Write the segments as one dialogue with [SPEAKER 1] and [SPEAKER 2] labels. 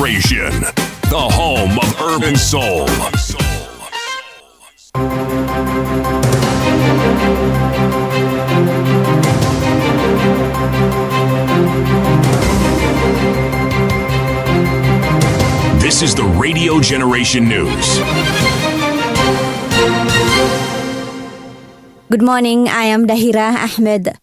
[SPEAKER 1] Generation, the home of urban soul. This is the Radio Generation News.
[SPEAKER 2] Good morning, I am Dahira Ahmed.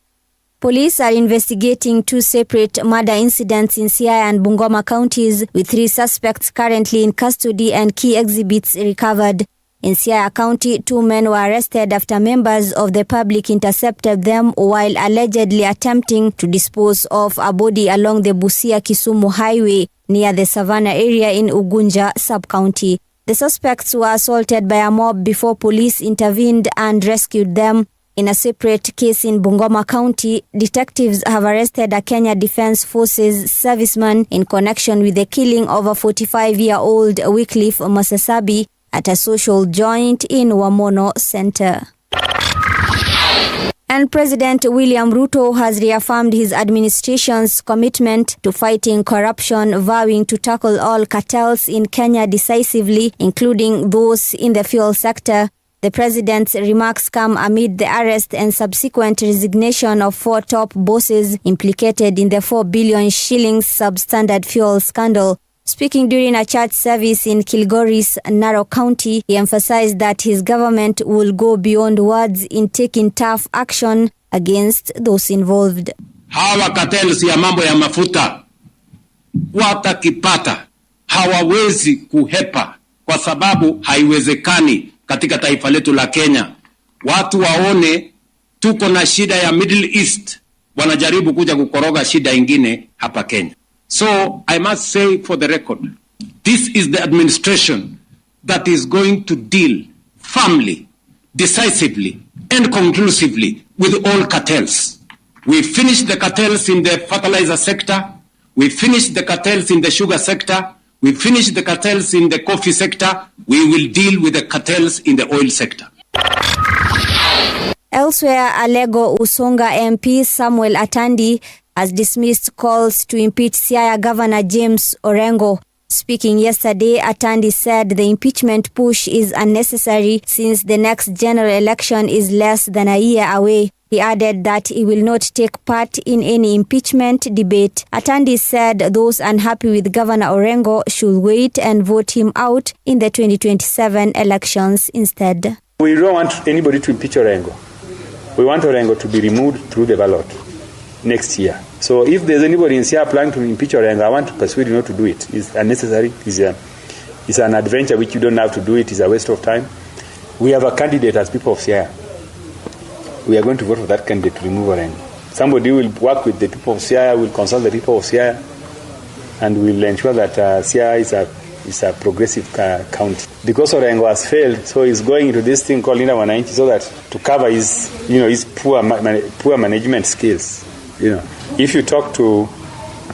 [SPEAKER 2] Police are investigating two separate murder incidents in Siaya and Bungoma counties, with 3 suspects currently in custody and key exhibits recovered. In Siaya County, 2 men were arrested after members of the public intercepted them while allegedly attempting to dispose of a body along the Busia-Kisumu highway near the Savannah area in Ugunja sub-county. The suspects were assaulted by a mob before police intervened and rescued them. In a separate case in Bungoma County, detectives have arrested a Kenya Defence Forces serviceman in connection with the killing of a 45-year-old Wycliffe Masasabi at a social joint in Wamono Center. And President William Ruto has reaffirmed his administration's commitment to fighting corruption, vowing to tackle all cartels in Kenya decisively, including those in the fuel sector. The president's remarks come amid the arrest and subsequent resignation of 4 top bosses implicated in the 4 billion shillings substandard fuel scandal. Speaking during a church service in Kilgoris, Narok County, he emphasized that his government will go beyond words in taking tough action against those involved.
[SPEAKER 3] Hawa cartels ya mambo ya mafuta watakipata, hawawezi kuhepa kwa sababu haiwezekani katika taifa letu la Kenya. Watu waone tuko na shida ya Middle East, wanajaribu kuja kukoroga shida ingine hapa Kenya. So I must say for the record, this is the administration that is going to deal firmly, decisively, and conclusively with all cartels. We finished the cartels in the fertilizer sector. We finished the cartels in the sugar sector. We finished the cartels in the coffee sector. We will deal with the cartels in the oil sector.
[SPEAKER 2] Elsewhere, Alego Usonga MP Samuel Atandi has dismissed calls to impeach Siaya Governor James Orengo. Speaking yesterday, Atandi said the impeachment push is unnecessary since the next general election is less than a year away. He added that he will not take part in any impeachment debate. Atandi said those unhappy with Governor Orengo should wait and vote him out in the 2027 elections instead.
[SPEAKER 4] We don't want anybody to impeach Orengo. We want Orengo to be removed through the ballot next year. So if there's anybody in Siaya planning to impeach Orengo, I want to persuade you not to do it. It's unnecessary. It's an adventure which you don't have to do. It is a waste of time. We have a candidate as people of Siaya. We are going to vote for that candidate to remove Orengo. Somebody will work with the people of Siaya, will consult the people of Siaya, and will ensure that Siaya is a progressive county. Because Orengo has failed, so he's going into this thing called Linda Wananchi, so that to cover his poor management skills. If you talk to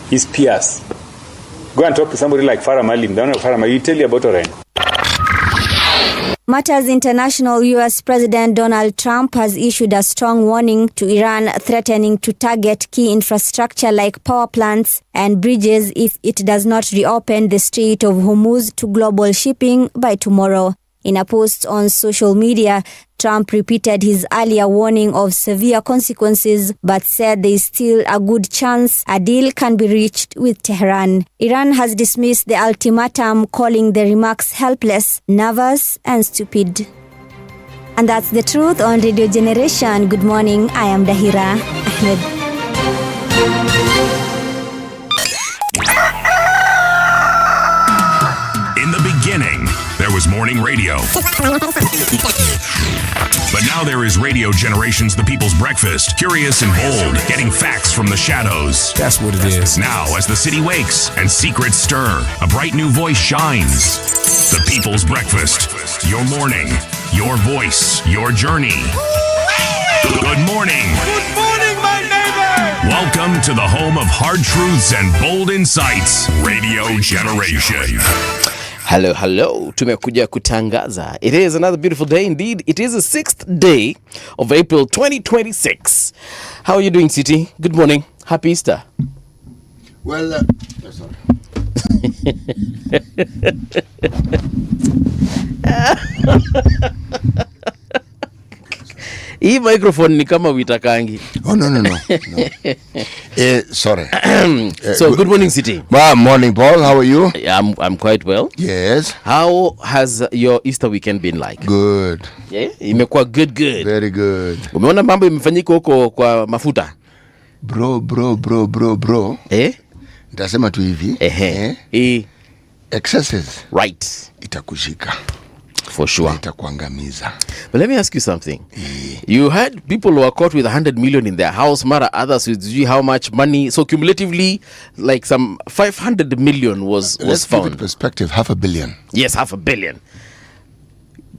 [SPEAKER 4] his peers, go and talk to somebody like Farah Malim, he'll tell you about Orengo.
[SPEAKER 2] Matters International. U.S. President Donald Trump has issued a strong warning to Iran, threatening to target key infrastructure like power plants and bridges if it does not reopen the Strait of Hormuz to global shipping by tomorrow. In a post on social media, Trump repeated his earlier warning of severe consequences, but said there is still a good chance a deal can be reached with Tehran. Iran has dismissed the ultimatum, calling the remarks helpless, nervous, and stupid. And that's the truth on Radio Generation. Good morning, I am Dahira Ahmed.
[SPEAKER 1] In the beginning, there was morning radio. But now there is Radio Generation's The People's Breakfast. Curious and bold, getting facts from the shadows.
[SPEAKER 5] That's what it is.
[SPEAKER 1] Now, as the city wakes and secrets stir, a bright new voice shines. The People's Breakfast. Your morning, your voice, your journey. Good morning.
[SPEAKER 6] Good morning, my neighbor.
[SPEAKER 1] Welcome to the home of hard truths and bold insights. Radio Generation.
[SPEAKER 5] Hello. Tumekuja kutangaza. It is another beautiful day indeed. It is the 6th day of April 2026. How are you doing, City? Good morning. Happy Easter.
[SPEAKER 7] Well, sorry.
[SPEAKER 5] Hii microphone ni kama witakangi.
[SPEAKER 7] Oh, no. Sorry.
[SPEAKER 5] So, good morning, City.
[SPEAKER 7] Well, morning, Paul. How are you?
[SPEAKER 5] I'm quite well.
[SPEAKER 7] Yes.
[SPEAKER 5] How has your Easter weekend been like?
[SPEAKER 7] Good.
[SPEAKER 5] Yeah, imekuwa good.
[SPEAKER 7] Very good.
[SPEAKER 5] Umeona mambo imefanyika huko kwa mafuta?
[SPEAKER 7] Bro. Nitasema tu hivi. Excesses.
[SPEAKER 5] Right.
[SPEAKER 7] Itakushika.
[SPEAKER 5] For sure.
[SPEAKER 7] Itakuangamiza.
[SPEAKER 5] But let me ask you something. You had people who are caught with 100 million in their house, mara others with how much money. So cumulatively, like some 500 million was
[SPEAKER 7] Let's
[SPEAKER 5] found.
[SPEAKER 7] give it perspective, 500 million.
[SPEAKER 5] Yes, 500 million.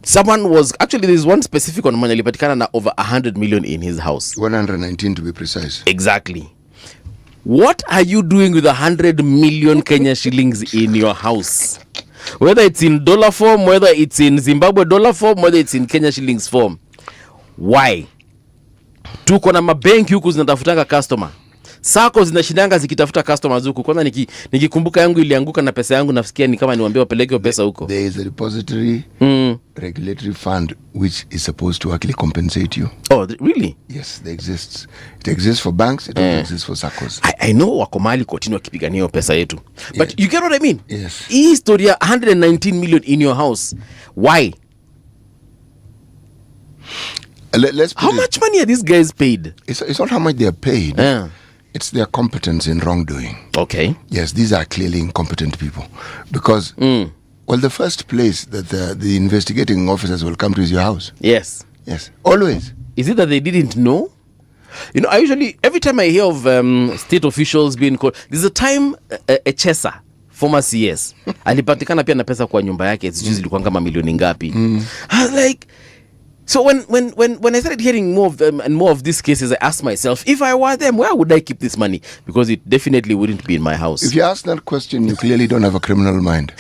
[SPEAKER 5] Someone was, actually there's one specific on mwenye alipatikana na over 100 million in his house.
[SPEAKER 7] 119 to be precise.
[SPEAKER 5] Exactly. What are you doing with 100 million Kenya shillings in your house? Whether it's in dollar form, whether it's in Zimbabwe dollar form, whether it's in Kenya shillings form. Why? Tuko na mabenki huku zinatafutanga customer. Sako zinashindanga zikitafuta customers huku. Kwanza nikikumbuka yangu ilianguka na pesa yangu nafikia ni kama niwaambie wapeleke pesa huko.
[SPEAKER 7] There is a repository regulatory fund which is supposed to actually compensate you.
[SPEAKER 5] Oh, really?
[SPEAKER 7] Yes, they exist. It exists for banks, it also exists for SACCOs.
[SPEAKER 5] I know wako mali kotini wakipigania pesa yetu. But you get what I mean?
[SPEAKER 7] Yes.
[SPEAKER 5] Hii historia 119 million in your house. Why?
[SPEAKER 7] Let's
[SPEAKER 5] how much money are these guys paid?
[SPEAKER 7] It's not how much they are paid. It's their competence in wrongdoing.
[SPEAKER 5] Okay.
[SPEAKER 7] Yes, these are clearly incompetent people. Because, well, the first place that the investigating officers will come to is your house.
[SPEAKER 5] Yes.
[SPEAKER 7] Yes, always.
[SPEAKER 5] Is it that they didn't know? You know, I usually, every time I hear of state officials being called, there's a time a Chesa, former CS, alipatikana pia na pesa kwa nyumba yake, sijui zilikuwa kama milioni ngapi. I was like, so when I started hearing more of them and more of these cases, I asked myself, if I were them, where would I keep this money? Because it definitely wouldn't be in my house.
[SPEAKER 7] If you ask that question, you clearly don't have a criminal mind.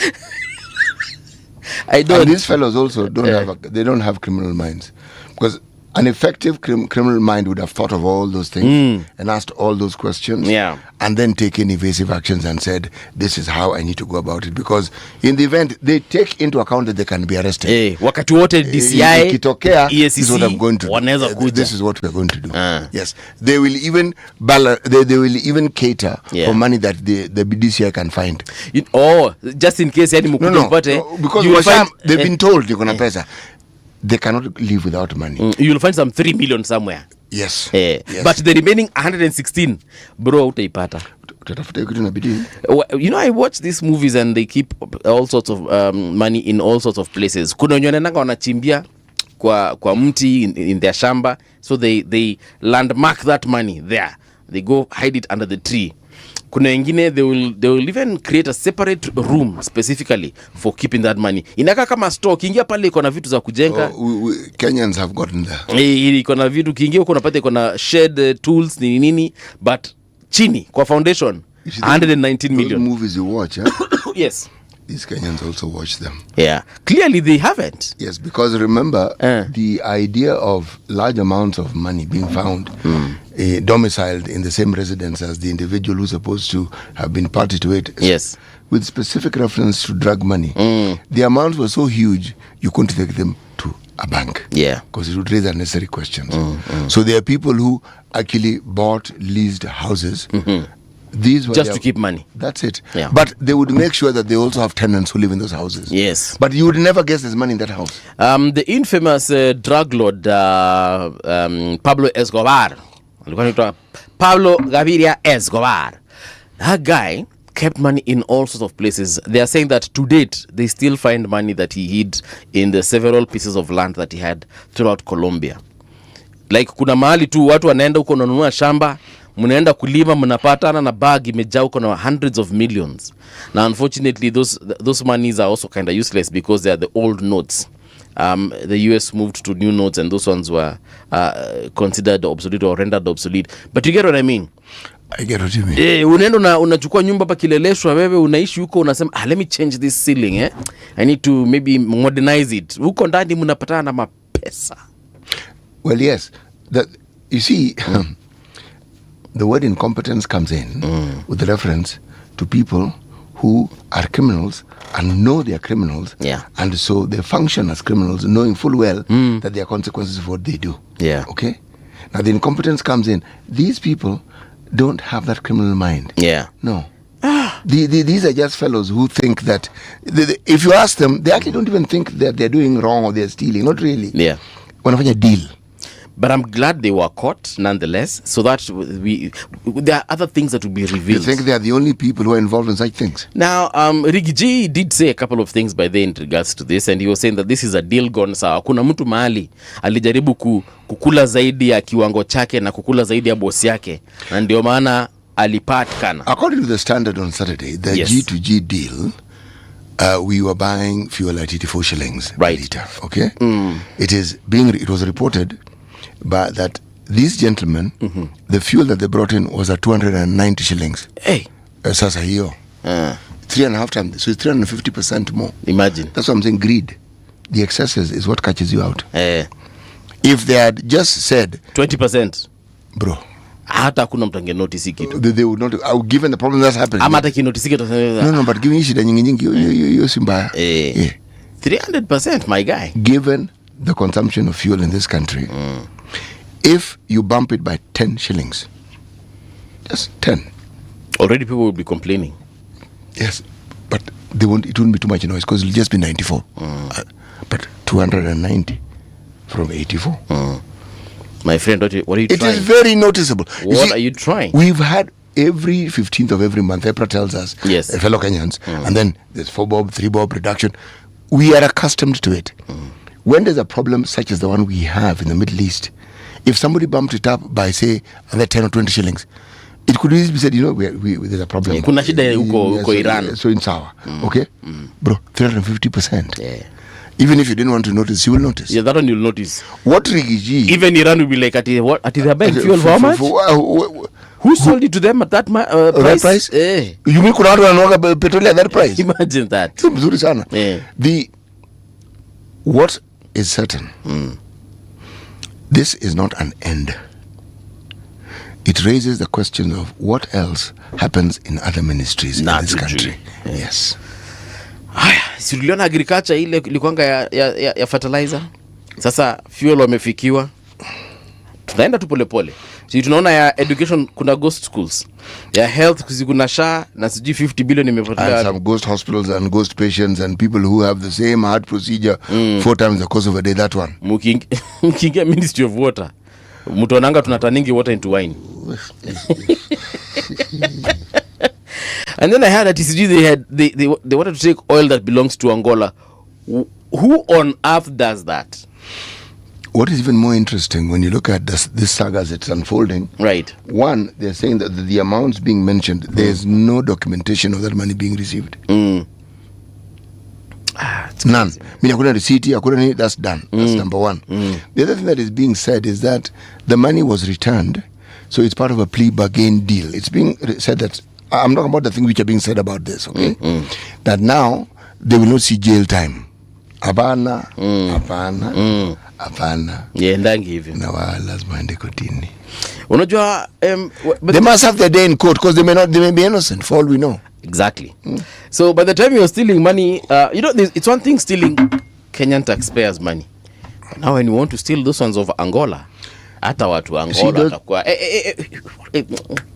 [SPEAKER 5] I don't.
[SPEAKER 7] And these fellows also don't have criminal minds. Because an effective criminal mind would have thought of all those things and asked all those questions and then taken evasive actions and said, this is how I need to go about it. Because in the event, they take into account that they can be arrested.
[SPEAKER 5] Wakati wote DCI,
[SPEAKER 7] this is what I'm going to do. This is what we're going to do. Yes. They will even they will even cater for money that the DCI can find.
[SPEAKER 5] Just in case any
[SPEAKER 7] because they've been told they're going to pesa. They cannot live without money.
[SPEAKER 5] You'll find some 3 million somewhere.
[SPEAKER 7] Yes.
[SPEAKER 5] Yes. But the remaining 116, bro, utaipata. You know, I watch these movies and they keep all sorts of money in all sorts of places. Kuna wenye wanaenda wanachimbia kwa mti in their shamba, so they landmark that money there. They go hide it under the tree. Kuna wengine they will even create a separate room specifically for keeping that money. Inaka kama store, kiingia pale iko na vitu za kujenga.
[SPEAKER 7] Kenyans have gotten there.
[SPEAKER 5] Iko na vitu, kiingia uko unapata iko na shed tools nini, but chini kwa foundation 119 million.
[SPEAKER 7] Those movies you watch,
[SPEAKER 5] yes.
[SPEAKER 7] These Kenyans also watch them.
[SPEAKER 5] Yeah. Clearly they haven't.
[SPEAKER 7] Yes, because remember, the idea of large amounts of money being found domiciled in the same residence as the individual who's supposed to have been party to it.
[SPEAKER 5] Yes.
[SPEAKER 7] With specific reference to drug money. The amounts were so huge, you couldn't take them to a bank.
[SPEAKER 5] Yeah.
[SPEAKER 7] Because it would raise unnecessary questions. So there are people who actually bought leased houses. These were
[SPEAKER 5] just to keep money.
[SPEAKER 7] That's it.
[SPEAKER 5] Yeah.
[SPEAKER 7] But they would make sure that they also have tenants who live in those houses.
[SPEAKER 5] Yes.
[SPEAKER 7] But you would never guess there's money in that house.
[SPEAKER 5] The infamous drug lord Pablo Escobar. Pablo Gaviria Escobar. That guy kept money in all sorts of places. They are saying that to date, they still find money that he hid in the several pieces of land that he had throughout Colombia. Like kuna mahali tu watu wanaenda huko wanunua shamba, mnaenda kulima, mnapatana na bag imejaa huko na hundreds of millions. Now unfortunately those monies are also kind of useless because they are the old notes. The US moved to new notes and those ones were considered obsolete or rendered obsolete. But you get what I mean?
[SPEAKER 7] I get what you mean.
[SPEAKER 5] Unaenda unachukua nyumba hapa Kileleshwa, wewe unaishi huko, unasema let me change this ceiling, I need to maybe modernize it. Huko ndani mnapatana na mapesa.
[SPEAKER 7] Well, yes. You see, the word incompetence comes in with reference to people who are criminals and know they are criminals, and so they function as criminals, knowing full well that there are consequences of what they do.
[SPEAKER 5] Yeah.
[SPEAKER 7] Okay? Now the incompetence comes in. These people don't have that criminal mind.
[SPEAKER 5] Yeah.
[SPEAKER 7] No. These are just fellows who think that, if you ask them, they actually don't even think that they're doing wrong or they're stealing. Not really.
[SPEAKER 5] Yeah.
[SPEAKER 7] Wanafanya deal.
[SPEAKER 5] But I'm glad they were caught nonetheless, so that there are other things that will be revealed.
[SPEAKER 7] You think they are the only people who are involved in such things?
[SPEAKER 5] Now, Rigiji did say a couple of things by then in regards to this, and he was saying that this is a deal gone sawa. Kuna mtu mahali alijaribu kukula zaidi ya kiwango chake na kukula zaidi ya bosi yake, na ndio maana alipatikana.
[SPEAKER 7] According to the Standard on Saturday, the G2G deal, we were buying fuel at 84 shillings per litre. Okay? It was reported that these gentlemen, the fuel that they brought in was at 290 shillings.
[SPEAKER 5] Hey.
[SPEAKER 7] Sasa hiyo. 3.5 times. So it's 350% more.
[SPEAKER 5] Imagine.
[SPEAKER 7] That's what I'm saying. Greed. The excesses is what catches you out. If they had just said
[SPEAKER 5] 20%.
[SPEAKER 7] Bro.
[SPEAKER 5] Hata kuna mtu angenotice kitu.
[SPEAKER 7] They would not, given the problem that's happening.
[SPEAKER 5] Ama hata kinotice kitu.
[SPEAKER 7] No, but giving shida nyingi hiyo si mbaya.
[SPEAKER 5] 300%, my guy.
[SPEAKER 7] Given the consumption of fuel in this country, if you bump it by 10 shillings, just 10.
[SPEAKER 5] Already people will be complaining.
[SPEAKER 7] Yes, but it won't be too much noise because it'll just be 94. But 290 from 84.
[SPEAKER 5] My friend, what are you trying?
[SPEAKER 7] It is very noticeable.
[SPEAKER 5] What are you trying?
[SPEAKER 7] We've had every 15th of every month, EPRA tells us, fellow Kenyans, and then there's 4 bob, 3 bob reduction. We are accustomed to it. When there's a problem such as the one we have in the Middle East, if somebody bumped it up by, say, another 10 or 20 shillings, it could easily be said, there's a problem.
[SPEAKER 5] Kuna shida huko Iran.
[SPEAKER 7] So in Sawa. Okay? Bro, 350%. Yeah. Even if you didn't want to notice, you will notice.
[SPEAKER 5] Yeah, that one you'll notice.
[SPEAKER 7] What Rigiji...
[SPEAKER 5] Even Iran will be like, at their buying fuel for how much? Who sold it to them at that price?
[SPEAKER 7] That price? You mean kuna watu wananoga petrol at that price?
[SPEAKER 5] Imagine that.
[SPEAKER 7] Mzuri sana. What is certain, this is not an end. It raises the question of what else happens in other ministries in this country. Yes.
[SPEAKER 5] Si tuliona agriculture ile ilikuanga ya fertilizer. Sasa fuel wamefikiwa. Tunaenda tu pole pole. Si tunaona ya education kuna ghost schools. Ya health kuna SHA na siji 50 billion imepotea.
[SPEAKER 7] And some ghost hospitals and ghost patients and people who have the same heart procedure 4 times the course of a day, that one.
[SPEAKER 5] Mukingia Ministry of Water. Mutonanga tunataningi water into wine. And then I heard that ECG they wanted to take oil that belongs to Angola. Who on earth does that?
[SPEAKER 7] What is even more interesting when you look at this saga as it's unfolding,
[SPEAKER 5] right? One,
[SPEAKER 7] they're saying that the amounts being mentioned, there's no documentation of that money being received. None. I mean, hakuna receipt, that's done. That's number one. The other thing that is being said is that the money was returned, so it's part of a plea bargain deal. It's being said that, I'm talking about the things which are being said about this, okay? That now they will not see jail time. Hapana.
[SPEAKER 5] Yeah, ndangi hivyo.
[SPEAKER 7] Na lazima ende kotini.
[SPEAKER 5] Unajua
[SPEAKER 7] they must have their day in court because they may be innocent for all we know.
[SPEAKER 5] Exactly. So by the time you're stealing money, it's one thing stealing Kenyan taxpayers' money. But now when you want to steal those ones of Angola, hata watu Angola atakuwa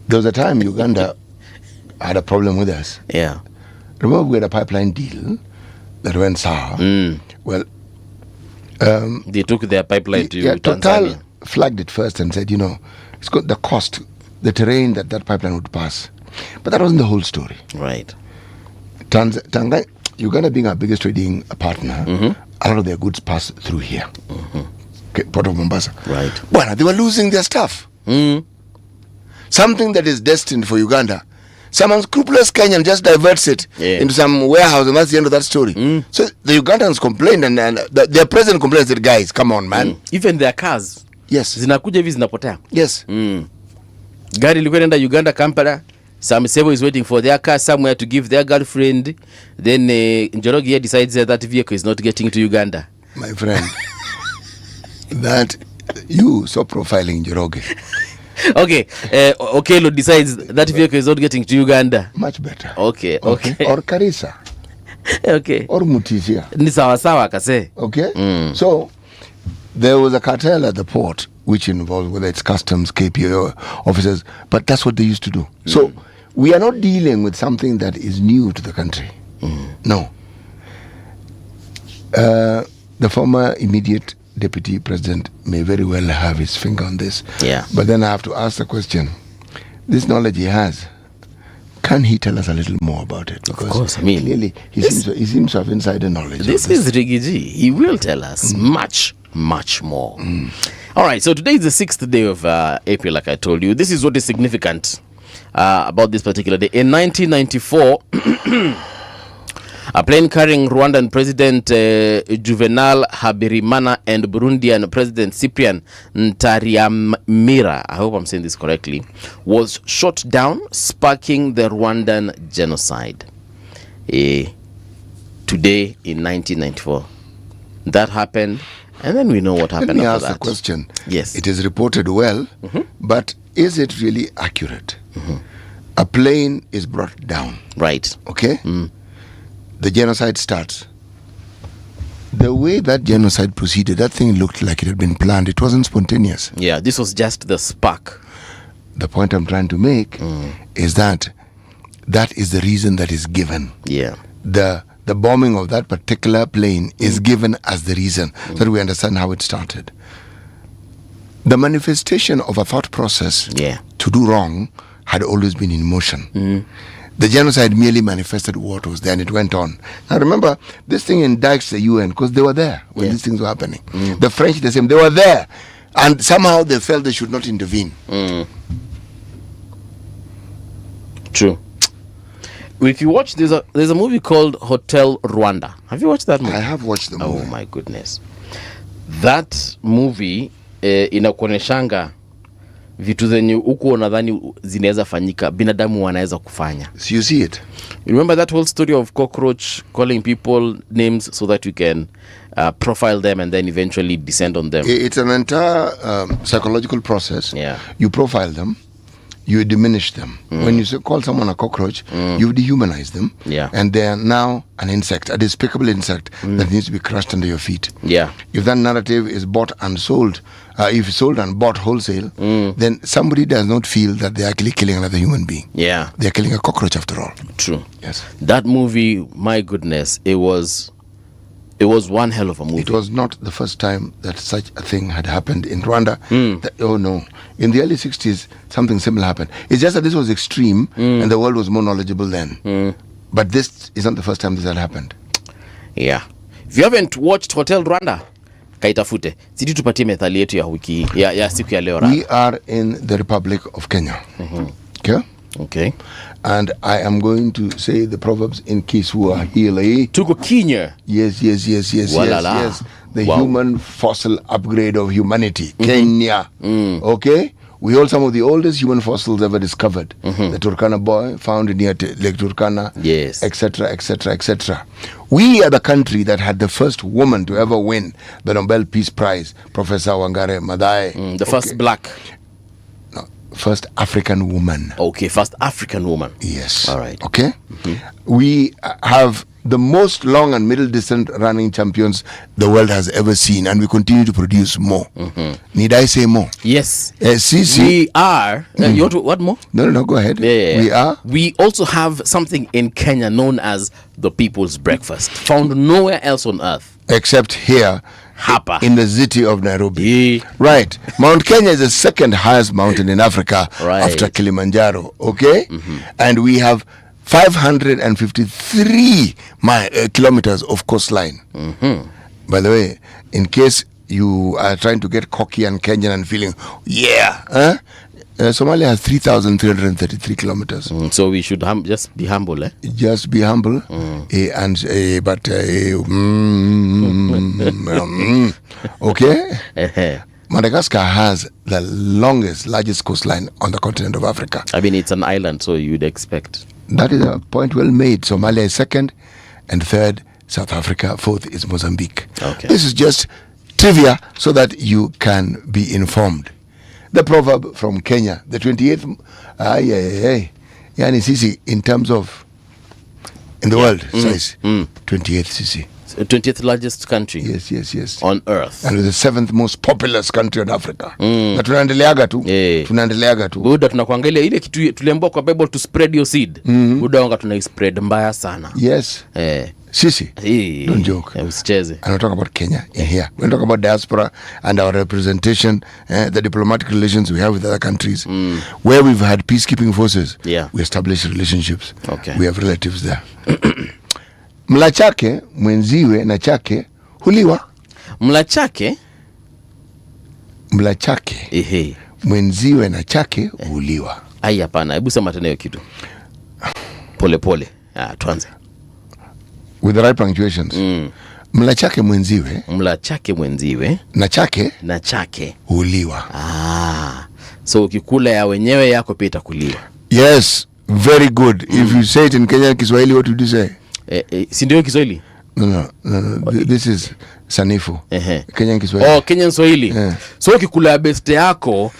[SPEAKER 7] there was a time Uganda had a problem with us.
[SPEAKER 5] Yeah.
[SPEAKER 7] Remember we had a pipeline deal that went sour. Well,
[SPEAKER 5] they took their pipeline to Tanzania.
[SPEAKER 7] Total flagged it first and said, it's got the cost, the terrain that pipeline would pass. But that wasn't the whole story.
[SPEAKER 5] Right.
[SPEAKER 7] Uganda being our biggest trading partner, a lot of their goods pass through here. Okay, Port of Mombasa.
[SPEAKER 5] Right.
[SPEAKER 7] Well, they were losing their stuff. Something that is destined for Uganda, some unscrupulous Kenyan just diverts it into some warehouse, and that's the end of that story. So the Ugandans complained, and their president complained, said, guys, come on, man.
[SPEAKER 5] Even their cars.
[SPEAKER 7] Yes.
[SPEAKER 5] Zinakuja hivi zinapotea.
[SPEAKER 7] Yes.
[SPEAKER 5] Gari ilikuwa inaenda Uganda, Kampala. Some Sebo is waiting for their car somewhere to give their girlfriend. Then Njoroge here decides that vehicle is not getting to Uganda.
[SPEAKER 7] My friend, that you saw profiling Njoroge.
[SPEAKER 5] Okay, Okelo decides that vehicle is not getting to Uganda.
[SPEAKER 7] Much better.
[SPEAKER 5] Okay.
[SPEAKER 7] Or Garissa.
[SPEAKER 5] Okay.
[SPEAKER 7] Or Mutisia.
[SPEAKER 5] Ni sawa kase.
[SPEAKER 7] Okay. So there was a cartel at the port which involved whether it's customs, KPO officers, but that's what they used to do. So we are not dealing with something that is new to the country. No. The former immediate deputy president may very well have his finger on this.
[SPEAKER 5] Yeah.
[SPEAKER 7] But then I have to ask the question, this knowledge he has, can he tell us a little more about it? Because
[SPEAKER 5] of course, I mean,
[SPEAKER 7] clearly he seems to have insider knowledge.
[SPEAKER 5] This is Rigiji. He will tell us much more. All right, so today is the 6th day of April, like I told you. This is what is significant about this particular day. In 1994, a plane carrying Rwandan President Juvenal Habyarimana and Burundian President Cyprien Ntaryamira, I hope I'm saying this correctly, was shot down, sparking the Rwandan genocide. Today in 1994. That happened, and then we know what happened after that.
[SPEAKER 7] Let me ask the question.
[SPEAKER 5] Yes.
[SPEAKER 7] It is reported well, but is it really accurate? A plane is brought down.
[SPEAKER 5] Right.
[SPEAKER 7] Okay? The genocide starts. The way that genocide proceeded, that thing looked like it had been planned. It wasn't spontaneous.
[SPEAKER 5] Yeah, this was just the spark.
[SPEAKER 7] The point I'm trying to make is that is the reason that is given.
[SPEAKER 5] Yeah.
[SPEAKER 7] The bombing of that particular plane is given as the reason, so that we understand how it started. The manifestation of a thought process to do wrong had always been in motion. The genocide merely manifested what was there, and it went on. Now remember, this thing indicts the UN because they were there when these things were happening. The French, the same, they were there, and somehow they felt they should not intervene.
[SPEAKER 5] True. If you watch, there's a movie called Hotel Rwanda. Have you watched that movie?
[SPEAKER 7] I have watched the movie.
[SPEAKER 5] Oh my goodness, that movie inakuoneshanga vitu zenye huko unadhani zinaweza fanyika binadamu wanaweza kufanya.
[SPEAKER 7] So you see it.
[SPEAKER 5] You remember that whole story of cockroach calling people names so that you can profile them and then eventually descend on them.
[SPEAKER 7] It's an entire psychological process.
[SPEAKER 5] Yeah.
[SPEAKER 7] You profile them, you diminish them. When you call someone a cockroach, you dehumanize them.
[SPEAKER 5] Yeah.
[SPEAKER 7] And they are now an insect, a despicable insect that needs to be crushed under your feet.
[SPEAKER 5] Yeah.
[SPEAKER 7] If that narrative is bought and sold, if it's sold and bought wholesale, then somebody does not feel that they're actually killing another human being.
[SPEAKER 5] Yeah.
[SPEAKER 7] They're killing a cockroach after all.
[SPEAKER 5] True.
[SPEAKER 7] Yes.
[SPEAKER 5] That movie, my goodness, it was one hell of a movie.
[SPEAKER 7] It was not the first time that such a thing had happened in Rwanda. Oh no. In the early 60s, something similar happened. It's just that this was extreme and the world was more knowledgeable then. But this is not the first time this had happened.
[SPEAKER 5] Yeah. If you haven't watched Hotel Rwanda, kaitafute. Sidi tupatie methali yetu ya wiki ya siku ya leo.
[SPEAKER 7] We are in the Republic of Kenya. Okay?
[SPEAKER 5] Okay.
[SPEAKER 7] And I am going to say the proverbs in Kiswahili.
[SPEAKER 5] Tuko Kenya.
[SPEAKER 7] Yes. The
[SPEAKER 5] Wow.
[SPEAKER 7] human fossil upgrade of humanity. Kenya. Okay? We hold some of the oldest human fossils ever discovered. The Turkana boy found near Lake Turkana.
[SPEAKER 5] Yes.
[SPEAKER 7] Etc. We are the country that had the first woman to ever win the Nobel Peace Prize, Professor Wangari Maathai.
[SPEAKER 5] The first black.
[SPEAKER 7] First African woman.
[SPEAKER 5] Okay, first African woman.
[SPEAKER 7] Yes.
[SPEAKER 5] All right.
[SPEAKER 7] Okay? We have the most long and middle distance running champions the world has ever seen, and we continue to produce more. Need I say more?
[SPEAKER 5] Yes.
[SPEAKER 7] See.
[SPEAKER 5] We are. You want to, what more?
[SPEAKER 7] No, go ahead.
[SPEAKER 5] Yeah.
[SPEAKER 7] We are.
[SPEAKER 5] We also have something in Kenya known as the People's Breakfast, found nowhere else on earth.
[SPEAKER 7] Except here.
[SPEAKER 5] Hapa.
[SPEAKER 7] In the city of Nairobi.
[SPEAKER 5] Yeah.
[SPEAKER 7] Right. Mount Kenya is the second highest mountain in Africa after Kilimanjaro. Okay? And we have 553 kilometers of coastline. By the way, in case you are trying to get cocky and Kenyan and feeling, Somalia has 3,333 kilometers.
[SPEAKER 5] So we should just be humble,
[SPEAKER 7] Just be humble. Okay? Madagascar has the largest coastline on the continent of Africa.
[SPEAKER 5] I mean, it's an island, so you'd expect.
[SPEAKER 7] That is a point well made. Somalia is second, and third, South Africa. Fourth is Mozambique.
[SPEAKER 5] Okay.
[SPEAKER 7] This is just trivia so that you can be informed. the proverb from Kenya, the 28th, yani sisi in terms of in the world size, 28th sisi.
[SPEAKER 5] 20th largest country.
[SPEAKER 7] Yes.
[SPEAKER 5] On earth.
[SPEAKER 7] And the 7th most populous country in Africa. Na tunaendeleaga tu.
[SPEAKER 5] Buda tunakuangalia ile kitu tuliambiwa kwa Bible to spread your seed. Buda wanga tunai-spread mbaya sana.
[SPEAKER 7] Yes. Sisi. Don't joke.
[SPEAKER 5] Usicheze.
[SPEAKER 7] And we'll talk about Kenya in here. We'll talk about diaspora and our representation, the diplomatic relations we have with other countries. Where we've had peacekeeping forces, we establish relationships.
[SPEAKER 5] Okay.
[SPEAKER 7] We have relatives there. Mla chake mwenziwe na chake huliwa.
[SPEAKER 5] Mla chake
[SPEAKER 7] mwenziwe na chake huliwa.
[SPEAKER 5] Ai hapana, hebu sema tena hiyo kitu. Pole. Tuanze.
[SPEAKER 7] With the right punctuations. Mla chake mwenziwe na chake huliwa.
[SPEAKER 5] So ukikula ya wenyewe yako pia itakuliwa.
[SPEAKER 7] Yes, very good. If you say it in Kenyan Kiswahili, what would you say?
[SPEAKER 5] Si ndio Kiswahili?
[SPEAKER 7] No. This is sanifu. Kenyan Kiswahili.
[SPEAKER 5] Kenyan Swahili. So ukikula best yako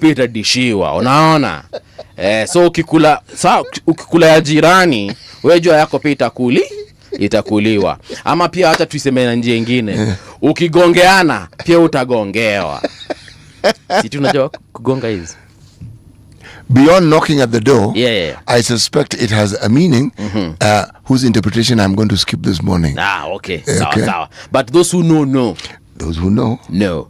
[SPEAKER 5] pia itadishiwa. Unaona? So ukikula ya jirani, wewe jua yako pia itakuliwa. Ama pia hata tuiseme na njia nyingine. Ukigongeana pia utagongewa. Si tunajua kugonga hizi.
[SPEAKER 7] Beyond knocking at the door, I suspect it has a meaning whose interpretation I'm going to skip this morning.
[SPEAKER 5] Okay. Sawa. But those who know.
[SPEAKER 7] Those who know.
[SPEAKER 5] No.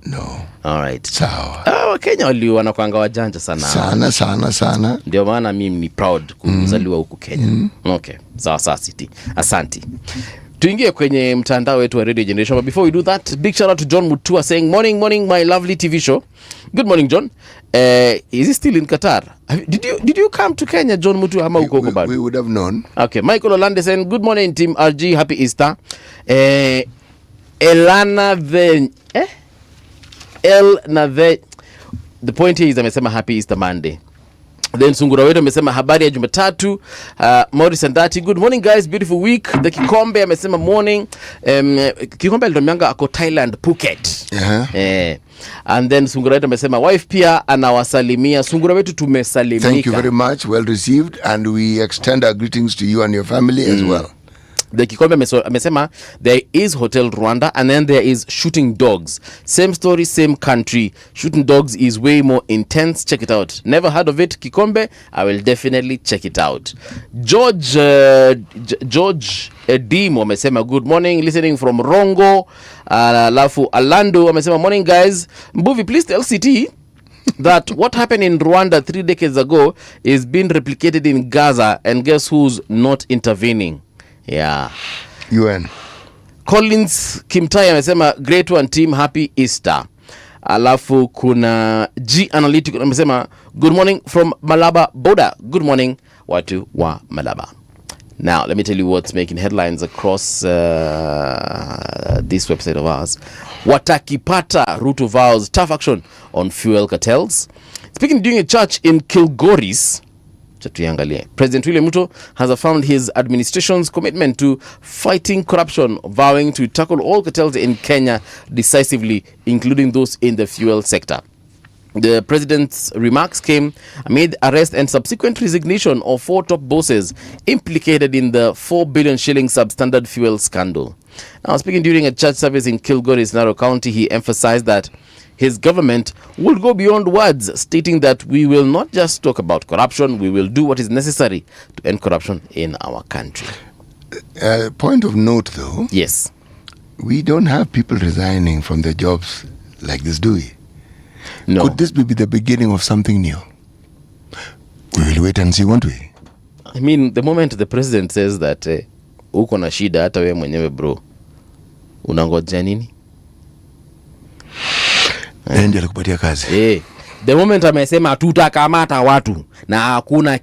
[SPEAKER 5] All right.
[SPEAKER 7] Sawa.
[SPEAKER 5] Kenya wanakuanga wajanja sana. Ndio maana mimi ni proud kuzaliwa huku Kenya. Okay. Sawa City. Asante. Tuingie kwenye mtandao wetu wa Radio Generation. But before we do that, big shout out to John Mutua saying, morning, my lovely TV show. Good morning, John. Is he still in Qatar? Did you come to Kenya, John Mutua?
[SPEAKER 7] We would have known.
[SPEAKER 5] Okay. Michael Olande saying, good morning, Team RG. Happy Easter. Elana the point here is amesema happy Easter Monday. Then Sungura wetu amesema habari ya Jumatatu. Morris and Dati, good morning guys, beautiful week. The Kikombe amesema morning. Kikombe alituambianga ako Thailand, Phuket. And then Sungura wetu amesema wife pia anawasalimia. Sungura wetu tumesalimika.
[SPEAKER 7] Thank you very much, well received, and we extend our greetings to you and your family as well.
[SPEAKER 5] The Kikombe amesema there is Hotel Rwanda and then there is Shooting Dogs. Same story, same country. Shooting Dogs is way more intense. Check it out. Never heard of it, Kikombe. I will definitely check it out. George Edimo amesema good morning, listening from Rongo. Alafu Alando amesema morning guys. Mbuvi, please tell CT that what happened in Rwanda 3 decades ago is being replicated in Gaza, and guess who's not intervening? UN. Collins Kimtai amesema great one team, happy Easter. Alafu kuna G Analytic amesema good morning from Malaba Boda. Good morning watu wa Malaba. Now let me tell you what's making headlines across this website of ours. Watakipata Ruto vows tough action on fuel cartels. Speaking during a church in Kilgoris, President William Ruto has affirmed his administration's commitment to fighting corruption, vowing to tackle all cartels in Kenya decisively, including those in the fuel sector. The president's remarks came amid arrest and subsequent resignation of 4 top bosses implicated in the 4 billion shilling substandard fuel scandal. Now, speaking during a church service in Kilgoris, Narok County, he emphasized that his government will go beyond words, stating that we will not just talk about corruption, we will do what is necessary to end corruption in our country.
[SPEAKER 7] Point of note, though.
[SPEAKER 5] Yes.
[SPEAKER 7] We don't have people resigning from their jobs like this, do we?
[SPEAKER 5] No.
[SPEAKER 7] Could this be the beginning of something new? We will wait and see, won't we?
[SPEAKER 5] I mean, the moment the president says that uko na shida hata wewe mwenyewe bro, unangoja nini?
[SPEAKER 7] Ndio alikupatia kazi.
[SPEAKER 5] The moment amesema tutakamata watu na hakuna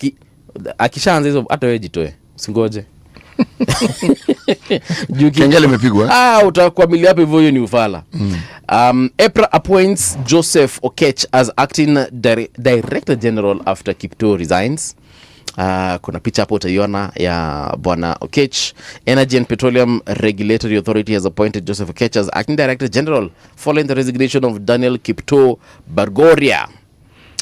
[SPEAKER 5] akishaanza hizo hata wewe jitoe. Usingoje.
[SPEAKER 7] Kengele imepigwa.
[SPEAKER 5] Utakwamilia hapo hivyo ni ufala. EPRA appoints Joseph Okech as acting Director General after Kipto resigns. Kuna picha hapo utaiona ya bwana Okech. Energy and Petroleum Regulatory Authority has appointed Joseph Okech as acting Director General following the resignation of Daniel Kipto Bargoria.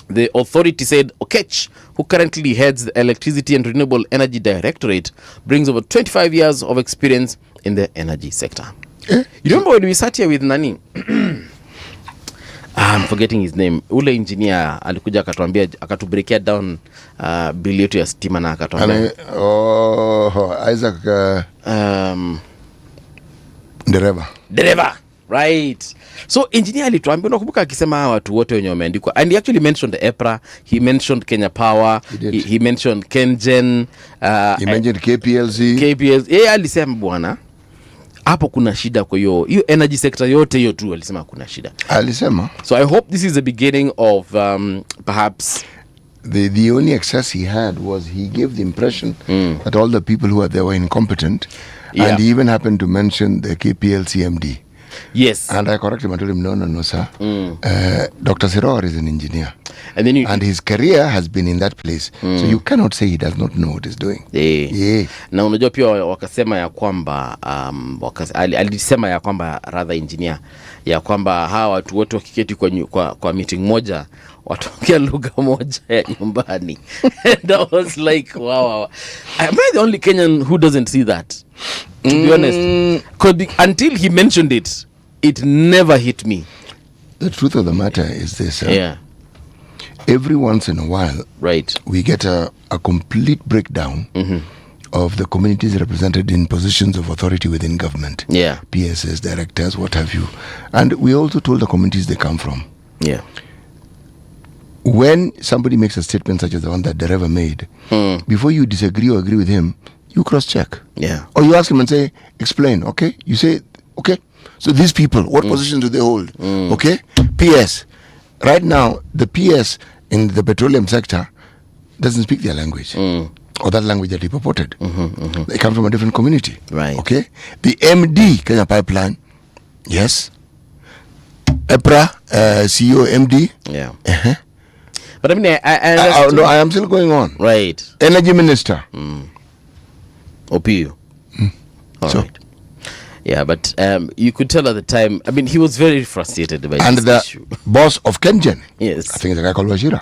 [SPEAKER 5] The authority said Okech, who currently heads the Electricity and Renewable Energy Directorate, brings over 25 years of experience in the energy sector. You remember when we sat here with Nani? I'm forgetting his name. Ule engineer alikuja akatuambia akatubreakia down bill yetu ya stima na akatuambia
[SPEAKER 7] Isaac Dereva.
[SPEAKER 5] Right. So engineer alituambia, unakumbuka akisema watu wote wenye wameandikwa, and he actually mentioned EPRA, he mentioned Kenya Power, he mentioned KenGen,
[SPEAKER 7] he mentioned KPLC.
[SPEAKER 5] Alisema bwana hapo kuna shida, kwa hiyo energy sector yote hiyo tu alisema kuna shida.
[SPEAKER 7] Alisema.
[SPEAKER 5] So I hope this is the beginning of perhaps
[SPEAKER 7] the only excess he had was he gave the impression that all the people who were there were incompetent, and he even happened to mention the KPLC MD.
[SPEAKER 5] Yes.
[SPEAKER 7] And I corrected him and told him, no, sir. Dr. Siror is an engineer. And his career has been in that place. So you cannot say he does not know what he's doing.
[SPEAKER 5] Na unajua pia wakasema ya kwamba alisema ya kwamba rather engineer ya kwamba hawa watu wote wakiketi kwa meeting moja wataongea lugha moja ya nyumbani. And I was like, wow. Am I the only Kenyan who doesn't see that? To be honest, until he mentioned it, it never hit me.
[SPEAKER 7] The truth of the matter is this. Every once in a while, we get a complete breakdown of the communities represented in positions of authority within government. PSS, directors, what have you. And we also told the communities they come from. When somebody makes a statement such as the one that Dereva made, before you disagree or agree with him, you cross-check. Or you ask him and say, explain, okay? You say, okay, so these people, what positions do they hold? Okay? PS. Right now, the PS in the petroleum sector doesn't speak their language. Or that language that he purported. They come from a different community. Okay? The MD, Kenya Pipeline, yes. EPRA, CEO, MD.
[SPEAKER 5] But I mean,
[SPEAKER 7] I am still going on. Energy Minister.
[SPEAKER 5] OPU. All right. Yeah, but you could tell at the time, I mean, he was very frustrated by
[SPEAKER 7] and
[SPEAKER 5] this issue.
[SPEAKER 7] And the boss of KenGen.
[SPEAKER 5] Yes.
[SPEAKER 7] I think it's a guy called Wajira.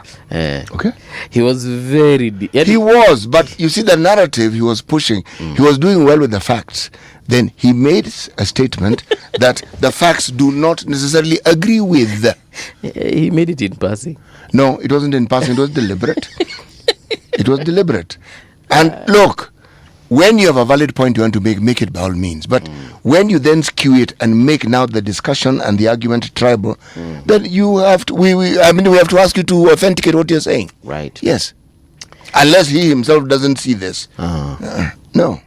[SPEAKER 7] Okay.
[SPEAKER 5] He was very...
[SPEAKER 7] He was, but you see the narrative he was pushing. He was doing well with the facts. Then he made a statement that the facts do not necessarily agree with.
[SPEAKER 5] He made it in passing.
[SPEAKER 7] No, it wasn't in passing. It was deliberate. It was deliberate. And look, when you have a valid point you want to make it by all means. But when you then skew it and make now the discussion and the argument tribal, then you have to, we have to ask you to authenticate what you're saying. Yes. Unless he himself doesn't see this. No.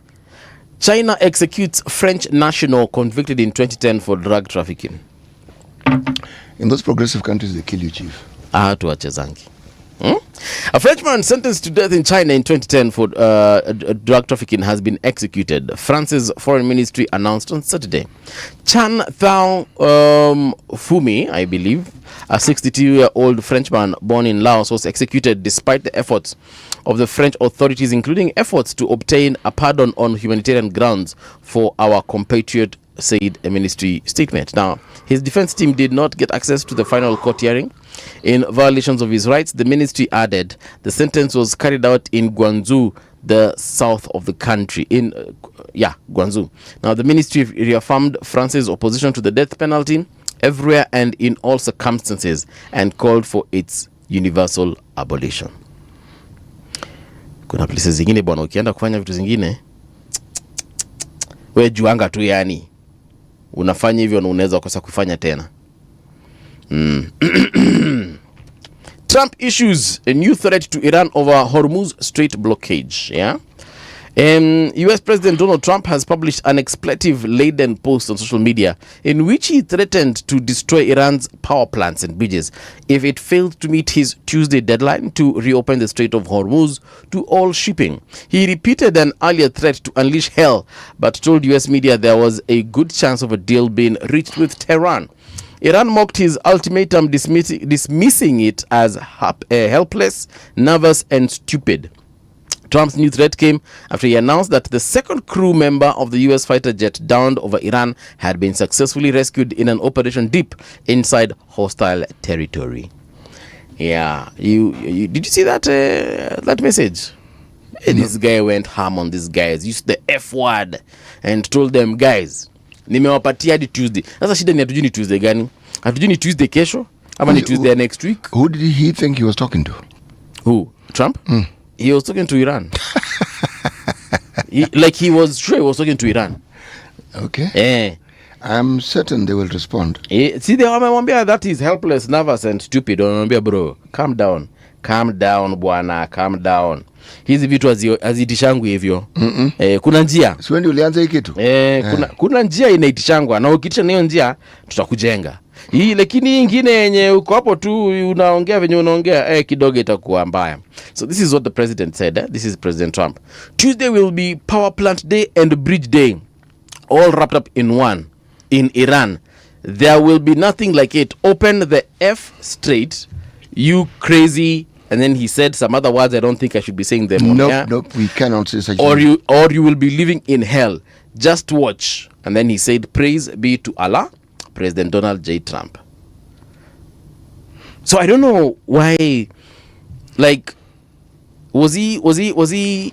[SPEAKER 5] China executes French national convicted in 2010 for drug trafficking.
[SPEAKER 7] In those progressive countries, they kill you, chief.
[SPEAKER 5] Tuachezangi. A Frenchman sentenced to death in China in 2010 for drug trafficking has been executed, France's foreign ministry announced on Saturday. Chan Thao Fumi, I believe, a 62-year-old Frenchman born in Laos, was executed despite the efforts of the French authorities, including efforts to obtain a pardon on humanitarian grounds for our compatriot, said a ministry statement. Now, his defense team did not get access to the final court hearing. In violations of his rights, the ministry added the sentence was carried out in Guangzhou, the south of the country. Guangzhou. Now, the ministry reaffirmed France's opposition to the death penalty everywhere and in all circumstances and called for its universal abolition. Kuna places zingine bwana, ukienda kufanya vitu zingine wewe juanga tu, yani unafanya hivyo na unaweza kosa kufanya tena. Trump issues a new threat to Iran over Hormuz Strait blockage. US President Donald Trump has published an expletive-laden post on social media in which he threatened to destroy Iran's power plants and bridges if it failed to meet his Tuesday deadline to reopen the Strait of Hormuz to all shipping. He repeated an earlier threat to unleash hell, but told US media there was a good chance of a deal being reached with Tehran. Iran mocked his ultimatum, dismissing it as helpless, nervous, and stupid. Trump's new threat came after he announced that the second crew member of the U.S. fighter jet downed over Iran had been successfully rescued in an operation deep inside hostile territory. Yeah. You did you see that that message? This guy went ham on these guys, used the F word and told them, guys, nimewapatia hadi Tuesday. Sasa shida ni hatujui ni Tuesday gani? Hatujui ni Tuesday kesho ama ni Tuesday next week.
[SPEAKER 7] Who did he think he was talking to?
[SPEAKER 5] Who? Trump? He was talking to Iran. he was sure he was talking to Iran.
[SPEAKER 7] Okay. I'm certain they will respond.
[SPEAKER 5] See, they wamemwambia that is helpless, nervous and stupid. Wamemwambia bro, calm down bwana, calm down. Hizi vitu haziitishangu hivyo. Kuna njia.
[SPEAKER 7] Si wewe ndio ulianza hiki kitu?
[SPEAKER 5] Kuna njia inaitishangwa na ukitisha hiyo njia tutakujenga. Hii lakini nyingine yenye uko hapo tu unaongea venye unaongea kidogo itakuwa mbaya. So this is what the president said. This is President Trump. Tuesday will be power plant day and bridge day, all wrapped up in one in Iran. There will be nothing like it. Open the F straight, you crazy. And then he said some other words. I don't think I should be saying them.
[SPEAKER 7] Nope, we cannot say such
[SPEAKER 5] or you will be living in hell. Just watch. And then he said, praise be to Allah, President Donald J. Trump. So I don't know why, like, was he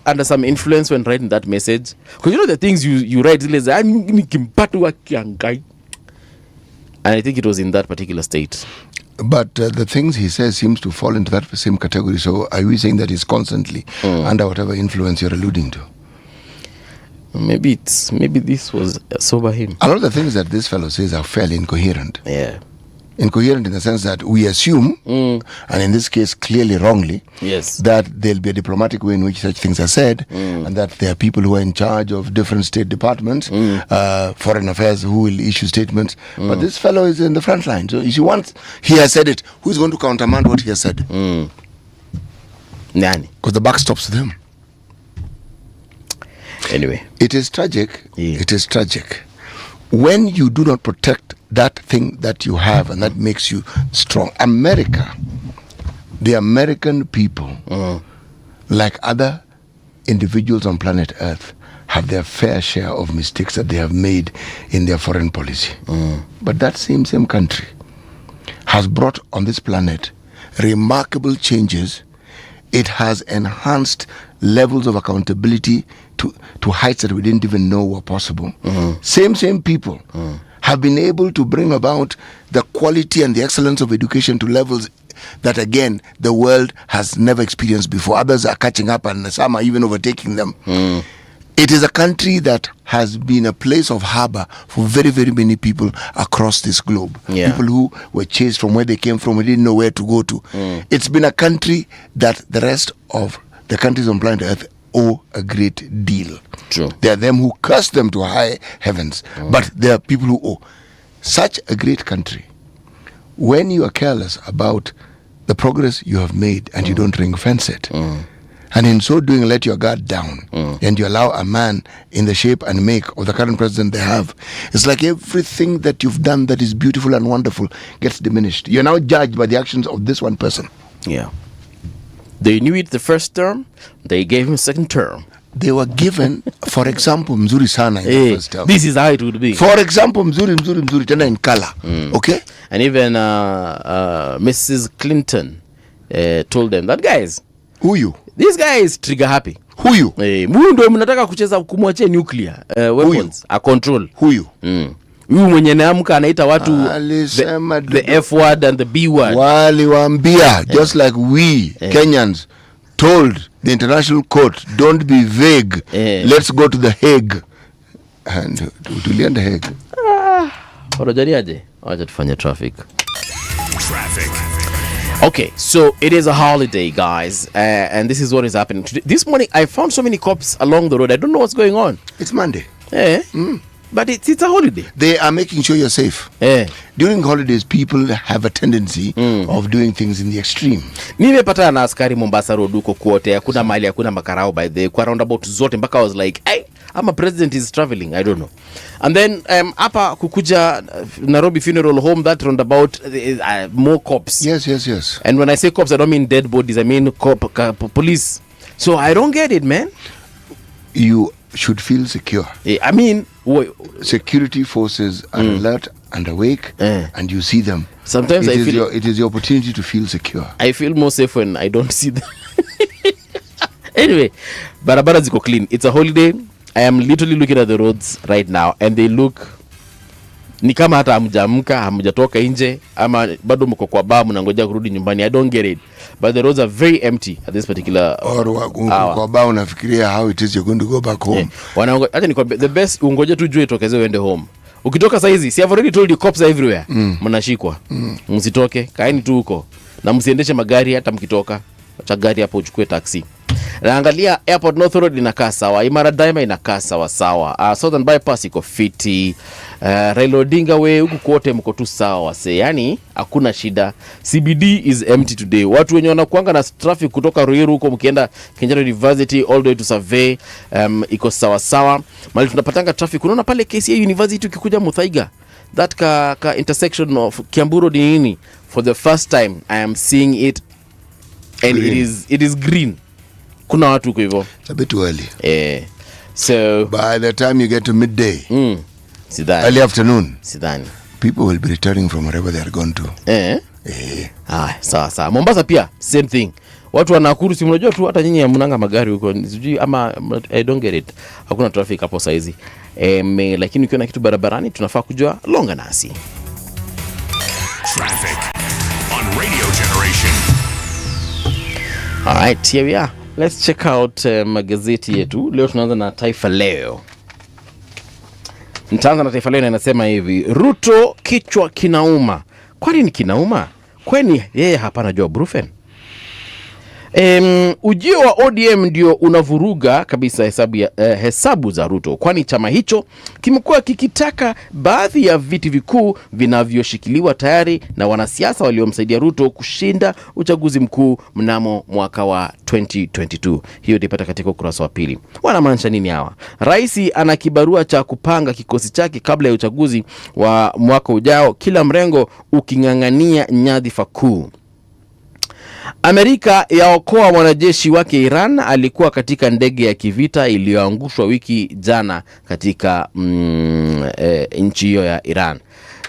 [SPEAKER 5] under some influence when writing that message? Because you know the things you write, and I think it was in that particular state.
[SPEAKER 7] But the things he says seems to fall into that same category. So are we saying that he's constantly under whatever influence you're alluding to?
[SPEAKER 5] Maybe this was sober him.
[SPEAKER 7] A lot of the things that this fellow says are fairly incoherent.
[SPEAKER 5] Yeah.
[SPEAKER 7] Incoherent in the sense that we assume, and in this case clearly wrongly,
[SPEAKER 5] yes,
[SPEAKER 7] that there'll be a diplomatic way in which such things are said, and that there are people who are in charge of different state departments, foreign affairs, who will issue statements. But this fellow is in the front line. So if once he has said it, who's going to countermand what he has said?
[SPEAKER 5] Nani?
[SPEAKER 7] Because the buck stops with him.
[SPEAKER 5] Anyway.
[SPEAKER 7] It is tragic.
[SPEAKER 5] Yeah.
[SPEAKER 7] It is tragic. When you do not protect that thing that you have and that makes you strong. America, the American people, like other individuals on planet Earth, have their fair share of mistakes that they have made in their foreign policy. But that same country has brought on this planet remarkable changes. It has enhanced levels of accountability to heights that we didn't even know were possible. Same people have been able to bring about the quality and the excellence of education to levels that, again, the world has never experienced before. Others are catching up and some are even overtaking them. It is a country that has been a place of harbor for very, very many people across this globe.
[SPEAKER 5] Yeah.
[SPEAKER 7] People who were chased from where they came from, who didn't know where to go to. It's been a country that the rest of the countries on planet Earth owe a great deal.
[SPEAKER 5] True.
[SPEAKER 7] There are them who curse them to high heavens, but there are people who owe. Such a great country, when you are careless about the progress you have made and you don't ring fence it, and in so doing let your guard down, and you allow a man in the shape and make of the current president they have, it's like everything that you've done that is beautiful and wonderful gets diminished. You're now judged by the actions of this one person.
[SPEAKER 5] Yeah. They knew it the first term, they gave him second term.
[SPEAKER 7] They were given, for example, mzuri sana in the first term.
[SPEAKER 5] This is how it would be.
[SPEAKER 7] For example, mzuri tena in color. Okay?
[SPEAKER 5] And even Mrs. Clinton told them that, guys,
[SPEAKER 7] who you?
[SPEAKER 5] This guy is trigger happy.
[SPEAKER 7] Who you?
[SPEAKER 5] Mungu ndio mnataka kucheza kumwachia nuclear weapons a control.
[SPEAKER 7] Who you?
[SPEAKER 5] Huyu mwenye naamka anaita watu the F word and the B word.
[SPEAKER 7] Waliwaambia, just like we Kenyans told the international court, don't be vague. Let's go to the Hague. And tulienda Hague.
[SPEAKER 5] Orojariaje? Wacha tufanye traffic. Okay, so it is a holiday, guys, and this is what is happening today. This morning I found so many cops along the road. I don't know what's going on.
[SPEAKER 7] It's Monday.
[SPEAKER 5] But it's a holiday.
[SPEAKER 7] They are making sure you're safe. During holidays, people have a tendency of doing things in the extreme.
[SPEAKER 5] Nimepata na askari Mombasa road huko kwote, hakuna mali, hakuna makarao by the kwa roundabout zote, mpaka I was like, hey, I'm a president is traveling, I don't know. And then hapa kukuja Nairobi Funeral Home, that roundabout, more cops.
[SPEAKER 7] Yes.
[SPEAKER 5] And when I say cops, I don't mean dead bodies, I mean police. So I don't get it, man.
[SPEAKER 7] You should feel secure.
[SPEAKER 5] I mean,
[SPEAKER 7] security forces are alert and awake and you see them.
[SPEAKER 5] Sometimes
[SPEAKER 7] it is your opportunity to feel secure.
[SPEAKER 5] I feel more safe when I don't see them. Anyway, barabara ziko clean. It's a holiday. I am literally looking at the roads right now and they look ni kama hata hamjamka, hamjatoka nje ama bado mko kwa baa mnangoja kurudi nyumbani. I don't get it. But the roads are very empty at this particular
[SPEAKER 7] hour. Kwa baa unafikiria how it is you're going to go back home.
[SPEAKER 5] Hata nikwambia the best ungoje tu jue tokeze uende home. Ukitoka saa hizi, I've already told you cops are everywhere. Mnashikwa. Msitoke, kaeni tu huko. Na msiendeshe magari hata mkitoka. Acha gari hapo uchukue taxi. Naangalia Airport North Road inakaa sawa, Imara Daima inakaa sawa. Southern Bypass iko fiti. Raila Odinga Way huku kote mko tu sawa wase. Yaani hakuna shida. CBD is empty today. Watu wenye wanakuanga na traffic kutoka Ruiru huko mkienda Kenyatta University all the way to Survey iko sawa. Mali tunapatanga traffic. Unaona pale KCA University ukikuja Muthaiga. That ka intersection of Kiambu Road nini. For the first time I am seeing it and it is green. Kuna watu huko hivyo.
[SPEAKER 7] It's a bit early.
[SPEAKER 5] So
[SPEAKER 7] by the time you get to midday,
[SPEAKER 5] sidhani.
[SPEAKER 7] Early afternoon,
[SPEAKER 5] sidhani.
[SPEAKER 7] People will be returning from wherever they are gone to.
[SPEAKER 5] Sawa. Mombasa pia same thing. Watu wa Nakuru si mnajua tu hata nyinyi hamnanga magari huko. Sijui ama I don't get it. Hakuna traffic hapo saa hizi. Lakini ukiona kitu barabarani tunafaa kujua longa nasi.
[SPEAKER 1] Traffic on Radio Generation.
[SPEAKER 5] All right, here we are. Let's check out magazeti yetu. Leo tunaanza na Taifa Leo. Nitaanza na Taifa Leo na inasema hivi, Ruto kichwa kinauma. Kwani ni kinauma? Kwani yeye hapana jua Brufen? Ujio wa ODM ndio unavuruga kabisa hesabu za Ruto, kwani chama hicho kimekuwa kikitaka baadhi ya viti vikuu vinavyoshikiliwa tayari na wanasiasa waliomsaidia Ruto kushinda uchaguzi mkuu mnamo mwaka wa 2022. Hiyo dipata katika ukurasa wa pili. Wanamaanisha nini hawa? Rais ana kibarua cha kupanga kikosi chake kabla ya uchaguzi wa mwaka ujao, kila mrengo ukingangania nyadhifa kuu. Amerika yaokoa mwanajeshi wake Iran alikuwa katika ndege ya kivita iliyoangushwa wiki jana katika nchi hiyo ya Iran.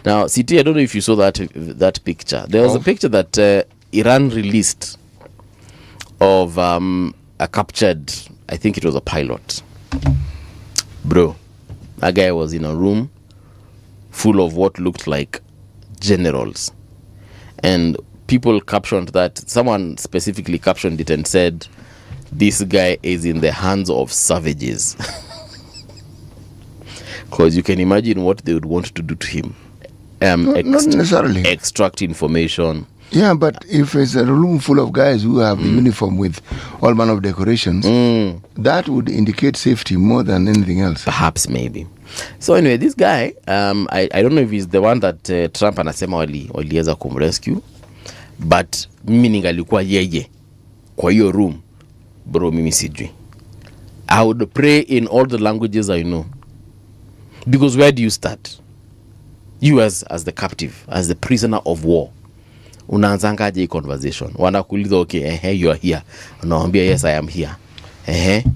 [SPEAKER 5] Now, CT, I don't know if you saw that picture. There was a picture that Iran released of a captured, I think it was a pilot. Bro, that guy was in a room full of what looked like generals. And people captioned that, someone specifically captioned it and said, this guy is in the hands of savages. Because you can imagine what they would want to do to him.
[SPEAKER 7] Not necessarily.
[SPEAKER 5] Extract information.
[SPEAKER 7] Yeah, but if it's a room full of guys who have the uniform with all manner of decorations, that would indicate safety more than anything else.
[SPEAKER 5] Perhaps, maybe. So anyway, this guy, I don't know if he's the one that Trump anasema waliweza kumrescue. But mimi ningalikuwa yeye kwa hiyo room, bro, mimi sijui. I would pray in all the languages I know. Because where do you start? You as the captive, as the prisoner of war. Unaanzangaje hii conversation? Wanakuuliza okay, you are here. Unawaambia yes, I am here.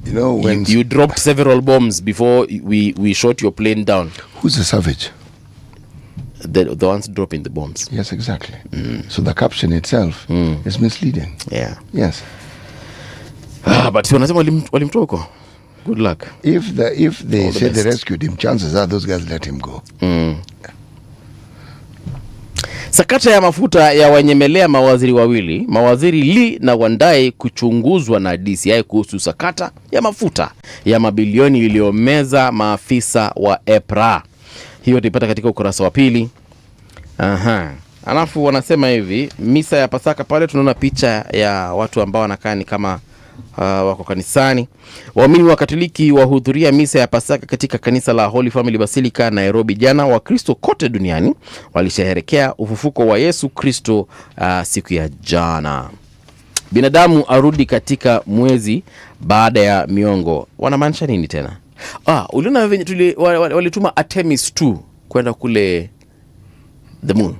[SPEAKER 7] You know, when
[SPEAKER 5] you dropped several bombs before we shot your plane down.
[SPEAKER 7] Who's the savage?
[SPEAKER 5] The ones dropping the bombs.
[SPEAKER 7] Yes, exactly. So the caption itself is misleading.
[SPEAKER 5] Yeah.
[SPEAKER 7] Yes.
[SPEAKER 5] But wanasema walimtoa huko. Good luck.
[SPEAKER 7] If they said they rescued him, chances are those guys let him go.
[SPEAKER 5] Sakata ya mafuta ya wanyemelea mawaziri wawili, mawaziri Lee na Wandai kuchunguzwa na DCI kuhusu sakata ya mafuta ya mabilioni iliyomeza maafisa wa EPRA. Hiyo tulipata katika ukurasa wa pili. Alafu wanasema hivi, misa ya Pasaka pale tunaona picha ya watu ambao wanakaa ni kama wako kanisani. Waumini wa Katoliki wahudhuria misa ya Pasaka katika kanisa la Holy Family Basilica Nairobi jana. Wakristo kote duniani walisherehekea ufufuko wa Yesu Kristo siku ya jana. Binadamu arudi katika mwezi baada ya miongo. Wanamaanisha nini tena? Uliona venye walituma Artemis 2 kwenda kule the moon.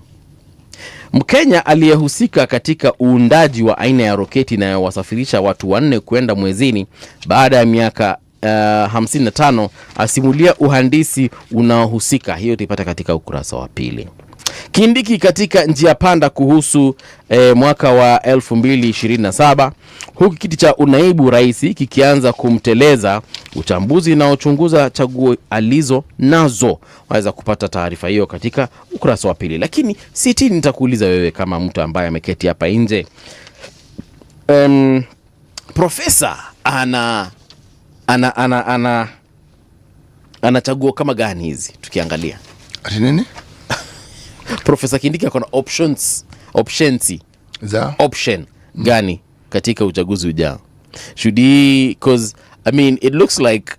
[SPEAKER 5] Mkenya aliyehusika katika uundaji wa aina ya roketi inayowasafirisha watu 4 kwenda mwezini baada ya miaka 55 asimulia uhandisi unaohusika. Hiyo utaipata katika ukurasa wa 2. Kindiki katika njia panda kuhusu mwaka wa 2027, huku kiti cha unaibu rais kikianza kumteleza. Uchambuzi na uchunguza chaguo alizo nazo. Waweza kupata taarifa hiyo katika ukurasa wa 2. Lakini sitini nitakuuliza wewe kama mtu ambaye ameketi hapa nje. Profesa ana chaguo kama gani hizi tukiangalia?
[SPEAKER 7] Ati nini?
[SPEAKER 5] Profesa Kindiki akona option gani katika uchaguzi ujao? Should he, because I mean it looks like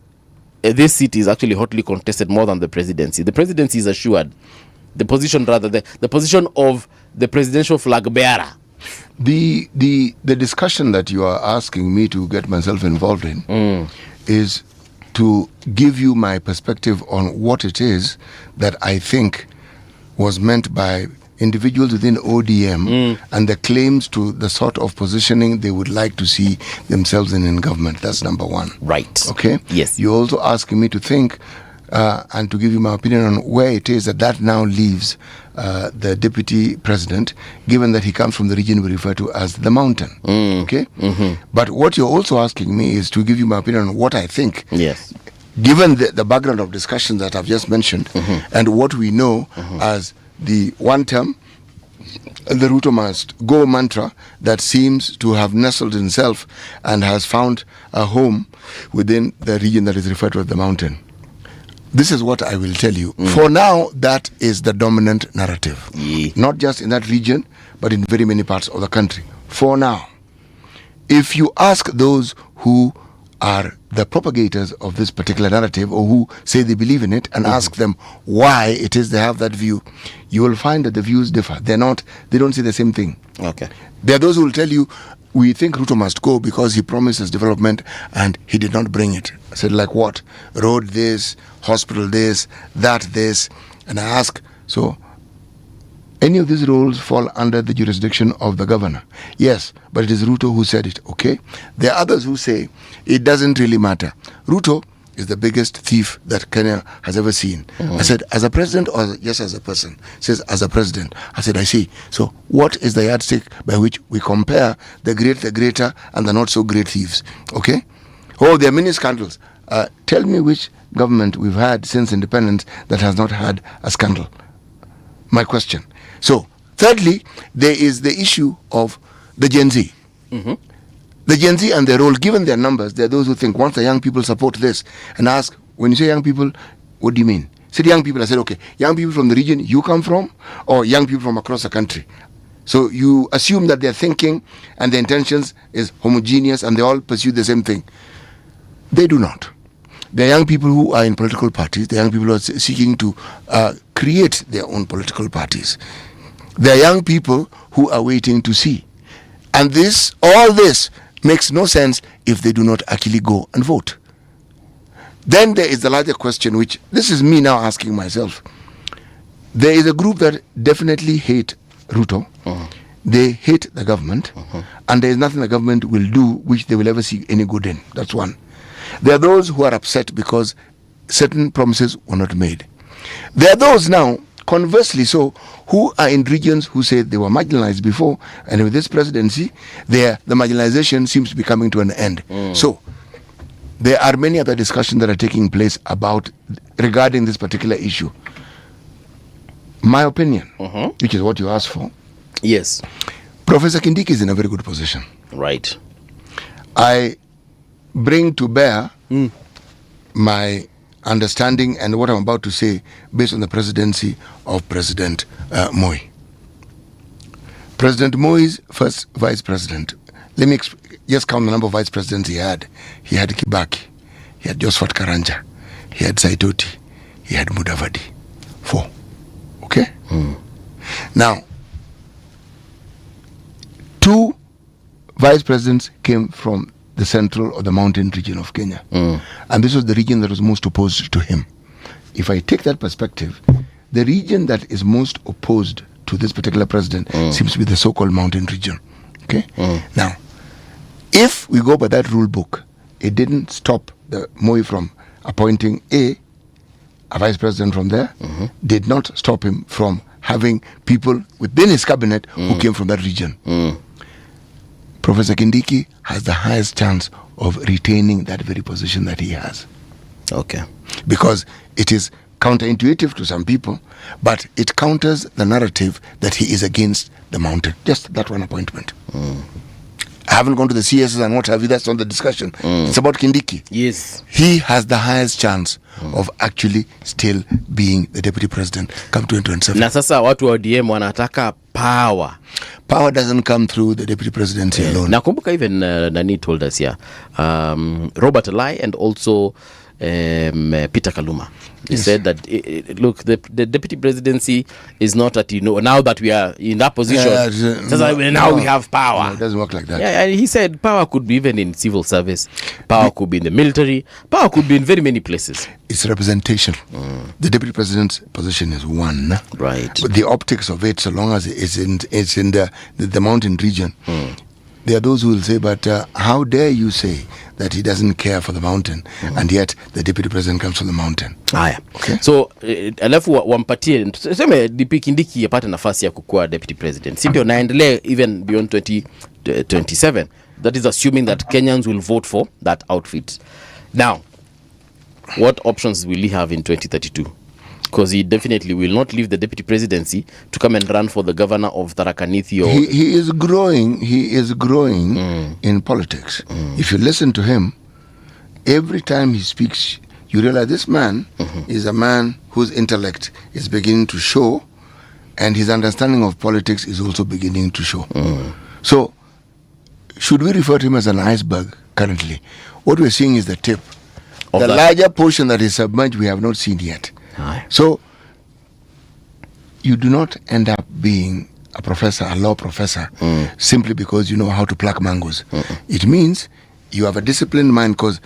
[SPEAKER 5] this seat is actually hotly contested more than the presidency. The presidency is assured. The position the position of the presidential flag bearer.
[SPEAKER 7] The discussion that you are asking me to get myself involved in is to give you my perspective on what it is that I think was meant by individuals within ODM and the claims to the sort of positioning they would like to see themselves in government. That's number one.
[SPEAKER 5] Right.
[SPEAKER 7] Okay?
[SPEAKER 5] Yes.
[SPEAKER 7] You're also asking me to think and to give you my opinion on where it is that now leaves the deputy president, given that he comes from the region we refer to as the mountain. Okay? But what you're also asking me is to give you my opinion on what I think.
[SPEAKER 5] Yes.
[SPEAKER 7] Given the background of discussions that I've just mentioned and what we know as the one term, the Ruto must go mantra that seems to have nestled itself and has found a home within the region that is referred to as the mountain. This is what I will tell you. For now, that is the dominant narrative. Not just in that region, but in very many parts of the country. For now. If you ask those who are the propagators of this particular narrative or who say they believe in it and ask them why it is they have that view, you will find that the views differ. They don't say the same thing. Okay. There are those who will tell you, we think Ruto must go because he promises development and he did not bring it. I said, like what? Road this, hospital this, that this. And I ask, so any of these roles fall under the jurisdiction of the governor? Yes, but it is Ruto who said it, okay? There are others who say it doesn't really matter. Ruto is the biggest thief that Kenya has ever seen. I said, as a president or just as a person? He says, as a president. I said, I see. So what is the yardstick by which we compare the great, the greater, and the not so great thieves? Okay? Oh, there are many scandals. Tell me which government we've had since independence that has not had a scandal. My question. So, thirdly, there is the issue of the Gen Z. The Gen Z and their role, given their numbers, there are those who think once the young people support this and ask, when you say young people, what do you mean? Said young people, I said, okay, young people from the region you come from or young people from across the country? So you assume that their thinking and their intentions is homogeneous and they all pursue the same thing. They do not. There are young people who are in political parties. There are young people who are seeking to create their own political parties. There are young people who are waiting to see. And all this makes no sense if they do not actually go and vote. Then there is the larger question, which this is me now asking myself. There is a group that definitely hate Ruto. They hate the government. And there is nothing the government will do which they will ever see any good in. That's one. There are those who are upset because certain promises were not made. There are those now, conversely so, who are in regions who say they were marginalized before, and with this presidency, the marginalization seems to be coming to an end. So, there are many other discussions that are taking place regarding this particular issue. My opinion, which is what you asked for.
[SPEAKER 5] Yes.
[SPEAKER 7] Professor Kindiki is in a very good position.
[SPEAKER 5] Right.
[SPEAKER 7] I bring to bear my understanding and what I'm about to say based on the presidency of President Moi. President Moi's first vice president, let me just count the number of vice presidents he had. He had Kibaki, he had Josephat Karanja, he had Saitoti, he had Mudavadi. 4. Okay? Now, 2 vice presidents came from the central or the mountain region of Kenya. And this was the region that was most opposed to him. If I take that perspective, the region that is most opposed to this particular president seems to be the so-called mountain region. Okay? Now, if we go by that rule book, it didn't stop the Moi from appointing a vice president from there, did not stop him from having people within his cabinet who came from that region. Professor Kindiki has the highest chance of retaining that very position that he has.
[SPEAKER 5] Okay. Because
[SPEAKER 7] it is counterintuitive to some people, but it counters the narrative that he is against the mountain. Just that one appointment. I haven't gone to the CSs and what have you. That's not the discussion. It's about Kindiki.
[SPEAKER 5] Yes.
[SPEAKER 7] He has the highest chance of actually still being the deputy president come 2027.
[SPEAKER 5] Na sasa watu wa ODM wanataka power.
[SPEAKER 7] Power doesn't come through the deputy presidency alone.
[SPEAKER 5] Nakumbuka even Nani told us here, Robert Lai and also Peter Kaluma. They said that, look, the deputy presidency is not that, now that we are in that position, we have power.
[SPEAKER 7] No, it doesn't work like that.
[SPEAKER 5] Yeah, and he said power could be even in civil service, power could be in the military, power could be in very many places.
[SPEAKER 7] It's representation. The deputy president's position is one.
[SPEAKER 5] Right.
[SPEAKER 7] But the optics of it, so long as it's in the mountain region, there are those who will say, but how dare you say that he doesn't care for the mountain, and yet the deputy president comes from the mountain.
[SPEAKER 5] Okay. So alafu wampatie tuseme DP Kindiki apate nafasi ya kukua deputy president, si ndio naendelee even beyond 2027. That is assuming that Kenyans will vote for that outfit. Now, what options will he have in 2032? Because he definitely will not leave the deputy presidency to come and run for the governor of Tharaka Nithi.
[SPEAKER 7] He is growing in politics. If you listen to him, every time he speaks, you realize this man is a man whose intellect is beginning to show, and his understanding of politics is also beginning to show. So, should we refer to him as an iceberg currently? What we're seeing is the tip. The larger portion that is submerged, we have not seen yet. So, you do not end up being a professor, a law professor, simply because you know how to pluck mangoes. It means you have a disciplined mind, because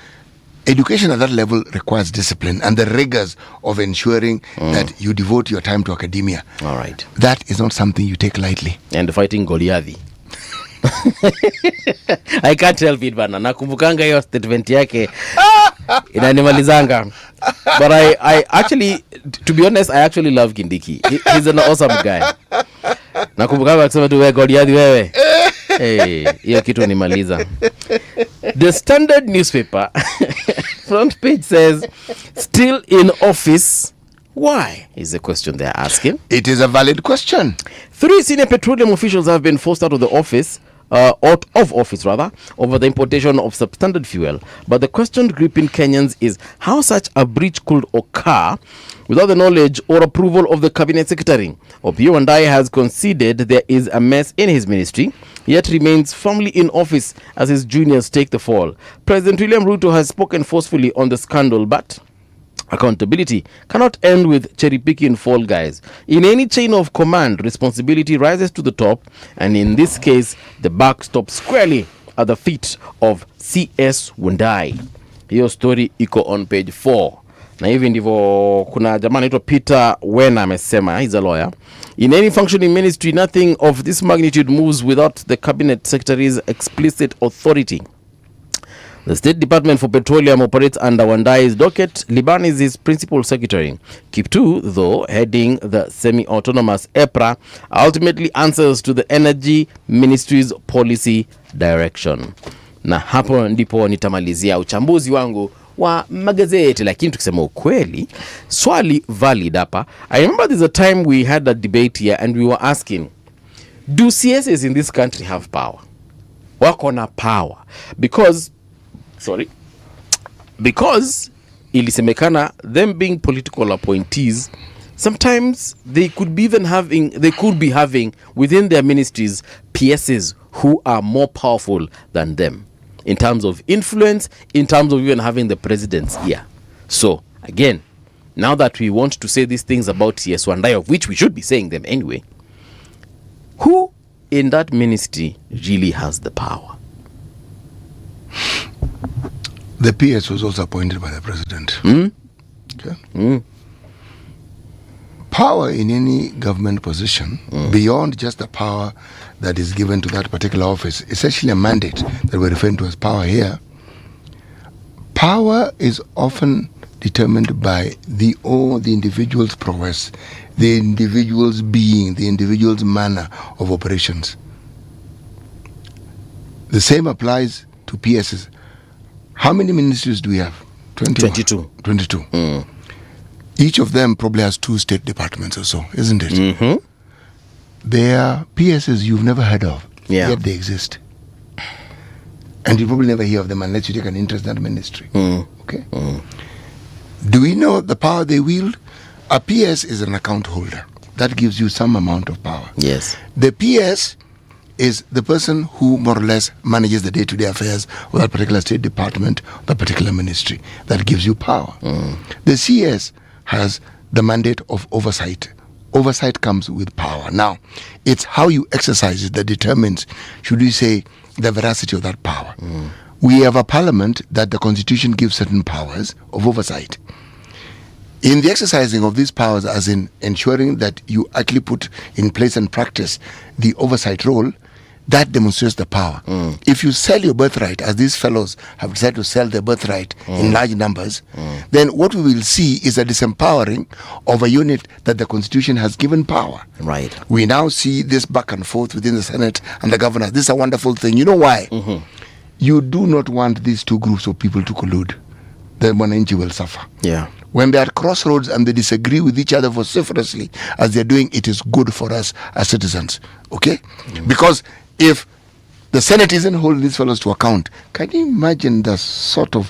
[SPEAKER 7] education at that level requires discipline and the rigors of ensuring that you devote your time to academia.
[SPEAKER 5] All right.
[SPEAKER 7] That is not something you take lightly.
[SPEAKER 5] And fighting Goliath. I can't help it, bana. Nakumbukanga hiyo statement yake inanimalizanga. But I actually, to be honest, I actually love Kindiki. He's an awesome guy. Nakumbukanga akisema tu wewe Goliath wewe. Hey, hiyo kitu nimaliza. The Standard newspaper front page says, still in office. Why is the question they're asking?
[SPEAKER 7] It is a valid question.
[SPEAKER 5] 3 senior petroleum officials have been forced out of the office, over the importation of substandard fuel. But the question gripping Kenyans is how such a breach could occur without the knowledge or approval of the cabinet secretary. Opiyo Wandayi has conceded there is a mess in his ministry, yet remains firmly in office as his juniors take the fall. President William Ruto has spoken forcefully on the scandal, but accountability cannot end with cherry-picking fall guys. In any chain of command, responsibility rises to the top, and in this case, the buck stops squarely at the feet of CS Wandayi. Hiyo story iko on page 4. Na hivi ndivyo kuna jamaa anaitwa Peter Wena amesema, he's a lawyer. In any functioning ministry, nothing of this magnitude moves without the cabinet secretary's explicit authority. The State Department for Petroleum operates under Wandayi's docket. Liban is his principal secretary. Kiptu, though, heading the semi-autonomous EPRA, ultimately answers to the Energy Ministry's policy direction. Na hapo ndipo nitamalizia uchambuzi wangu wa magazeti, lakini tukisema ukweli, swali valid hapa. I remember there's a time we had a debate here and we were asking, do CSs in this country have power? Wako na power? Because ilisemekana them being political appointees, sometimes they could be having within their ministries PSs who are more powerful than them in terms of influence, in terms of even having the president's ear. So again, now that we want to say these things about CS Wandayi, of which we should be saying them anyway, who in that ministry really has the power?
[SPEAKER 7] The PS was also appointed by the president. Okay. Power in any government position, beyond just the power that is given to that particular office, is actually a mandate that we're referring to as power here. Power is often determined by the individual's prowess, the individual's being, the individual's manner of operations. The same applies to PSs. How many ministries do we have?
[SPEAKER 5] 22.
[SPEAKER 7] 22. Each of them probably has 2 state departments or so, isn't it?
[SPEAKER 5] Mm-hmm.
[SPEAKER 7] They are PSs you've never heard of, yet they exist. And you probably never hear of them unless you take an interest in that ministry. Okay? Do we know the power they wield? A PS is an account holder. That gives you some amount of power.
[SPEAKER 5] Yes.
[SPEAKER 7] The PS is the person who more or less manages the day-to-day affairs of that particular state department, that particular ministry. That gives you power. The CS has the mandate of oversight. Oversight comes with power. Now, it's how you exercise it that determines, should we say, the veracity of that power. We have a parliament that the constitution gives certain powers of oversight. In the exercising of these powers, as in ensuring that you actually put in place and practice the oversight role, that demonstrates the power. If you sell your birthright, as these fellows have decided to sell their birthright in large numbers, then what we will see is a disempowering of a unit that the constitution has given power.
[SPEAKER 5] Right.
[SPEAKER 7] We now see this back and forth within the Senate and the governors. This is a wonderful thing. You know why? You do not want these 2 groups of people to collude. The Mwananchi will suffer.
[SPEAKER 5] Yeah.
[SPEAKER 7] When they're at crossroads and they disagree with each other vociferously as they're doing, it is good for us as citizens. Okay? Because if the Senate isn't holding these fellows to account, can you imagine the sort of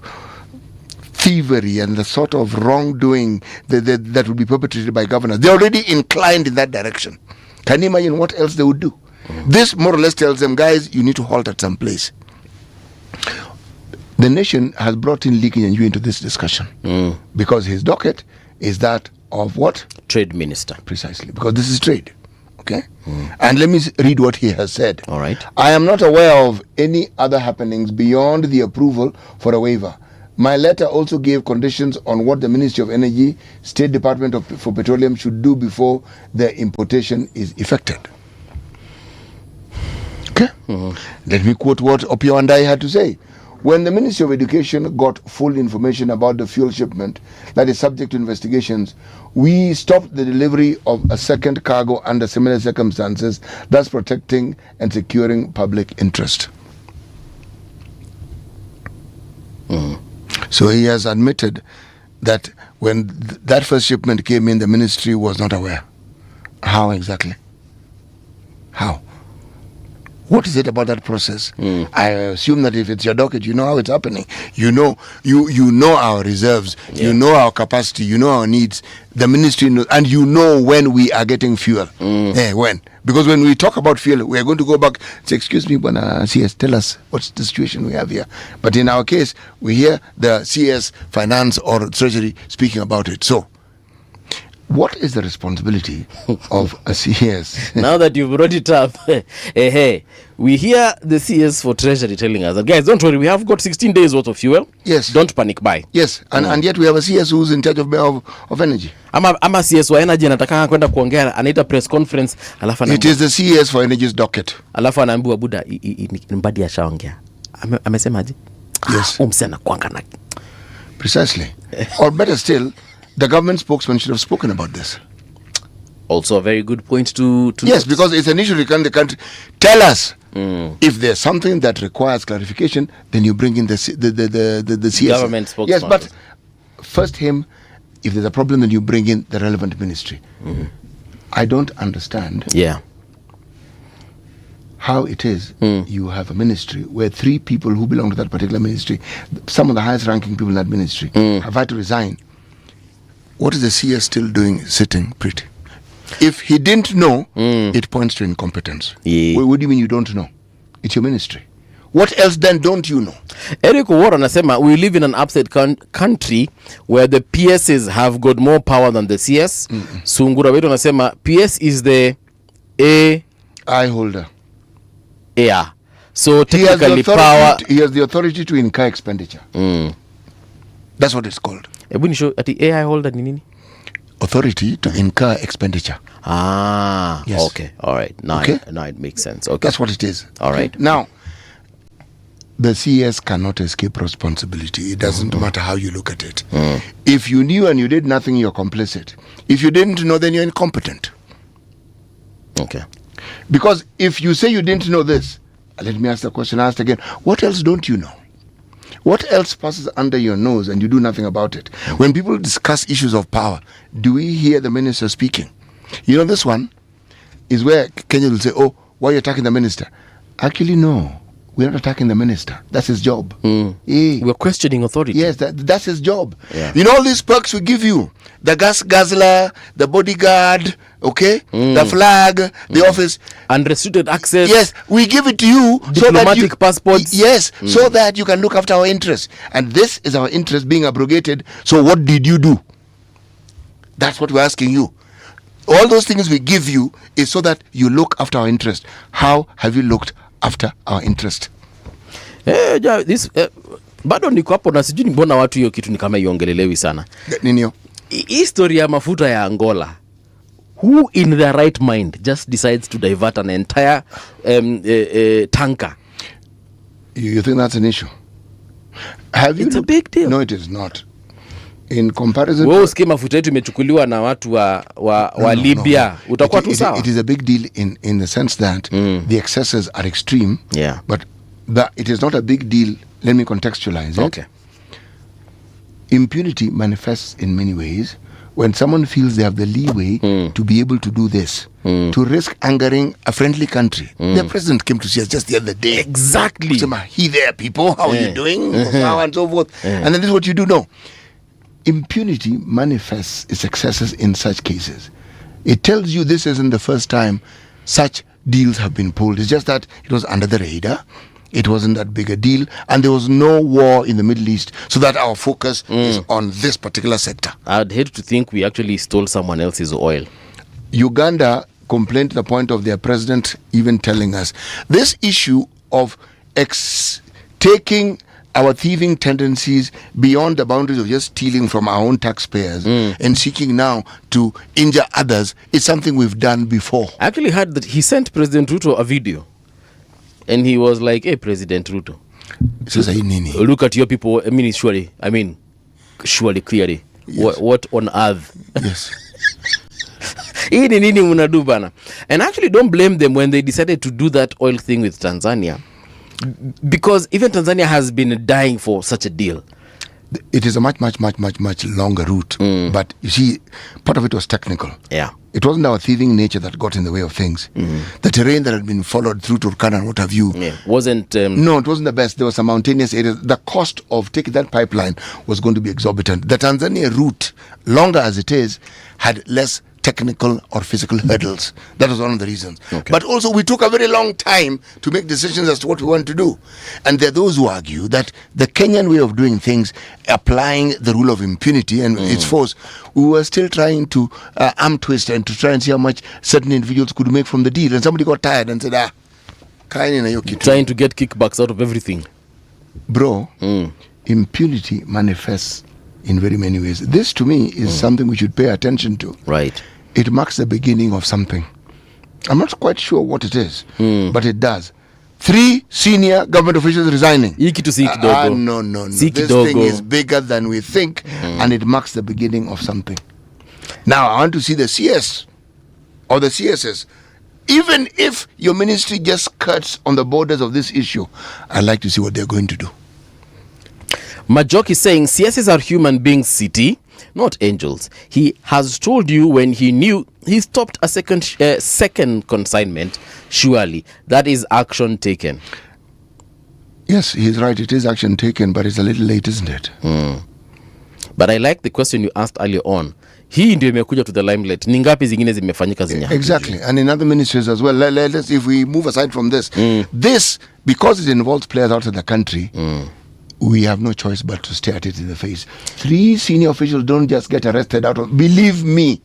[SPEAKER 7] thievery and the sort of wrongdoing that would be perpetrated by governors? They're already inclined in that direction. Can you imagine what else they would do? This more or less tells them, guys, you need to halt at some place. The nation has brought in Lee Kinyanjui into this discussion because his docket is that of what?
[SPEAKER 5] Trade Minister.
[SPEAKER 7] Precisely, because this is trade. Okay? And let me read what he has said.
[SPEAKER 5] All right.
[SPEAKER 7] I am not aware of any other happenings beyond the approval for a waiver. My letter also gave conditions on what the Ministry of Energy, State Department for Petroleum should do before the importation is effected. Okay? Let me quote what Opio and I had to say. When the Ministry of Education got full information about the fuel shipment that is subject to investigations, we stopped the delivery of a second cargo under similar circumstances, thus protecting and securing public interest. So he has admitted that when that first shipment came in, the ministry was not aware. How exactly? How? What is it about that process? I assume that if it's your docket, you know how it's happening. You know our reserves. You know our capacity. You know our needs. The ministry knows, and you know when we are getting fuel. When? Because when we talk about fuel, we are going to go back. Say, excuse me, Bwana CS, tell us what's the situation we have here. But in our case, we hear the CS, Finance, or Treasury speaking about it. So, what is the responsibility of a CS?
[SPEAKER 5] Now that you've brought it up, we hear the CS for Treasury telling us that, guys, don't worry, we have got 16 days worth of fuel.
[SPEAKER 7] Yes.
[SPEAKER 5] Don't panic buy.
[SPEAKER 7] Yes, and yet we have a CS who's in charge of energy.
[SPEAKER 5] Ama CS wa energy anataka kwenda kuongea, anaita press conference, alafu
[SPEAKER 7] it is the CS for energy's docket.
[SPEAKER 5] Alafu anaambiwa buda mbadi ashaongea. Amesemaje?
[SPEAKER 7] Yes.
[SPEAKER 5] Umsana kwanga na.
[SPEAKER 7] Precisely. Or better still, the government spokesman should have spoken about this.
[SPEAKER 5] Also a very good point to
[SPEAKER 7] yes, because it's an issue regarding the country. Tell us if there's something that requires clarification, then you bring in the CS.
[SPEAKER 5] Government spokesman.
[SPEAKER 7] Yes, but first him. If there's a problem, then you bring in the relevant ministry. I don't understand.
[SPEAKER 5] Yeah.
[SPEAKER 7] How it is you have a ministry where 3 people who belong to that particular ministry, some of the highest ranking people in that ministry, have had to resign. What is the CS still doing sitting pretty? If he didn't know, it points to incompetence.
[SPEAKER 5] Yeah.
[SPEAKER 7] What do you mean you don't know? It's your ministry. What else then don't you know?
[SPEAKER 5] Eric Oworo anasema we live in an upstate country where the PSs have got more power than the CS. Sungura wetu anasema PS is the
[SPEAKER 7] eye holder.
[SPEAKER 5] Yeah. So technically power.
[SPEAKER 7] He has the authority to incur expenditure. That's what it's called.
[SPEAKER 5] Ebu nisho ati AI holder ni nini?
[SPEAKER 7] Authority to incur expenditure.
[SPEAKER 5] Yes. Okay. All right. Now it makes sense. Okay.
[SPEAKER 7] That's what it is.
[SPEAKER 5] All right.
[SPEAKER 7] Now, the CS cannot escape responsibility. It doesn't matter how you look at it. If you knew and you did nothing, you're complicit. If you didn't know, then you're incompetent.
[SPEAKER 5] Okay.
[SPEAKER 7] Because if you say you didn't know this, let me ask the question asked again, what else don't you know? What else passes under your nose and you do nothing about it? When people discuss issues of power, do we hear the minister speaking? You know, this one is where Kenya will say, oh, why are you attacking the minister? Actually, no. We're not attacking the minister. That's his job.
[SPEAKER 5] We're questioning authority.
[SPEAKER 7] Yes, that's his job.
[SPEAKER 5] Yeah.
[SPEAKER 7] You know all these perks we give you. The gas guzzler, the bodyguard, okay? The flag, the office.
[SPEAKER 5] Unrestricted access.
[SPEAKER 7] Yes, we give it to you.
[SPEAKER 5] Diplomatic passports.
[SPEAKER 7] Yes, so that you can look after our interests. And this is our interest being abrogated. So what did you do? That's what we're asking you. All those things we give you is so that you look after our interest. How have you looked after our interest?
[SPEAKER 5] Bado niko hapo na sijui mbona watu hiyo kitu ni kama iongelelewi sana.
[SPEAKER 7] Nini?
[SPEAKER 5] History ya mafuta ya Angola. Who in their right mind just decides to divert an entire tanker?
[SPEAKER 7] You think that's an issue?
[SPEAKER 5] It's a big deal.
[SPEAKER 7] No, it is not. In comparison,
[SPEAKER 5] wewe usikie mafuta yetu imechukuliwa na watu wa Libya, utakuwa tu sawa.
[SPEAKER 7] It is a big deal in the sense that the excesses are extreme.
[SPEAKER 5] Yeah.
[SPEAKER 7] But it is not a big deal. Let me contextualize it.
[SPEAKER 5] Okay.
[SPEAKER 7] Impunity manifests in many ways when someone feels they have the leeway to be able to do this, to risk angering a friendly country. The president came to see us just the other day.
[SPEAKER 5] Exactly.
[SPEAKER 7] He there, people. How are you doing? How and so forth. And then this is what you do now. Impunity manifests its excesses in such cases. It tells you this isn't the first time such deals have been pulled. It's just that it was under the radar. It wasn't that big a deal. And there was no war in the Middle East. So that our focus is on this particular sector.
[SPEAKER 5] I'd hate to think we actually stole someone else's oil.
[SPEAKER 7] Uganda complained to the point of their president even telling us this issue of taking our thieving tendencies beyond the boundaries of just stealing from our own taxpayers and seeking now to injure others is something we've done before.
[SPEAKER 5] I actually heard that he sent President Ruto a video. And he was like, hey, President Ruto, look at your people. Surely, clearly. Yes. What on earth?
[SPEAKER 7] Yes.
[SPEAKER 5] And actually don't blame them when they decided to do that oil thing with Tanzania. Because even Tanzania has been dying for such a deal.
[SPEAKER 7] It is a much longer route. But you see, part of it was technical.
[SPEAKER 5] Yeah.
[SPEAKER 7] It wasn't our thieving nature that got in the way of things. The terrain that had been followed through Turkana and what have you.
[SPEAKER 5] Wasn't...
[SPEAKER 7] No, it wasn't the best. There were some mountainous areas. The cost of taking that pipeline was going to be exorbitant. The Tanzania route, longer as it is, had less technical or physical hurdles. That was one of the reasons. Okay. But also we took a very long time to make decisions as to what we want to do. And there are those who argue that the Kenyan way of doing things, applying the rule of impunity and its force, we were still trying to arm twist and to try and see how much certain individuals could make from the deal. And somebody got tired and said,
[SPEAKER 5] trying to get kickbacks out of everything.
[SPEAKER 7] Bro, impunity manifests in very many ways. This to me is something we should pay attention to.
[SPEAKER 5] Right.
[SPEAKER 7] It marks the beginning of something. I'm not quite sure what it is, but it does. 3 senior government officials resigning. No. This thing is bigger than we think, and it marks the beginning of something. Now, I want to see the CS or the CSS. Even if your ministry just skirts on the borders of this issue, I'd like to see what they're going to do.
[SPEAKER 5] Majok is saying CSs are human beings, City, not angels. He has told you when he knew he stopped a second consignment. Surely that is action taken.
[SPEAKER 7] Yes, he's right. It is action taken, but it's a little late, isn't it?
[SPEAKER 5] But I like the question you asked earlier on. Hii ndio imekuja to the limelight. Ni ngapi zingine zimefanyika zenye?
[SPEAKER 7] Exactly. And in other ministries as well. Let's, if we move aside from this, this, because it involves players outside the country, we have no choice but to stare at it in the face. 3 senior officials don't just get arrested out of... Believe me,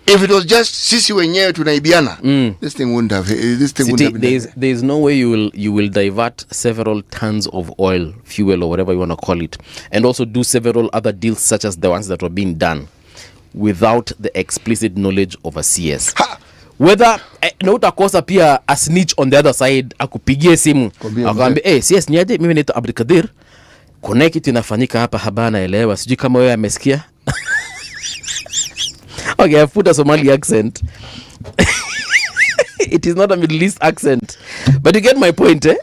[SPEAKER 7] if it was just sisi wenyewe tunaibiana, this thing wouldn't have...
[SPEAKER 5] There is no way you will divert several tons of oil, fuel, or whatever you want to call it, and also do several other deals such as the ones that were being done without the explicit knowledge of a CS. whether na utakosa pia a snitch on the other side akupigie simu akwambia CS niaje, mimi naitwa Abdulkadir, kuna kitu inafanyika hapa habana elewa, sijui kama wewe amesikia. Okay, I put a Somali accent. It is not a Middle East accent, but you get my point, eh?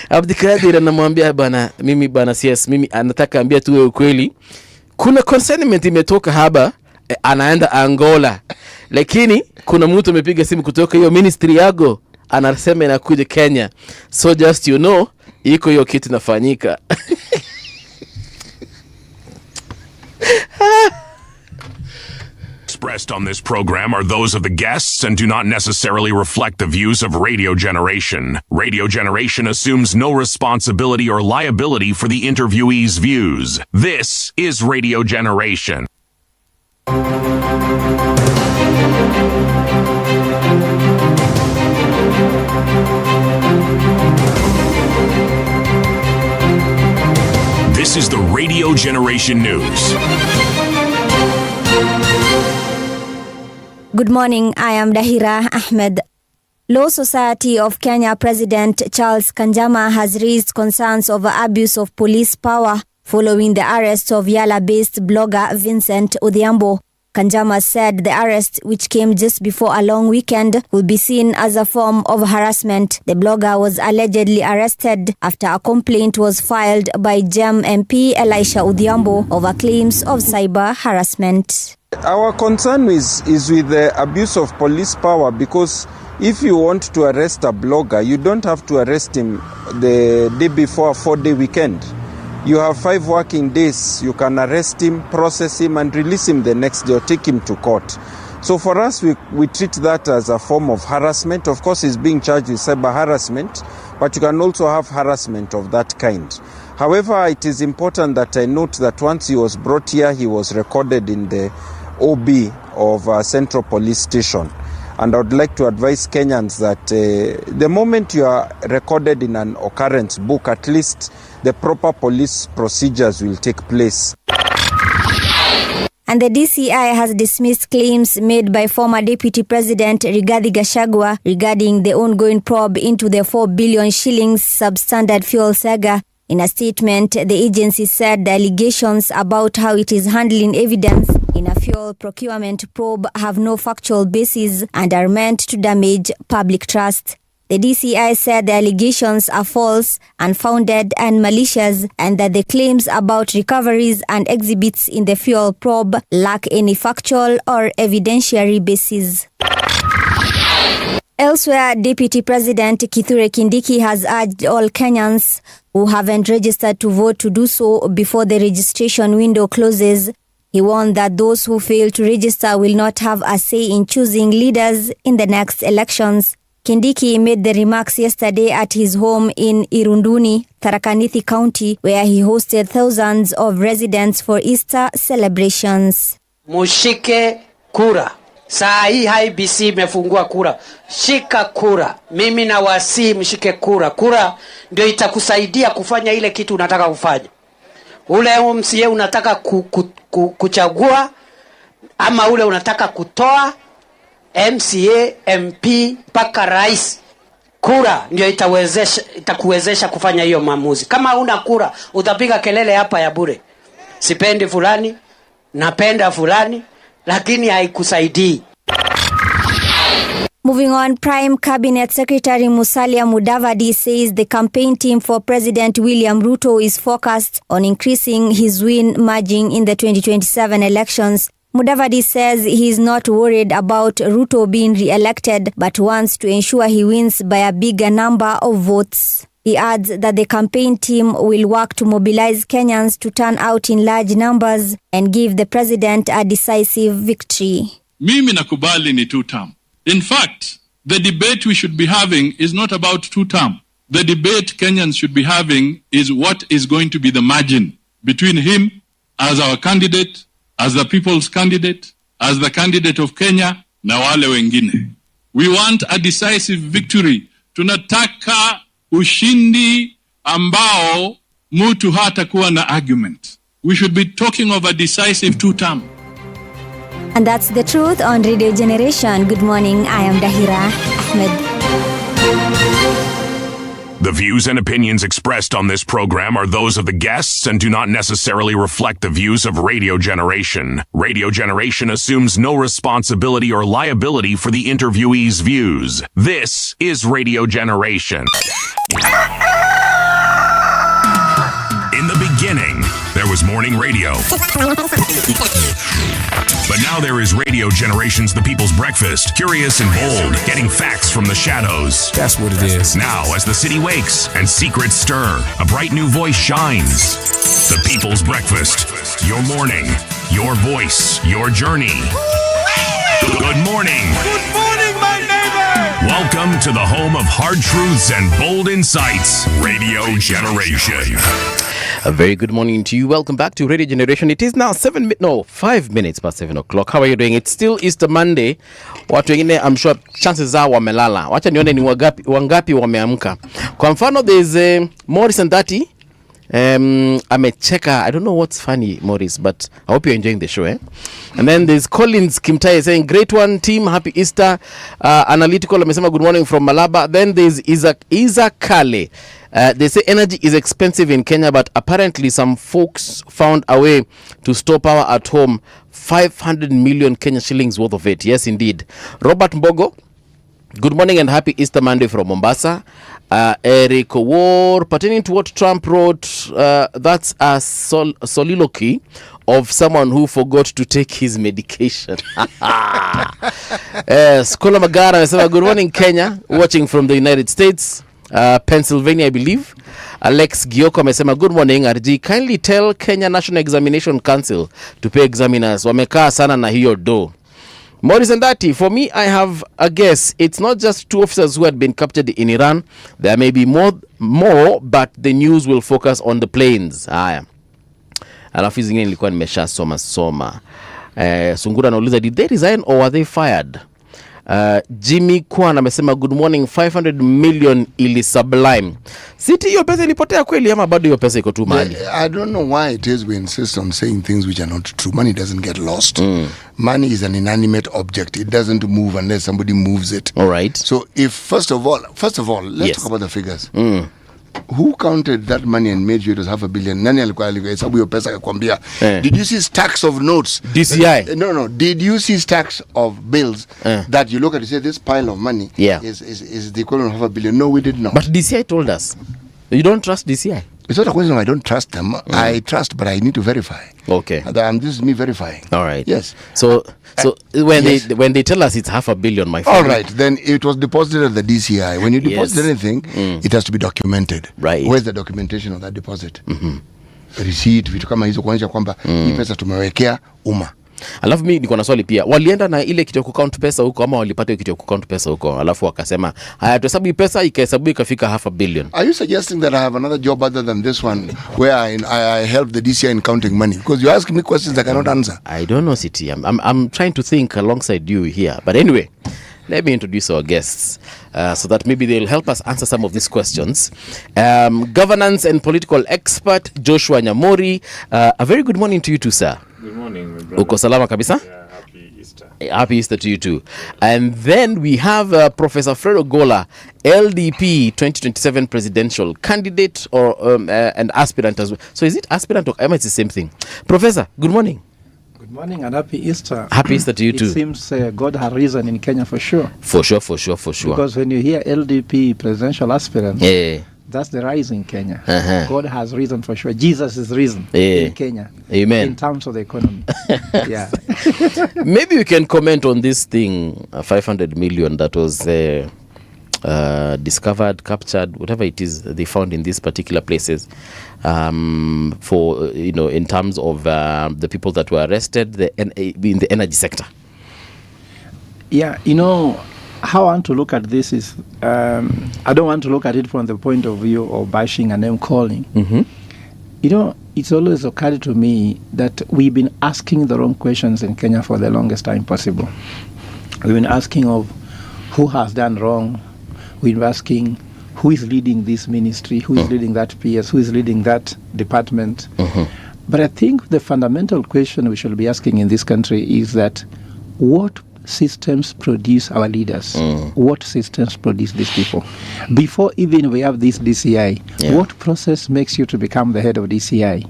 [SPEAKER 5] Abdulkadir anamwambia bana, mimi bana CS, mimi anataka ambia tu wewe ukweli, kuna consignment imetoka haba, anaenda Angola, lakini kuna mtu amepiga simu kutoka hiyo ministry yako anasema inakuja Kenya, so just you know iko hiyo kitu inafanyika.
[SPEAKER 1] Expressed on this program are those of the guests and do not necessarily reflect the views of Radio Generation. Radio Generation assumes no responsibility or liability for the interviewee's views. This is Radio Generation. This is the Radio Generation News.
[SPEAKER 2] Good morning, I am Dahira Ahmed. Law Society of Kenya President Charles Kanjama has raised concerns over abuse of police power following the arrest of Yala-based blogger Vincent Odhiambo. Kanjama said the arrest, which came just before a long weekend, will be seen as a form of harassment. The blogger was allegedly arrested after a complaint was filed by GEM MP Elisha Odhiambo over claims of cyber harassment.
[SPEAKER 8] Our concern is with the abuse of police power, because if you want to arrest a blogger, you don't have to arrest him the day before a 4-day weekend. You have 5 working days. You can arrest him, process him, and release him the next day or take him to court. So for us, we treat that as a form of harassment. Of course, he's being charged with cyber harassment, but you can also have harassment of that kind. However, it is important that I note that once he was brought here, he was recorded in the OB of Central Police Station. And I would like to advise Kenyans that the moment you are recorded in an occurrence book, at least the proper police procedures will take place.
[SPEAKER 2] And the DCI has dismissed claims made by former Deputy President Rigathi Gachagua regarding the ongoing probe into the 4 billion shillings substandard fuel saga. In a statement, the agency said the allegations about how it is handling evidence in a fuel procurement probe have no factual basis and are meant to damage public trust. The DCI said the allegations are false, unfounded and malicious, and that the claims about recoveries and exhibits in the fuel probe lack any factual or evidentiary basis. Elsewhere, Deputy President Kithure Kindiki has urged all Kenyans who haven't registered to vote to do so before the registration window closes. He warned that those who fail to register will not have a say in choosing leaders in the next elections. Kindiki made the remarks yesterday at his home in Irunduni, Tharaka Nithi County, where he hosted thousands of residents for Easter celebrations.
[SPEAKER 9] Mushike kura. Saa hii IEBC imefungua kura. Shika kura. Mimi na wasi mshike kura. Kura ndio itakusaidia kufanya ile kitu unataka kufanya. Ule MCA unataka kuchagua ama ule unataka kutoa, MCA, MP, paka rais. Kura ndio itakuwezesha kufanya hiyo maamuzi. Kama una kura, utapiga kelele hapa ya bure. Sipendi fulani, napenda fulani, lakini haikusaidii.
[SPEAKER 2] Moving on, Prime Cabinet Secretary Musalia Mudavadi says the campaign team for President William Ruto is focused on increasing his win margin in the 2027 elections. Mudavadi says he is not worried about Ruto being re-elected, but wants to ensure he wins by a bigger number of votes. He adds that the campaign team will work to mobilize Kenyans to turn out in large numbers and give the president a decisive victory.
[SPEAKER 10] Mimi nakubali ni 2-term. In fact, the debate we should be having is not about 2-term. The debate Kenyans should be having is what is going to be the margin between him as our candidate, as the people's candidate, as the candidate of Kenya, na wale wengine. We want a decisive victory. Tunataka ushindi ambao mtu hatakuwa na argument. We should be talking of a decisive 2-term.
[SPEAKER 2] And that's the truth on Radio Generation. Good morning, I am Dahira Ahmed.
[SPEAKER 1] The views and opinions expressed on this program are those of the guests and do not necessarily reflect the views of Radio Generation. Radio Generation assumes no responsibility or liability for the interviewee's views. This is Radio Generation. In the beginning, there was morning radio. But now there is Radio Generation's The People's Breakfast, curious and bold, getting facts from the shadows.
[SPEAKER 6] That's what it is.
[SPEAKER 1] Now, as the city wakes and secrets stir, a bright new voice shines. The People's Breakfast, your morning, your voice, your journey. Good morning.
[SPEAKER 6] Good morning, my neighbor.
[SPEAKER 1] Welcome to the home of hard truths and bold insights, Radio Generation.
[SPEAKER 5] A very good morning to you. Welcome back to Radio Generation. It is now 5 minutes past 7 o'clock. How are you doing? It's still Easter Monday. Watu wengine, I'm sure chances zao wamelala. Wacha nione ni wangapi wameamka. Kwa mfano, there's Morris and Dati. Amecheka. I don't know what's funny, Morris, but I hope you're enjoying the show. And then there's Collins Kimtai saying, great one, team, happy Easter. Analytical, amesema good morning from Malaba. Then there's Isaac Kale. They say energy is expensive in Kenya, but apparently some folks found a way to store power at home. 500 million Kenya shillings worth of it. Yes, indeed. Robert Mbogo, good morning and happy Easter Monday from Mombasa. Eric War, pertaining to what Trump wrote, that's a soliloquy of someone who forgot to take his medication. Skola Magara, good morning Kenya, watching from the United States. Pennsylvania, I believe. Alex Gioko amesema good morning RG, kindly tell Kenya National Examination Council to pay examiners. Wamekaa sana na hiyo do. Morris and Dati, for me, I have a guess. It's not just 2 officers who had been captured in Iran. There may be more, but the news will focus on the planes. Haya. Alafu zingine nilikuwa nimesha soma. Sungura anauliza, did they resign or were they fired? Jimmy Kwan amesema good morning, 500 million ili sublime. City, hiyo pesa ilipotea kweli ama bado hiyo pesa iko tu mahali?
[SPEAKER 7] I don't know why it is we insist on saying things which are not true. Money doesn't get lost. Money is an inanimate object. It doesn't move unless somebody moves it.
[SPEAKER 5] All right.
[SPEAKER 7] So if first of all, let's talk about the figures. Who counted that money and made sure it was 500 million? Nani alikuwa hesabu hiyo pesa akakwambia? Did you see stacks of notes?
[SPEAKER 5] DCI?
[SPEAKER 7] No. Did you see stacks of bills that you look at and say this pile of money is the equivalent of 500 billion? No, we did not.
[SPEAKER 5] But DCI told us. You don't trust DCI?
[SPEAKER 7] It's not a question of I don't trust them. I trust, but I need to verify.
[SPEAKER 5] Okay.
[SPEAKER 7] This is me verifying.
[SPEAKER 5] All right.
[SPEAKER 7] Yes.
[SPEAKER 5] So when they tell us it's 500 million, my friend.
[SPEAKER 7] All right. Then it was deposited at the DCI. When you deposit anything, it has to be documented.
[SPEAKER 5] Right.
[SPEAKER 7] Where's the documentation of that deposit? Receipt, vitu kama hizo kuonyesha kwamba hii pesa tumewekea umma.
[SPEAKER 5] Alafu mimi niko na swali pia. Walienda na ile kitu ya count pesa huko ama walipata kitu ya count pesa huko? Alafu wakasema, haya tuhesabu pesa, ikahesabu ikafika 500 million.
[SPEAKER 7] Are you suggesting that I have another job other than this one where I help the DCI in counting money? Because you're asking me questions I cannot answer.
[SPEAKER 5] I don't know, City. I'm trying to think alongside you here. But anyway, let me introduce our guests so that maybe they'll help us answer some of these questions. Governance and political expert Joshua Nyamori. A very good morning to you too, sir.
[SPEAKER 11] Good morning, my brother.
[SPEAKER 5] Uko salama kabisa?
[SPEAKER 11] Yeah, happy Easter.
[SPEAKER 5] Happy Easter to you too. And then we have Professor Fredo Gola, LDP 2027 presidential candidate or an aspirant as well. So is it aspirant or am I the same thing? Professor, good morning.
[SPEAKER 12] Good morning and happy Easter.
[SPEAKER 5] Happy Easter to you too.
[SPEAKER 12] It seems God has risen in Kenya for sure.
[SPEAKER 5] For sure.
[SPEAKER 12] Because when you hear LDP presidential aspirant, that's the rise in Kenya. God has risen for sure. Jesus is risen in Kenya.
[SPEAKER 5] Amen.
[SPEAKER 12] In terms of the economy. Yeah.
[SPEAKER 5] Maybe we can comment on this thing, 500 million that was discovered, captured, whatever it is they found in these particular places, for in terms of the people that were arrested in the energy sector.
[SPEAKER 12] Yeah, how I want to look at this is, I don't want to look at it from the point of view of bashing and name calling. It's always occurred to me that we've been asking the wrong questions in Kenya for the longest time possible. We've been asking of who has done wrong. We've been asking who is leading this ministry, who is leading that PS, who is leading that department. But I think the fundamental question we should be asking in this country is that what systems produce our leaders? What systems produce these people? Before even we have this DCI, what process makes you to become the head of DCI?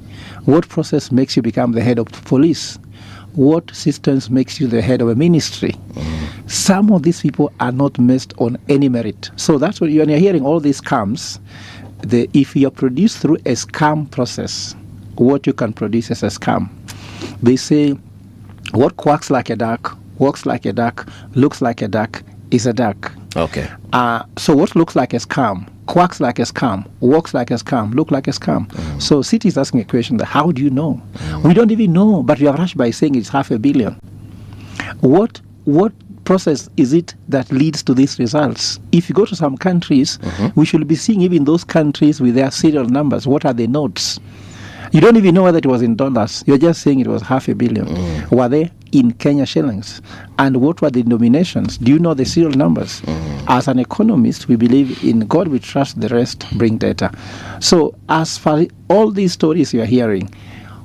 [SPEAKER 12] What process makes you become the head of police? What systems makes you the head of a ministry? Some of these people are not based on any merit. So that's what when you're hearing all these scams, if you're produced through a scam process, what you can produce is a scam. They say, what quacks like a duck, walks like a duck, looks like a duck, is a duck.
[SPEAKER 5] Okay.
[SPEAKER 12] So what looks like a scam, quacks like a scam, walks like a scam, look like a scam. So City is asking a question that how do you know? We don't even know, but we have rushed by saying it's 500 million. What process is it that leads to these results? If you go to some countries, we should be seeing even those countries with their serial numbers. What are the notes? You don't even know whether it was in dollars. You're just saying it was 500 million. Were they in Kenya shillings? And what were the denominations? Do you know the serial numbers? As an economist, we believe in God, we trust, the rest bring data. So as far all these stories you're hearing,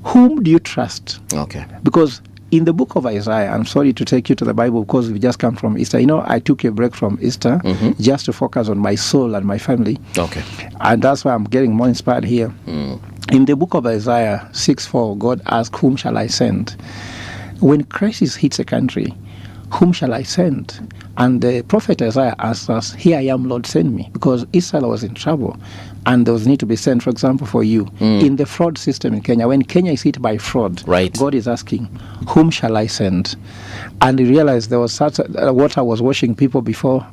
[SPEAKER 12] whom do you trust?
[SPEAKER 5] Okay.
[SPEAKER 12] Because in the book of Isaiah, I'm sorry to take you to the Bible because we just come from Easter. You know, I took a break from Easter just to focus on my soul and my family.
[SPEAKER 5] Okay.
[SPEAKER 12] And that's why I'm getting more inspired here. In the book of Isaiah 6:4, God asks, whom shall I send? When crisis hits a country, whom shall I send? And the prophet Isaiah asks us, here I am, Lord, send me. Because Israel was in trouble and there was need to be sent, for example, for you. In the fraud system in Kenya, when Kenya is hit by fraud, God is asking, whom shall I send? And he realized there was such water was washing people before.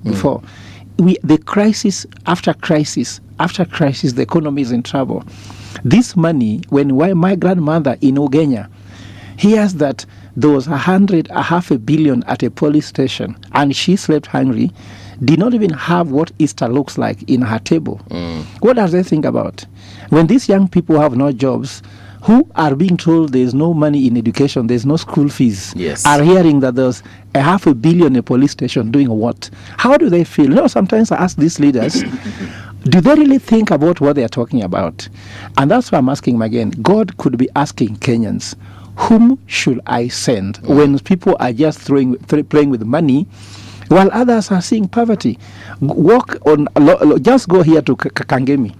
[SPEAKER 12] The crisis, after crisis, the economy is in trouble. This money, when my grandmother in Ugenya hears that there was 500 million at a police station and she slept hungry, did not even have what Easter looks like in her table. What does they think about? When these young people have no jobs, who are being told there's no money in education, there's no school fees, are hearing that there's 500 million in a police station doing what? How do they feel? You know, sometimes I ask these leaders, do they really think about what they are talking about? And that's why I'm asking again. God could be asking Kenyans, whom should I send? When people are just playing with money, while others are seeing poverty. Just go here to Kangemi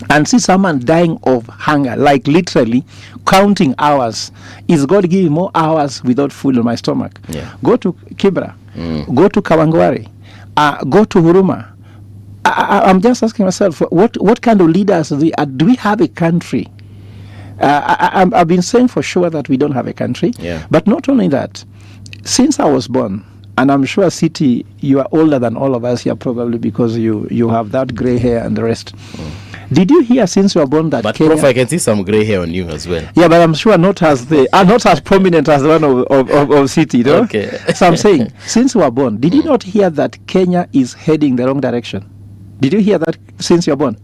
[SPEAKER 12] and see someone dying of hunger, like literally counting hours. Is God giving more hours without food in my stomach? Go to Kibra, go to Kawangware, go to Huruma. I'm just asking myself, what kind of leaders do we have a country? I've been saying for sure that we don't have a country. But not only that, since I was born, and I'm sure, City, you are older than all of us here probably because you have that grey hair and the rest. Did you hear since you were born that Kenya...
[SPEAKER 5] Prof, I can see some grey hair on you as well.
[SPEAKER 12] Yeah, but I'm sure not as prominent as the one of City, you know?
[SPEAKER 5] Okay.
[SPEAKER 12] So I'm saying, since you were born, did you not hear that Kenya is heading the wrong direction? Did you hear that since you were born?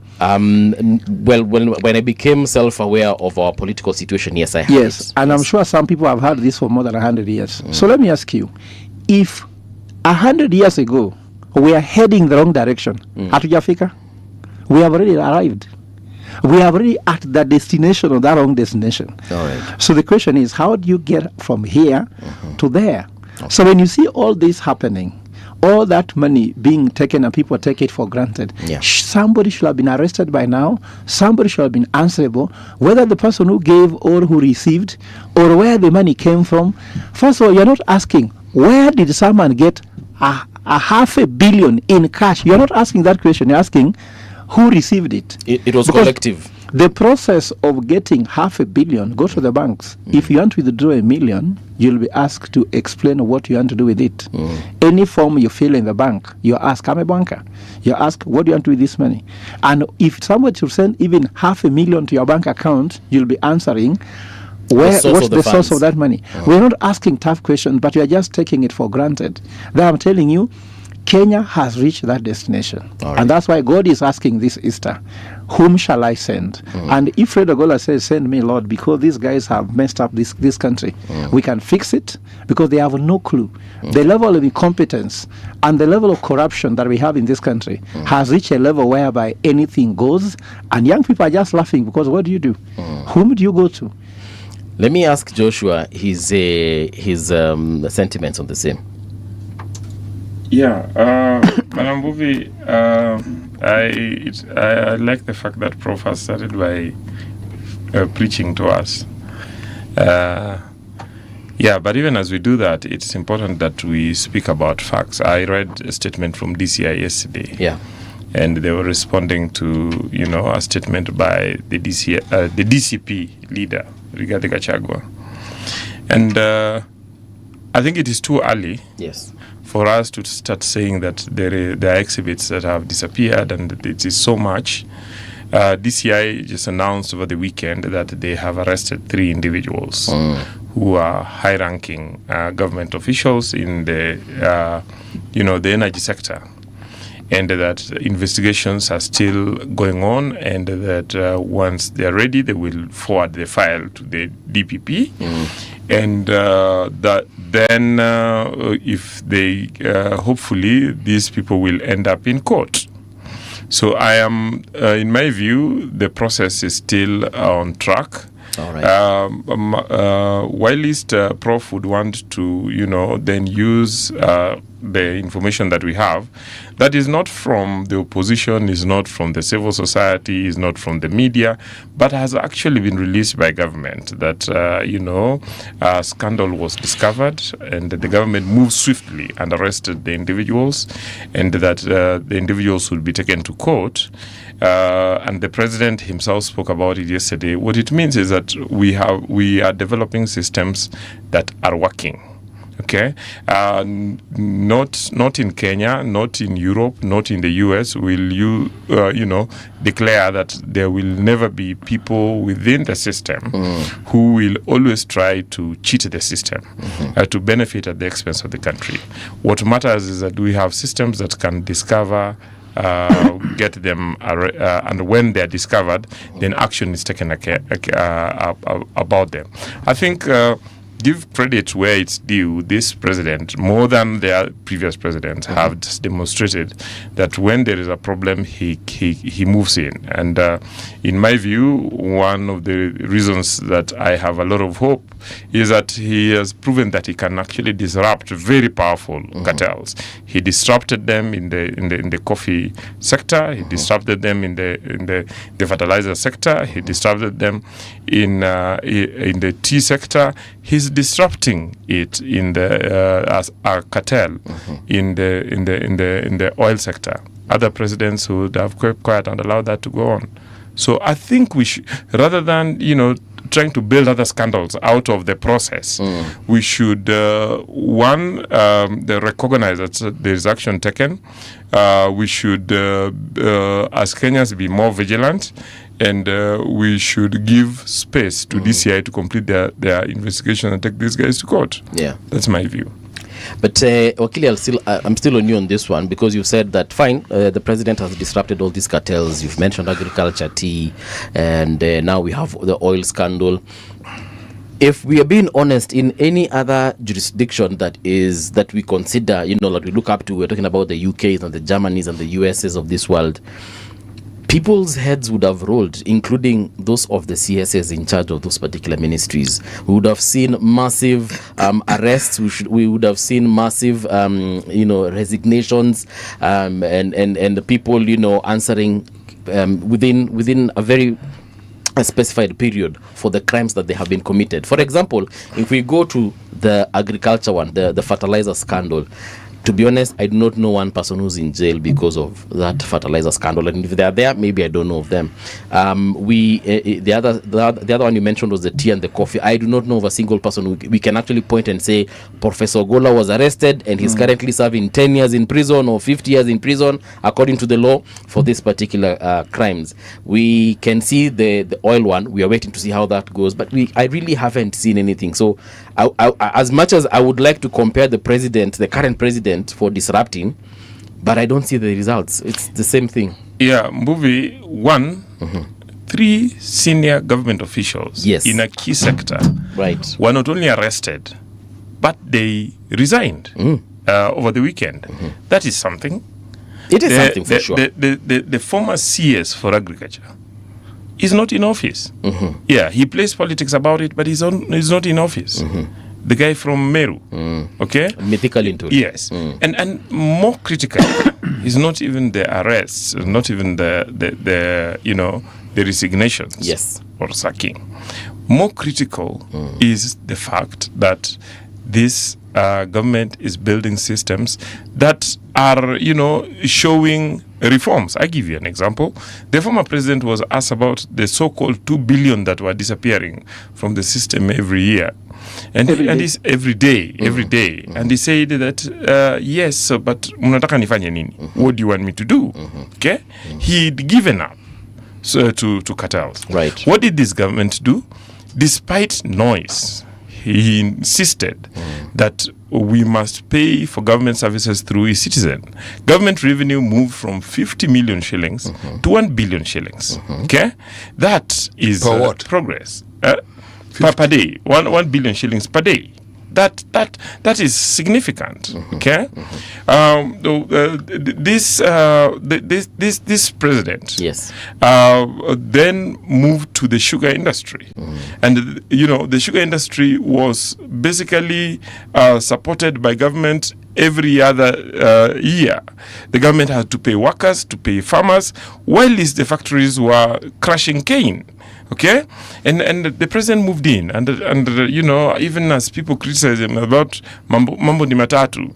[SPEAKER 5] Well, when I became self-aware of our political situation, yes, I have.
[SPEAKER 12] Yes, and I'm sure some people have heard this for more than 100 years. So let me ask you, if 100 years ago we are heading the wrong direction, Hatujafika, we have already arrived. We are already at the destination of that wrong destination.
[SPEAKER 5] All right.
[SPEAKER 12] So the question is, how do you get from here to there? Okay. So when you see all this happening, all that money being taken and people take it for granted, somebody should have been arrested by now. Somebody should have been answerable, whether the person who gave or who received or where the money came from. First of all, you're not asking, where did someone get a 500 million in cash? You're not asking that question. You're asking, who received it?
[SPEAKER 5] It was collective.
[SPEAKER 12] The process of getting 500 million, go to the banks. If you want to withdraw $1 million, you'll be asked to explain what you want to do with it. Any form you fill in the bank, you're asked, I'm a banker. You're asked, what do you want to do with this money? And if somebody should send even 500 million to your bank account, you'll be answering, what's the source of that money? We're not asking tough questions, but we are just taking it for granted. Then I'm telling you, Kenya has reached that destination. Right. And that's why God is asking this Easter, whom shall I send? And if Fred Ogola says, send me, Lord, because these guys have messed up this country, we can fix it because they have no clue. The level of incompetence and the level of corruption that we have in this country has reached a level whereby anything goes, and young people are just laughing because what do you do? Whom do you go to?
[SPEAKER 5] Let me ask Joshua his sentiments on the same.
[SPEAKER 11] Yeah, Madam Buvi, I like the fact that Prof has started by preaching to us. Yeah, but even as we do that, it's important that we speak about facts. I read a statement from DCI yesterday.
[SPEAKER 5] Yeah.
[SPEAKER 11] And they were responding to, a statement by the DCP leader, Rigathi Gachagua. And I think it is too early.
[SPEAKER 5] Yes.
[SPEAKER 11] For us to start saying that there are exhibits that have disappeared and it is so much. DCI just announced over the weekend that they have arrested 3 individuals who are high-ranking government officials in the energy sector, and that investigations are still going on, and that once they are ready, they will forward the file to the DPP, and that then if they hopefully these people will end up in court. So I am, in my view, the process is still on track.
[SPEAKER 5] All right.
[SPEAKER 11] Whilst Prof would want to, then use the information that we have, that is not from the opposition, is not from the civil society, is not from the media, but has actually been released by government. That a scandal was discovered, and the government moved swiftly and arrested the individuals, and that the individuals would be taken to court. And the president himself spoke about it yesterday. What it means is that we are developing systems that are working. Okay, not in Kenya, not in Europe, not in the US will you declare that there will never be people within the system who will always try to cheat the system to benefit at the expense of the country. What matters is that we have systems that can discover, get them, and when they are discovered, then action is taken about them. I think. Give credit where it's due. This president, more than their previous presidents, have demonstrated that when there is a problem, he moves in. And in my view, one of the reasons that I have a lot of hope is that he has proven that he can actually disrupt very powerful cartels. He disrupted them in the coffee sector. He disrupted them in the fertilizer sector. He disrupted them in the tea sector. He's disrupting it in the as a cartel in the oil sector. Other presidents would have kept quiet and allowed that to go on. So I think we should, rather than trying to build other scandals out of the process, we should recognize that there is action taken. We should, as Kenyans, be more vigilant. And we should give space to DCI to complete their investigation and take these guys to court.
[SPEAKER 5] Yeah,
[SPEAKER 11] that's my view.
[SPEAKER 5] But Wakili, I'm still on you on this one, because you said that fine, the president has disrupted all these cartels. You've mentioned agriculture, tea, and now we have the oil scandal. If we are being honest, in any other jurisdiction that we consider, like we look up to, we're talking about the UKs and the Germanys and the USs of this world, people's heads would have rolled, including those of the CSS in charge of those particular ministries. We would have seen massive arrests. We would have seen massive, resignations, and the people, answering within a very specified period for the crimes that they have been committed. For example, if we go to the agriculture one, the fertilizer scandal. To be honest, I do not know one person who's in jail because of that fertilizer scandal. And if they are there, maybe I don't know of them. The other one you mentioned was the tea and the coffee. I do not know of a single person we can actually point and say Professor Gola was arrested and he's currently serving 10 years in prison or 50 years in prison according to the law for this particular crimes. We can see the oil one. We are waiting to see how that goes, but I really haven't seen anything. So I, as much as I would like to compare the current president for disrupting, but I don't see the results. It's the same thing.
[SPEAKER 11] Yeah, movie one, 3 senior government officials in a key sector were not only arrested, but they resigned over the weekend. That is something.
[SPEAKER 5] It is something for sure.
[SPEAKER 11] The former CS for agriculture is not in office. Yeah, he plays politics about it, but he's not in office. The guy from Meru, okay?
[SPEAKER 5] Mythical into it.
[SPEAKER 11] Yes. And more critical is not even the arrests, not even the resignations.
[SPEAKER 5] Yes.
[SPEAKER 11] Or sacking. More critical is the fact that this government is building systems that are, showing reforms. I give you an example. The former president was asked about the so-called 2 billion that were disappearing from the system every year. And he's every day. And he said that, yes, but mnataka nifanye nini? What do you want me to do? Okay? He'd given up to cartels.
[SPEAKER 5] Right.
[SPEAKER 11] What did this government do? Despite noise, he insisted that we must pay for government services through e-citizen. Government revenue moved from 50 million shillings to 1 billion shillings. Okay? That is progress. Per day. 1 billion shillings per day. That is significant. Okay? This president then moved to the sugar industry. And the sugar industry was basically supported by government every other year. The government had to pay workers, to pay farmers, while the factories were crushing cane. Okay, and the president moved in, and even as people criticize him about mambo ni matatu,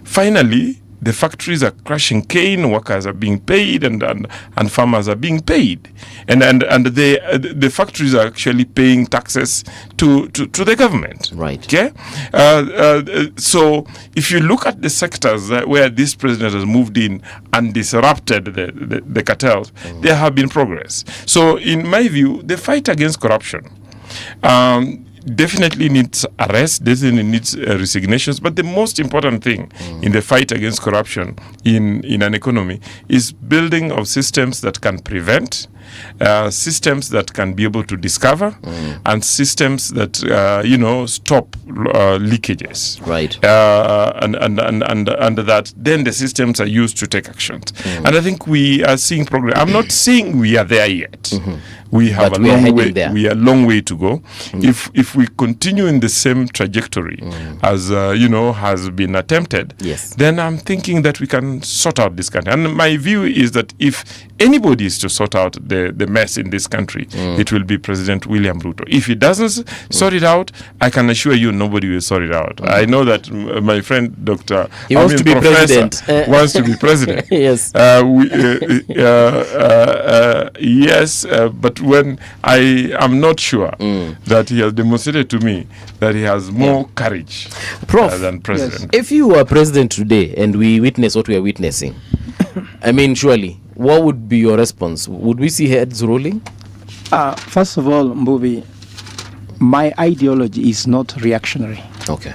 [SPEAKER 11] finally the factories are crushing cane, workers are being paid, and farmers are being paid, and the factories are actually paying taxes to the government.
[SPEAKER 5] Right.
[SPEAKER 11] Okay, so if you look at the sectors where this president has moved in and disrupted the cartels, there have been progress. So in my view, the fight against corruption definitely needs arrest, definitely needs resignations, but the most important thing in the fight against corruption in an economy is building of systems that can prevent, systems that can be able to discover, and systems that stop leakages.
[SPEAKER 5] Right.
[SPEAKER 11] And that then the systems are used to take actions. And I think we are seeing progress. I'm not saying we are there yet. We have a long way to go. If we continue in the same trajectory as has been attempted, then I'm thinking that we can sort out this country. And my view is that if anybody is to sort out the mess in this country, it will be President William Ruto. If he doesn't sort it out, I can assure you nobody will sort it out. I know that my friend Dr.
[SPEAKER 5] wants to be president.
[SPEAKER 11] Wants to be president.
[SPEAKER 5] Yes.
[SPEAKER 11] Yes, but when I am not sure that he has demonstrated to me that he has more courage than president.
[SPEAKER 5] If you were president today and we witness what we are witnessing, I mean, surely, what would be your response? Would we see heads rolling?
[SPEAKER 12] First of all, Mbuvi, my ideology is not reactionary.
[SPEAKER 5] Okay.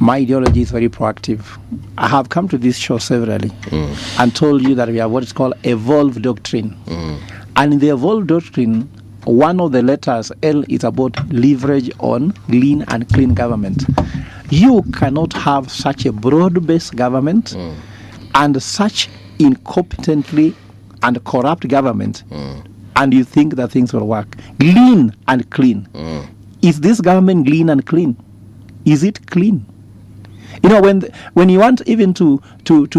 [SPEAKER 12] My ideology is very proactive. I have come to this show severally and told you that we have what is called evolved doctrine. And in the evolved doctrine, one of the letters, L, is about leverage on lean and clean government. You cannot have such a broad-based government and such incompetently and corrupt government and you think that things will work. Lean and clean. Is this government lean and clean? Is it clean? When you want even to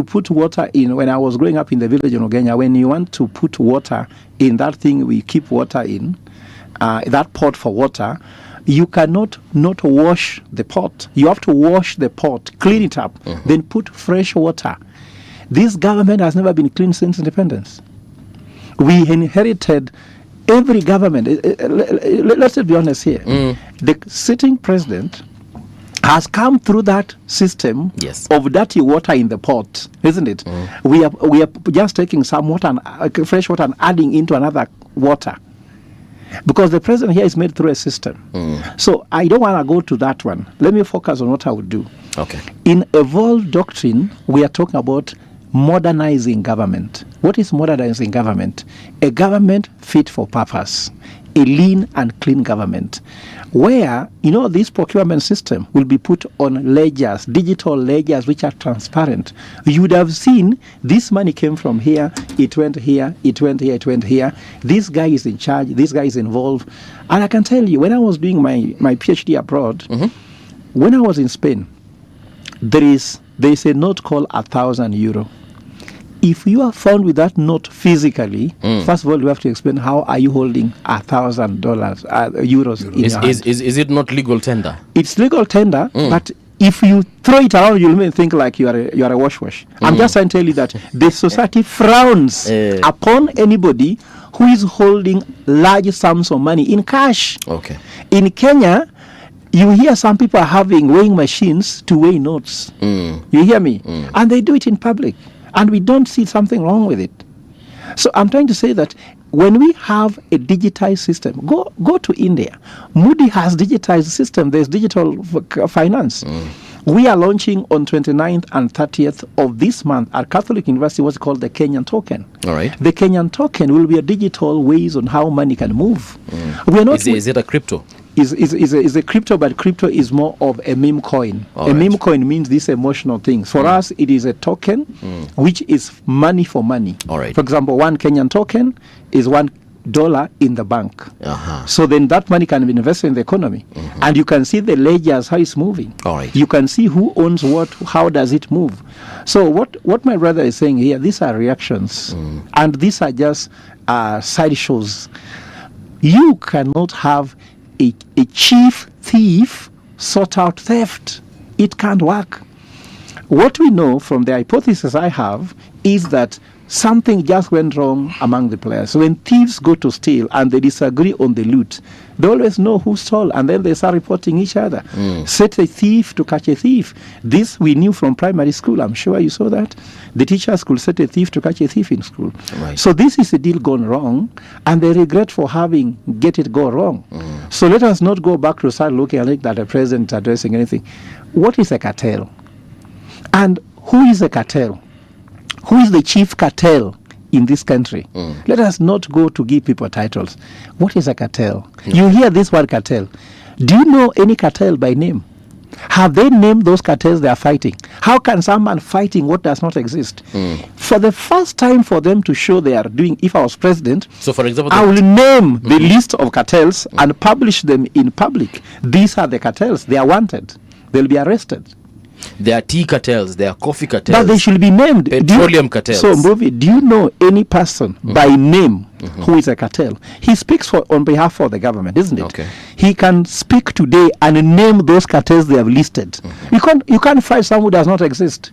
[SPEAKER 12] put water in, when I was growing up in the village in Ugenya, when you want to put water in that thing we keep water in, that pot for water, you cannot not wash the pot. You have to wash the pot, clean it up, then put fresh water. This government has never been clean since independence. We inherited every government. Let's be honest here. The sitting president has come through that system of dirty water in the pot, isn't it? We are just taking some water, fresh water, and adding into another water. Because the president here is made through a system. So I don't want to go to that one. Let me focus on what I would do.
[SPEAKER 5] Okay.
[SPEAKER 12] In evolved doctrine, we are talking about modernizing government. What is modernizing government? A government fit for purpose, a lean and clean government, where, this procurement system will be put on ledgers, digital ledgers, which are transparent. You would have seen this money came from here, it went here, it went here, it went here. This guy is in charge, this guy is involved. And I can tell you, when I was doing my PhD abroad, when I was in Spain, there is a note called €1,000. If you are found with that note physically, first of all, you have to explain how are you holding $1,000 euros in your hand.
[SPEAKER 5] Is it not legal tender?
[SPEAKER 12] It's legal tender, but if you throw it around, you'll may think like you are a wash. I'm just trying to tell you that the society frowns upon anybody who is holding large sums of money in cash.
[SPEAKER 5] Okay.
[SPEAKER 12] In Kenya, you hear some people are having weighing machines to weigh notes. You hear me? And they do it in public. And we don't see something wrong with it. So I'm trying to say that when we have a digitized system, go to India. Moody has digitized system. There's digital finance. We are launching on 29th and 30th of this month at Catholic University what's called the Kenyan token.
[SPEAKER 5] All right.
[SPEAKER 12] The Kenyan token will be a digital ways on how money can move. We are not.
[SPEAKER 5] Is it a crypto?
[SPEAKER 12] Is a crypto, but crypto is more of a meme coin. Meme coin means these emotional things. For us, it is a token, which is money for money.
[SPEAKER 5] All right.
[SPEAKER 12] For example, one Kenyan token is $1 in the bank. So then that money can be invested in the economy. And you can see the ledgers, how it's moving.
[SPEAKER 5] All right.
[SPEAKER 12] You can see who owns what, how does it move. So what my brother is saying here, these are reactions. And these are just sideshows. You cannot have a chief thief sort out theft. It can't work. What we know from the hypothesis I have is that something just went wrong among the players. So when thieves go to steal and they disagree on the loot, they always know who stole, and then they start reporting each other. Set a thief to catch a thief. This we knew from primary school. I'm sure you saw that. The teachers could set a thief to catch a thief in school.
[SPEAKER 5] Right.
[SPEAKER 12] So this is a deal gone wrong, and they regret for having get it go wrong. So let us not go back to start looking like that the president addressing anything. What is a cartel? And who is a cartel? Who is the chief cartel in this country? Let us not go to give people titles. What is a cartel? You hear this word cartel. Do you know any cartel by name? Have they named those cartels they are fighting? How can someone fighting what does not exist? For the first time for them to show they are doing, if I was president,
[SPEAKER 5] so for example,
[SPEAKER 12] I will name the list of cartels and publish them in public. These are the cartels. They are wanted. They'll be arrested.
[SPEAKER 5] There are tea cartels, there are coffee cartels.
[SPEAKER 12] But they should be named.
[SPEAKER 5] Petroleum cartels.
[SPEAKER 12] So, Mbovi, do you know any person by name who is a cartel? He speaks on behalf of the government, isn't it?
[SPEAKER 5] Okay.
[SPEAKER 12] He can speak today and name those cartels they have listed. You can't fight someone who does not exist.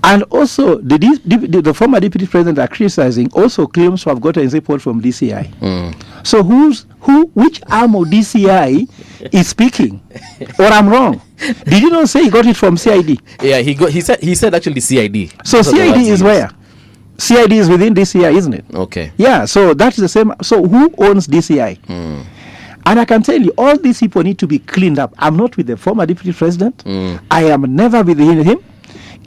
[SPEAKER 12] And also, the former deputy president are criticizing also claims to have gotten his report from DCI. So which arm of DCI is speaking? Or I'm wrong? Did you not say he got it from CID?
[SPEAKER 5] Yeah, he said actually CID.
[SPEAKER 12] So CID is where? CID is within DCI, isn't it?
[SPEAKER 5] Okay.
[SPEAKER 12] Yeah, so that's the same. So who owns DCI? And I can tell you, all these people need to be cleaned up. I'm not with the former deputy president. I am never with him.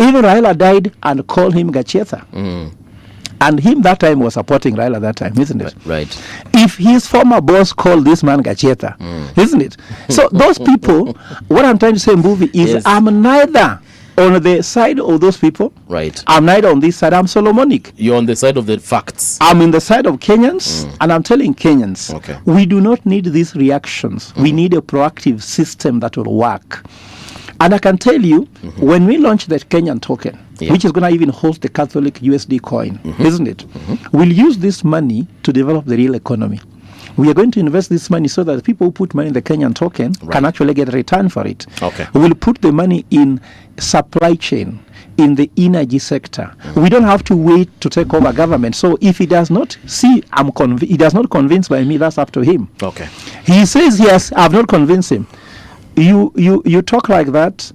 [SPEAKER 12] Even Raila died and called him Gachetha. And him that time was supporting Raila that time, isn't it?
[SPEAKER 5] Right.
[SPEAKER 12] If his former boss called this man Gachetha, isn't it? So those people, what I'm trying to say, Mbuvi, is yes. I'm neither on the side of those people.
[SPEAKER 5] Right.
[SPEAKER 12] I'm neither on this side. I'm Solomonic.
[SPEAKER 5] You're on the side of the facts.
[SPEAKER 12] I'm in the side of Kenyans, and I'm telling Kenyans, we do not need these reactions. We need a proactive system that will work. And I can tell you, when we launch the Kenyan token, which is going to even host the Catholic USD coin, isn't it? We'll use this money to develop the real economy. We are going to invest this money so that the people who put money in the Kenyan token can actually get a return for it. We'll put the money in supply chain, in the energy sector. We don't have to wait to take over government. So if he does not see, he does not convince by me, that's up to him. He says, yes, I've not convinced him. you talk like that.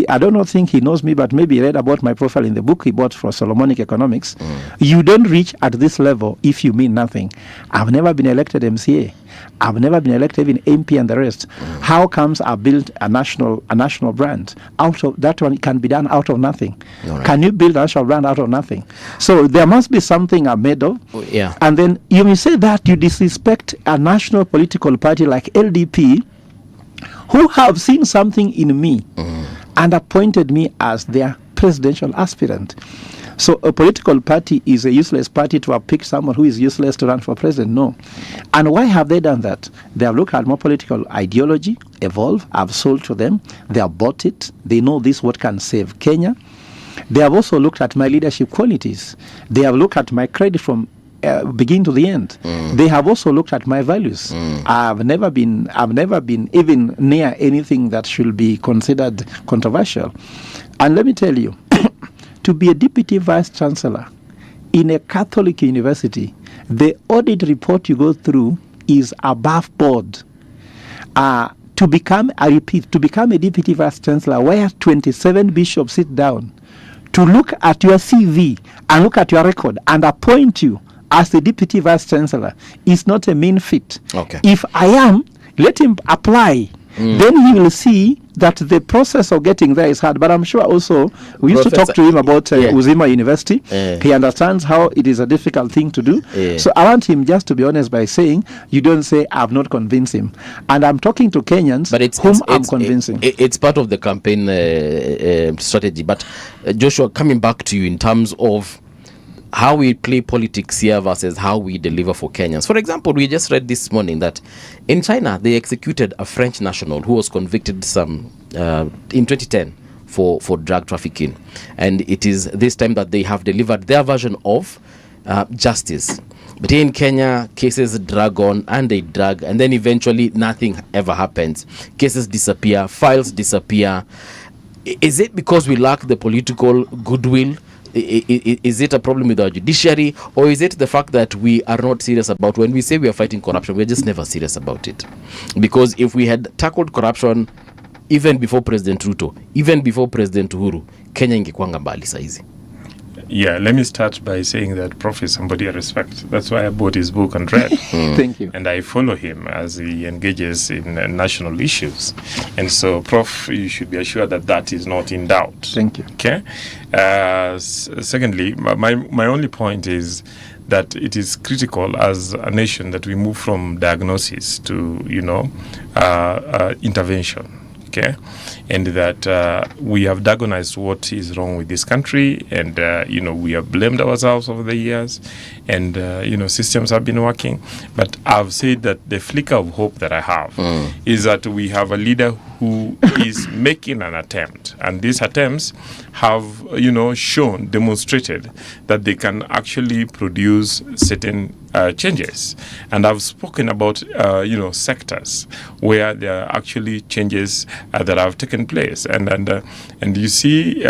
[SPEAKER 12] I don't think he knows me, but maybe he read about my profile in the book he bought for Solomonic Economics. You don't reach at this level if you mean nothing. I've never been elected MCA. I've never been elected even MP and the rest. How comes I built a national brand? Out of that one can be done out of nothing. Right. Can you build a national brand out of nothing? So there must be something I'm made of.
[SPEAKER 5] Yeah.
[SPEAKER 12] And then you may say that you disrespect a national political party like LDP, who have seen something in me and appointed me as their presidential aspirant. So a political party is a useless party to have picked someone who is useless to run for president. No. And why have they done that? They have looked at more political ideology, evolve, I've sold to them, they have bought it, they know this what can save Kenya. They have also looked at my leadership qualities. They have looked at my credit from begin to the end. They have also looked at my values. I've never been even near anything that should be considered controversial. And let me tell you, to be a deputy vice chancellor in a Catholic university, the audit report you go through is above board. To become a deputy vice chancellor where 27 bishops sit down to look at your CV and look at your record and appoint you as the deputy vice chancellor is not a mean feat.
[SPEAKER 5] Okay.
[SPEAKER 12] If I am, let him apply. Then he will see that the process of getting there is hard. But I'm sure also, we used to talk to him about Uzima University. He understands how it is a difficult thing to do. So I want him just to be honest by saying, you don't say, I've not convinced him. And I'm talking to Kenyans whom I'm convincing.
[SPEAKER 5] It's part of the campaign strategy. But Joshua, coming back to you in terms of how we play politics here versus how we deliver for Kenyans. For example, we just read this morning that in China, they executed a French national who was convicted in 2010 for drug trafficking. And it is this time that they have delivered their version of justice. But here in Kenya, cases drag on and they drag, and then eventually nothing ever happens. Cases disappear, files disappear. Is it because we lack the political goodwill? Is it a problem with our judiciary, or is it the fact that we are not serious about, when we say we are fighting corruption, we're just never serious about it? Because if we had tackled corruption even before President Ruto, even before President Uhuru, Kenya ingekuanga mbali saizi.
[SPEAKER 11] Yeah, let me start by saying that Prof is somebody I respect. That's why I bought his book and read.
[SPEAKER 12] Thank you.
[SPEAKER 11] And I follow him as he engages in national issues. And so, Prof, you should be assured that that is not in doubt.
[SPEAKER 12] Thank you.
[SPEAKER 11] Okay? Secondly, my only point is that it is critical as a nation that we move from diagnosis to, intervention. Okay, and that we have diagnosed what is wrong with this country, and we have blamed ourselves over the years, and systems have been working. But I've said that the flicker of hope that I have is that we have a leader who is making an attempt, and these attempts have demonstrated that they can actually produce certain changes. And I've spoken about sectors where there are actually changes that have taken place, and you see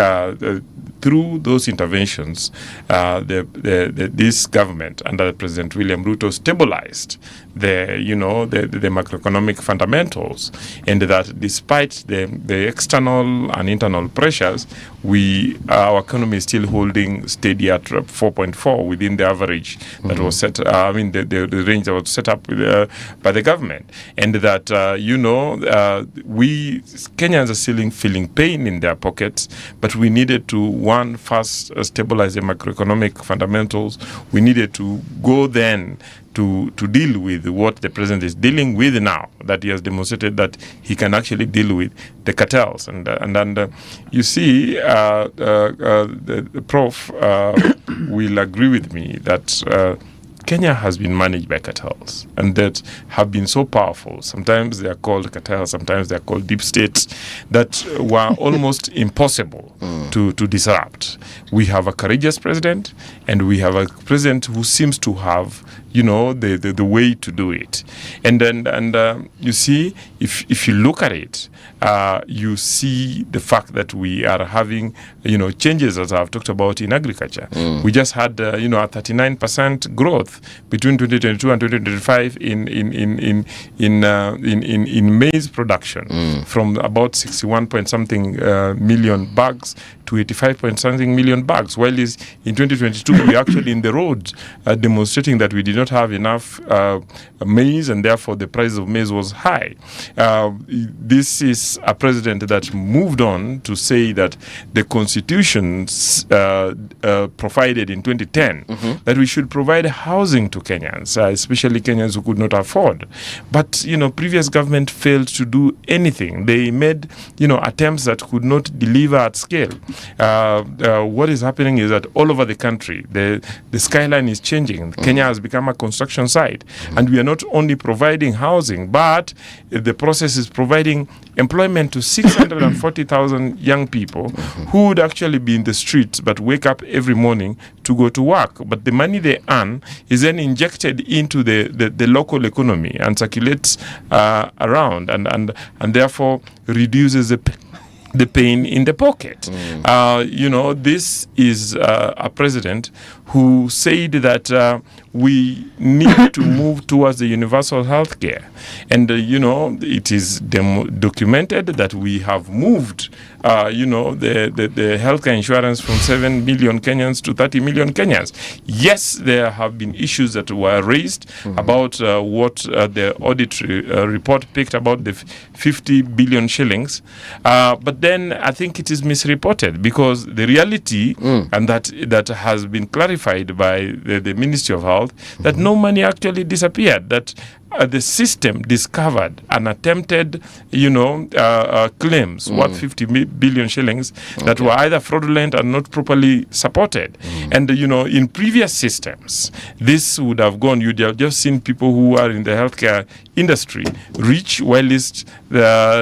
[SPEAKER 11] through those interventions, this government under President William Ruto stabilized the macroeconomic fundamentals, and that despite the external and internal pressures, our economy is still holding steady at 4.4 within the average that was set. The range that was set up by the government, and that we Kenyans are still feeling pain in their pockets, but we needed to first stabilize the macroeconomic fundamentals. We needed to go then to deal with what the president is dealing with now, that he has demonstrated that he can actually deal with the cartels. And you see, the Prof will agree with me that Kenya has been managed by cartels, and that have been so powerful. Sometimes they are called cartels, sometimes they are called deep states, that were almost impossible to disrupt. We have a courageous president, and we have a president who seems to have the way to do it. And you see, if you look at it, you see the fact that we are having changes, as I've talked about, in agriculture. We just had a 39% growth growth between 2022 and 2025 in maize production from about 61 point something million bags to 85 point something million bags, while in 2022 we actually in the road demonstrating that we did not have enough maize, and therefore the price of maize was high. This is a president that moved on to say that the constitution provided in 2010 that we should provide housing to Kenyans, especially Kenyans who could not afford. But previous government failed to do anything. They made attempts that could not deliver at scale. What is happening is that all over the country, the skyline is changing. Kenya has become a construction site, and we are not only providing housing, but the process is providing employment to 640,000 young people who would actually be in the streets but wake up every morning to go to work. But the money they earn is then injected into the local economy and circulates around and therefore reduces the pain in the pocket. This is a president who said that we need to move towards the universal health care. And, it is documented that we have moved, the healthcare insurance from 7 million Kenyans to 30 million Kenyans. Yes, there have been issues that were raised about what the audit report picked about the 50 billion shillings. But then I think it is misreported, because the reality, and that has been clarified by the Ministry of Health, that no money actually disappeared, that the system discovered and attempted, claims worth 50 billion shillings that were either fraudulent and not properly supported. And, in previous systems, this would have gone, you'd have just seen people who are in the healthcare industry reach, while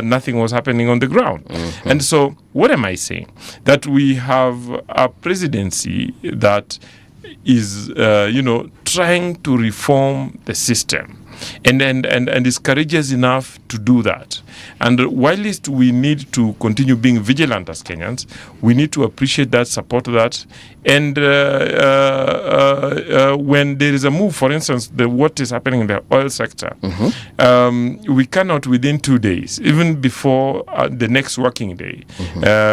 [SPEAKER 11] nothing was happening on the ground. And so, what am I saying? That we have a presidency that is, trying to reform the system. And is courageous enough to do that. And whilst we need to continue being vigilant as Kenyans, we need to appreciate that, support that. And when there is a move, for instance, what is happening in the oil sector, we cannot within 2 days, even before the next working day,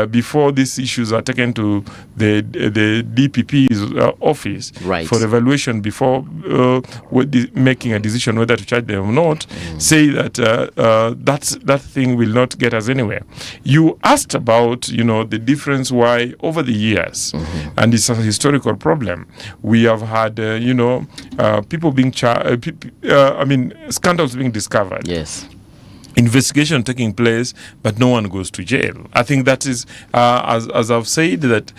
[SPEAKER 11] before these issues are taken to the DPP's office for evaluation, before making a decision whether to charge them or not, say that that thing will not get us anywhere. You asked about the difference why over the years, and it's a historical problem, we have had people being scandals being discovered.
[SPEAKER 5] Yes.
[SPEAKER 11] Investigation taking place, but no one goes to jail. I think that is, as I've said, that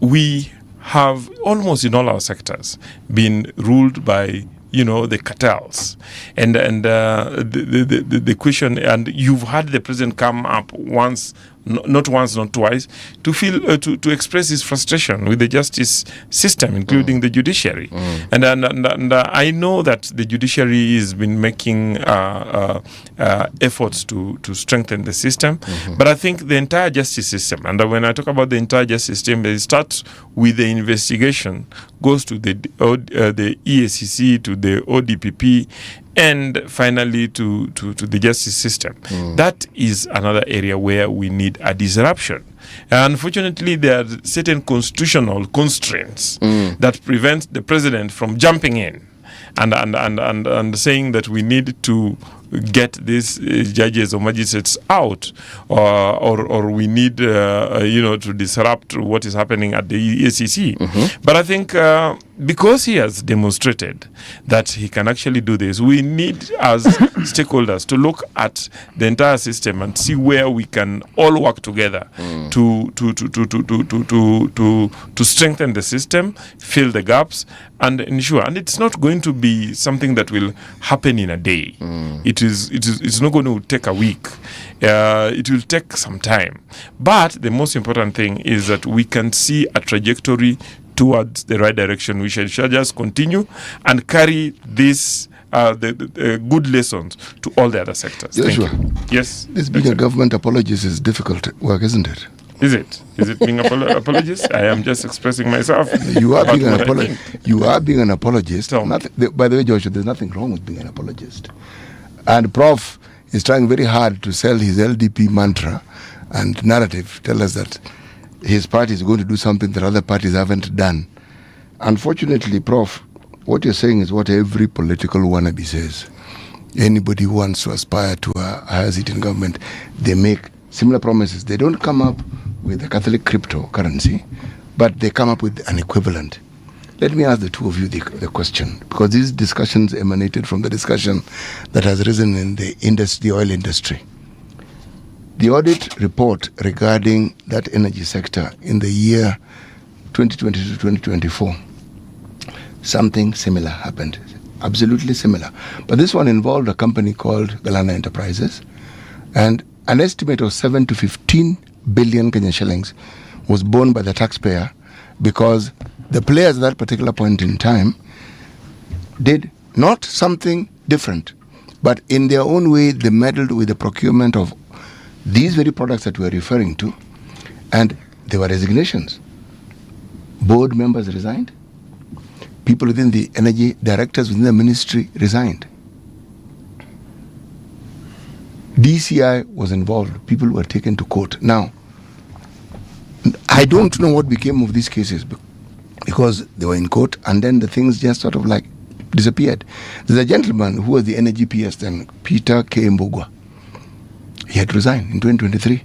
[SPEAKER 11] we have almost in all our sectors been ruled by the cartels, and the question, and you've had the president come up once, not once, not twice, to feel to express his frustration with the justice system, including the judiciary, and I know that the judiciary has been making efforts to strengthen the system, but I think the entire justice system, and when I talk about the entire justice system, it starts with the investigation, goes to the EACC, to the ODPP, and finally to the justice system. That is another area where we need a disruption. Unfortunately, there are certain constitutional constraints that prevent the president from jumping in and saying that we need to get these judges or magistrates out, or we need to disrupt what is happening at the EACC. But I think because he has demonstrated that he can actually do this, we need as stakeholders to look at the entire system and see where we can all work together to strengthen the system, fill the gaps, and ensure. And it's not going to be something that will happen in a day. It's not going to take a week. It will take some time. But the most important thing is that we can see a trajectory towards the right direction. We shall just continue and carry this the good lessons to all the other sectors.
[SPEAKER 7] Joshua,
[SPEAKER 11] Thank you. Yes.
[SPEAKER 7] This being a government apologist is difficult work, isn't it?
[SPEAKER 11] Is it? Is it being apologist? I am just expressing myself.
[SPEAKER 7] You are being an apologist. You are being an apologist. By the way, Joshua, there's nothing wrong with being an apologist. And Prof is trying very hard to sell his LDP mantra and narrative, tell us that his party is going to do something that other parties haven't done. Unfortunately, Prof, what you're saying is what every political wannabe says. Anybody who wants to aspire to a higher seat in government, they make similar promises. They don't come up with a Catholic cryptocurrency, but they come up with an equivalent. Let me ask the two of you the question, because these discussions emanated from the discussion that has risen in the oil industry. The audit report regarding that energy sector in the year 2020 to 2024, something similar happened, absolutely similar. But this one involved a company called Galana Enterprises, and an estimate of 7 to 15 billion Kenyan shillings was borne by the taxpayer because the players at that particular point in time did not something different, but in their own way they meddled with the procurement of these very products that we're referring to, and there were resignations. Board members resigned. People within the energy directors within the ministry resigned. DCI was involved. People were taken to court. Now, I don't know what became of these cases because they were in court and then the things just sort of like disappeared. There's a gentleman who was the energy PS then, Peter K. Mbugwa. He had resigned in 2023.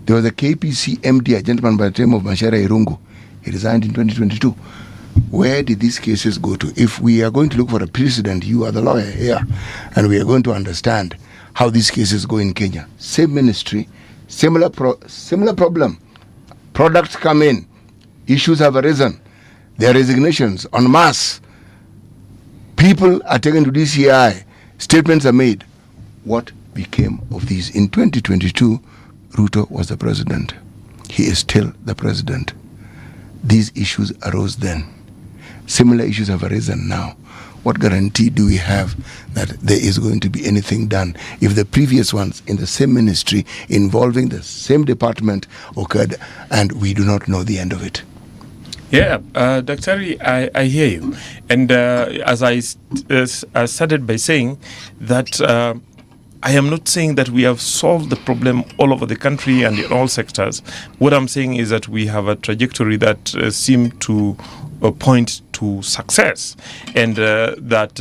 [SPEAKER 7] There was a KPC MD, a gentleman by the name of Mashara Irungu. He resigned in 2022. Where did these cases go to? If we are going to look for a precedent, you are the lawyer here, and we are going to understand how these cases go in Kenya. Same ministry, similar problem. Products come in, issues have arisen, there are resignations en masse. People are taken to DCI, statements are made. What became of these? In 2022, Ruto was the president. He is still the president. These issues arose then. Similar issues have arisen now. What guarantee do we have that there is going to be anything done if the previous ones in the same ministry involving the same department occurred and we do not know the end of it?
[SPEAKER 11] Yeah, Dr. I hear you. And as I started by saying that I am not saying that we have solved the problem all over the country and in all sectors. What I'm saying is that we have a trajectory that seems to point to success, and that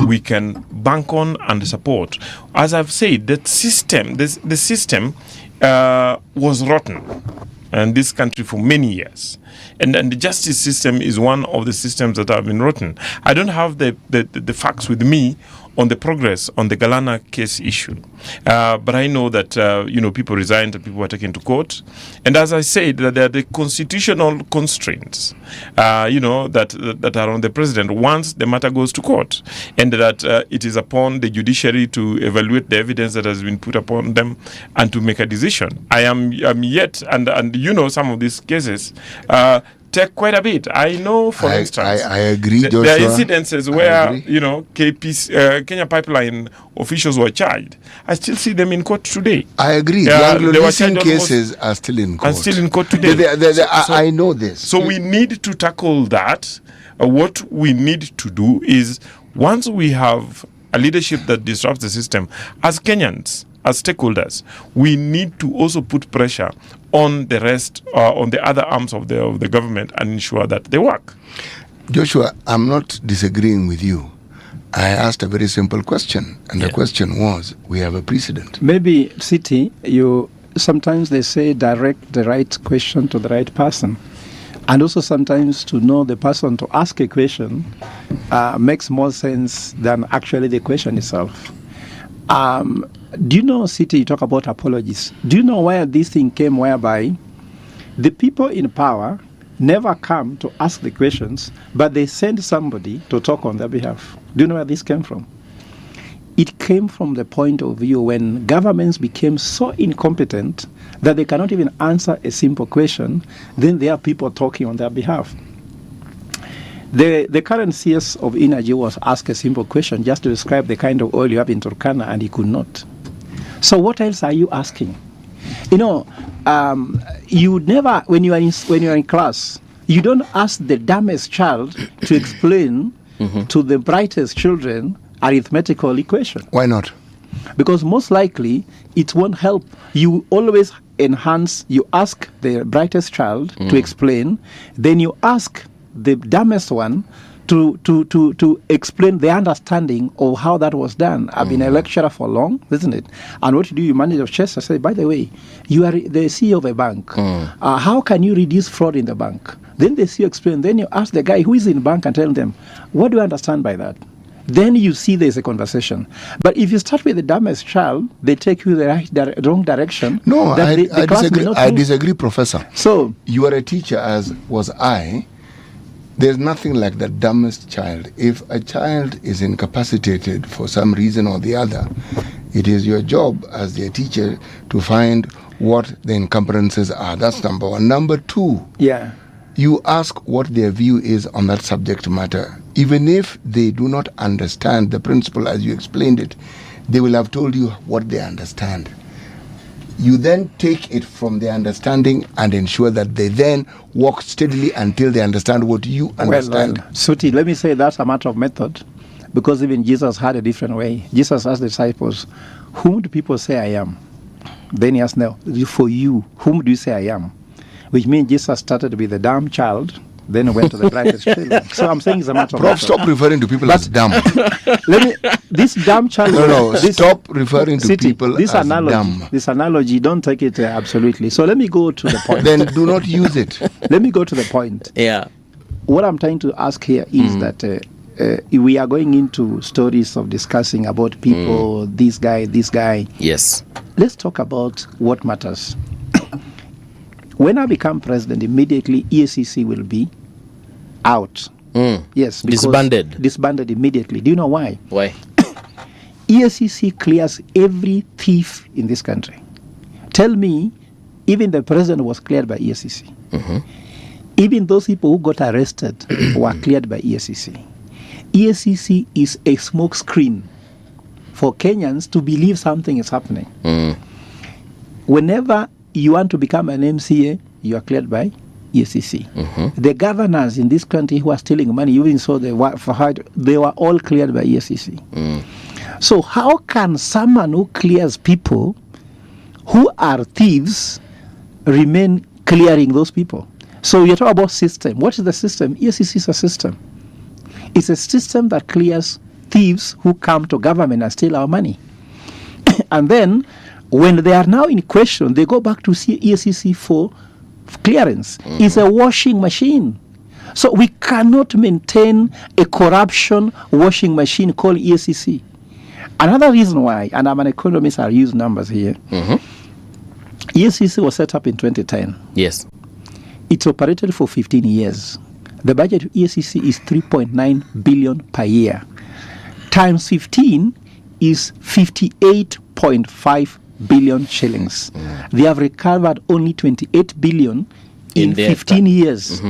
[SPEAKER 11] we can bank on and support. As I've said, the system was rotten in this country for many years. And the justice system is one of the systems that have been rotten. I don't have the facts with me on the progress on the Galana case issue. But I know that, people resigned and people were taken to court. And as I said, that there are the constitutional constraints, that are on the president once the matter goes to court. And that it is upon the judiciary to evaluate the evidence that has been put upon them and to make a decision. I am yet, and some of these cases, take quite a bit. I know, for instance,
[SPEAKER 7] I agree, Joshua.
[SPEAKER 11] There are incidences where, Kenya Pipeline officials were charged. I still see them in court today.
[SPEAKER 7] I agree. The Anglo-Leasing cases are still in court.
[SPEAKER 11] And still in court today.
[SPEAKER 7] I know this.
[SPEAKER 11] So we need to tackle that. What we need to do is, once we have a leadership that disrupts the system, as Kenyans, as stakeholders, we need to also put pressure on the rest, on the other arms of the government, and ensure that they work.
[SPEAKER 7] Joshua, I'm not disagreeing with you. I asked a very simple question, and the question was, we have a precedent.
[SPEAKER 12] Maybe, City, sometimes they say direct the right question to the right person. And also sometimes to know the person to ask a question makes more sense than actually the question itself. Do you know, City, you talk about apologies. Do you know where this thing came, whereby the people in power never come to ask the questions, but they send somebody to talk on their behalf? Do you know where this came from? It came from the point of view when governments became so incompetent that they cannot even answer a simple question, then there are people talking on their behalf. The current CS of Energy was asked a simple question just to describe the kind of oil you have in Turkana, and he could not. So what else are you asking? you never, when you are in class, you don't ask the dumbest child to explain to the brightest children arithmetical equation.
[SPEAKER 7] Why not?
[SPEAKER 12] Because most likely it won't help. You always enhance. You ask the brightest child to explain, then you ask the dumbest one to explain the understanding of how that was done. I've been a lecturer for long, isn't it? And what you do, you manage your chest. I say, by the way, you are the CEO of a bank. How can you reduce fraud in the bank? Then the CEO explain. Then you ask the guy who is in the bank and tell them, what do you understand by that? Then you see there's a conversation. But if you start with the dumbest child, they take you the wrong direction.
[SPEAKER 7] No, I disagree, Professor.
[SPEAKER 12] So
[SPEAKER 7] you are a teacher, as was I. There's nothing like the dumbest child. If a child is incapacitated for some reason or the other, it is your job as their teacher to find what the encumbrances are. That's number one. Number two, you ask what their view is on that subject matter. Even if they do not understand the principle as you explained it, they will have told you what they understand. You then take it from their understanding and ensure that they then walk steadily until they understand what you understand.
[SPEAKER 12] Well, Suti, let me say that's a matter of method, because even Jesus had a different way. Jesus asked the disciples, whom do people say I am? Then he asked, now, for you, whom do you say I am? Which means Jesus started with the dumb child, then went to the brightest children. So I'm saying it's a matter of method.
[SPEAKER 7] Stop referring to people as dumb.
[SPEAKER 12] This dumb child...
[SPEAKER 7] stop referring to people as dumb.
[SPEAKER 12] This analogy, don't take it absolutely. So let me go to the point.
[SPEAKER 7] Then do not use it.
[SPEAKER 12] Let me go to the point.
[SPEAKER 5] Yeah.
[SPEAKER 12] What I'm trying to ask here is that we are going into stories of discussing about people, this guy.
[SPEAKER 5] Yes.
[SPEAKER 12] Let's talk about what matters. When I become president, immediately EACC will be out. Yes. Disbanded immediately. Do you know why?
[SPEAKER 5] Why?
[SPEAKER 12] EACC clears every thief in this country. Tell me, even the president was cleared by EACC. Even those people who got arrested were cleared by EACC. EACC is a smoke screen for Kenyans to believe something is happening. Whenever you want to become an MCA, you are cleared by EACC. The governors in this country who are stealing money, you even saw they were all cleared by EACC. So how can someone who clears people who are thieves remain clearing those people? So you're talking about system. What is the system? EACC is a system. It's a system that clears thieves who come to government and steal our money. And then when they are now in question, they go back to EACC for clearance. It's a washing machine. So we cannot maintain a corruption washing machine called EACC. Another reason why, and I'm an economist, I use numbers here. EACC was set up in 2010.
[SPEAKER 5] Yes.
[SPEAKER 12] It's operated for 15 years. The budget of EACC is 3.9 billion per year. Times 15 is 58.5 billion shillings. They have recovered only 28 billion in 15 years.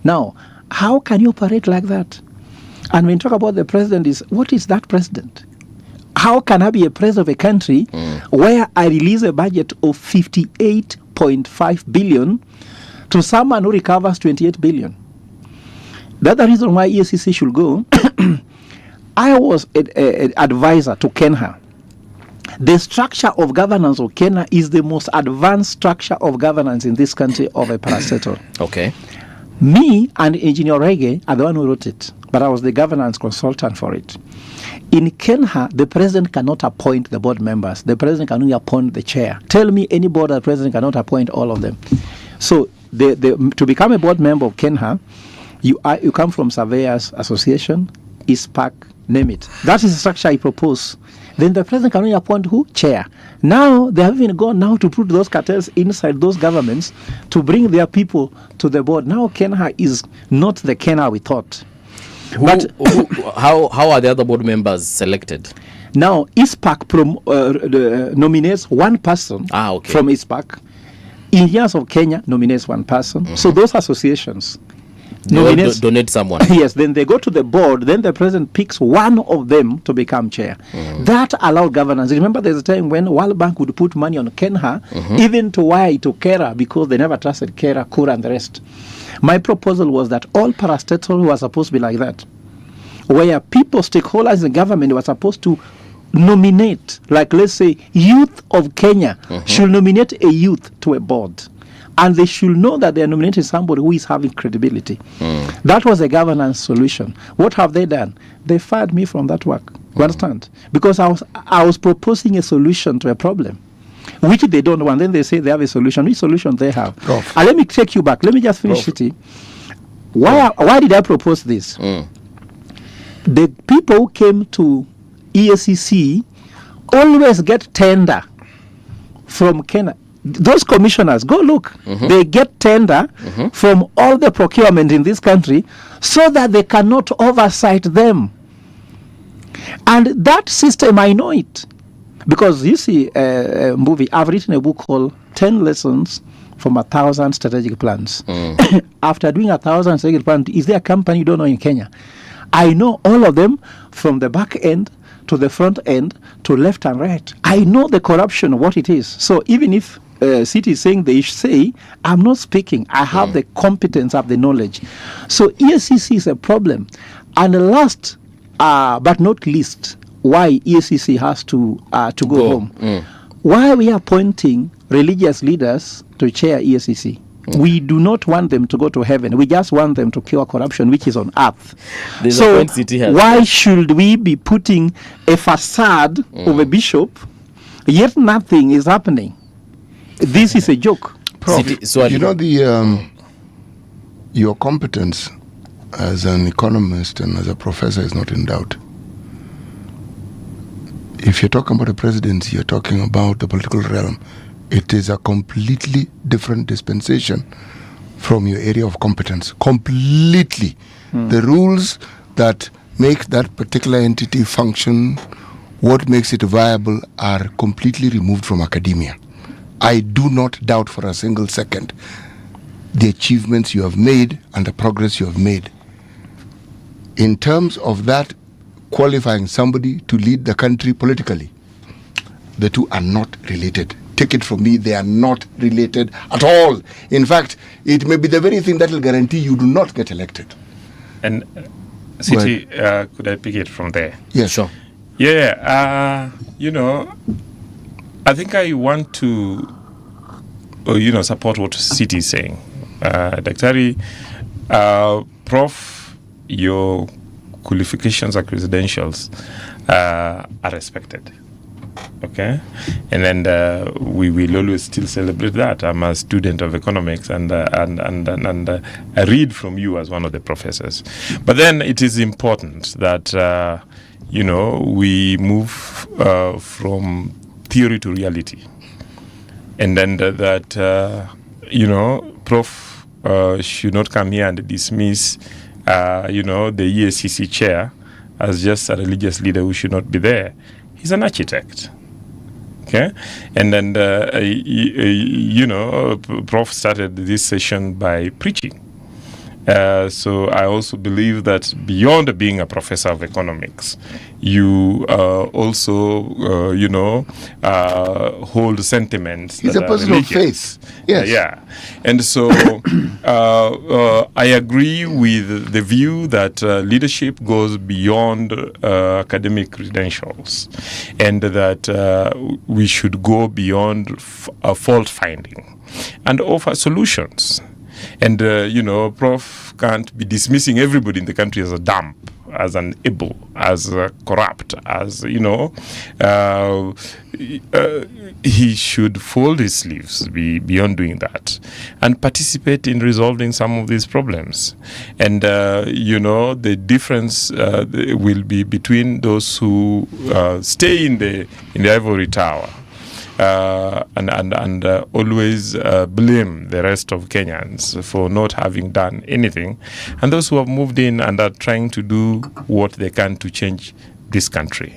[SPEAKER 12] Now, how can you operate like that? And when you talk about the president, what is that president? How can I be a president of a country where I release a budget of 58.5 billion to someone who recovers 28 billion? That's the reason why EACC should go. I was an advisor to Kenya. The structure of governance of Kenya is the most advanced structure of governance in this country of a parastatal.
[SPEAKER 5] Okay.
[SPEAKER 12] Me and Engineer Rege are the one who wrote it, but I was the governance consultant for it. In Kenya, the president cannot appoint the board members. The president can only appoint the chair. Tell me any board the president cannot appoint all of them. So to become a board member of Kenya, you come from Surveyors Association, ISPAC, name it. That is the structure I propose. Then the president can only appoint who? Chair. Now, they have even gone now to put those cartels inside those governments to bring their people to the board. Now, Kenya is not the Kenya we thought.
[SPEAKER 5] How are the other board members selected?
[SPEAKER 12] Now, ISPAC nominates one person from ISPAC. Engineers of Kenya nominates one person. So those associations, nominates,
[SPEAKER 5] donate someone.
[SPEAKER 12] Yes, then they go to the board, then the president picks one of them to become chair. That allowed governance. Remember, there's a time when World Bank would put money on Kenya, even to wire it to Kera, because they never trusted Kera, Kura, and the rest. My proposal was that all parastatal was supposed to be like that, where people, stakeholders in the government, were supposed to nominate, like let's say, youth of Kenya should nominate a youth to a board. And they should know that they are nominating somebody who is having credibility. That was a governance solution. What have they done? They fired me from that work. You understand? Because I was proposing a solution to a problem, which they don't want. Then they say they have a solution. Which solution they have? And let me take you back. Let me just finish it. Why did I propose this? The people who came to EACC always get tender from Kenya. Those commissioners, go look. They get tender from all the procurement in this country so that they cannot oversight them. And that system, I know it. Because you see, a movie, I've written a book called 10 Lessons from 1,000 Strategic Plans. After doing 1,000 strategic plans, is there a company you don't know in Kenya? I know all of them from the back end to the front end to left and right. I know the corruption, what it is. So even if City is saying they say, I'm not speaking. I have the competence, I have the knowledge. So EACC is a problem. And last but not least, why EACC has to go home. Why we are appointing religious leaders to chair EACC? We do not want them to go to heaven. We just want them to cure corruption, which is on earth. So why should we be putting a facade of a bishop, yet nothing is happening? This is a joke.
[SPEAKER 7] Prof, you know, your competence as an economist and as a professor is not in doubt. If you're talking about a presidency, you're talking about the political realm. It is a completely different dispensation from your area of competence. Completely. The rules that make that particular entity function, what makes it viable, are completely removed from academia. I do not doubt for a single second the achievements you have made and the progress you have made. In terms of that qualifying somebody to lead the country politically, the two are not related. Take it from me, they are not related at all. In fact, it may be the very thing that will guarantee you do not get elected.
[SPEAKER 11] And City, could I pick it from there?
[SPEAKER 7] Yes, sure.
[SPEAKER 11] Yeah, you know, I think I want to, support what City is saying. Daktari, Prof, your qualifications or credentials are respected. Okay, and then we will always still celebrate that. I'm a student of economics, and I read from you as one of the professors. But then it is important that we move from theory to reality, and then that Prof should not come here and dismiss the EACC chair as just a religious leader who should not be there. He's an architect. Okay, and then Prof started this session by preaching. So I also believe that beyond being a professor of economics, you also hold sentiments.
[SPEAKER 7] He's a person of faith. Yes.
[SPEAKER 11] Yeah, and so I agree with the view that leadership goes beyond academic credentials, and that we should go beyond fault finding and offer solutions. And, Prof can't be dismissing everybody in the country as a dump, as an able, as corrupt, as, he should fold his sleeves beyond doing that and participate in resolving some of these problems. And, the difference will be between those who stay in the ivory tower and always blame the rest of Kenyans for not having done anything, and those who have moved in and are trying to do what they can to change this country.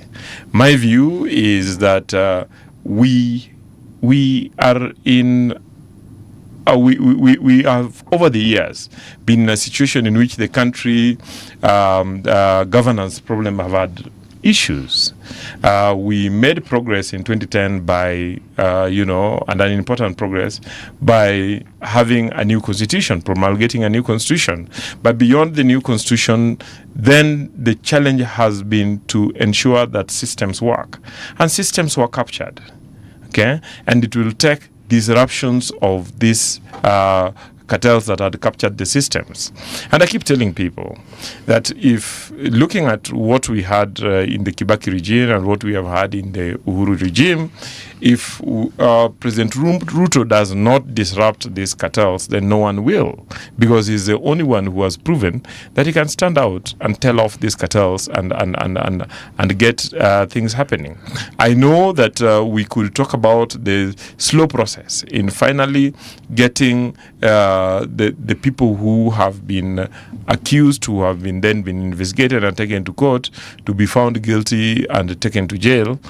[SPEAKER 11] My view is that we are in we have over the years been in a situation in which the country governance problem have had issues. We made progress in 2010 by, and an important progress by having a new constitution, promulgating a new constitution. But beyond the new constitution, then the challenge has been to ensure that systems work. And systems were captured, okay? And it will take disruptions of these cartels that had captured the systems. And I keep telling people that if looking at what we had in the Kibaki regime and what we have had in the Uhuru regime, if President Ruto does not disrupt these cartels, then no one will, because he's the only one who has proven that he can stand out and tell off these cartels and get things happening. I know that we could talk about the slow process in finally getting the people who have been accused, who have been investigated and taken to court, to be found guilty and taken to jail.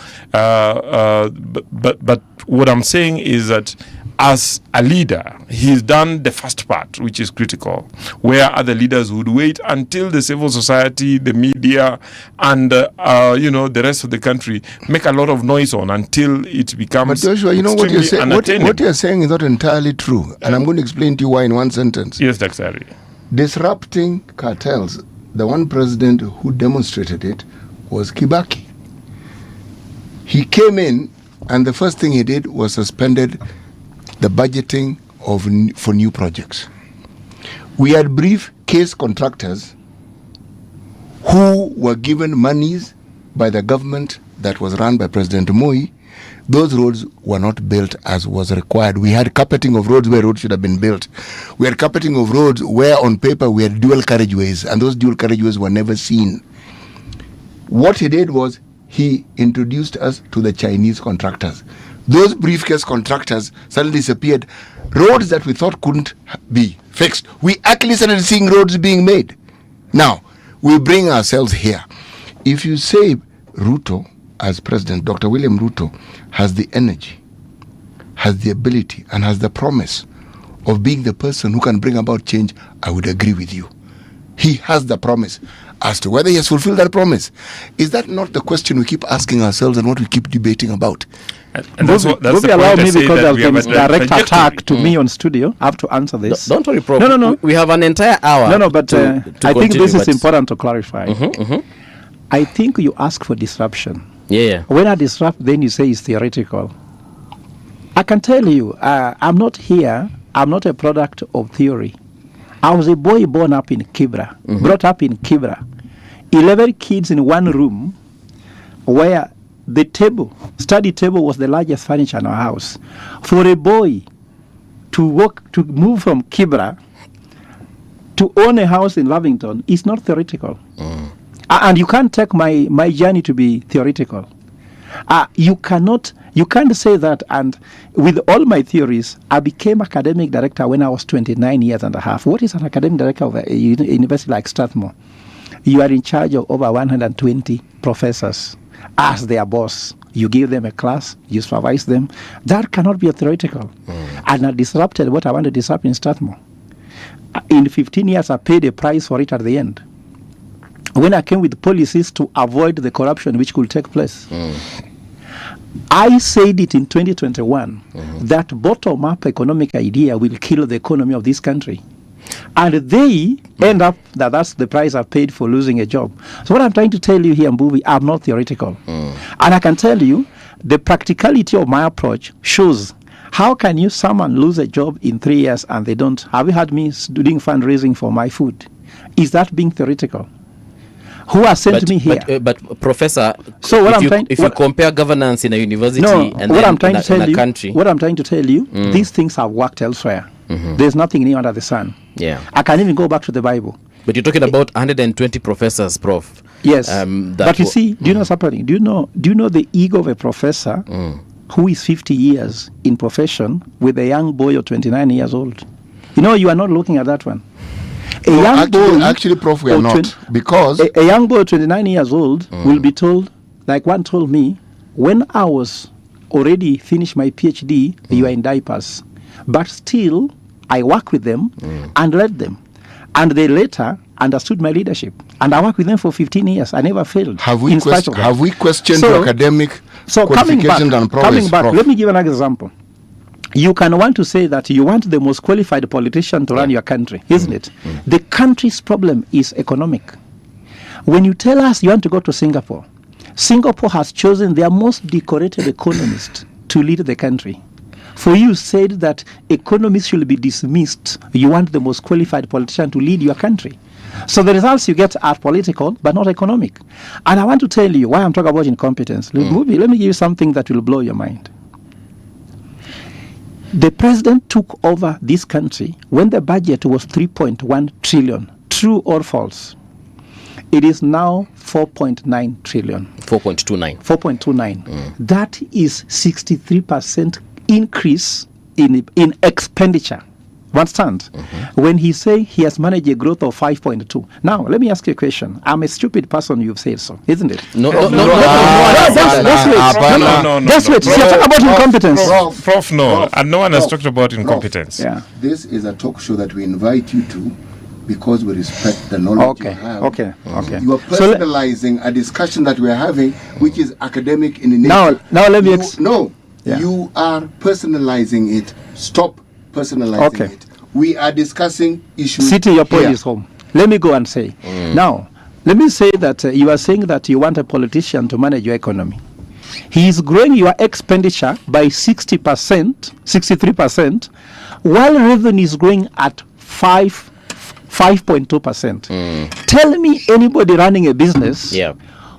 [SPEAKER 11] But what I'm saying is that as a leader, he's done the first part, which is critical, where other leaders would wait until the civil society, the media, and the rest of the country make a lot of noise on until it becomes. But Joshua, you know what you're saying. What you're saying is not entirely true, and I'm going to explain to you why in one sentence. Yes, Dr.
[SPEAKER 7] Disrupting cartels. The one president who demonstrated it was Kibaki. He came in, and the first thing he did was suspended the budgeting for new projects. We had briefcase contractors who were given monies by the government that was run by President Moi. Those roads were not built as was required. We had carpeting of roads where roads should have been built. We had carpeting of roads where on paper we had dual carriageways, and those dual carriageways were never seen. What he did was he introduced us to the Chinese contractors. Those briefcase contractors suddenly disappeared. Roads that we thought couldn't be fixed, we actually started seeing roads being made. Now, we bring ourselves here. If you say Ruto as president, Dr. William Ruto has the energy, has the ability, and has the promise of being the person who can bring about change, I would agree with you. He has the promise. As to whether he has fulfilled that promise, is that not the question we keep asking ourselves and what we keep debating about?
[SPEAKER 12] And that's allow me, because there's been direct attack to me on studio. I have to answer this.
[SPEAKER 5] Don't worry, Prof. No. We have an entire hour.
[SPEAKER 12] No, but I think this is important to clarify. I think you ask for disruption.
[SPEAKER 5] Yeah.
[SPEAKER 12] When I disrupt, then you say it's theoretical. I can tell you, I'm not a product of theory. I was a boy born up in Kibra, brought up in Kibra. 11 kids in one room, where the study table was the largest furniture in our house. For a boy to move from Kibra to own a house in Lavington is not theoretical. And you can't take my journey to be theoretical. You can't say that. And with all my theories, I became academic director when I was 29 years and a half. What is an academic director of a university like Strathmore? You are in charge of over 120 professors as their boss. You give them a class, you supervise them. That cannot be a theoretical. And I disrupted what I wanted to disrupt in Strathmore. In 15 years, I paid a price for it at the end. When I came with policies to avoid the corruption which could take place. I said it in 2021 that bottom-up economic idea will kill the economy of this country. And they end up that's the price I paid for losing a job. So what I'm trying to tell you here, Mbuvi, I'm not theoretical. And I can tell you the practicality of my approach shows how can someone lose a job in 3 years and they don't. Have you heard me doing fundraising for my food? Is that being theoretical? Who has sent me here?
[SPEAKER 5] But Professor,
[SPEAKER 12] so
[SPEAKER 5] if you compare governance in a university and in a country.
[SPEAKER 12] What I'm trying to tell you, these things have worked elsewhere. There's nothing new under the sun.
[SPEAKER 5] Yeah.
[SPEAKER 12] I can even go back to the Bible.
[SPEAKER 5] But you're talking about 120 professors, Prof.
[SPEAKER 12] Yes. But you see, do you know what's happening? Do you know the ego of a professor who is 50 years in profession with a young boy of 29 years old? You are not looking at that one.
[SPEAKER 7] Actually, Prof, we are not. Because
[SPEAKER 12] a young boy 29 years old will be told, like one told me, when I was already finished my PhD, you are in diapers. But still, I worked with them and led them. And they later understood my leadership. And I worked with them for 15 years. I never failed.
[SPEAKER 7] Have we questioned your academic qualifications and progress?
[SPEAKER 12] Coming back, let me give an example. You can want to say that you want the most qualified politician to run your country, isn't it? The country's problem is economic. When you tell us you want to go to Singapore, Singapore has chosen their most decorated economist to lead the country. For you said that economists should be dismissed. You want the most qualified politician to lead your country. So the results you get are political, but not economic. And I want to tell you why I'm talking about incompetence. Let me give you something that will blow your mind. The president took over this country when the budget was 3.1 trillion. True or false? It is now 4.9 trillion.
[SPEAKER 5] 4.29.
[SPEAKER 12] 4.29. That is 63% increase in expenditure. Understand? When he say he has managed a growth of 5.2. Now, let me ask you a question. I'm a stupid person, you've said so, isn't it?
[SPEAKER 5] No.
[SPEAKER 12] That's it. You're talking about incompetence.
[SPEAKER 11] Prof, no. And no one has talked about incompetence.
[SPEAKER 12] Yeah.
[SPEAKER 7] This is a talk show that we invite you to because we respect the knowledge you have.
[SPEAKER 12] Okay.
[SPEAKER 7] You are personalizing a discussion that we are having, which is academic in nature.
[SPEAKER 12] Now let me
[SPEAKER 7] you are personalizing it. Stop personalizing it. We are discussing issues.
[SPEAKER 12] City, your point is home. Let me go and say. Now, let me say that you are saying that you want a politician to manage your economy. He is growing your expenditure by 63%, while revenue is growing at 5.2%. Tell me anybody running a business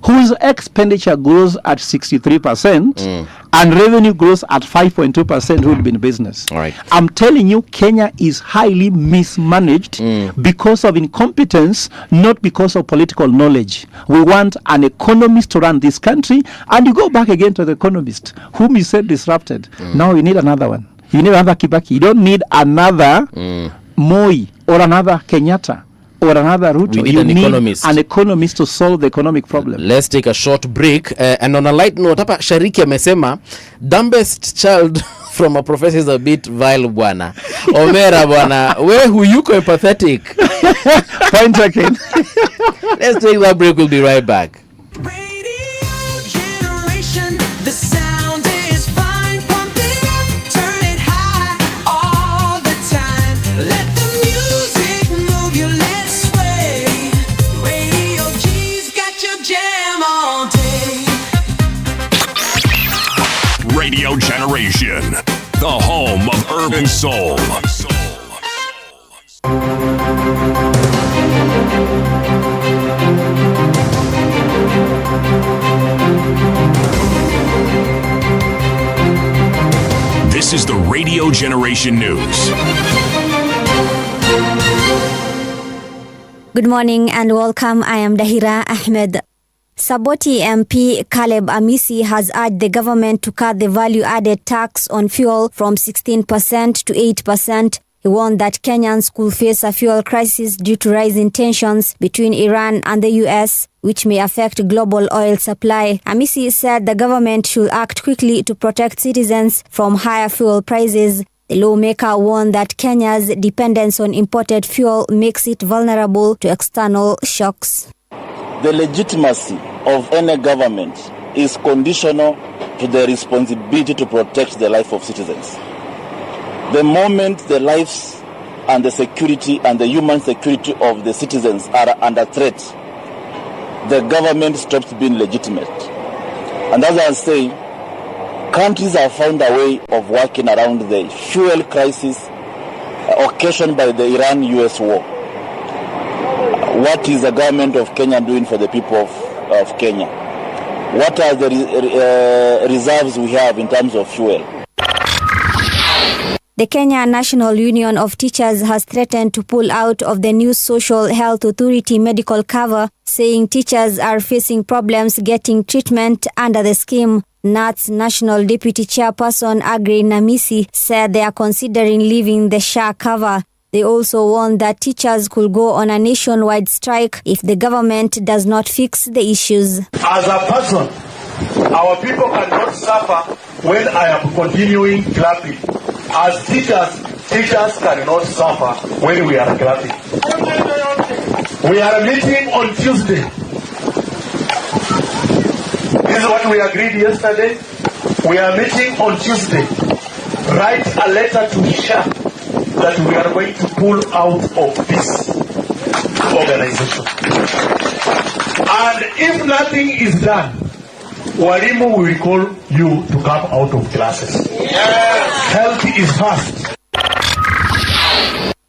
[SPEAKER 12] whose expenditure grows at 63% and revenue grows at 5.2% who will be in business.
[SPEAKER 5] All right.
[SPEAKER 12] I'm telling you, Kenya is highly mismanaged because of incompetence, not because of political knowledge. We want an economist to run this country, and you go back again to the economist, whom you said disrupted. Now you need another one. You need another Kibaki. You don't need another Moi or another Kenyatta or another Ruto.
[SPEAKER 5] We need an economist.
[SPEAKER 12] An economist to solve the economic problem.
[SPEAKER 5] Let's take a short break. And on a light note, hapa Shariki amesema dumbest child from a professor is a bit vile bwana. Omera bwana, we huyuko empathetic.
[SPEAKER 12] Point again.
[SPEAKER 5] Let's take that break. We'll be right back.
[SPEAKER 1] Radio Generation, the home of urban soul. This is the Radio Generation News.
[SPEAKER 2] Good morning and welcome. I am Dahira Ahmed. Saboti MP Caleb Amisi has urged the government to cut the value-added tax on fuel from 16% to 8%. He warned that Kenyans could face a fuel crisis due to rising tensions between Iran and the US, which may affect global oil supply. Amisi said the government should act quickly to protect citizens from higher fuel prices. The lawmaker warned that Kenya's dependence on imported fuel makes it vulnerable to external shocks.
[SPEAKER 13] The legitimacy of any government is conditional to the responsibility to protect the life of citizens. The moment the lives and the security and the human security of the citizens are under threat, the government stops being legitimate. And as I was saying, countries have found a way of working around the fuel crisis occasioned by the Iran-US war. What is the government of Kenya doing for the people of Kenya? What are the reserves we have in terms of fuel?
[SPEAKER 2] The Kenya National Union of Teachers has threatened to pull out of the new Social Health Authority medical cover, saying teachers are facing problems getting treatment under the scheme. NAT's National Deputy Chairperson Agri Namisi said they are considering leaving the SHA cover. They also warned that teachers could go on a nationwide strike if the government does not fix the issues.
[SPEAKER 14] As a person, our people cannot suffer when I am continuing clapping. As teachers, teachers cannot suffer when we are clapping. We are meeting on Tuesday. This is what we agreed yesterday. We are meeting on Tuesday. Write a letter to SHA that we are going to pull out of this organization. And if nothing is done, Walimu will call you to come out of classes. Yes. Health is first.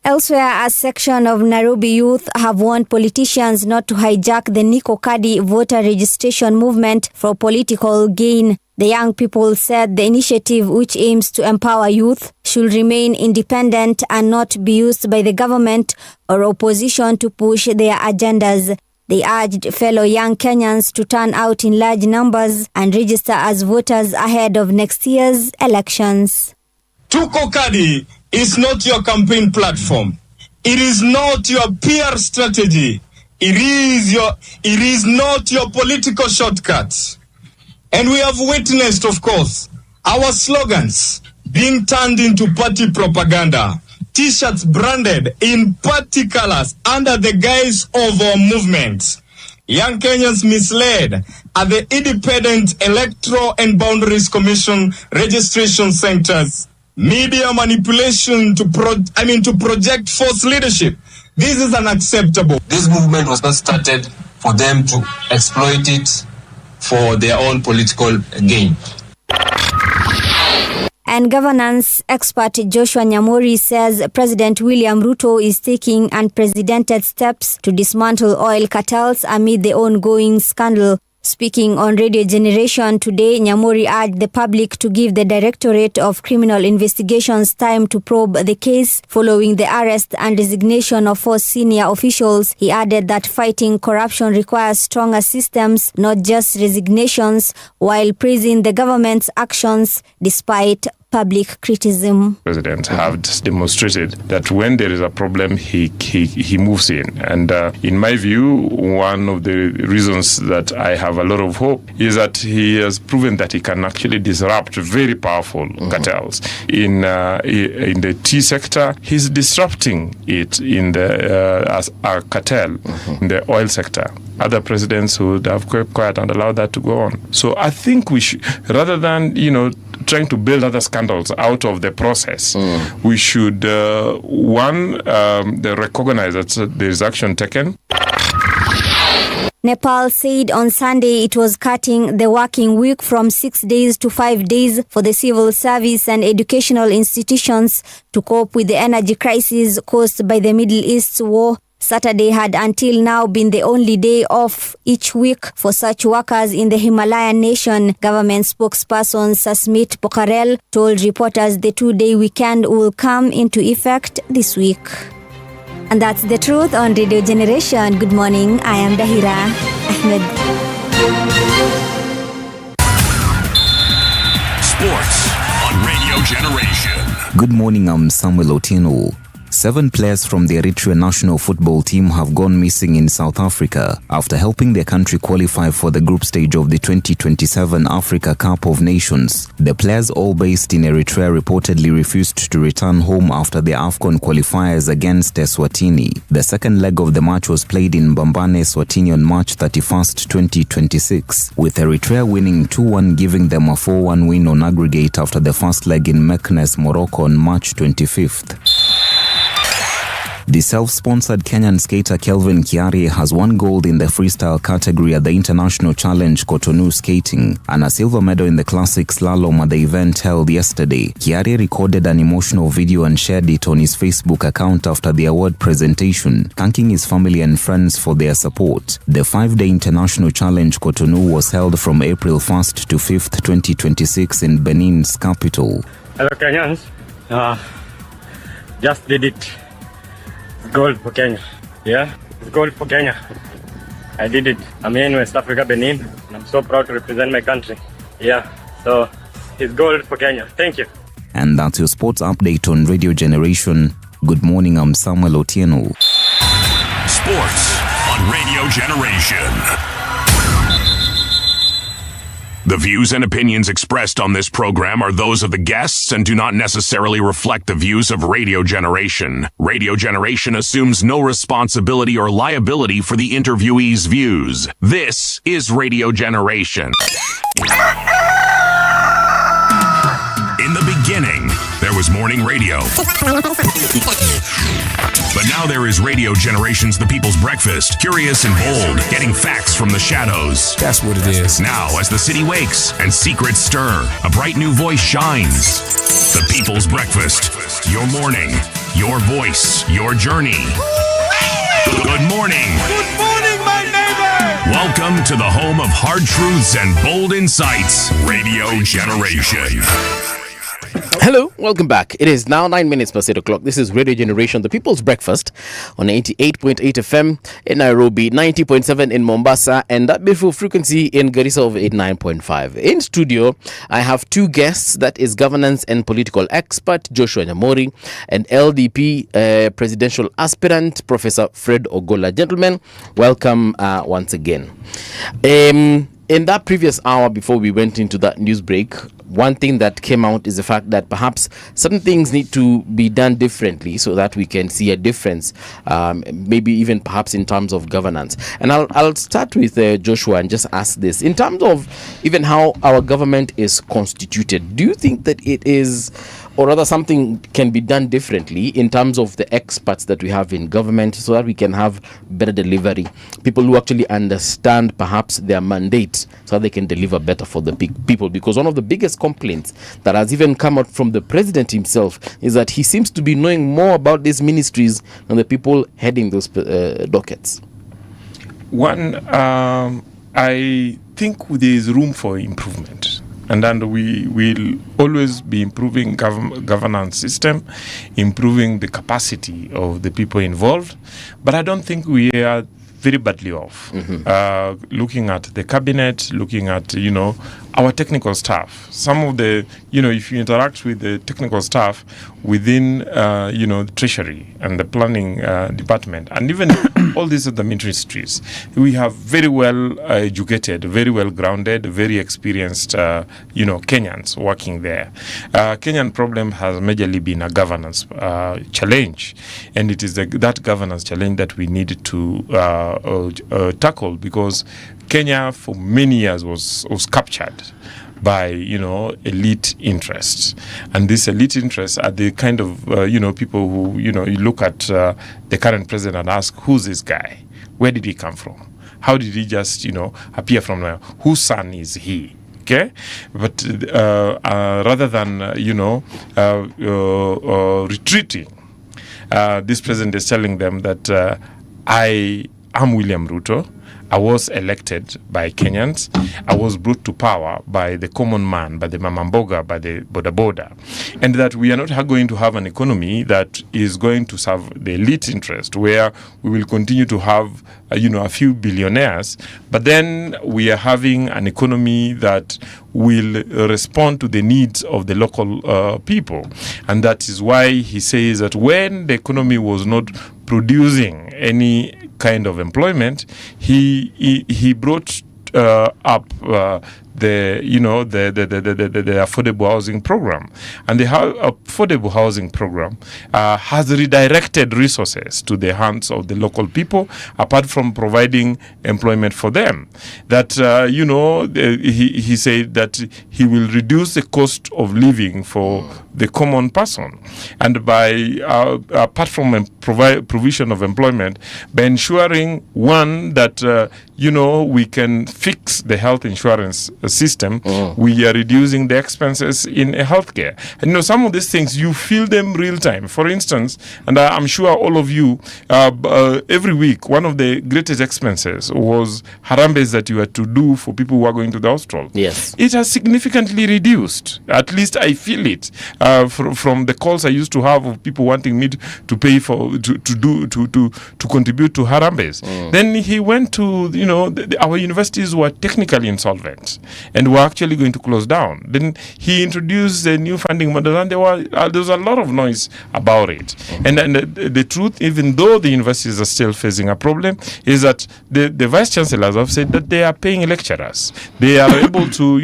[SPEAKER 2] Elsewhere, a section of Nairobi youth have warned politicians not to hijack the Niko Kadi voter registration movement for political gain. The young people said the initiative, which aims to empower youth, should remain independent and not be used by the government or opposition to push their agendas. They urged fellow young Kenyans to turn out in large numbers and register as voters ahead of next year's elections.
[SPEAKER 6] Tuko Kadi is not your campaign platform. It is not your PR strategy. It is not your political shortcut. And we have witnessed, of course, our slogans being turned into party propaganda. T-shirts branded in party colors under the guise of our movement. Young Kenyans misled at the Independent Electoral and Boundaries Commission registration centers. Media manipulation to project false leadership. This is unacceptable.
[SPEAKER 15] This movement was not started for them to exploit it for their own political gain.
[SPEAKER 2] And governance expert Joshua Nyamori says President William Ruto is taking unprecedented steps to dismantle oil cartels amid the ongoing scandal. Speaking on Radio Generation today, Nyamori urged the public to give the Directorate of Criminal Investigations time to probe the case following the arrest and resignation of 4 senior officials. He added that fighting corruption requires stronger systems, not just resignations, while praising the government's actions despite public criticism.
[SPEAKER 11] President have demonstrated that when there is a problem, he moves in. And in my view, one of the reasons that I have a lot of hope is that he has proven that he can actually disrupt very powerful cartels. In the tea sector, he's disrupting it in the as a cartel in the oil sector. Other presidents would have kept quiet and allowed that to go on. So I think we should, rather than trying to build other scandals out of the process, we should recognize that there is action taken.
[SPEAKER 2] Nepal said on Sunday it was cutting the working week from 6 days to 5 days for the civil service and educational institutions to cope with the energy crisis caused by the Middle East war. Saturday had until now been the only day off each week for such workers in the Himalayan nation. Government spokesperson Sasmit Pokharel told reporters the 2-day weekend will come into effect this week. And that's the truth on Radio Generation. Good morning, I am Dahira Ahmed.
[SPEAKER 1] Sports on Radio Generation.
[SPEAKER 16] Good morning, I'm Samuel Otieno. 7 players from the Eritrea national football team have gone missing in South Africa after helping their country qualify for the group stage of the 2027 Africa Cup of Nations. The players, all based in Eritrea, reportedly refused to return home after the AFCON qualifiers against Eswatini. The second leg of the match was played in Mbambane, Eswatini on March 31st, 2026, with Eritrea winning 2-1, giving them a 4-1 win on aggregate after the first leg in Meknes, Morocco on March 25th. The self-sponsored Kenyan skater Kelvin Kiari has won gold in the freestyle category at the International Challenge Cotonou Skating and a silver medal in the classic slalom at the event held yesterday. Kiari recorded an emotional video and shared it on his Facebook account after the award presentation, thanking his family and friends for their support. The 5-day International Challenge Cotonou was held from April 1st to 5th, 2026 in Benin's capital.
[SPEAKER 17] Hello Kenyans, just did it. Gold for Kenya. Yeah, it's gold for Kenya. I did it. I'm here in West Africa, Benin, and I'm so proud to represent my country. Yeah, so it's gold for Kenya. Thank you.
[SPEAKER 16] And that's your sports update on Radio Generation. Good morning, I'm Samuel Otieno.
[SPEAKER 1] Sports on Radio Generation. The views and opinions expressed on this program are those of the guests and do not necessarily reflect the views of Radio Generation. Radio Generation assumes no responsibility or liability for the interviewee's views. This is Radio Generation. In the beginning, there was morning radio. But now there is Radio Generation's The People's Breakfast, curious and bold, getting facts from the shadows.
[SPEAKER 18] That's what it is.
[SPEAKER 1] Now, as the city wakes and secrets stir, a bright new voice shines. The People's Breakfast, your morning, your voice, your journey. Good morning.
[SPEAKER 18] Good morning, my neighbor.
[SPEAKER 1] Welcome to the home of hard truths and bold insights, Radio Generation.
[SPEAKER 5] Hello, welcome back. It is now 9 minutes past 8 o'clock. This is Radio Generation, the People's Breakfast on 88.8 FM in Nairobi, 90.7 in Mombasa, and that beautiful frequency in Garissa of 89.5. In studio, I have two guests. That is governance and political expert Joshua Nyamori and LDP presidential aspirant Professor Fred Ogola. Gentlemen, welcome once again. In that previous hour before we went into that news break, one thing that came out is the fact that perhaps certain things need to be done differently so that we can see a difference, maybe even perhaps in terms of governance. And I'll start with Joshua and just ask this. In terms of even how our government is constituted, do you think that it is, or rather something can be done differently in terms of the experts that we have in government so that we can have better delivery, people who actually understand perhaps their mandate so that they can deliver better for the people? Because one of the biggest complaints that has even come out from the president himself is that he seems to be knowing more about these ministries than the people heading those dockets.
[SPEAKER 11] One, I think there is room for improvement. And then we will always be improving governance system, improving the capacity of the people involved. But I don't think we are very badly off. Looking at the cabinet, looking at, our technical staff. Some of the, if you interact with the technical staff within, the Treasury and the planning department, and even all these other ministries, we have very well educated, very well grounded, very experienced, Kenyans working there. Kenyan problem has majorly been a governance challenge, and it is that governance challenge that we need to tackle, because Kenya for many years was captured by elite interests, and these elite interests are the kind of people who you look at the current president and ask, who's this guy? Where did he come from? How did he just appear from nowhere? Whose son is he? Okay, but rather than retreating, this president is telling them that I am William Ruto. I was elected by Kenyans. I was brought to power by the common man, by the mamamboga, by the boda, and that we are not going to have an economy that is going to serve the elite interest, where we will continue to have a few billionaires, but then we are having an economy that will respond to the needs of the local people. And that is why he says that when the economy was not producing any kind of employment, he brought up the affordable housing program, and the affordable housing program has redirected resources to the hands of the local people, apart from providing employment for them. That he said that he will reduce the cost of living for the common person, and by apart from provision of employment, by ensuring one that we can fix the health insurance system, we are reducing the expenses in healthcare. And some of these things you feel them real time. For instance, and I'm sure all of you, every week one of the greatest expenses was harambes that you had to do for people who are going to the hospital.
[SPEAKER 5] Yes,
[SPEAKER 11] it has significantly reduced. At least I feel it from the calls I used to have of people wanting me to pay for to contribute to harambes. Then he went to our universities were technically insolvent, and were actually going to close down. Then he introduced a new funding model, and there was a lot of noise about it. And the truth, even though the universities are still facing a problem, is that the vice chancellors have said that they are paying lecturers. They are able to,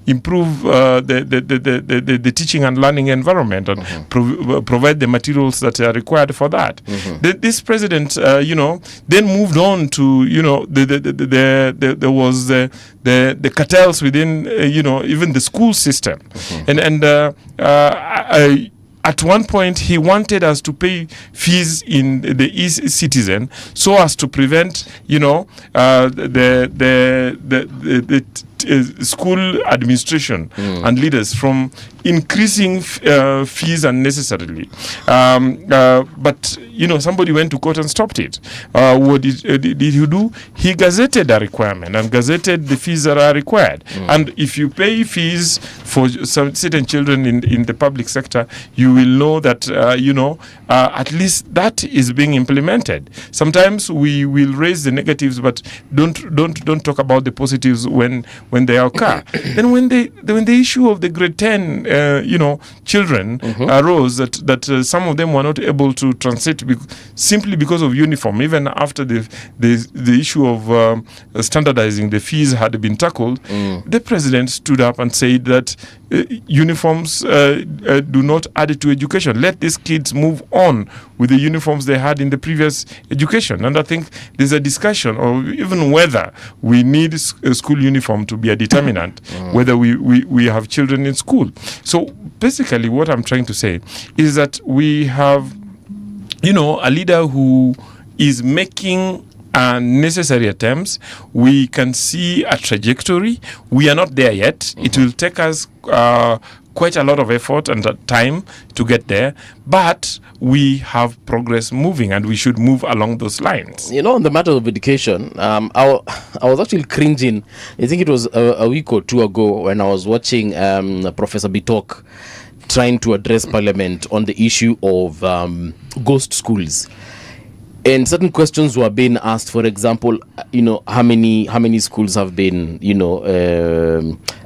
[SPEAKER 11] improve the teaching and learning environment and provide the materials that are required for that. This president, then moved on to, there was the cartels within, even the school system, at one point, he wanted us to pay fees in the e-citizen so as to prevent, the school administration and leaders from increasing fees unnecessarily. But, somebody went to court and stopped it. What did he do? He gazetted a requirement and gazetted the fees that are required. And if you pay fees for some certain children in the public sector, you will know that, at least that is being implemented. Sometimes we will raise the negatives, but don't talk about the positives when they occur. Then when the issue of the grade 10 children arose, that some of them were not able to transit simply because of uniform, even after the issue of standardizing the fees had been tackled, the president stood up and said that uniforms do not add to education. Let these kids move on with the uniforms they had in the previous education. And I think there's a discussion of even whether we need a school uniform to be a determinant, whether we have children in school. So basically what I'm trying to say is that we have, a leader who is making necessary attempts. We can see a trajectory. We are not there yet. It will take us quite a lot of effort and time to get there, but we have progress moving, and we should move along those lines.
[SPEAKER 5] On the matter of education, I was actually cringing. I think it was a week or two ago when I was watching Professor Bitok trying to address Parliament on the issue of ghost schools. And certain questions were being asked. For example, how many schools have been,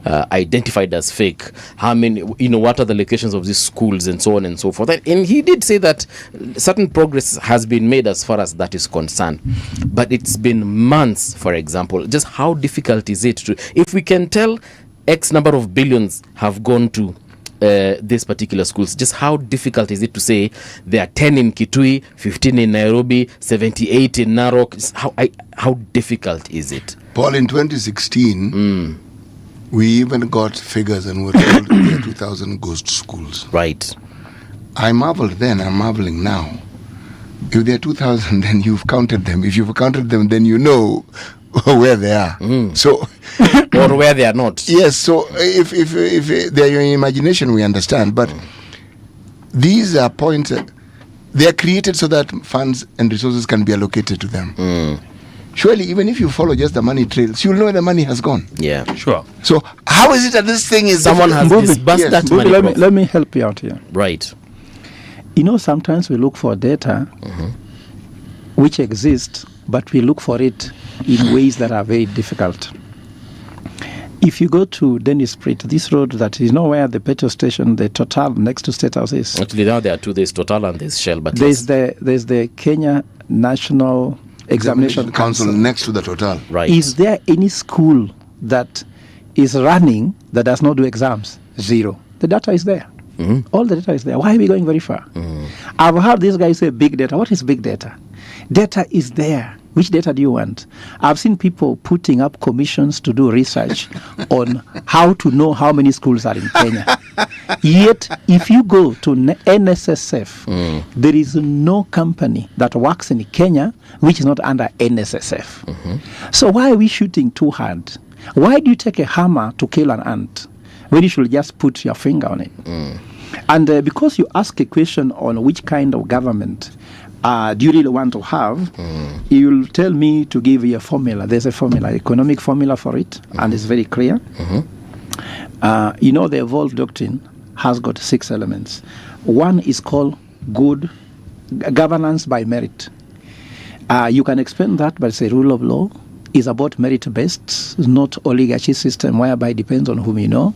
[SPEAKER 5] identified as fake? How many, what are the locations of these schools, and so on and so forth. And he did say that certain progress has been made as far as that is concerned. But it's been months, for example. Just how difficult is it to, if we can tell X number of billions have gone to these particular schools, just how difficult is it to say there are 10 in Kitui, 15 in Nairobi, 78 in Narok? How difficult is it?
[SPEAKER 7] Paul, in 2016, we even got figures and were told there are 2,000 ghost schools.
[SPEAKER 5] Right.
[SPEAKER 7] I marveled then, I'm marveling now. If there are 2,000, then you've counted them. If you've counted them, then you know where they are. So,
[SPEAKER 5] or where they are not.
[SPEAKER 7] Yes. So if they're your imagination, we understand. But these are points. They are created so that funds and resources can be allocated to them. Surely, even if you follow just the money trails, you'll know where the money has gone.
[SPEAKER 5] Yeah,
[SPEAKER 11] sure.
[SPEAKER 7] So how is it that this thing is?
[SPEAKER 5] Someone has disbursed that money.
[SPEAKER 12] Let me help you out here.
[SPEAKER 5] Right.
[SPEAKER 12] Sometimes we look for data which exists, but we look for it in ways that are very difficult. If you go to Dennis Street, this road that is where the petrol station, the Total next to State House is.
[SPEAKER 5] Actually, now there are two. There's Total and there's Shell. But
[SPEAKER 12] there's the Kenya National Examination Council
[SPEAKER 7] next to the Total.
[SPEAKER 5] Right.
[SPEAKER 12] Is there any school that is running that does not do exams? Zero. The data is there. All the data is there. Why are we going very far? I've heard these guys say big data. What is big data? Data is there. Which data do you want? I've seen people putting up commissions to do research on how to know how many schools are in Kenya. Yet, if you go to NSSF, there is no company that works in Kenya which is not under NSSF. So why are we shooting too hard? Why do you take a hammer to kill an ant when you should just put your finger on it? And because you ask a question on which kind of government do you really want to have, you'll tell me to give you a formula. There's a formula, economic formula for it, and it's very clear. The evolved doctrine has got 6 elements. One is called good governance by merit. You can explain that by, say, rule of law, is about merit-based, not oligarchy system whereby it depends on whom you know.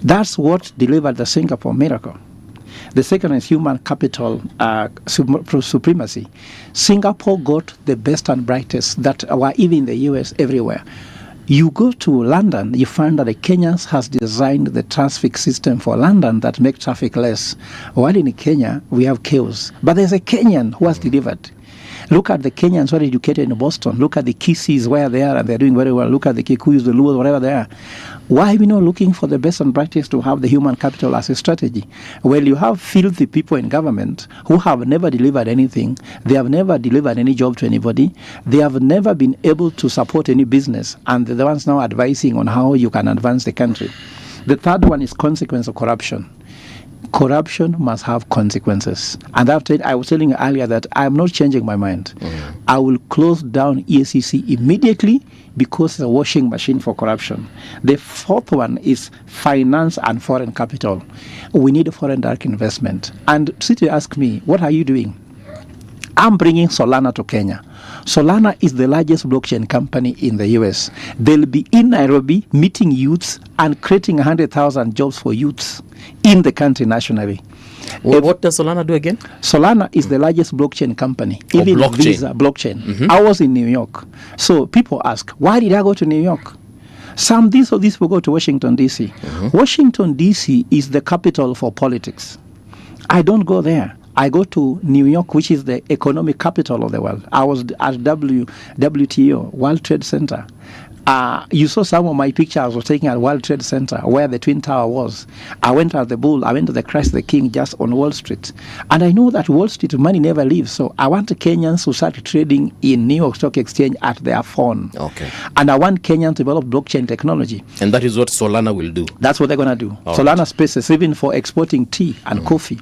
[SPEAKER 12] That's what delivered the Singapore miracle. The second is human capital supremacy. Singapore got the best and brightest that were even in the US everywhere. You go to London, you find that the Kenyans has designed the traffic system for London that make traffic less. While in Kenya, we have chaos. But there's a Kenyan who has delivered. Look at the Kenyans who are educated in Boston. Look at the Kisis where they are and they're doing very well. Look at the Kikuyus, the Luos, wherever they are. Why are we not looking for the best and brightest to have the human capital as a strategy? Well, you have filthy people in government who have never delivered anything. They have never delivered any job to anybody. They have never been able to support any business. And they're the ones now advising on how you can advance the country. The third one is consequence of corruption. Corruption must have consequences. And I was telling you earlier that I'm not changing my mind. I will close down EACC immediately because it's a washing machine for corruption. The fourth one is finance and foreign capital. We need foreign direct investment. And City asked me, what are you doing? I'm bringing Solana to Kenya. Solana is the largest blockchain company in the US. They'll be in Nairobi meeting youths and creating 100,000 jobs for youths in the country nationally.
[SPEAKER 5] What does Solana do again?
[SPEAKER 12] Solana is the largest blockchain company. Even
[SPEAKER 5] blockchain.
[SPEAKER 12] Visa, blockchain. I was in New York. So people ask, why did I go to New York? These people go to Washington, D.C. Washington, D.C. is the capital for politics. I don't go there. I go to New York, which is the economic capital of the world. I was at WTO, World Trade Center. You saw some of my pictures I was taking at World Trade Center, where the Twin Tower was. I went at the Bull. I went to the Christ the King just on Wall Street. And I know that Wall Street money never leaves. So I want Kenyans to start trading in New York Stock Exchange at their phone.
[SPEAKER 5] Okay.
[SPEAKER 12] And I want Kenyans to develop blockchain technology.
[SPEAKER 5] And that is what Solana will do.
[SPEAKER 12] That's what they're going to do.
[SPEAKER 5] All
[SPEAKER 12] Solana
[SPEAKER 5] right.
[SPEAKER 12] Spaces, even for exporting tea and coffee.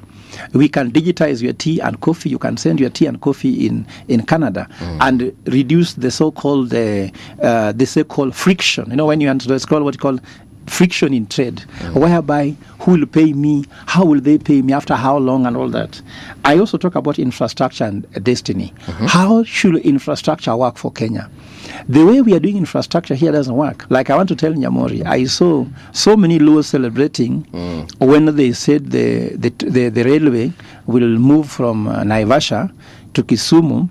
[SPEAKER 12] We can digitize your tea and coffee. You can send your tea and coffee in Canada and reduce the so-called friction. You know, when you want to explore what you call friction in trade, whereby who will pay me, how will they pay me, after how long, and all that. I also talk about infrastructure and destiny. How should infrastructure work for Kenya? The way we are doing infrastructure here doesn't work. Like I want to tell Nyamori, I saw so many Luos celebrating when they said the railway will move from Naivasha to Kisumu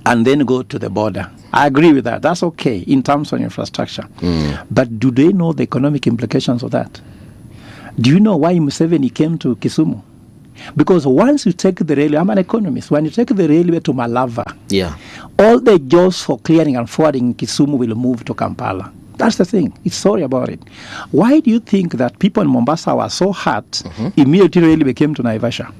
[SPEAKER 12] and then go to the border. I agree with that. That's okay in terms of infrastructure. But do they know the economic implications of that? Do you know why Museveni came to Kisumu? Because once you take the railway, I'm an economist, when you take the railway to Malava, all the jobs for clearing and forwarding in Kisumu will move to Kampala. That's the thing. It's sorry about it. Why do you think that people in Mombasa were so hurt immediately railway came to Naivasha?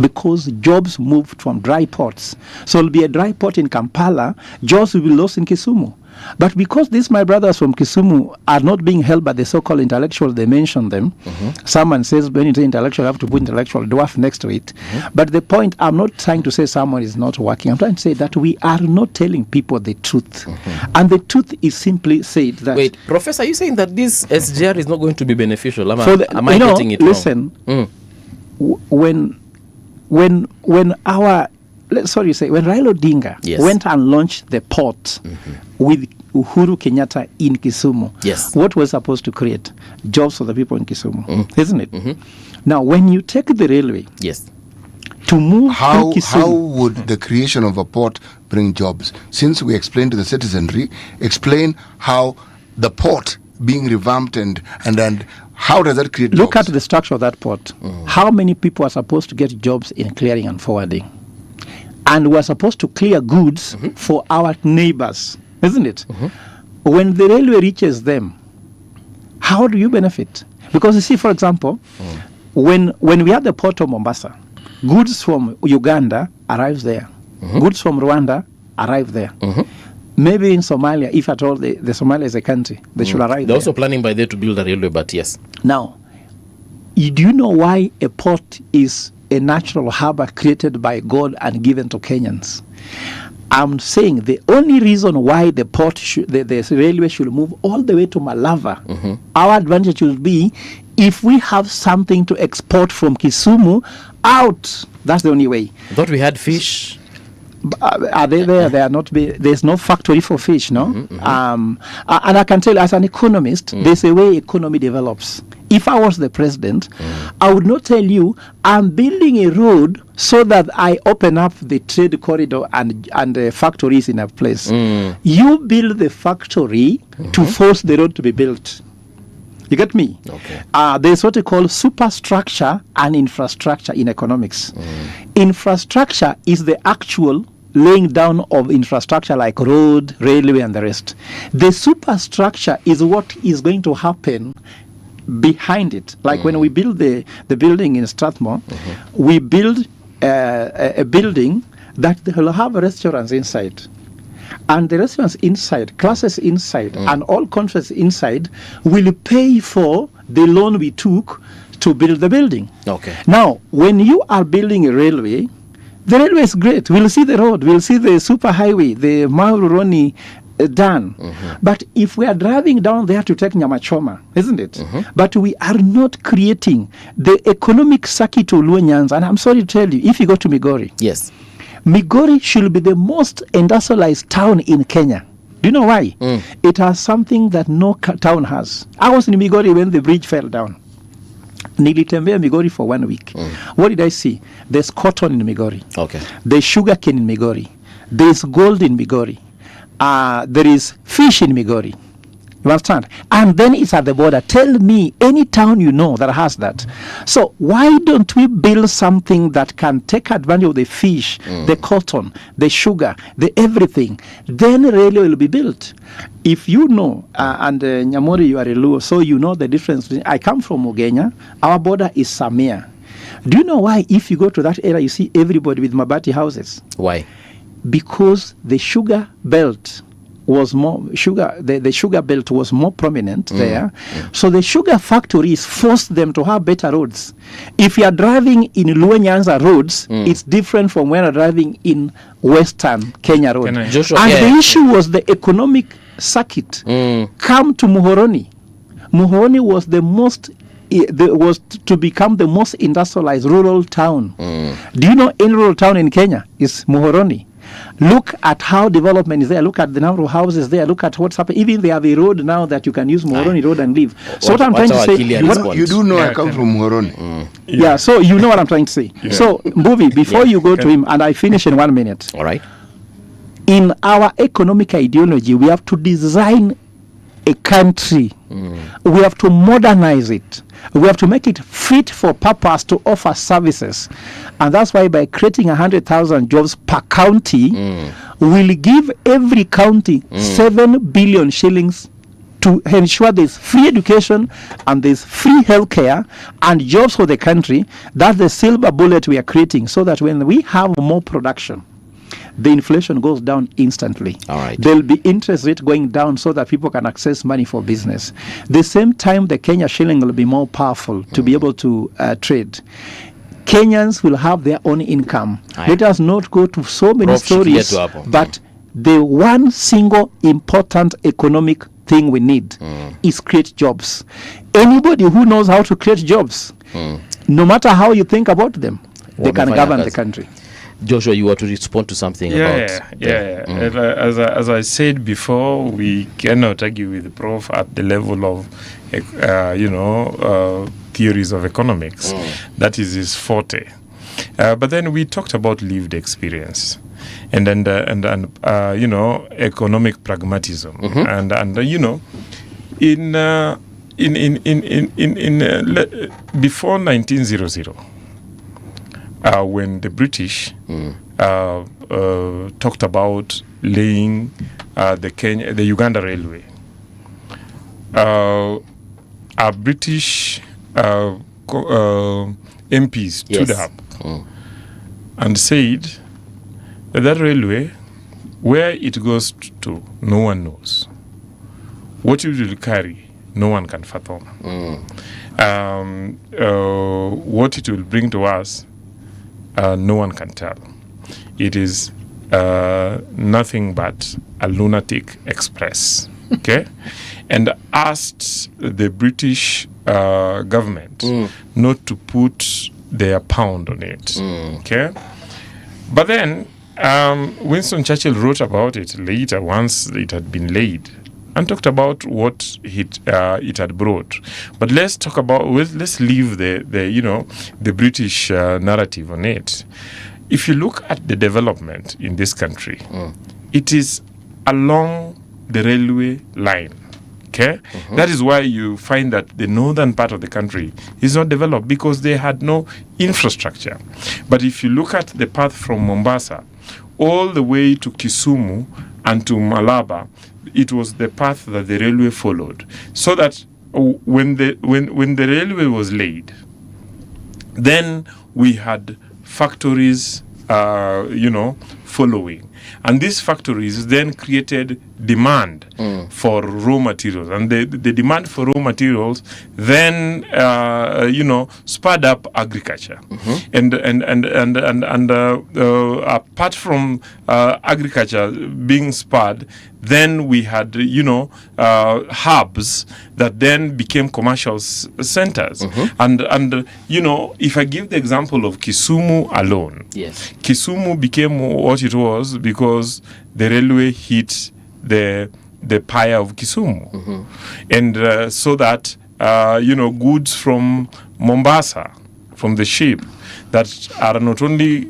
[SPEAKER 12] Because jobs moved from dry ports. So it'll be a dry port in Kampala, jobs will be lost in Kisumu. But because these my brothers from Kisumu are not being held by the so-called intellectuals, they mention them. Someone says when you say intellectual, you have to put intellectual dwarf next to it. But the point, I'm not trying to say someone is not working. I'm trying to say that we are not telling people the truth. And the truth is simply said that...
[SPEAKER 5] Wait, Professor, are you saying that this SGR is not going to be beneficial? Am I getting it
[SPEAKER 12] listen,
[SPEAKER 5] wrong?
[SPEAKER 12] When Raila Odinga went and launched the port with Uhuru Kenyatta in Kisumu, what was supposed to create? Jobs for the people in Kisumu, isn't it? Now, when you take the railway to move to Kisumu...
[SPEAKER 7] How would the creation of a port bring jobs? Since we explained to the citizenry, explain how the port being revamped and how does that create
[SPEAKER 12] Look
[SPEAKER 7] jobs?
[SPEAKER 12] at the structure of that port. How many people are supposed to get jobs in clearing and forwarding? And we're supposed to clear goods for our neighbors, isn't it? When the railway reaches them, how do you benefit? Because you see, for example, when we have the port of Mombasa, goods from Uganda arrives there. Goods from Rwanda arrive there. Maybe in Somalia, if at all the Somalia is a country, they should arrive there.
[SPEAKER 5] They're also planning by there to build a railway, but yes.
[SPEAKER 12] Now, do you know why a port is a natural harbor created by God and given to Kenyans? I'm saying the only reason why the port, the railway should move all the way to Malava, our advantage will be if we have something to export from Kisumu out. That's the only way.
[SPEAKER 5] I thought we had fish.
[SPEAKER 12] Are they there? They are not. There's no factory for fish, no? And I can tell you, as an economist, there's a way economy develops. If I was the president, I would not tell you, I'm building a road so that I open up the trade corridor and the factories in a place. You build the factory to force the road to be built. You get me?
[SPEAKER 5] Okay.
[SPEAKER 12] There's what they call superstructure and infrastructure in economics. Infrastructure is the actual laying down of infrastructure like road, railway, and the rest. The superstructure is what is going to happen behind it. Like when we build the building in Strathmore, we build a building that will have restaurants inside. And the restaurants inside, classes inside, and all contracts inside will pay for the loan we took to build the building.
[SPEAKER 5] Okay.
[SPEAKER 12] Now, when you are building a railway, the railway is great. We'll see the road, we'll see the super highway, the Mauroni done. But if we are driving down there to take Nyamachoma, isn't it? But we are not creating the economic circuit of Luo Nyanza. And I'm sorry to tell you, if you go to Migori,
[SPEAKER 5] yes,
[SPEAKER 12] Migori should be the most industrialized town in Kenya. Do you know why? It has something that no town has. I was in Migori when the bridge fell down. Nilitembea Migori for 1 week. What did I see? There's cotton in Migori.
[SPEAKER 5] Okay.
[SPEAKER 12] There's sugarcane in Migori. There's gold in Migori. There is fish in Migori. You understand? And then it's at the border. Tell me any town you know that has that. So why don't we build something that can take advantage of the fish, the cotton, the sugar, the everything? Then railway will be built. If you know, and Nyamori, you are a Luo, so you know the difference. I come from Ugenya. Our border is Samia. Do you know why if you go to that area, you see everybody with Mabati houses?
[SPEAKER 5] Why?
[SPEAKER 12] Because the sugar belt was more the sugar belt was more prominent there. So the sugar factories forced them to have better roads. If you are driving in Luo Nyanza roads, it's different from when you're driving in Western Kenya road. The issue was the economic circuit. Come to Muhoroni. Muhoroni was the most was to become the most industrialized rural town. Do you know any rural town in Kenya is Muhoroni? Look at how development is there. Look at the number of houses there. Look at what's happening. Even they have a road now that you can use Muhoroni Road and live. So what I'm trying to say,
[SPEAKER 7] you do know I come from Muhoroni.
[SPEAKER 12] Yeah, so you know what I'm trying to say. So, Mbuvi, before you go to him, and I finish in 1 minute.
[SPEAKER 5] All right.
[SPEAKER 12] In our economic ideology, we have to design a country. We have to modernize it. We have to make it fit for purpose to offer services. And that's why by creating 100,000 jobs per county, we'll give every county 7 billion shillings to ensure there's free education and there's free healthcare and jobs for the country. That's the silver bullet we are creating, so that when we have more production, the inflation goes down instantly.
[SPEAKER 5] All right.
[SPEAKER 12] There'll be interest rate going down so that people can access money for business. The same time, the Kenya shilling will be more powerful to be able to trade. Kenyans will have their own income. Let us not go to so many stories, but the one single important economic thing we need is create jobs. Anybody who knows how to create jobs, no matter how you think about them, they can govern the country.
[SPEAKER 5] Joshua, you want to respond to something about...
[SPEAKER 11] As I said before, we cannot argue with the prof at the level of, theories of economics. That is his forte. But then we talked about lived experience and economic pragmatism. Before 1900, when the British talked about laying the Uganda Railway, our British MPs stood up and said that railway, where it goes to, no one knows. What it will carry, no one can fathom. What it will bring to us, no one can tell. It is nothing but a lunatic express. Okay? And asked the British government not to put their pound on it. Okay? But then Winston Churchill wrote about it later, once it had been laid, and talked about what it had brought. But let's talk about, let's leave the British narrative on it. If you look at the development in this country, it is along the railway line. Okay, that is why you find that the northern part of the country is not developed, because they had no infrastructure. But if you look at the path from Mombasa all the way to Kisumu and to Malaba, it was the path that the railway followed. So that when the railway was laid, then we had factories, following. And these factories then created demand for raw materials, and the demand for raw materials then spurred up agriculture. And apart from agriculture being spurred, then we had hubs that then became commercial centers. And if I give the example of Kisumu alone,
[SPEAKER 5] yes,
[SPEAKER 11] Kisumu became what it was because the railway hit the pyre of Kisumu. And so that goods from Mombasa, from the ship, that are not only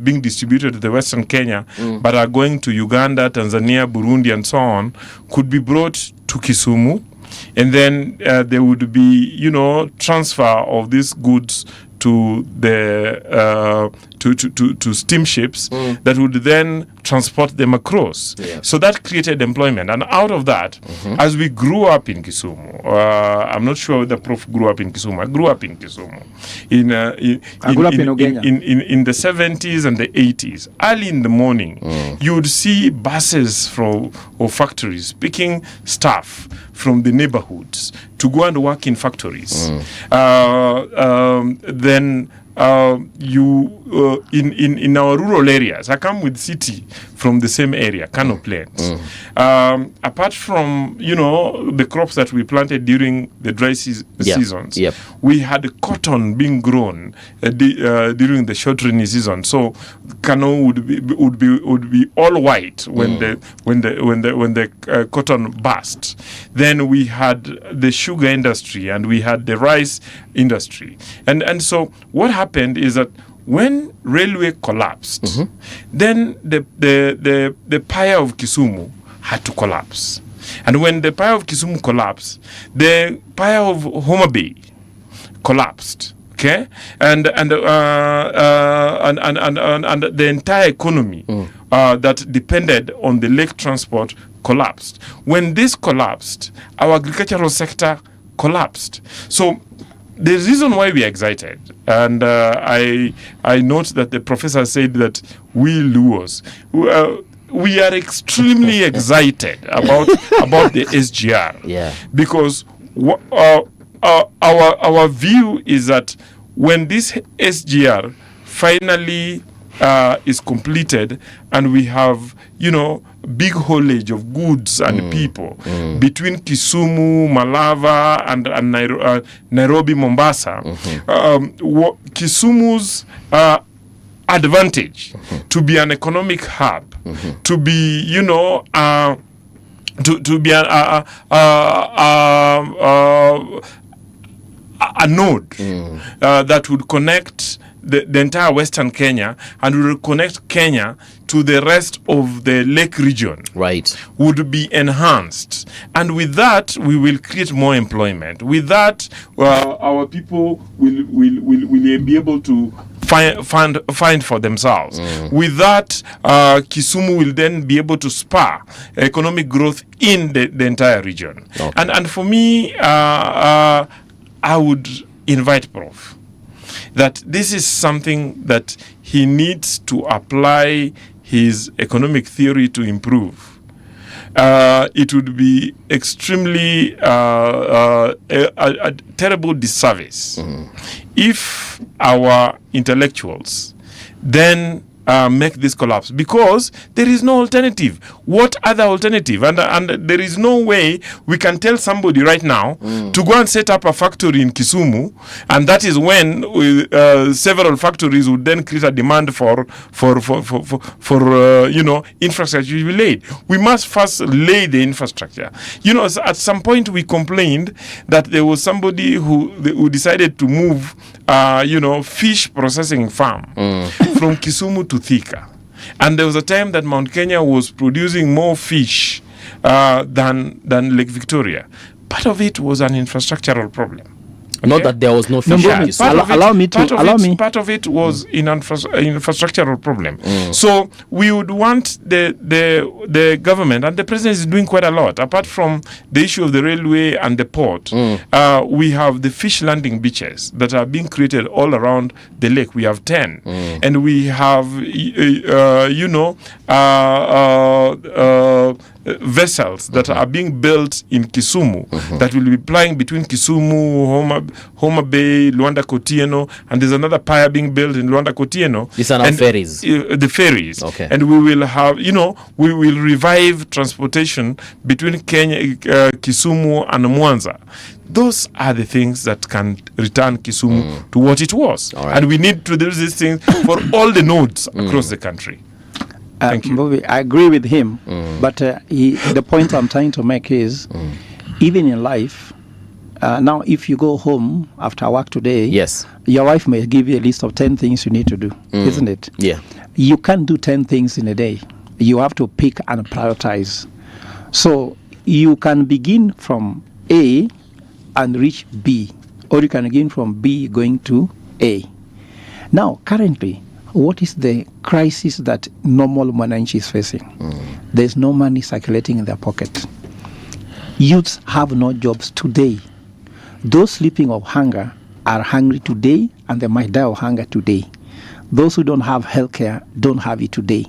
[SPEAKER 11] being distributed to the Western Kenya, but are going to Uganda, Tanzania, Burundi, and so on, could be brought to Kisumu, and then there would be, transfer of these goods to the to steamships that would then transport them across. So that created employment, and out of that, as we grew up in Kisumu, I'm not sure the Prof grew up in Kisumu. I grew up in Kisumu in the 70s and the 80s. Early in the morning, you would see buses or factories picking staff from the neighborhoods to go and work in factories. Then in our rural areas, I come with city from the same area, Kano Plains. Apart from the crops that we planted during the dry seasons, we had cotton being grown during the short rainy season. So Kano would be all white when the cotton burst. Then we had the sugar industry and we had the rice industry, and so what happened is that when railway collapsed, then the pyre of Kisumu had to collapse. And when the pyre of Kisumu collapsed, the pyre of Homa Bay collapsed. Okay, and the entire economy that depended on the lake transport collapsed. When this collapsed, our agricultural sector collapsed. So the reason why we are excited, and I note that the professor said that we Luos, we are extremely excited about the SGR, because our view is that when this SGR finally is completed and we have big haulage of goods and people between Kisumu, Malava, and Nairobi, Mombasa, Kisumu's advantage to be an economic hub, to be to be a node that would connect the entire Western Kenya and will connect Kenya to the rest of the lake region, would be enhanced. And with that, we will create more employment. With that, our people will be able to find for themselves. With that, Kisumu will then be able to spur economic growth in the entire region. And for me, I would invite Prof that this is something that he needs to apply his economic theory to improve. It would be extremely a terrible disservice if our intellectuals then make this collapse, because there is no alternative. What other alternative? And there is no way we can tell somebody right now to go and set up a factory in Kisumu, and that is when several factories would then create a demand for infrastructure to be laid. We must first lay the infrastructure. At some point we complained that there was somebody who decided to move fish processing farm from Kisumu to Thika, and there was a time that Mount Kenya was producing more fish than Lake Victoria. Part of it was an infrastructural problem. Okay? Not that there was no fish. Part of it was an infrastructural problem. So we would want the government, and the president is doing quite a lot. Apart from the issue of the railway and the port, we have the fish landing beaches that are being created all around the lake. We have 10, and we have vessels that are being built in Kisumu that will be plying between Kisumu, Homa Bay, Luanda Kotieno, and there's another pier being built in Luanda Kotieno. These are now ferries. The ferries. Okay. And we will have, we will revive transportation between Kenya, Kisumu and Mwanza. Those are the things that can return Kisumu to what it was. Right. And we need to do these things for all the nodes across the country.
[SPEAKER 12] Thank you. Bobby, I agree with him, but the point I'm trying to make is, even in life, now if you go home after work today, yes, your wife may give you a list of 10 things you need to do, isn't it? Yeah. You can't do 10 things in a day. You have to pick and prioritize. So you can begin from A and reach B, or you can begin from B going to A. Now, currently, what is the crisis that normal mwananchi is facing? There's no money circulating in their pocket. Youths have no jobs today. Those sleeping of hunger are hungry today, and they might die of hunger today. Those who don't have healthcare don't have it today.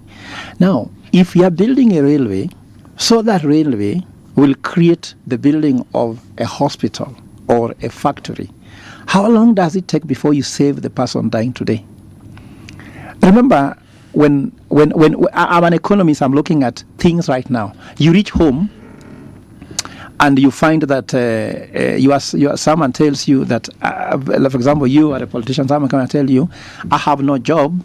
[SPEAKER 12] Now, if you are building a railway, so that railway will create the building of a hospital or a factory, how long does it take before you save the person dying today? Remember, when I'm an economist, I'm looking at things right now. You reach home, and you find that someone tells you that, for example, you are a politician, someone can tell you, I have no job,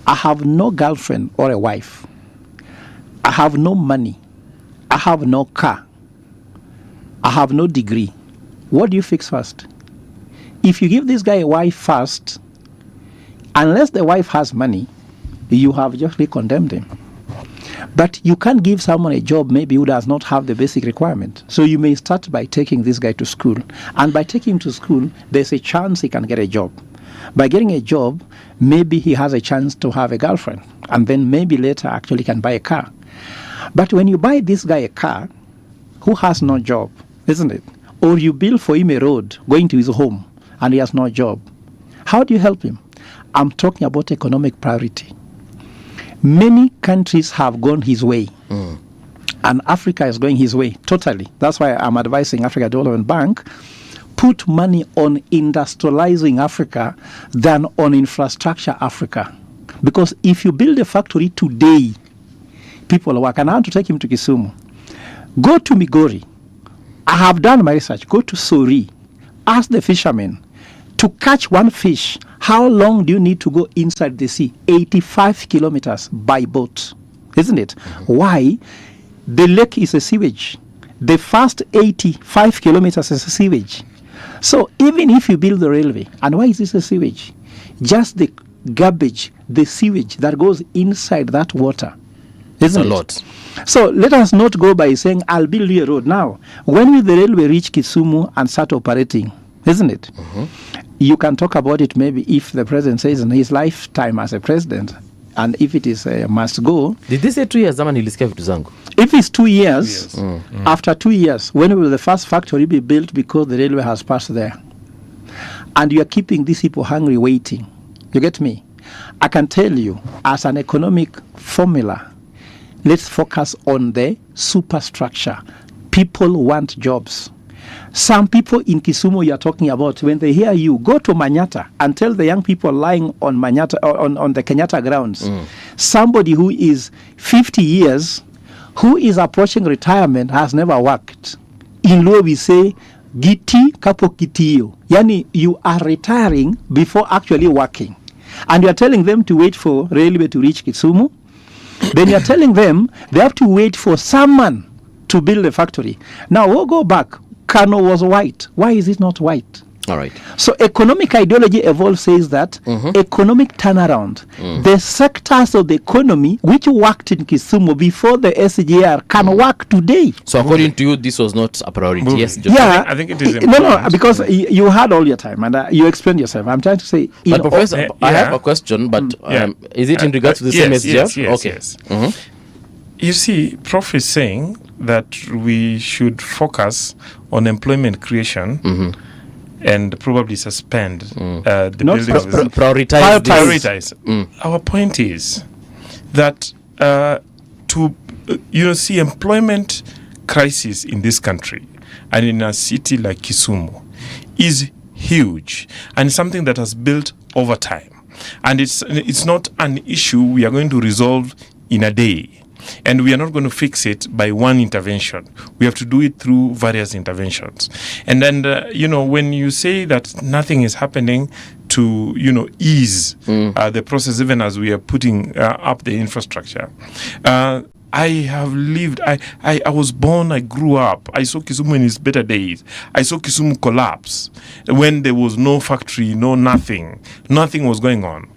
[SPEAKER 12] I have no girlfriend or a wife, I have no money, I have no car, I have no degree. What do you fix first? If you give this guy a wife first, unless the wife has money, you have justly condemned him. But you can't give someone a job maybe who does not have the basic requirement. So you may start by taking this guy to school. And by taking him to school, there's a chance he can get a job. By getting a job, maybe he has a chance to have a girlfriend. And then maybe later actually can buy a car. But when you buy this guy a car who has no job, isn't it? Or you build for him a road going to his home and he has no job, how do you help him? I'm talking about economic priority. Many countries have gone his way, and Africa is going his way totally. That's why I'm advising Africa Development Bank, put money on industrializing Africa than on infrastructure Africa. Because if you build a factory today, people work. And I want to take him to Kisumu. Go to Migori. I have done my research. Go to Sori. Ask the fishermen, to catch one fish, how long do you need to go inside the sea? 85 kilometers by boat, isn't it? Why? The lake is a sewage. The first 85 kilometers is a sewage. So even if you build the railway, and why is this a sewage? Just the garbage, the sewage that goes inside that water, isn't it? A lot. So let us not go by saying, I'll build you a road. Now, when will the railway reach Kisumu and start operating? Isn't it? You can talk about it maybe if the president says in his lifetime as a president, and if it is a must go.
[SPEAKER 5] Did they say 2 years?
[SPEAKER 12] If it's 2 years, after 2 years, when will the first factory be built because the railway has passed there? And you are keeping these people hungry waiting. You get me? I can tell you, as an economic formula, let's focus on the superstructure. People want jobs. Some people in Kisumu you are talking about, when they hear you, go to Manyata and tell the young people lying on Manyata on the Kenyatta grounds, somebody who is 50 years, who is approaching retirement, has never worked. In Luo we say, Giti kapo kitiyo. Yani, you are retiring before actually working. And you are telling them to wait for railway to reach Kisumu. Then you are telling them they have to wait for someone to build a factory. Now we'll go back. Kano was white. Why is it not white?
[SPEAKER 5] All right.
[SPEAKER 12] So economic ideology evolved says that economic turnaround, the sectors of the economy which worked in Kisumu before the SGR can work today.
[SPEAKER 5] So according to you, this was not a priority. Yes,
[SPEAKER 12] yeah,
[SPEAKER 11] I think it is
[SPEAKER 12] important. No, because you had all your time and you explained yourself. I'm trying to say.
[SPEAKER 5] But Professor, I have a question, but is it in regards to the same SGR?
[SPEAKER 11] Yes, yes. You see, Prof is saying that we should focus on employment creation and probably suspend the building of the prioritize. Our point is that see employment crisis in this country and in a city like Kisumu is huge and something that has built over time, and it's not an issue we are going to resolve in a day. And we are not going to fix it by one intervention. We have to do it through various interventions. And then, when you say that nothing is happening to, ease the process, even as we are putting up the infrastructure, I have lived, I was born, I grew up, I saw Kisumu in its better days. I saw Kisumu collapse when there was no factory, nothing was going on.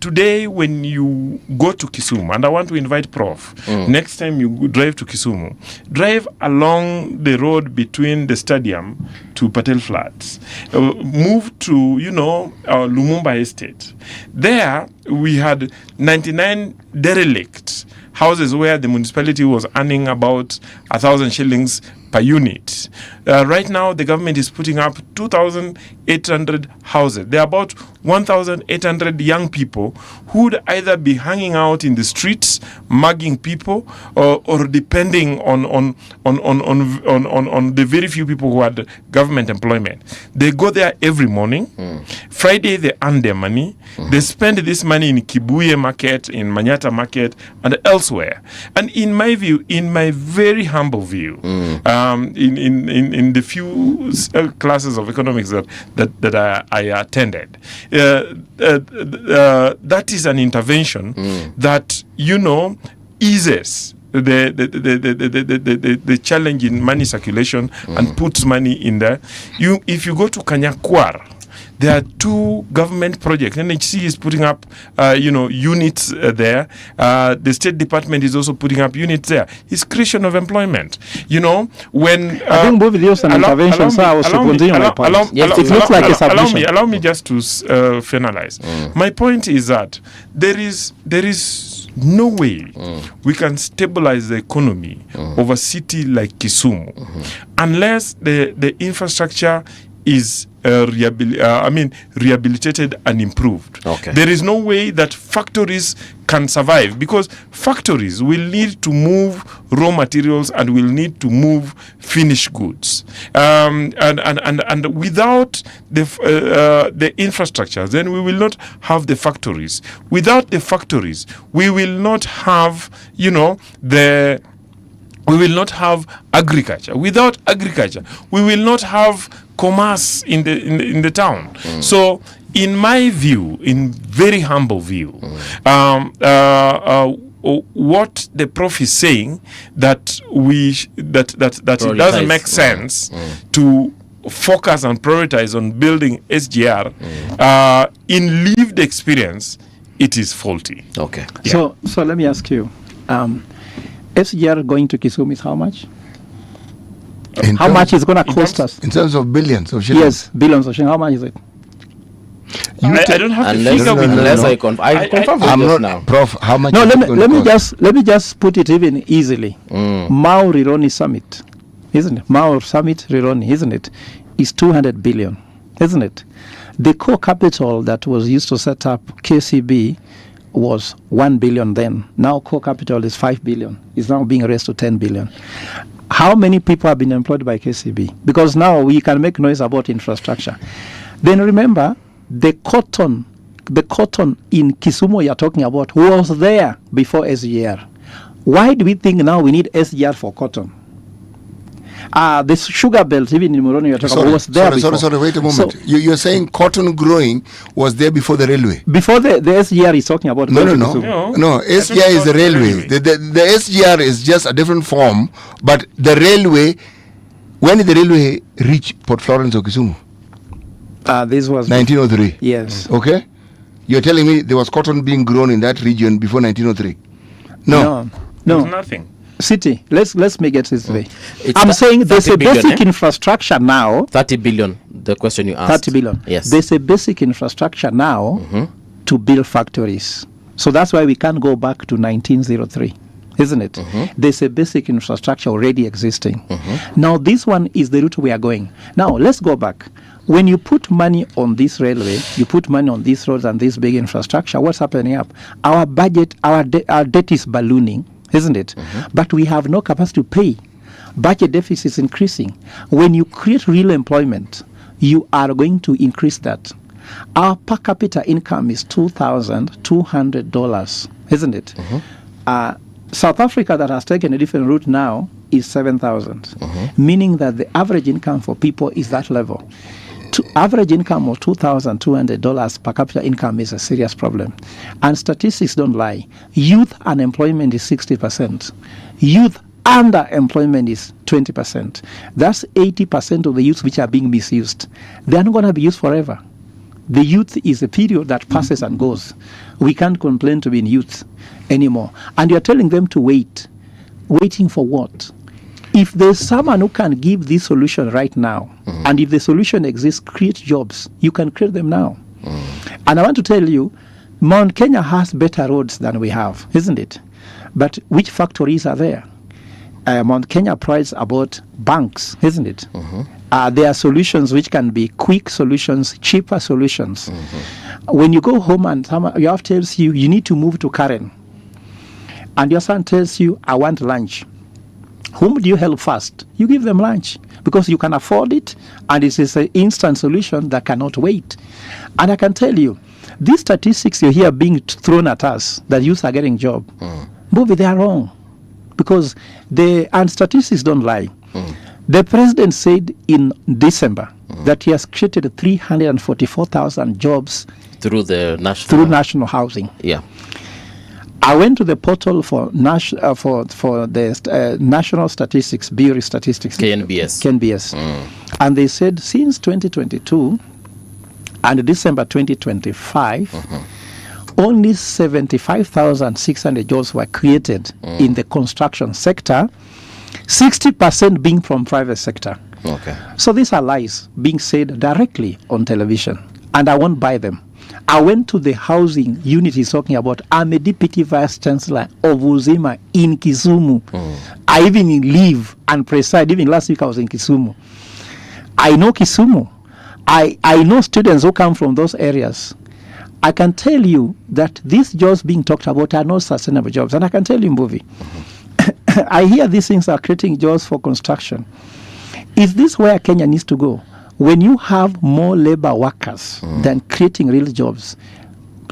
[SPEAKER 11] Today, when you go to Kisumu, and I want to invite Prof, next time you drive to Kisumu, drive along the road between the stadium to Patel Flats, move to, Lumumba Estate. There, we had 99 derelict houses where the municipality was earning about 1,000 shillings per unit. Right now, the government is putting up 2,800 houses. There are about 1,800 young people who would either be hanging out in the streets, mugging people, or depending on the very few people who had government employment. They go there every morning. Friday, they earn their money. They spend this money in Kibuye Market, in Manyata Market, and elsewhere. And in my view, in my very humble view, in the few classes of economics that I attended, that is an intervention that eases the challenge in money circulation and puts money in there. If you go to Kanyakwar, there are two government projects. NHC is putting up, units there. The State Department is also putting up units there. It's creation of employment. When
[SPEAKER 12] I think both videos and interventions are also continuing my point. It looks like a submission.
[SPEAKER 11] Allow me just to finalize. My point is that there is no way we can stabilize the economy of a city like Kisumu unless the infrastructure is rehabilitated and improved.
[SPEAKER 5] Okay.
[SPEAKER 11] There is no way that factories can survive, because factories will need to move raw materials and will need to move finished goods. And without the infrastructures, then we will not have the factories. Without the factories, we will not have, we will not have agriculture. Without agriculture, we will not have commerce in the town. So, in my view, in very humble view, what the Prof is saying that it doesn't make sense to focus and prioritize on building SGR in lived experience, it is faulty.
[SPEAKER 5] Okay.
[SPEAKER 12] Yeah. So let me ask you. SGR going to Kisumu is how much? How much is going to cost us?
[SPEAKER 7] In terms of billions of shillings?
[SPEAKER 12] Yes, billions of shillings. How much is it?
[SPEAKER 11] I don't have the figure
[SPEAKER 5] unless I confirm
[SPEAKER 7] I'm not
[SPEAKER 5] now.
[SPEAKER 7] Prof, how much?
[SPEAKER 12] No, let me just put it even easily. Mau Rironi Summit, isn't it? Mau Summit Rironi, isn't it? Is 200 billion, isn't it? The core capital that was used to set up KCB was 1 billion then. Now core capital is 5 billion. It's now being raised to 10 billion. How many people have been employed by KCB? Because now we can make noise about infrastructure. Then remember, the cotton in Kisumu you're talking about was there before SGR. Why do we think now we need SGR for cotton? This sugar belt, even in Moroni, you're talking about, was there before.
[SPEAKER 7] Sorry, wait a moment. So, you're saying cotton growing was there before the railway?
[SPEAKER 12] Before the SGR is talking about.
[SPEAKER 7] No, SGR is the railway. The SGR is just a different form, but the railway, when did the railway reach Port Florence or Kisumu?
[SPEAKER 12] This was
[SPEAKER 7] 1903.
[SPEAKER 12] Yes.
[SPEAKER 7] Okay. You're telling me there was cotton being grown in that region before 1903?
[SPEAKER 12] No.
[SPEAKER 11] There's nothing.
[SPEAKER 12] City, let's make it this way. I'm saying there's a basic infrastructure now.
[SPEAKER 5] 30 billion, the question you asked.
[SPEAKER 12] 30 billion.
[SPEAKER 5] Yes.
[SPEAKER 12] There's a basic infrastructure now to build factories. So that's why we can't go back to 1903, isn't it? There's a basic infrastructure already existing. Now this one is the route we are going. Now let's go back. When you put money on this railway, you put money on these roads and this big infrastructure, what's happening up? Our budget, our debt is ballooning, isn't it? But we have no capacity to pay. Budget deficit is increasing. When you create real employment, you are going to increase that. Our per capita income is $2,200, isn't it? South Africa, that has taken a different route now, is 7,000, meaning that the average income for people is that level. Average income of $2,200 per capita income is a serious problem. And statistics don't lie. Youth unemployment is 60%. Youth underemployment is 20%. That's 80% of the youth which are being misused. They're not going to be used forever. The youth is a period that passes and goes. We can't complain to be in youth anymore. And you're telling them to wait. Waiting for what? If there's someone who can give this solution right now, and if the solution exists, create jobs, you can create them now. And I want to tell you, Mount Kenya has better roads than we have, isn't it? But which factories are there? Mount Kenya prides about banks, isn't it? There are solutions which can be quick solutions, cheaper solutions. When you go home and your wife tells you, you need to move to Karen, and your son tells you, I want lunch. Whom do you help first? You give them lunch because you can afford it, and it is an instant solution that cannot wait. And I can tell you, these statistics you hear being thrown at us that youth are getting job, they are wrong, because and statistics don't lie. The president said in December that he has created 344,000 jobs
[SPEAKER 5] through
[SPEAKER 12] national housing.
[SPEAKER 5] Yeah.
[SPEAKER 12] I went to the portal for the National Statistics Bureau Statistics, KNBS, and they said since 2022 and December 2025, only 75,600 jobs were created in the construction sector, 60% being from private sector.
[SPEAKER 5] Okay.
[SPEAKER 12] So these are lies being said directly on television, and I won't buy them. I went to the housing unit he's talking about. I'm a deputy vice chancellor of Uzima in Kisumu. I even live and preside. Even last week I was in Kisumu. I know Kisumu. I know students who come from those areas. I can tell you that these jobs being talked about are not sustainable jobs. And I can tell you, Mbuvi, I hear these things are creating jobs for construction. Is this where Kenya needs to go? When you have more labor workers than creating real jobs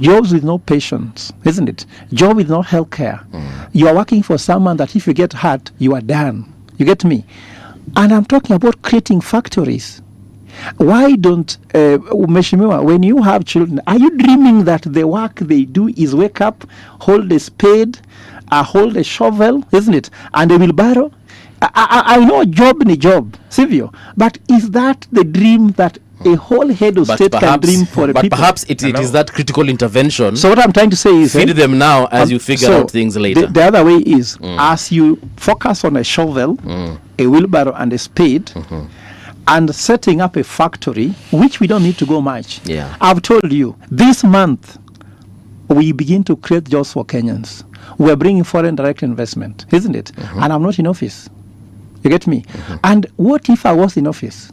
[SPEAKER 12] with no patience, isn't it? Job with no health care. You are working for someone that if you get hurt, you are done. You get me? And I'm talking about creating factories. Why don't, Mheshimiwa, when you have children, are you dreaming that the work they do is wake up, hold a spade, hold a shovel, isn't it? And a wheelbarrow? I know job ni job, Silvio, but is that the dream that a whole head of state can dream for a people?
[SPEAKER 5] But perhaps it is that critical intervention.
[SPEAKER 12] So what I'm trying to say is...
[SPEAKER 5] Feed them now as you figure out things later.
[SPEAKER 12] The other way is, as you focus on a shovel, a wheelbarrow and a spade, and setting up a factory, which we don't need to go much.
[SPEAKER 5] Yeah.
[SPEAKER 12] I've told you, this month, we begin to create jobs for Kenyans. We're bringing foreign direct investment, isn't it? And I'm not in office. You get me? And what if I was in office?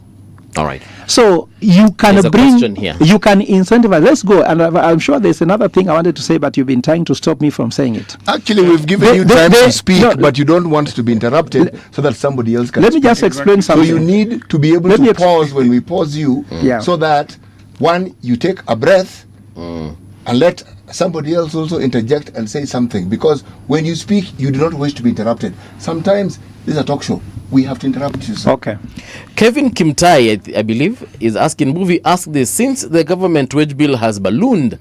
[SPEAKER 5] All right.
[SPEAKER 12] So you can
[SPEAKER 5] There's a
[SPEAKER 12] bring,
[SPEAKER 5] question here.
[SPEAKER 12] you can incentivize. Let's go. And I'm sure there's another thing I wanted to say, but you've been trying to stop me from saying it.
[SPEAKER 7] Actually, we've given you time to speak, but you don't want to be interrupted so that somebody else can
[SPEAKER 12] Let me
[SPEAKER 7] speak.
[SPEAKER 12] just explain something.
[SPEAKER 7] So you need to be able to pause when we pause you, so that, one, you take a breath and let somebody else also interject and say something. Because when you speak, you do not wish to be interrupted. Sometimes this is a talk show. We have to interrupt you, sir.
[SPEAKER 12] Okay.
[SPEAKER 5] Kevin Kimtai, I believe, is asking, Movie, ask this: since the government wage bill has ballooned,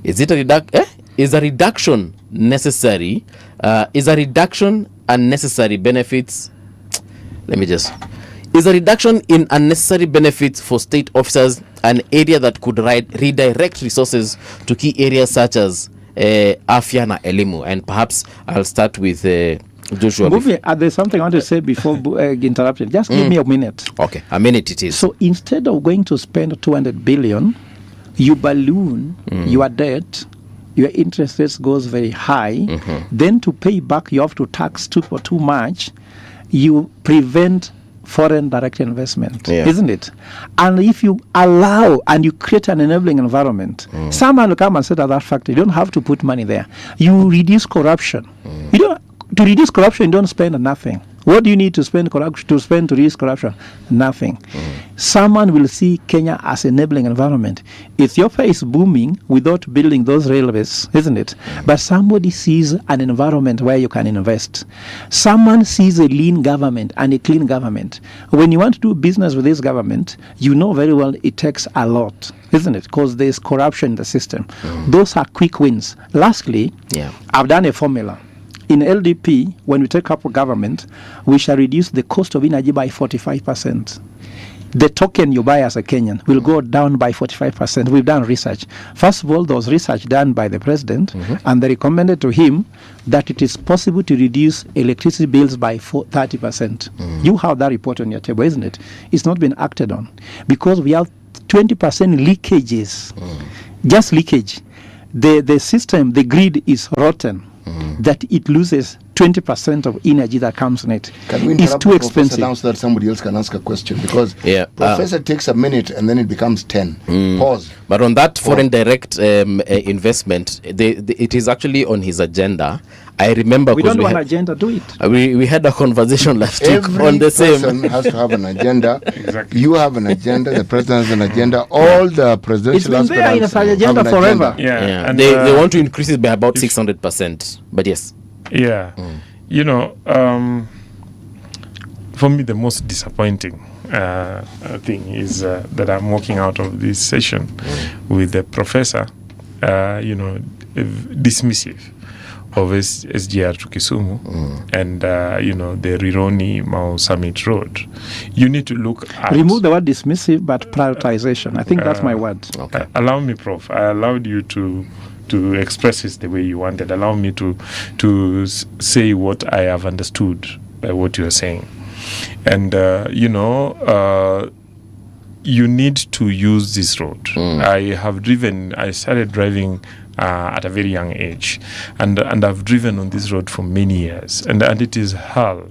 [SPEAKER 5] is a reduction necessary? Is a reduction unnecessary benefits? Is a reduction in unnecessary benefits for state officers an area that could redirect resources to key areas such as Afya na Elimu? And perhaps I'll start with Joshua.
[SPEAKER 12] There's something I want to say before interrupted. Just give me a minute.
[SPEAKER 5] Okay, a minute it is.
[SPEAKER 12] So instead of going to spend 200 billion, you balloon your debt, your interest rates goes very high. Then to pay back, you have to tax too much. You prevent foreign direct investment, isn't it? And if you allow and you create an enabling environment, someone will come and say to that factory, you don't have to put money there. You reduce corruption. To reduce corruption, you don't spend nothing. What do you need to spend to reduce corruption? Nothing. Someone will see Kenya as enabling environment. Ethiopia is booming without building those railways, isn't it? But somebody sees an environment where you can invest. Someone sees a lean government and a clean government. When you want to do business with this government, you know very well it takes a lot, isn't it? Because there's corruption in the system. Those are quick wins. Lastly, I've done a formula. In LDP, when we take up government, we shall reduce the cost of energy by 45%. The token you buy as a Kenyan will go down by 45%. We've done research. First of all, there was research done by the president, and they recommended to him that it is possible to reduce electricity bills by 30%. You have that report on your table, isn't it? It's not been acted on because we have 20% leakages, just leakage. The system, the grid is rotten. That it loses 20% of energy that comes in it.
[SPEAKER 7] Can we
[SPEAKER 12] it's too expensive.
[SPEAKER 7] Now so that somebody else can ask a question? Because Professor takes a minute and then it becomes 10. Pause.
[SPEAKER 5] But on that foreign direct investment, it is actually on his agenda. I remember
[SPEAKER 12] we don't do an agenda, do it.
[SPEAKER 5] We had a conversation last week on the same.
[SPEAKER 7] Every person has to have an agenda. Exactly. You have an agenda. The president has an agenda. All the presidential
[SPEAKER 12] aspirants have an agenda forever.
[SPEAKER 5] Yeah. And they want to increase it by about 600%. But yes.
[SPEAKER 11] Yeah. You know, for me, the most disappointing thing is that I'm walking out of this session with the professor, dismissive of SGR to Kisumu and, the Rironi Mau Summit Road. You need to look at...
[SPEAKER 12] Remove the word dismissive, but prioritization. I think that's my word.
[SPEAKER 11] Okay. Allow me, Prof. I allowed you to express it the way you wanted. Allow me to say what I have understood by what you are saying. And, you need to use this road. I started driving at a very young age, and I've driven on this road for many years, and it is hell.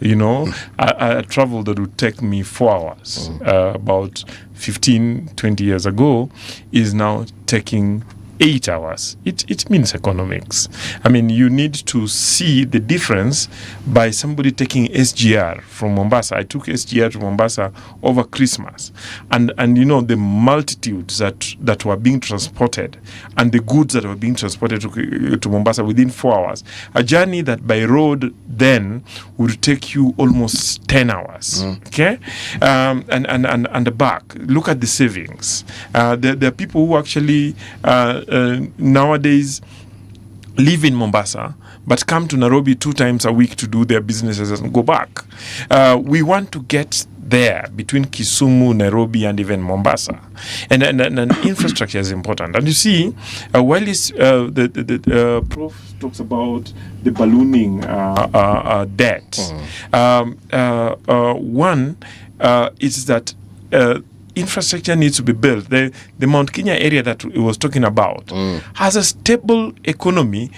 [SPEAKER 11] A travel that would take me 4 hours about 15-20 years ago is now taking 8 hours. It means economics. I mean, you need to see the difference by somebody taking SGR from Mombasa. I took SGR to Mombasa over Christmas, and the multitudes that were being transported and the goods that were being transported to Mombasa within 4 hours. A journey that by road then would take you almost 10 hours. Okay, and back. Look at the savings. There are people who actually nowadays live in Mombasa but come to Nairobi 2 times a week to do their businesses and go back. We want to get there between Kisumu, Nairobi, and even Mombasa, and infrastructure is important. And you see, while the Prof talks about the ballooning debt, one is that infrastructure needs to be built. The Mount Kenya area that we was talking about has a stable economy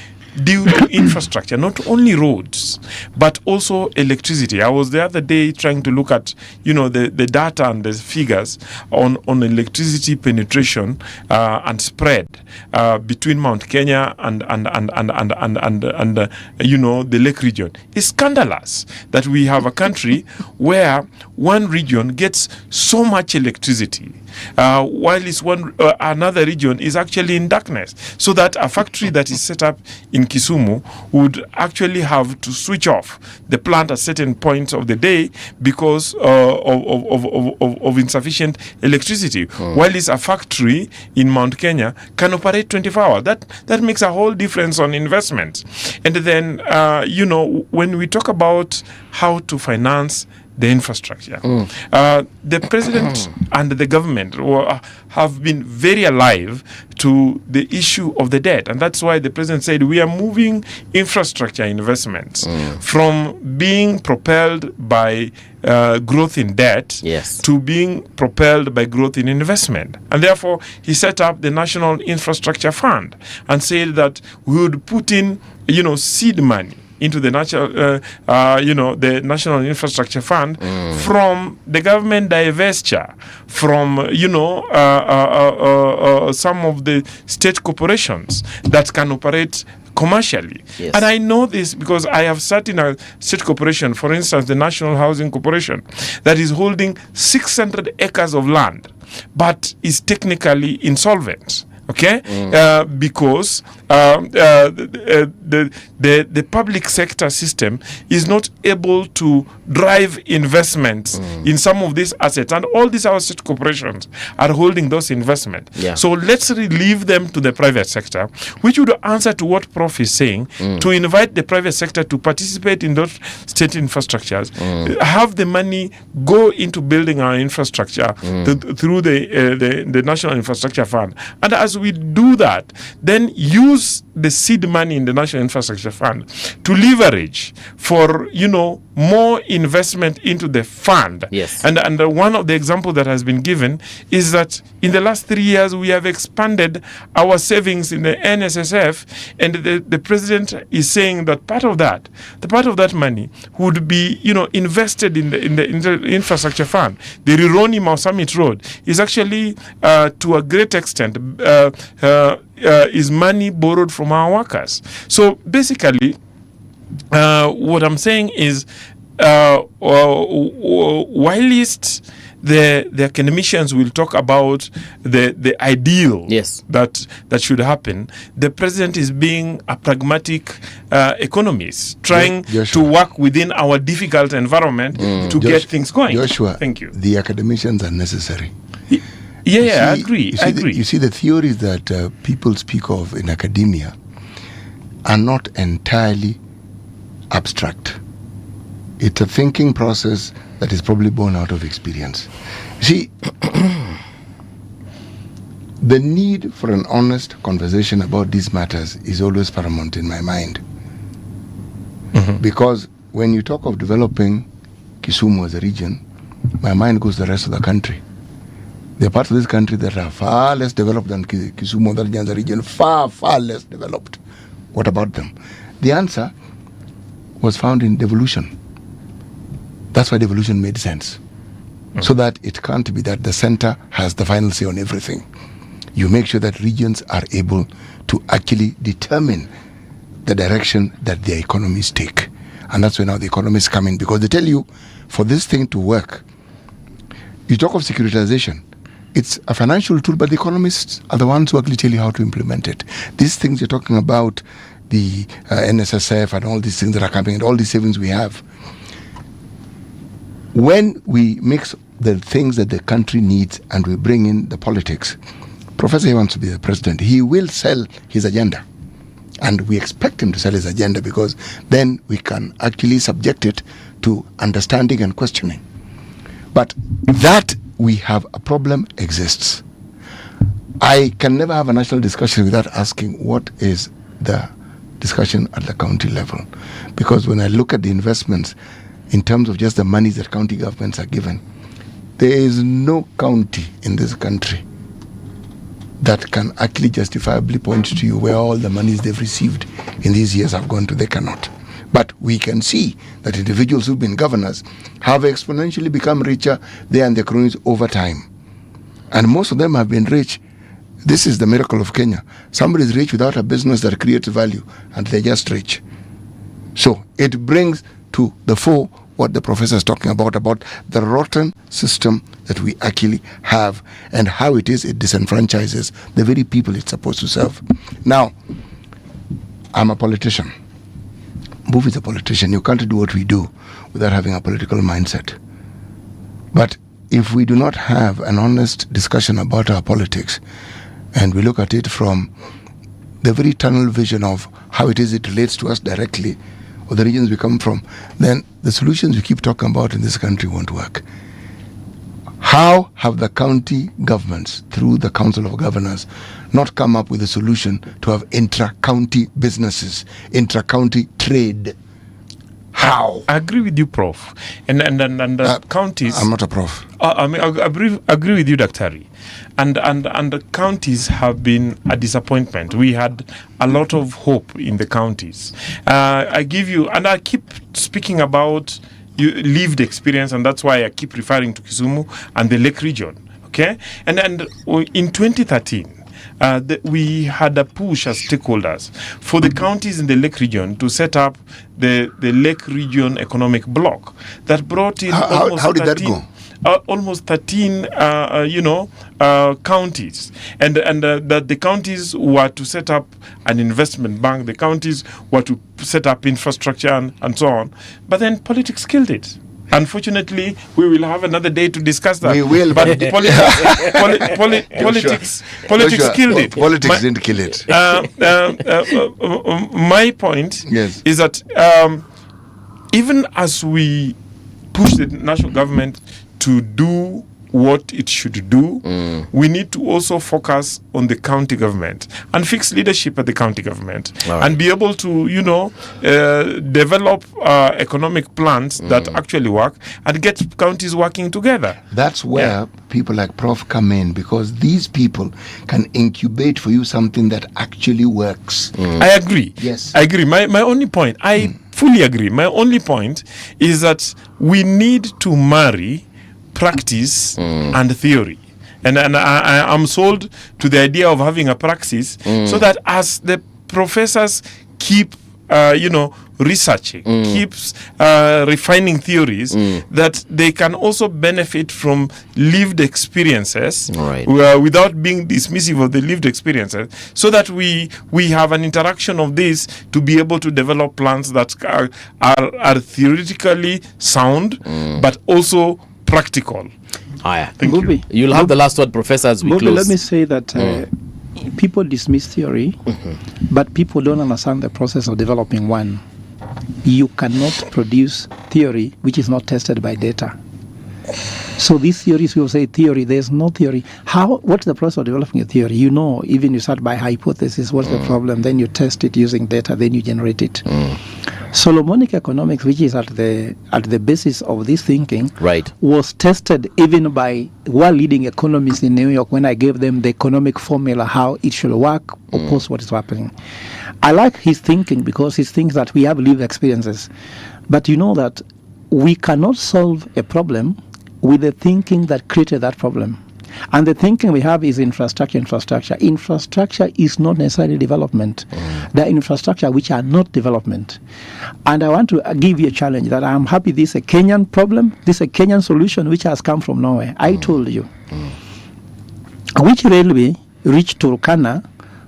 [SPEAKER 11] due to infrastructure, not only roads, but also electricity. I was the other day trying to look at, the data and the figures on electricity penetration and spread between Mount Kenya and the Lake region. It's scandalous that we have a country where one region gets so much electricity, while another region is actually in darkness. So that a factory that is set up in Kisumu would actually have to switch off the plant at certain points of the day because of insufficient electricity, while a factory in Mount Kenya can operate 24 hours. That makes a whole difference on investment. And then, when we talk about how to finance the infrastructure, the president and the government have been very alive to the issue of the debt. And that's why the president said we are moving infrastructure investments from being propelled by growth in debt to being propelled by growth in investment. And therefore, he set up the National Infrastructure Fund and said that we would put in, seed money into the the National Infrastructure Fund from the government divestiture, from some of the state corporations that can operate commercially. And I know this because I have sat in a state corporation, for instance, the National Housing Corporation, that is holding 600 acres of land, but is technically insolvent. Okay, because the public sector system is not able to drive investments in some of these assets, and all these our state corporations are holding those investments. So let's leave them to the private sector, which would answer to what Prof is saying, to invite the private sector to participate in those state infrastructures, have the money go into building our infrastructure through the National Infrastructure Fund, and as we do that, then use the seed money in the National Infrastructure Fund to leverage for, more investment into the fund. And one of the examples that has been given is that in the last 3 years, we have expanded our savings in the NSSF, and the president is saying that part of that money would be, invested in the infrastructure fund. The Rironi Mau Summit Road is actually, to a great extent, is money borrowed from our workers. So basically, what I'm saying is, whilst the academicians will talk about the ideal that should happen, the president is being a pragmatic economist, trying to work within our difficult environment to get things going.
[SPEAKER 7] Joshua,
[SPEAKER 11] thank you.
[SPEAKER 7] The academicians are necessary.
[SPEAKER 11] I agree.
[SPEAKER 7] You see, the theories that people speak of in academia are not entirely abstract. It's a thinking process that is probably born out of experience. See, the need for an honest conversation about these matters is always paramount in my mind. Because when you talk of developing Kisumu as a region, my mind goes to the rest of the country. There are parts of this country that are far less developed than Kisumu, that Nyanza region, far, far less developed. What about them? The answer was found in devolution. That's why devolution made sense. So that it can't be that the center has the final say on everything. You make sure that regions are able to actually determine the direction that their economies take. And that's where now the economists come in, because they tell you, for this thing to work, you talk of securitization. It's a financial tool, but the economists are the ones who actually tell you how to implement it. These things you're talking about, the NSSF and all these things that are coming, and all these savings we have, when we mix the things that the country needs and we bring in the politics, Professor, he wants to be the president, he will sell his agenda. And we expect him to sell his agenda, because then we can actually subject it to understanding and questioning. But that we have a problem exists. I can never have a national discussion without asking what is the discussion at the county level. Because when I look at the investments in terms of just the money that county governments are given, there is no county in this country that can actually justifiably point to you where all the monies they've received in these years have gone to. They cannot. But we can see that individuals who've been governors have exponentially become richer, they and their cronies, over time. And most of them have been rich. This is the miracle of Kenya. Somebody is rich without a business that creates value, and they're just rich. So it brings to the fore what the professor is talking about the rotten system that we actually have and how it disenfranchises the very people it's supposed to serve. Now, I'm a politician. Move is a politician. You can't do what we do without having a political mindset. But if we do not have an honest discussion about our politics, and we look at it from the very tunnel vision of how it relates to us directly, or the regions we come from, then the solutions we keep talking about in this country won't work. How have the county governments, through the Council of Governors, not come up with a solution to have intra-county businesses, intra-county trade? How?
[SPEAKER 11] I agree with you, Prof. And counties...
[SPEAKER 7] I'm not a prof.
[SPEAKER 11] I agree with you, Dr. Hari. And the counties have been a disappointment. We had a lot of hope in the counties. I keep speaking about lived experience, and that's why I keep referring to Kisumu and the Lake region. Okay? And in 2013, we had a push as stakeholders for the counties in the Lake region to set up the Lake region economic bloc that brought in
[SPEAKER 7] how did that go?
[SPEAKER 11] Almost 13 counties, and that the counties were to set up an investment bank, the counties were to set up infrastructure and so on, but then politics killed it. Unfortunately, we will have another day to discuss that.
[SPEAKER 7] We will,
[SPEAKER 11] but politics killed it.
[SPEAKER 7] Politics didn't kill it.
[SPEAKER 11] My point is that even as we push the national government to do what it should do, we need to also focus on the county government and fix leadership at the county government, and be able to, develop economic plans that actually work and get counties working together.
[SPEAKER 7] That's where people like Prof come in, because these people can incubate for you something that actually works.
[SPEAKER 11] I agree.
[SPEAKER 7] Yes.
[SPEAKER 11] I agree. My only point, I fully agree. My only point is that we need to marry practice and theory, and I'm sold to the idea of having a praxis, so that as the professors keep researching, keeps refining theories, that they can also benefit from lived experiences, without being dismissive of the lived experiences, so that we have an interaction of this to be able to develop plans that are theoretically sound, but also practical.
[SPEAKER 5] Thank you. You'll have the last word, Professor, as we close.
[SPEAKER 12] Let me say that people dismiss theory, but people don't understand the process of developing one. You cannot produce theory which is not tested by data. So these theories, we say theory, there's no theory. What's the process of developing a theory? Even you start by hypothesis, what's the problem, then you test it using data, then you generate it. Solomonic economics, which is at the basis of this thinking, was tested even by world-leading economists in New York when I gave them the economic formula, how it should work, oppose what is happening. I like his thinking because he thinks that we have lived experiences. But you know that we cannot solve a problem with the thinking that created that problem. And the thinking we have is infrastructure. Infrastructure is not necessarily development. There are infrastructure which are not development. And I want to give you a challenge that I'm happy this is a Kenyan problem, this is a Kenyan solution which has come from nowhere. I told you. Which railway reached Turkana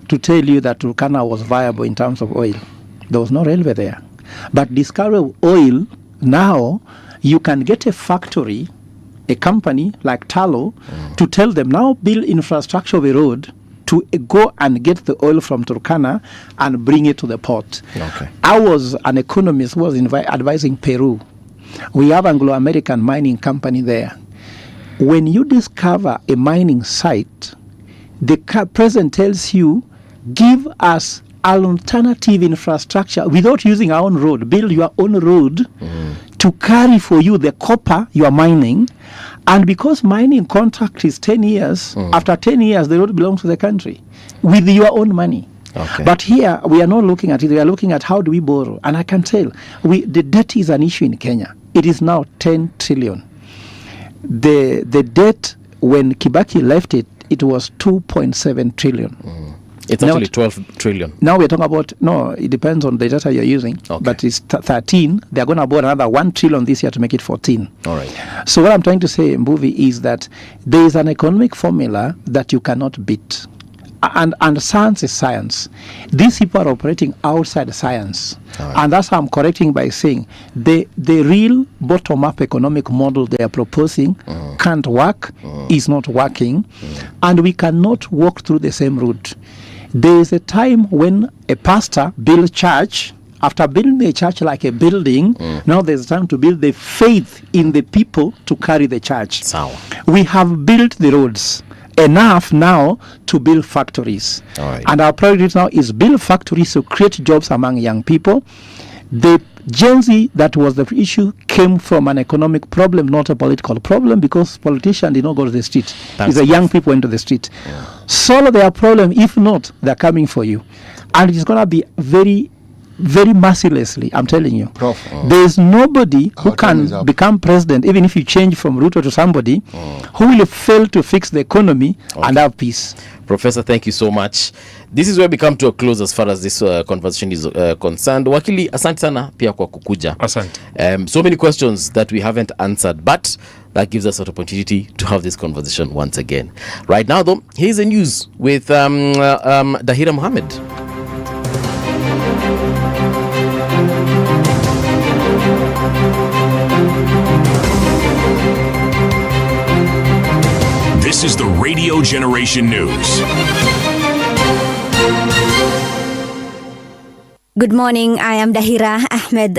[SPEAKER 12] to tell you that Turkana was viable in terms of oil? There was no railway there. But discovery of oil, now you can get a factory, a company like Talo, to tell them now build infrastructure of a road to go and get the oil from Turkana and bring it to the port. I was an economist who was advising Peru. We have Anglo-American mining company there. When you discover a mining site, the president tells you, give us an alternative infrastructure without using our own road. Build your own road to carry for you the copper you are mining, And because mining contract is 10 years, after 10 years, the road belongs to the country with your own money.
[SPEAKER 5] Okay.
[SPEAKER 12] But here, we are not looking at it. We are looking at how do we borrow. And I can tell, the debt is an issue in Kenya. It is now 10 trillion. The debt, when Kibaki left it, it was 2.7 trillion.
[SPEAKER 5] It's actually 12 trillion.
[SPEAKER 12] Now we're talking about, no, it depends on the data you're using, but it's 13. They're going to borrow another 1 trillion this year to make it 14.
[SPEAKER 5] All right.
[SPEAKER 12] So what I'm trying to say, Mbuvi, is that there is an economic formula that you cannot beat. And science is science. These people are operating outside science. Right. And that's how I'm correcting by saying the real bottom-up economic model they are proposing can't work, is not working, and we cannot walk through the same route. There is a time when a pastor builds church. After building the church like a building, now there's time to build the faith in the people to carry the church. We have built the roads. Enough now to build factories. And our priority now is build factories to create jobs among young people. The Gen Z, that was the issue, came from an economic problem, not a political problem, because politicians did not go to the street. It's the young people went to the street. Solve their problem. If not, they're coming for you. And it's going to be very, very mercilessly, I'm telling you. There is nobody who can become president, even if you change from Ruto to somebody, who will fail to fix the economy and have peace.
[SPEAKER 5] Professor, thank you so much. This is where we come to a close as far as this conversation is concerned. Wakili, asante sana pia kwa kukuja.
[SPEAKER 11] Asante.
[SPEAKER 5] So many questions that we haven't answered, but that gives us an opportunity to have this conversation once again. Right now, though, here's the news with Dahira Mohammed.
[SPEAKER 1] This is the Radio Generation News.
[SPEAKER 2] Good morning, I am Dahira Ahmed.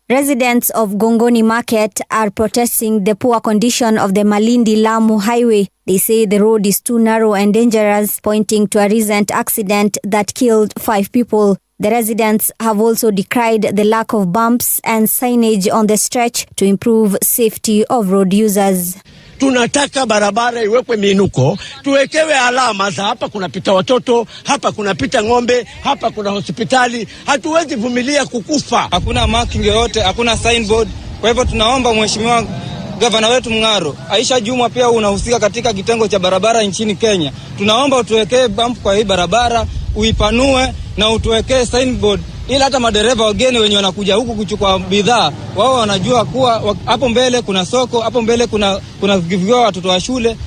[SPEAKER 2] Residents of Gongoni Market are protesting the poor condition of the Malindi-Lamu highway. They say the road is too narrow and dangerous, pointing to a recent accident that killed 5 people. The residents have also decried the lack of bumps and signage on the stretch to improve safety of road users.
[SPEAKER 19] Tunataka barabara iwekwe minuko, tuwekewe alama za hapa kunapita watoto, hapa kunapita ng'ombe, hapa kuna hospitali. Hatuwezi vumilia kukufa.
[SPEAKER 20] Hakuna marking yoyote, hakuna signboard. Kwa hivyo tunaomba mheshimiwa gavana wetu Mngaro, Aisha Juma, pia unahusika katika kitengo cha barabara nchini Kenya. Tunaomba utuwekee bump kwa hii barabara, uipanue na utuwekee signboard, ili hata madereva wageni wenye wanakuja huku kuchukua bidhaa, wao wanajua kuwa hapo mbele kuna soko, hapo mbele kuna viviwa watoto wa shule.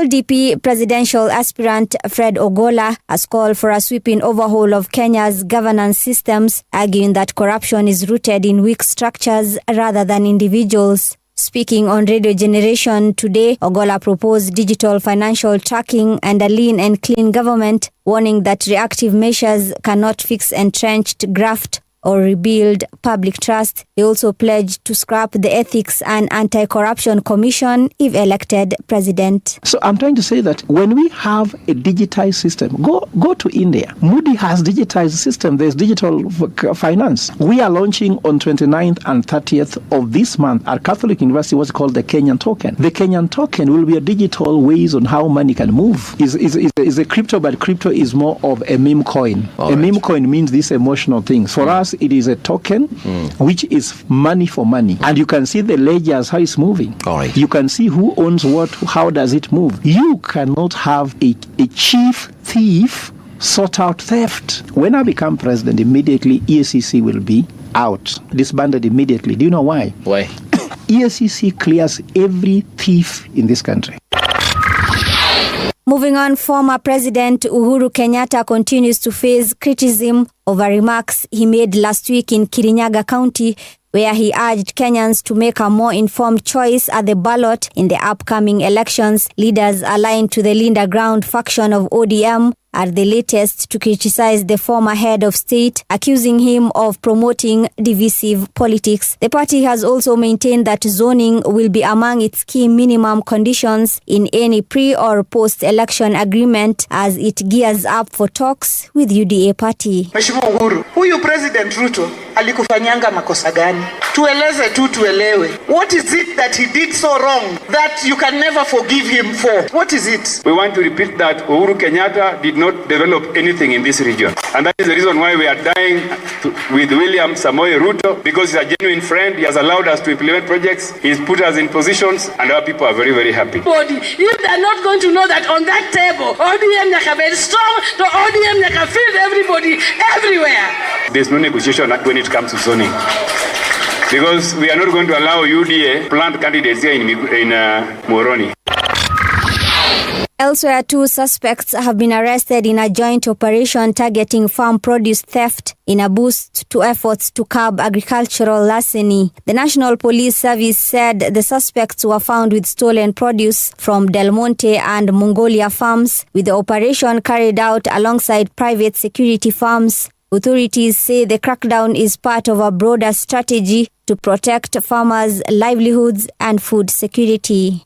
[SPEAKER 2] LDP presidential aspirant Fred Ogolla has called for a sweeping overhaul of Kenya's governance systems, arguing that corruption is rooted in weak structures rather than individuals. Speaking on Radio Generation today, Ogolla proposed digital financial tracking and a lean and clean government, warning that reactive measures cannot fix entrenched graft or rebuild public trust. He also pledged to scrap the Ethics and Anti-Corruption Commission if elected president.
[SPEAKER 12] So I'm trying to say that when we have a digitized system, go to India. Moody has digitized system. There's digital finance. We are launching on 29th and 30th of this month at Catholic University what's called the Kenyan token. The Kenyan token will be a digital ways on how money can move. Is a crypto, but crypto is more of a meme coin. Meme coin means these emotional things. For us, it is a token which is money for money, and you can see the ledgers, how it's moving. You can see who owns what, how does it move. You cannot have a chief thief sort out theft. When I become president, immediately EACC will be out, disbanded immediately. Do you know why?
[SPEAKER 5] Why?
[SPEAKER 12] EACC clears every thief in this country.
[SPEAKER 2] Moving on, former President Uhuru Kenyatta continues to face criticism over remarks he made last week in Kirinyaga County, where he urged Kenyans to make a more informed choice at the ballot in the upcoming elections. Leaders aligned to the Linda Ground faction of ODM are the latest to criticize the former head of state, accusing him of promoting divisive politics. The party has also maintained that zoning will be among its key minimum conditions in any pre- or post-election agreement as it gears up for talks with UDA party.
[SPEAKER 21] Mheshimiwa Uhuru, huyu President Ruto alikufanyanga makosa gani? Tueleze tu tuelewe. What is it that he did so wrong that you can never forgive him for? What is it?
[SPEAKER 4] We want to repeat that Uhuru Kenyatta did not develop anything in this region. And that is the reason why we are dying with William Samoei Ruto, because he's a genuine friend. He has allowed us to implement projects. He's put us in positions, and our people are very, very happy.
[SPEAKER 21] If they're not going to know that on that table, ODM are very strong, the ODM can fill everybody everywhere.
[SPEAKER 4] There's no negotiation when it comes to zoning. Because we are not going to allow UDA plant candidates here in Moroni.
[SPEAKER 2] Elsewhere, 2 suspects have been arrested in a joint operation targeting farm produce theft in a boost to efforts to curb agricultural larceny. The National Police Service said the suspects were found with stolen produce from Del Monte and Mongolia farms, with the operation carried out alongside private security firms. Authorities say the crackdown is part of a broader strategy to protect farmers' livelihoods and food security.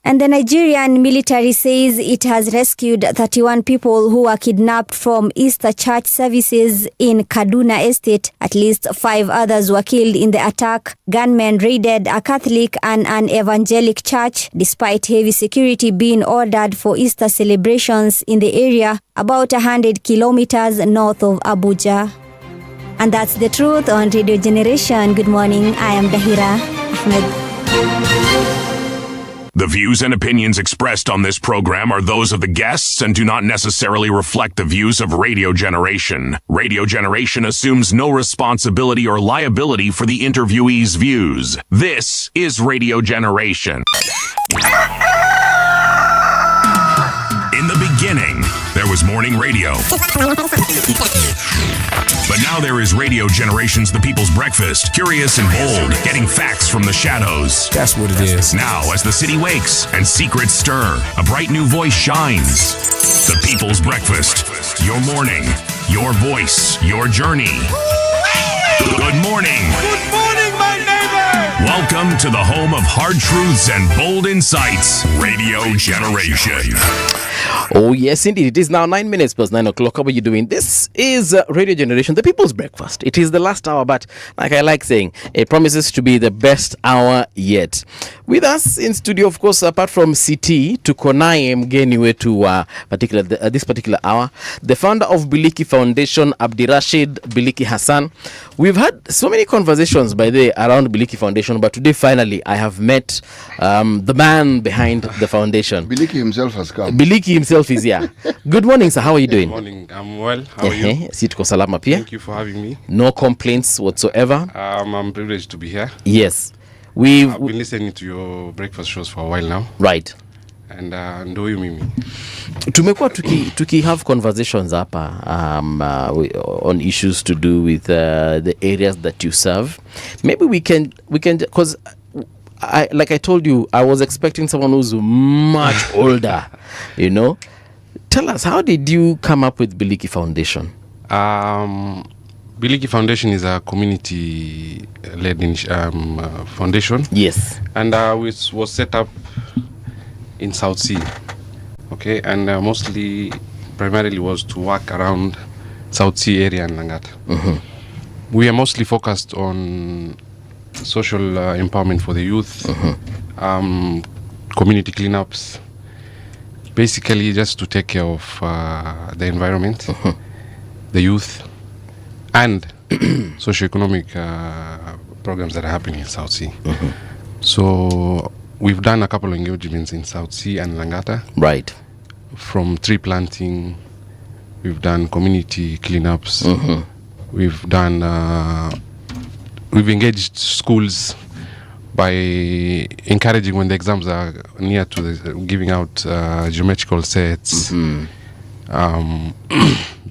[SPEAKER 2] And the Nigerian military says it has rescued 31 people who were kidnapped from Easter church services in Kaduna Estate. At least 5 others were killed in the attack. Gunmen raided a Catholic and an evangelic church, despite heavy security being ordered for Easter celebrations in the area about 100 kilometers north of Abuja. And that's the truth on Radio Generation. Good morning. I am Dahira Ahmed.
[SPEAKER 1] The views and opinions expressed on this program are those of the guests and do not necessarily reflect the views of Radio Generation. Radio Generation assumes no responsibility or liability for the interviewee's views. This is Radio Generation. In the beginning, there was morning radio. But now there is Radio Generation's The People's Breakfast, curious and bold, getting facts from the shadows.
[SPEAKER 18] That's what it is.
[SPEAKER 1] Now, as the city wakes and secrets stir, a bright new voice shines. The People's Breakfast, your morning, your voice, your journey. Good morning.
[SPEAKER 18] Good morning, my neighbor.
[SPEAKER 1] Welcome to the home of hard truths and bold insights, Radio Generation.
[SPEAKER 5] Oh, yes, indeed. It is now 9 minutes past 9 o'clock. How are you doing? This is Radio Generation, the People's Breakfast. It is the last hour, but like I like saying, it promises to be the best hour yet. With us in studio, of course, apart from CT, to Konaye Mgeni to this particular hour, the founder of Biliki Foundation, Abdirashid Biliki Hassan. We've had so many conversations, by the way, around Biliki Foundation, but today, finally, I have met the man behind the foundation.
[SPEAKER 7] Biliki himself has come.
[SPEAKER 5] Biliki himself is here. Good morning, sir. How are you doing?
[SPEAKER 22] Good morning. I'm well. How are you?
[SPEAKER 5] Sitko salama pia.
[SPEAKER 22] Thank you for having me.
[SPEAKER 5] No complaints whatsoever.
[SPEAKER 22] I'm privileged to be here.
[SPEAKER 5] Yes.
[SPEAKER 22] I've been listening to your breakfast shows for a while now.
[SPEAKER 5] Right.
[SPEAKER 22] And ndo huyu mimi.
[SPEAKER 5] Tumekuwa tuki have conversations hapa on issues to do with the areas that you serve. Maybe we can because like I told you, I was expecting someone who's much older, you know. Tell us, how did you come up with Biliki Foundation?
[SPEAKER 22] Biliki Foundation is a community-led foundation.
[SPEAKER 5] Yes.
[SPEAKER 22] And it was set up in South Sea. Okay, and primarily was to work around South Sea area and Langata.
[SPEAKER 5] Mm-hmm.
[SPEAKER 22] We are mostly focused on social empowerment for the youth, community cleanups, basically just to take care of the environment, the youth, and socio-economic programs that are happening in South Sea. So we've done a couple of engagements in South Sea and Langata.
[SPEAKER 5] Right.
[SPEAKER 22] From tree planting, we've done community cleanups, we've done we've engaged schools by encouraging, when the exams are near to giving out geometrical sets.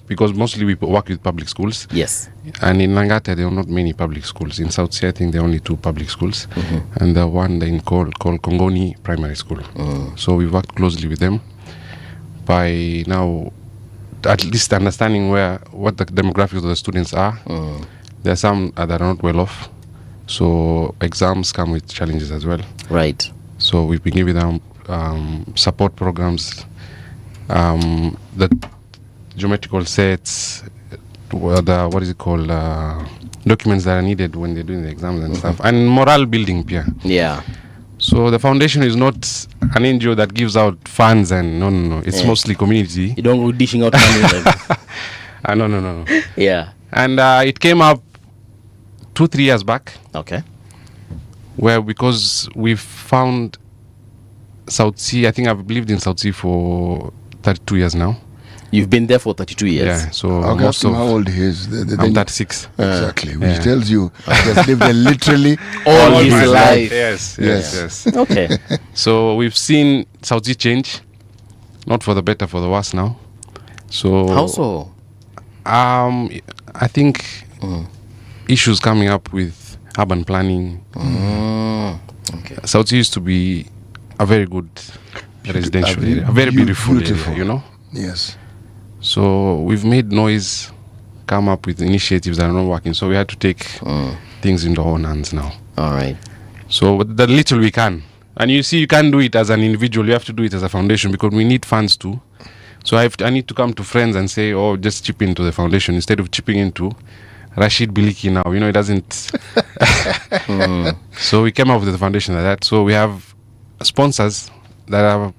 [SPEAKER 22] Because mostly we work with public schools.
[SPEAKER 5] Yes.
[SPEAKER 22] And in Langata, there are not many public schools. In South Sea, I think there are only 2 public schools. And the one called Kongoni Primary School. So we worked closely with them by now at least understanding what the demographics of the students are. There are some that are not well off. So exams come with challenges as well.
[SPEAKER 5] Right.
[SPEAKER 22] So we've been giving them support programs, the geometrical sets, what is it called, documents that are needed when they're doing the exams and stuff, and morale building pia.
[SPEAKER 5] Yeah.
[SPEAKER 22] So the foundation is not an NGO that gives out funds and no. It's mostly community.
[SPEAKER 5] You don't go dishing out money.
[SPEAKER 22] No.
[SPEAKER 5] Yeah.
[SPEAKER 22] And it came up 2-3 years back.
[SPEAKER 5] Okay.
[SPEAKER 22] Where because we've found South Sea, I think I've lived in South Sea for 32 years now.
[SPEAKER 5] You've been there for 32 years.
[SPEAKER 22] Yeah, so
[SPEAKER 7] August, how old he is?
[SPEAKER 22] I'm 36.
[SPEAKER 7] Exactly, which tells you he has lived there literally
[SPEAKER 5] all his life.
[SPEAKER 22] Yes.
[SPEAKER 5] Okay.
[SPEAKER 22] So we've seen South Sea change, not for the better, for the worse now. So
[SPEAKER 5] how so?
[SPEAKER 22] I think issues coming up with urban planning.
[SPEAKER 5] Okay.
[SPEAKER 22] South Sea used to be a very good residential area, a very beautiful area, you know.
[SPEAKER 7] Yes.
[SPEAKER 22] So we've made noise, come up with initiatives that are not working. So we had to take things into our own hands now.
[SPEAKER 5] All right.
[SPEAKER 22] So the little we can. And you see, you can't do it as an individual. You have to do it as a foundation because we need funds too. So I need to come to friends and say, oh, just chip into the foundation instead of chipping into Rashid Biliki now. You know, it doesn't. So we came up with the foundation like that. So we have sponsors that are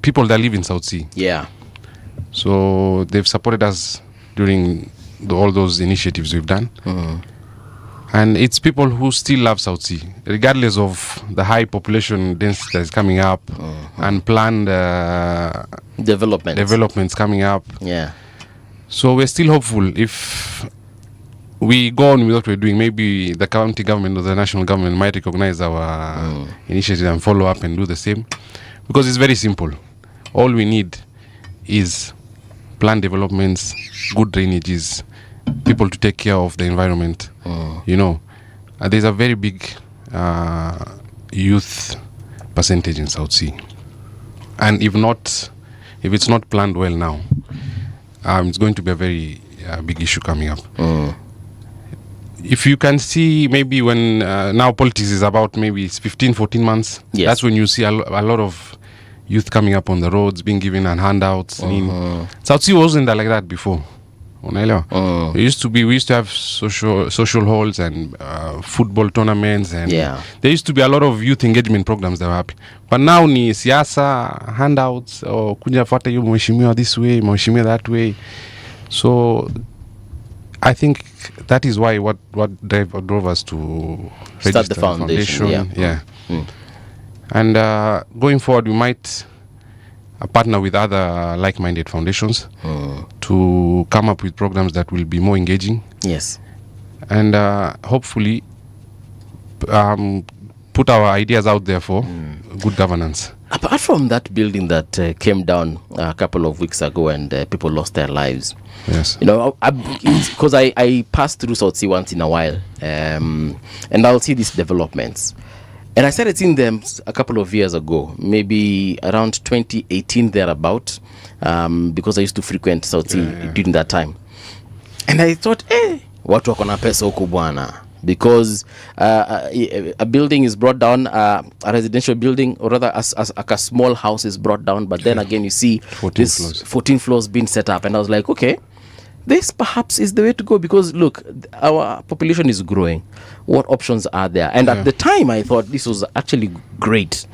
[SPEAKER 22] people that live in South Sea.
[SPEAKER 5] Yeah.
[SPEAKER 22] So they've supported us during all those initiatives we've done. And it's people who still love South Sea, regardless of the high population density that is coming up and planned developments coming up.
[SPEAKER 5] Yeah.
[SPEAKER 22] So we're still hopeful if we go on with what we're doing, maybe the county government or the national government might recognize our initiative and follow up and do the same. Because it's very simple. All we need is planned developments, good drainages, people to take care of the environment. You know, there's a very big youth percentage in South Sea, and if it's not planned well now, it's going to be a very big issue coming up. If you can see, maybe when now politics is about maybe it's 15-14 months, that's when you see a lot of youth coming up on the roads, being given handouts. South Sea wasn't like that before. We used to have social halls and football tournaments, and there used to be a lot of youth engagement programs that were happening. But now ni siasa, handouts, or kuja fuata yu mheshimiwa this way, mheshimiwa that way. So I think that is why what drove us to
[SPEAKER 5] start the foundation.
[SPEAKER 22] And going forward, we might partner with other like-minded foundations to come up with programs that will be more engaging.
[SPEAKER 5] Yes.
[SPEAKER 22] And hopefully put our ideas out there for good governance.
[SPEAKER 5] Apart from that building that came down a couple of weeks ago and people lost their lives.
[SPEAKER 22] Yes.
[SPEAKER 5] You know, because I pass through South Sea once in a while, and I'll see these developments. And I started seeing them a couple of years ago, maybe around 2018 thereabout, because I used to frequent South Sea during that time. And I thought, watu wako na pesa huku bwana. Because a building is brought down, a residential building, or rather a small house is brought down, but then again you see 14 floors being set up. And I was like, okay, this perhaps is the way to go, because look, our population is growing. What options are there? And at the time I thought this was actually great.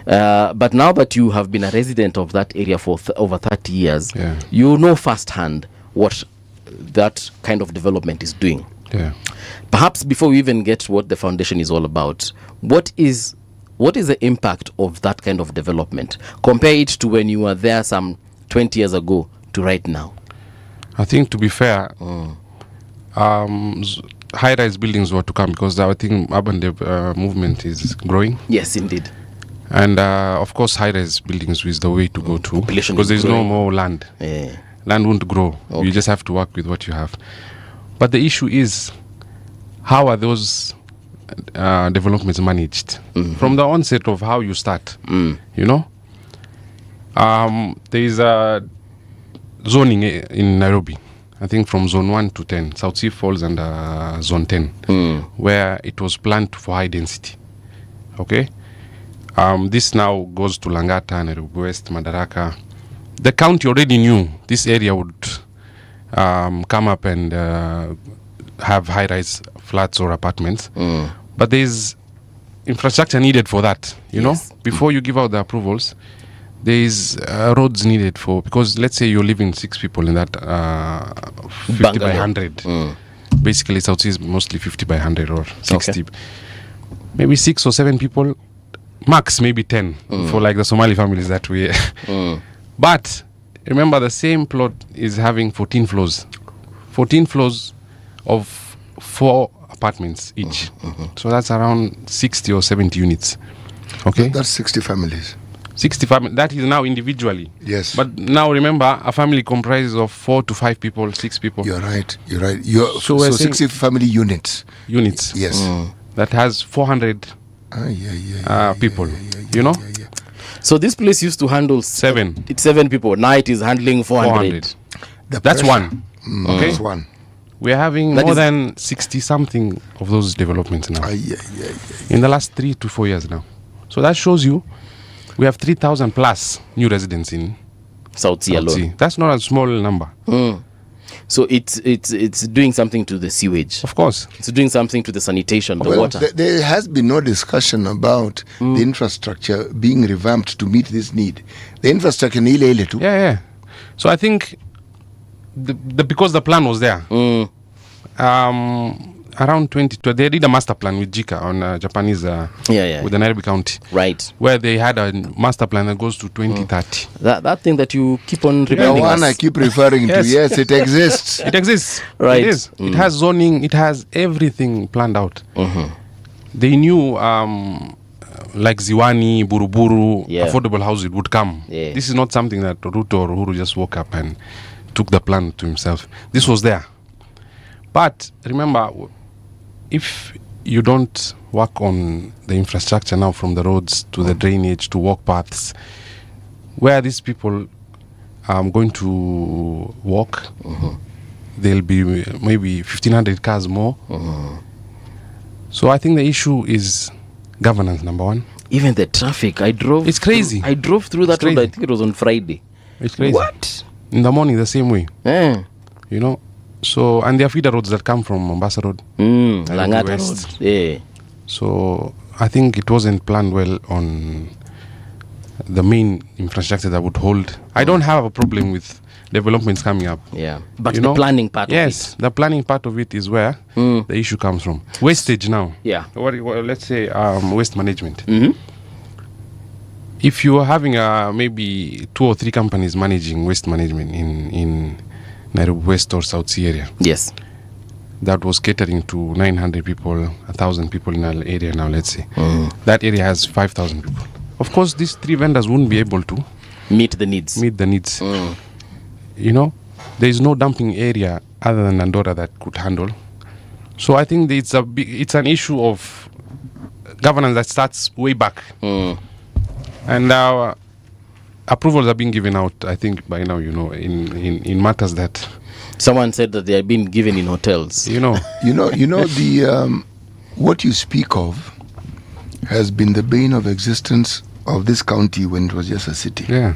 [SPEAKER 5] But now that you have been a resident of that area for over 30 years, you know firsthand what that kind of development is doing. Perhaps before we even get what the foundation is all about, what is the impact of that kind of development? Compare it to when you were there some 20 years ago to right now.
[SPEAKER 22] I think, to be fair, high-rise buildings were to come because I think urban movement is growing.
[SPEAKER 5] Yes, indeed.
[SPEAKER 22] And of course, high-rise buildings is the way to go to, because there's no more land. Land won't grow. You just have to work with what you have. But the issue is, how are those developments managed? From the onset of how you start, you know? There is a zoning in Nairobi, I think from zone 1 to 10. South Sea falls under zone 10, where it was planned for high density. Okay? This now goes to Langata, Nairobi West, Madaraka. The county already knew this area would come up and have high-rise flats or apartments. But there's infrastructure needed for that, you know. Before you give out the approvals, there is roads needed for, because let's say you're living 6 people in that 50 by 100. Basically, South Sea is mostly 50 by 100 or 60. Maybe 6 or 7 people, max maybe 10 for like the Somali families that we. But remember, the same plot is having 14 floors. 14 floors of 4 apartments each. So that's around 60 or 70 units. Okay?
[SPEAKER 7] That's 60 families.
[SPEAKER 22] 60 families. That is now individually.
[SPEAKER 7] Yes.
[SPEAKER 22] But now remember, a family comprises of 4 to 5 people, 6 people.
[SPEAKER 7] You're right. So 60 family units.
[SPEAKER 22] Units.
[SPEAKER 7] Yes.
[SPEAKER 22] That has 400 people. You know?
[SPEAKER 5] So this place used to handle
[SPEAKER 22] 7.
[SPEAKER 5] It's 7 people. Now it is handling 400.
[SPEAKER 22] That's one. Okay.
[SPEAKER 7] That's one.
[SPEAKER 22] We're having
[SPEAKER 5] That
[SPEAKER 22] more
[SPEAKER 5] is-
[SPEAKER 22] than 60 something of those developments now. In the last 3 to 4 years now. So that shows you we have 3,000 plus new residents in
[SPEAKER 5] South Sea alone.
[SPEAKER 22] That's not a small number.
[SPEAKER 5] So it's doing something to the sewage.
[SPEAKER 22] Of course.
[SPEAKER 5] It's doing something to the sanitation, the
[SPEAKER 7] Well,
[SPEAKER 5] water.
[SPEAKER 7] there has been no discussion about the infrastructure being revamped to meet this need. The infrastructure in Ile too.
[SPEAKER 22] Yeah. So I think because the plan was there. Around 2012, they did a master plan with JICA on Japanese, with the Nairobi County.
[SPEAKER 5] Right.
[SPEAKER 22] Where they had a master plan that goes to 2030.
[SPEAKER 5] That thing that you keep on
[SPEAKER 7] The
[SPEAKER 5] reminding
[SPEAKER 7] one
[SPEAKER 5] us.
[SPEAKER 7] I keep referring to, yes, it exists.
[SPEAKER 22] It exists.
[SPEAKER 5] Right.
[SPEAKER 22] It is. It has zoning. It has everything planned out. They knew, like Ziwani, Buruburu, affordable housing would come. This is not something that Ruto or Uhuru just woke up and took the plan to himself. This was there. But remember, if you don't work on the infrastructure now, from the roads to the drainage to walk paths, where are these people going to walk? There'll be maybe 1,500 cars more. So I think the issue is governance, number one.
[SPEAKER 5] Even the traffic.
[SPEAKER 22] It's crazy.
[SPEAKER 5] I drove through that road, I think it was on Friday.
[SPEAKER 22] It's crazy.
[SPEAKER 5] What?
[SPEAKER 22] In the morning, the same way.
[SPEAKER 5] Yeah.
[SPEAKER 22] You know? So, and there are feeder roads that come from Mombasa Road.
[SPEAKER 5] Langata
[SPEAKER 22] West.
[SPEAKER 5] Road. Yeah.
[SPEAKER 22] So, I think it wasn't planned well on the main infrastructure that would hold. I don't have a problem with developments coming up.
[SPEAKER 5] Yeah. But
[SPEAKER 22] You
[SPEAKER 5] the
[SPEAKER 22] know?
[SPEAKER 5] planning part
[SPEAKER 22] Yes, the planning part of it is where the issue comes from. Wastage now.
[SPEAKER 5] Yeah.
[SPEAKER 22] Let's say waste management. If you are having maybe 2 or 3 companies managing waste management in Nairobi West or South Sea area.
[SPEAKER 5] Yes.
[SPEAKER 22] That was catering to 900 people, 1,000 people in our area now, let's say. That area has 5,000 people. Of course, these 3 vendors wouldn't be able to
[SPEAKER 5] meet the needs.
[SPEAKER 22] You know, there is no dumping area other than Andorra that could handle. So I think it's an issue of governance that starts way back. And our approvals are being given out, I think, by now, you know, in matters that...
[SPEAKER 5] Someone said that they are being given in hotels.
[SPEAKER 22] You know.
[SPEAKER 7] The what you speak of has been the bane of existence of this county when it was just a city.
[SPEAKER 22] Yeah.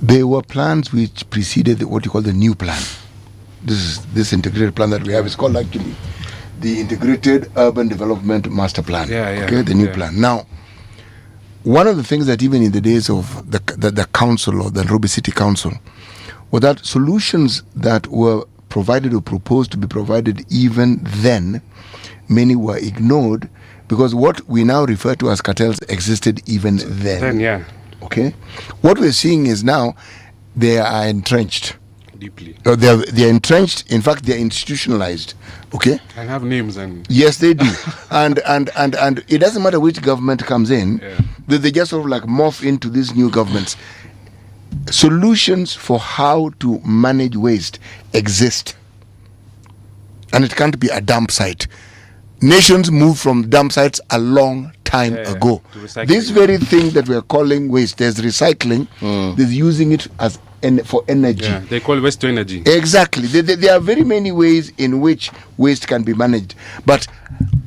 [SPEAKER 7] There were plans which preceded what you call the new plan. This integrated plan that we have is called actually the Integrated Urban Development Master Plan. Okay, the new plan. Now, one of the things that even in the days of the council or the Nairobi City Council was that solutions that were provided or proposed to be provided even then, many were ignored because what we now refer to as cartels existed even then. Okay? What we're seeing is now they are entrenched.
[SPEAKER 22] Deeply.
[SPEAKER 7] They are entrenched. In fact, they are institutionalized. Okay?
[SPEAKER 22] And have names and...
[SPEAKER 7] Yes, they do. and it doesn't matter which government comes in, they just sort of like morph into these new governments. Solutions for how to manage waste exist. And it can't be a dump site. Nations moved from dump sites a long time ago. This very thing that we are calling waste, there's recycling, there's using it as for energy.
[SPEAKER 22] Yeah, they call waste to energy.
[SPEAKER 7] Exactly. There are very many ways in which waste can be managed.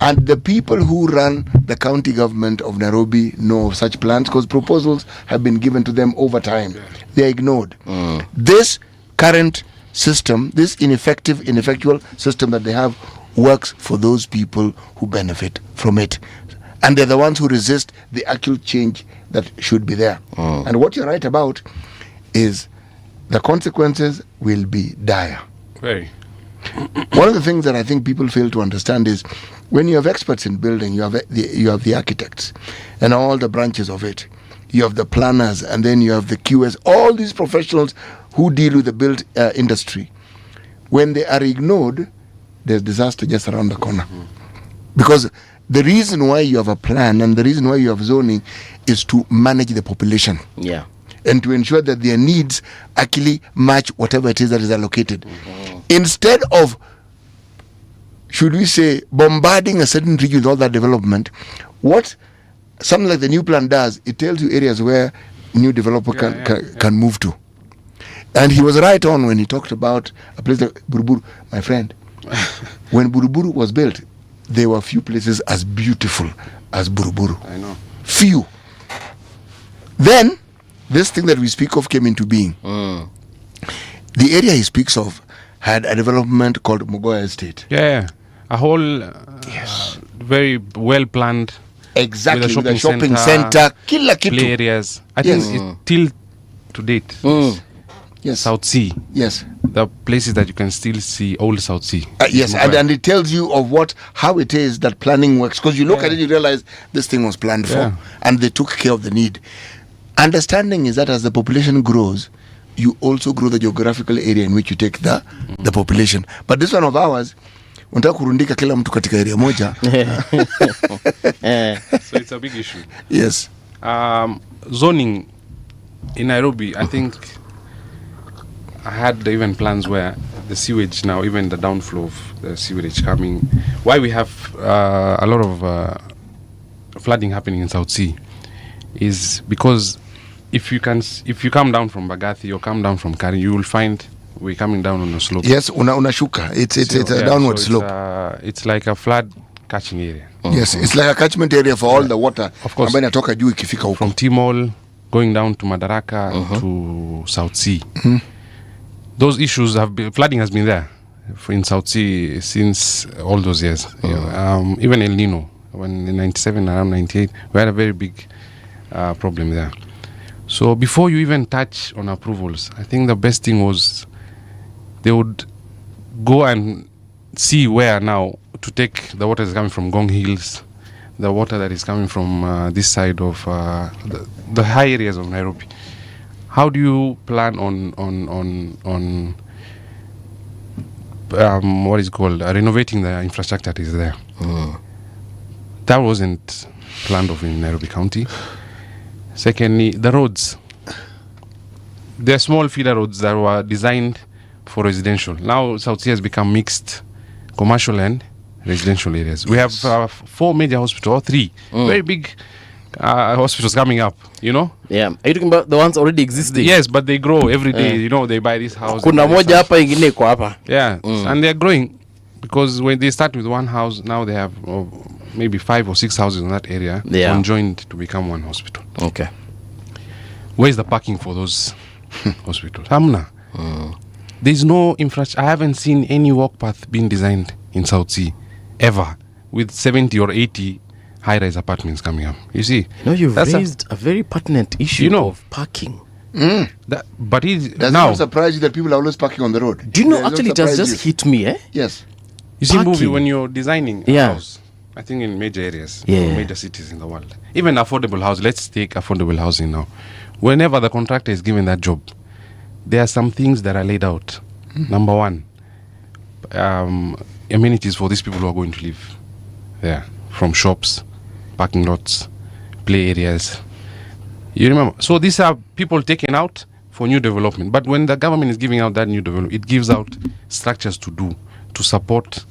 [SPEAKER 7] And the people who run the county government of Nairobi know of such plans because proposals have been given to them over time. They are ignored. This current system, this ineffectual system that they have, works for those people who benefit from it. And they're the ones who resist the actual change that should be there. And what you're right about is the consequences will be dire.
[SPEAKER 22] Very.
[SPEAKER 7] One of the things that I think people fail to understand is when you have experts in building, you have the architects and all the branches of it. You have the planners, and then you have the QS, all these professionals who deal with the built industry. When they are ignored, there's disaster just around the corner. Because the reason why you have a plan and the reason why you have zoning is to manage the population.
[SPEAKER 5] Yeah.
[SPEAKER 7] And to ensure that their needs actually match whatever it is that is allocated. Instead of, should we say, bombarding a certain region with all that development, what something like the new plan does, it tells you areas where new developer can move to. And he was right on when he talked about a place like Buruburu. My friend, when Buruburu was built, there were few places as beautiful as Buruburu.
[SPEAKER 22] I know.
[SPEAKER 7] Few. Then, this thing that we speak of came into being. The area he speaks of had a development called Mugoya Estate.
[SPEAKER 22] Yeah. A whole very well planned.
[SPEAKER 7] Exactly, with a shopping center, kila kitu.
[SPEAKER 22] Play areas. I think it's till to date.
[SPEAKER 7] Yes.
[SPEAKER 22] South Sea.
[SPEAKER 7] Yes.
[SPEAKER 22] The places that you can still see old South Sea.
[SPEAKER 7] Yes, and it tells you of how it is that planning works. Because you look at it, you realize this thing was planned for, and they took care of the need. Understanding is that as the population grows, you also grow the geographical area in which you take the population. But this one of ours, unataka kurundika kila mtu katika area moja.
[SPEAKER 22] So it's a big issue.
[SPEAKER 7] Yes.
[SPEAKER 22] Zoning in Nairobi, I think I had even plans where the sewage now, even the downflow of the sewage coming. Why we have a lot of flooding happening in South Sea is because if you come down from Bagathi or come down from Kari, you will find we're coming down on a slope.
[SPEAKER 7] Yes, unashuka. It's a downward slope.
[SPEAKER 22] It's like a flood catching area.
[SPEAKER 7] Yes, it's like a catchment area for all the water.
[SPEAKER 22] Of course.
[SPEAKER 7] From
[SPEAKER 22] Timol going down to Madaraka to South Sea. Those issues flooding has been there in South Sea since all those years. Even El Nino, when in 97, around 98, we had a very big problem there. So before you even touch on approvals, I think the best thing was they would go and see where now to take the water is coming from Gong Hills, the water that is coming from this side of the high areas of Nairobi. How do you plan on what is called renovating the infrastructure that is there? That wasn't planned of in Nairobi County. Secondly, the roads. They're small feeder roads that were designed for residential. Now South Sea has become mixed commercial and residential areas. We have 4 major hospitals, or 3 very big hospitals coming up, Yeah.
[SPEAKER 5] Are you talking about the ones already existing?
[SPEAKER 22] Yes, but they grow every day. They buy this house.
[SPEAKER 5] Kuna moja hapa ingine iko hapa.
[SPEAKER 22] Yeah, and they're growing because when they start with one house, now they have maybe 5 or 6 houses in that area conjoined to become one hospital.
[SPEAKER 5] Okay.
[SPEAKER 22] Where's the parking for those hospitals? Hamna. There's no infrastructure. I haven't seen any walk path being designed in South Sea ever with 70 or 80 high-rise apartments coming up. You see?
[SPEAKER 5] You've raised a very pertinent issue of parking.
[SPEAKER 22] Does it
[SPEAKER 7] not surprise you that people are always parking on the road?
[SPEAKER 5] Do you know, actually it has just hit me,
[SPEAKER 7] Yes.
[SPEAKER 22] You see, movie when you're designing a house, I think in major areas, major cities in the world, even affordable house, let's take affordable housing now. Whenever the contractor is given that job, there are some things that are laid out. Number one, amenities for these people who are going to live there, from shops, parking lots, play areas. You remember? So these are people taken out for new development. But when the government is giving out that new development, it gives out structures to support.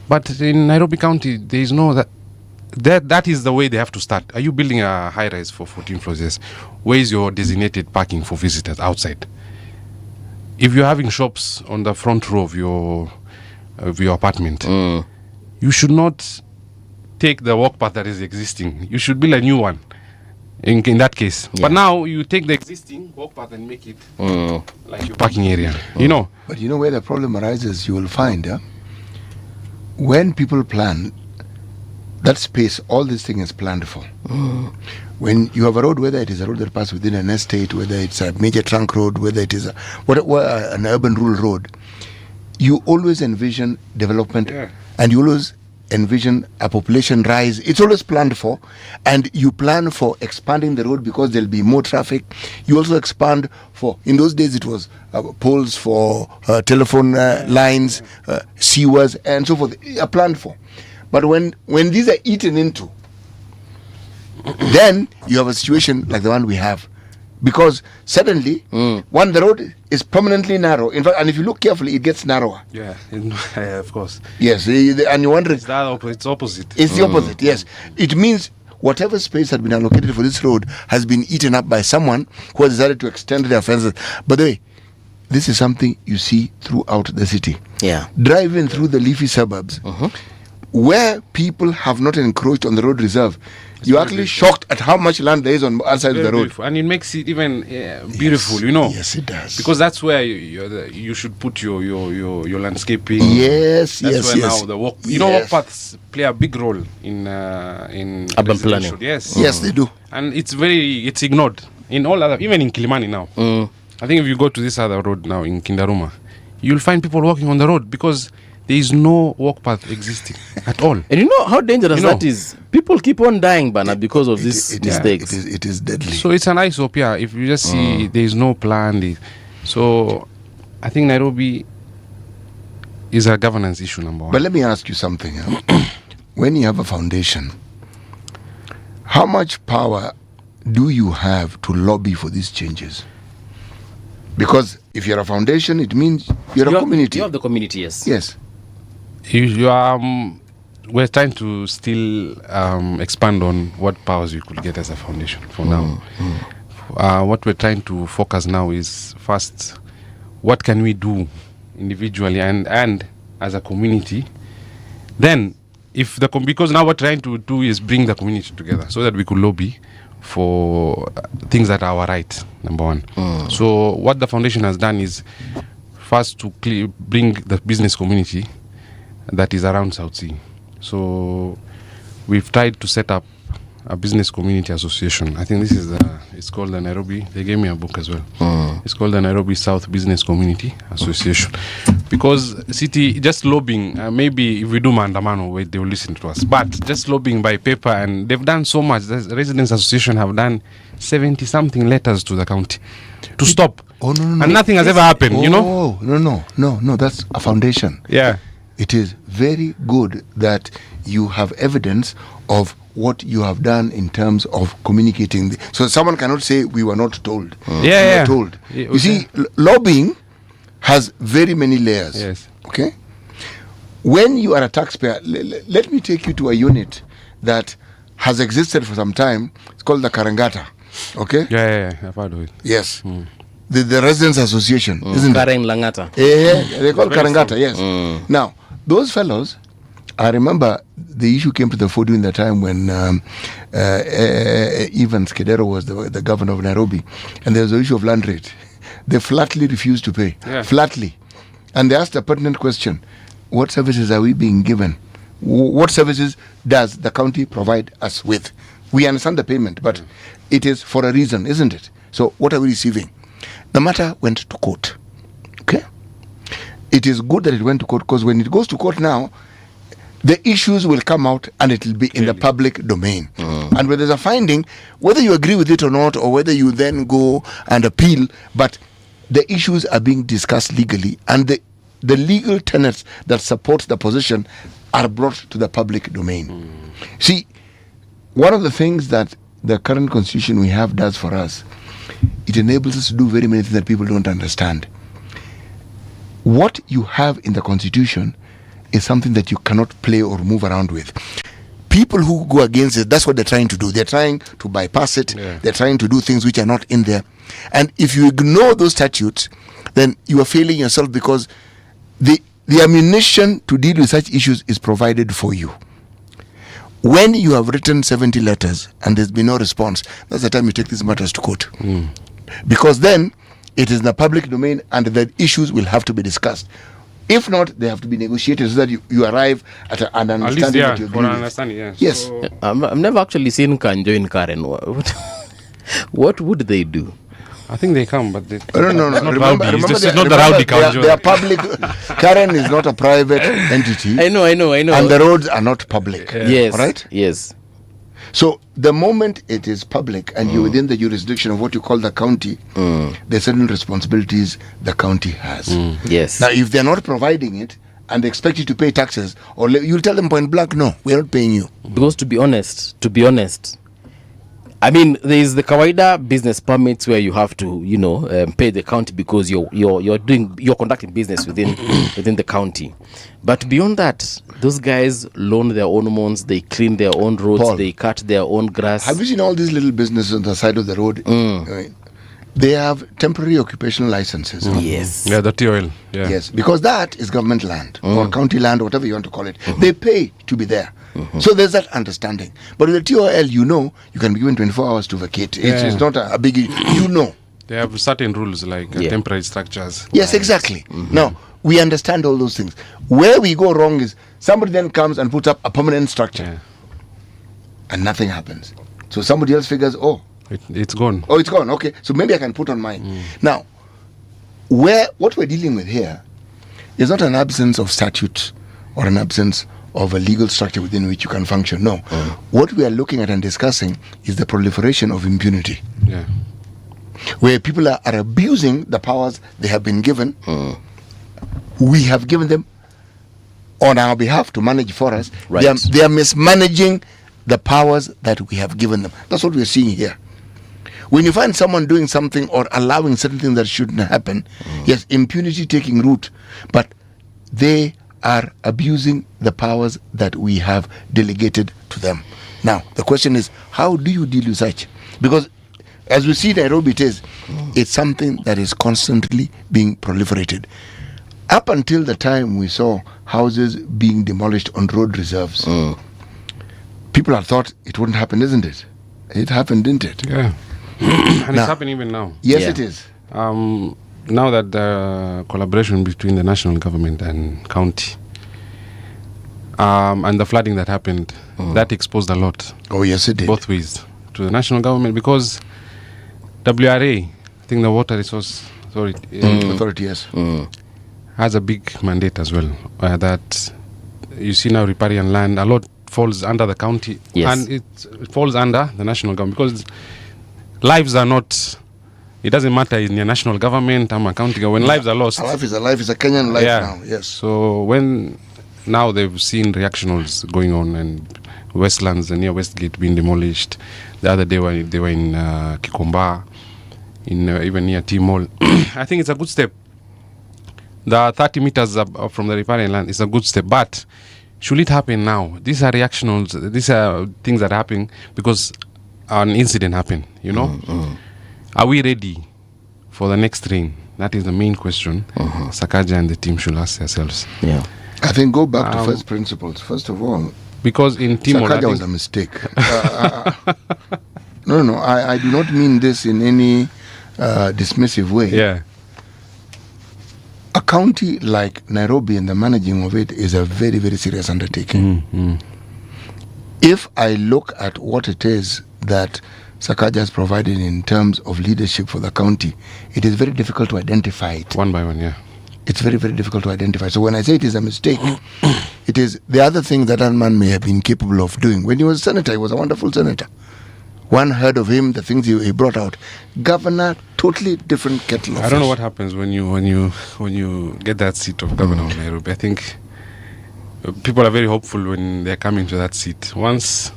[SPEAKER 22] But in Nairobi County, there is no that is the way they have to start. Are you building a high rise for 14 floors? Yes. Where is your designated parking for visitors outside? If you're having shops on the front row of your apartment, you should not take the walk path that is existing. You should build a new one. in that case. But now you take the existing walk path and make it like your parking area. You know.
[SPEAKER 7] But you know where the problem arises? You will find when people plan that space, all this thing is planned for. When you have a road, whether it is a road that passes within an estate, whether it's a major trunk road, whether it is an urban rural road, you always envision development, and you always envision a population rise. It's always planned for, and you plan for expanding the road because there'll be more traffic. You also expand for, in those days it was poles for telephone lines, sewers, and so forth, are planned for. But when these are eaten into, then you have a situation like the one we have. Because suddenly, the road is permanently narrow. In fact, and if you look carefully, it gets narrower.
[SPEAKER 22] Yeah, of course.
[SPEAKER 7] Yes, and you wonder...
[SPEAKER 22] It's opposite.
[SPEAKER 7] It's the opposite, yes. It means whatever space had been allocated for this road has been eaten up by someone who has decided to extend their fences. By the way, this is something you see throughout the city.
[SPEAKER 5] Yeah.
[SPEAKER 7] Driving through the leafy suburbs, where people have not encroached on the road reserve, you're actually shocked at how much land there is on the outside of the road.
[SPEAKER 22] Beautiful. And it makes it even beautiful, you know.
[SPEAKER 7] Yes, it does.
[SPEAKER 22] Because that's where you should put your landscaping.
[SPEAKER 7] Yes,
[SPEAKER 22] that's where now the walk. You know, walk paths play a big role in
[SPEAKER 5] urban planning.
[SPEAKER 22] Yes,
[SPEAKER 7] yes, they do.
[SPEAKER 22] And it's ignored in all other, even in Kilimani now. I think if you go to this other road now in Kindaruma, you'll find people walking on the road because there is no walk path existing at all.
[SPEAKER 5] And you know how dangerous that is? People keep on dying, Bana, because of these mistakes.
[SPEAKER 7] It is deadly.
[SPEAKER 22] So it's an eyesore, if you just see there is no plan. So I think Nairobi is a governance issue, number one.
[SPEAKER 7] But let me ask you something. When you have a foundation, how much power do you have to lobby for these changes? Because if you're a foundation, it means you're a community.
[SPEAKER 5] You have the community, yes.
[SPEAKER 7] Yes.
[SPEAKER 22] We're trying to still expand on what powers we could get as a foundation for now. What we're trying to focus now is first, what can we do individually and as a community? Then, because now what we're trying to do is bring the community together so that we could lobby for things that are our right, number one. So what the foundation has done is first to bring the business community that is around South Sea. So we've tried to set up a business community association. I think this is it's called the Nairobi. They gave me a book as well. It's called the Nairobi South Business Community Association. Because city just lobbying, maybe if we do mandamano, they will listen to us. But just lobbying by paper, and they've done so much. The Residents Association have done 70 something letters to the county to stop.
[SPEAKER 7] Oh no!
[SPEAKER 22] And nothing has ever happened. You know?
[SPEAKER 7] No. That's a foundation.
[SPEAKER 22] Yeah.
[SPEAKER 7] It is very good that you have evidence of what you have done in terms of communicating. So someone cannot say we were not told. We were told. You see, lobbying has very many layers.
[SPEAKER 22] Yes.
[SPEAKER 7] Okay? When you are a taxpayer, let me take you to a unit that has existed for some time. It's called the Karangata. Okay?
[SPEAKER 22] Yeah. I've heard of it.
[SPEAKER 7] Yes. The Residents Association, isn't it?
[SPEAKER 5] Karen Langata.
[SPEAKER 7] They call Karangata, yes. Now, those fellows, I remember the issue came to the fore during the time when Evans Kedero was the governor of Nairobi, and there was the issue of land rate. They flatly refused to pay. Flatly. And they asked a pertinent question: what services are we being given? What services does the county provide us with? We understand the payment, but it is for a reason, isn't it? So what are we receiving? The matter went to court. Okay? It is good that it went to court, because when it goes to court now, the issues will come out and it will be in the public domain. And when there's a finding, whether you agree with it or not, or whether you then go and appeal, but the issues are being discussed legally, and the legal tenets that support the position are brought to the public domain. See, one of the things that the current constitution we have does for us, it enables us to do very many things that people don't understand. What you have in the constitution is something that you cannot play or move around with. People who go against it, that's what they're trying to do. They're trying to bypass it. They're trying to do things which are not in there. And if you ignore those statutes, then you are failing yourself, because the ammunition to deal with such issues is provided for you. When you have written 70 letters and there's been no response, that's the time you take these matters to court. Because then it is in the public domain and the issues will have to be discussed. If not, they have to be negotiated so that you arrive at an understanding that you agree with. Yes.
[SPEAKER 5] So, I've never actually seen Kanjo in Karen. What would they do?
[SPEAKER 22] I think they come, but they...
[SPEAKER 7] No. Remember, they are public. Karen is not a private entity.
[SPEAKER 5] I know.
[SPEAKER 7] And the roads are not public.
[SPEAKER 5] Yes.
[SPEAKER 7] Right?
[SPEAKER 5] Yes.
[SPEAKER 7] So the moment it is public and you're within the jurisdiction of what you call the county, there are certain responsibilities the county has.
[SPEAKER 5] Yes.
[SPEAKER 7] Now, if they're not providing it and they expect you to pay taxes, or you'll tell them point blank, no, we're not paying you.
[SPEAKER 5] Because to be honest, I mean, there is the kawaida business permits where you have to, pay the county because you're conducting business within the county. But beyond that, those guys loan their own months, they clean their own roads,
[SPEAKER 7] Paul,
[SPEAKER 5] they cut their own grass.
[SPEAKER 7] Have you seen all these little businesses on the side of the road? They have temporary occupational licenses.
[SPEAKER 5] Yes.
[SPEAKER 22] Yeah, the TOL. Yeah.
[SPEAKER 7] Yes, because that is government land or county land, whatever you want to call it. They pay to be there. So there's that understanding. But with the TOL, you can be given 24 hours to vacate. It's not a big,
[SPEAKER 22] They have certain rules like temporary structures.
[SPEAKER 7] Yes, exactly. Now, we understand all those things. Where we go wrong is somebody then comes and puts up a permanent structure and nothing happens. So somebody else figures,
[SPEAKER 22] it's gone.
[SPEAKER 7] Oh, it's gone. Okay. So maybe I can put on mine. Now, what we're dealing with here is not an absence of statute or an absence of a legal structure within which you can function. No. What we are looking at and discussing is the proliferation of impunity.
[SPEAKER 22] Yeah.
[SPEAKER 7] Where people are abusing the powers they have been given. We have given them on our behalf to manage for us.
[SPEAKER 5] Right.
[SPEAKER 7] They are mismanaging the powers that we have given them. That's what we're seeing here. When you find someone doing something or allowing certain things that shouldn't happen, yes, impunity taking root, but they are abusing the powers that we have delegated to them. Now, the question is, how do you deal with such? Because as we see Nairobi, it's something that is constantly being proliferated. Up until the time we saw houses being demolished on road reserves, people had thought it wouldn't happen, isn't it? It happened, didn't it?
[SPEAKER 22] Yeah. And it's happening even now.
[SPEAKER 7] Yes, it is.
[SPEAKER 22] Now that the collaboration between the national government and county and the flooding that happened, that exposed a lot.
[SPEAKER 7] Oh, yes, it did.
[SPEAKER 22] Both ways to the national government, because WRA, I think the Water Resource
[SPEAKER 7] Authority, yes,
[SPEAKER 22] has a big mandate as well. That you see now, riparian land, a lot falls under the county, and it falls under the national government, because lives are not. It doesn't matter in your national government or county. When lives are lost,
[SPEAKER 7] a life is a life. Is a Kenyan life now. Yes.
[SPEAKER 22] So when now they've seen reactionals going on, and Westlands near Westgate being demolished. The other day when they were in Kikomba, in even near T-Mall. I think it's a good step. The 30 meters up from the riparian land is a good step, but should it happen now? These are reactionals. These are things that happen because an incident happened. Are we ready for the next rain? That is the main question. Sakaja and the team should ask themselves.
[SPEAKER 5] Yeah,
[SPEAKER 7] I think go back to first principles. First of all,
[SPEAKER 22] because in Timor,
[SPEAKER 7] Sakaja was a mistake. No, I do not mean this in any dismissive way.
[SPEAKER 22] Yeah.
[SPEAKER 7] A county like Nairobi and the managing of it is a very, very serious undertaking. If I look at what it is that Sakaja has provided in terms of leadership for the county, it is very difficult to identify it.
[SPEAKER 22] One by one, yeah.
[SPEAKER 7] It's very, very difficult to identify. So when I say it is a mistake, it is the other thing that man may have been capable of doing. When he was senator, he was a wonderful senator. One heard of him, the things he brought out. Governor, totally different kettle of
[SPEAKER 22] I don't know what happens when you get that seat of governor of Nairobi. I think people are very hopeful when they're coming to that seat. Once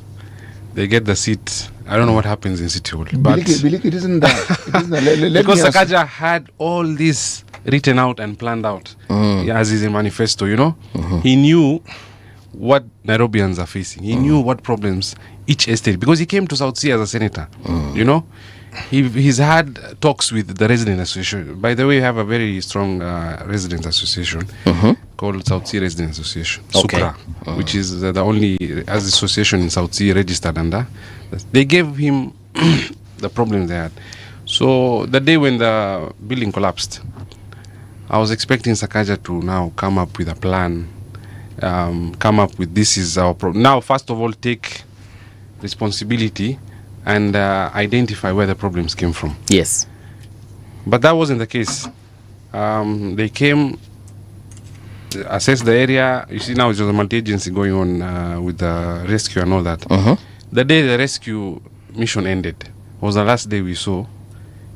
[SPEAKER 22] they get the seat, I don't know what happens in City Hall. But
[SPEAKER 7] it isn't that.
[SPEAKER 22] Because Sakaja had all this written out and planned out, as is in manifesto, He knew what Nairobians are facing. He knew what problems each estate, because he came to South Sea as a senator, he's had talks with the resident association. By the way, we have a very strong resident association called South Sea Resident Association, SUCRA, which is the only as association in South Sea registered under. They gave him the problem they had. So the day when the building collapsed, I was expecting Sakaja to now come up with a plan, come up with this is our problem. Now, first of all, take responsibility and identify where the problems came from.
[SPEAKER 5] Yes.
[SPEAKER 22] But that wasn't the case. They came, assessed the area. You see, now it's just a multi-agency going on with the rescue and all that. The day the rescue mission ended was the last day we saw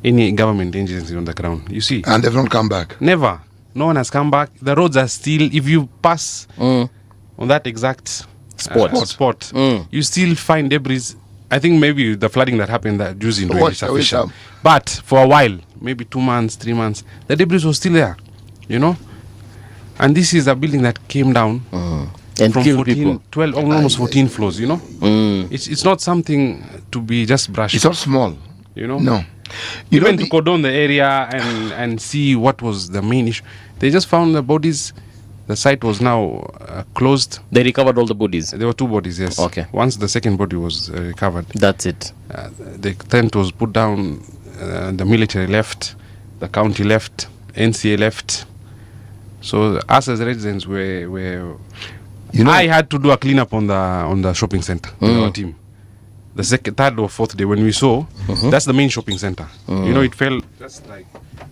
[SPEAKER 22] any government agency on the ground. You see.
[SPEAKER 7] And they've not come back.
[SPEAKER 22] Never. No one has come back. The roads are still, if you pass on that exact spot, you still find debris. I think maybe the flooding that happened that juice in is sufficient. But for a while, maybe 2 months, 3 months, the debris was still there, you know. And this is a building that came down
[SPEAKER 5] and
[SPEAKER 22] from
[SPEAKER 5] killed people.
[SPEAKER 22] 12, almost 14 floors, you know. It's not something to be just brushed.
[SPEAKER 7] It's not small,
[SPEAKER 22] you know.
[SPEAKER 7] No.
[SPEAKER 22] Even to cordon the area and see what was the main issue, they just found the bodies. The site was now closed.
[SPEAKER 5] They recovered all the bodies?
[SPEAKER 22] There were 2 bodies, yes.
[SPEAKER 5] Okay.
[SPEAKER 22] Once the second body was recovered.
[SPEAKER 5] That's it.
[SPEAKER 22] The tent was put down, the military left, the county left, NCA left. So us as residents were I had to do a cleanup on the shopping center with our team. The third or fourth day when we saw, that's the main shopping center. You know, it fell just like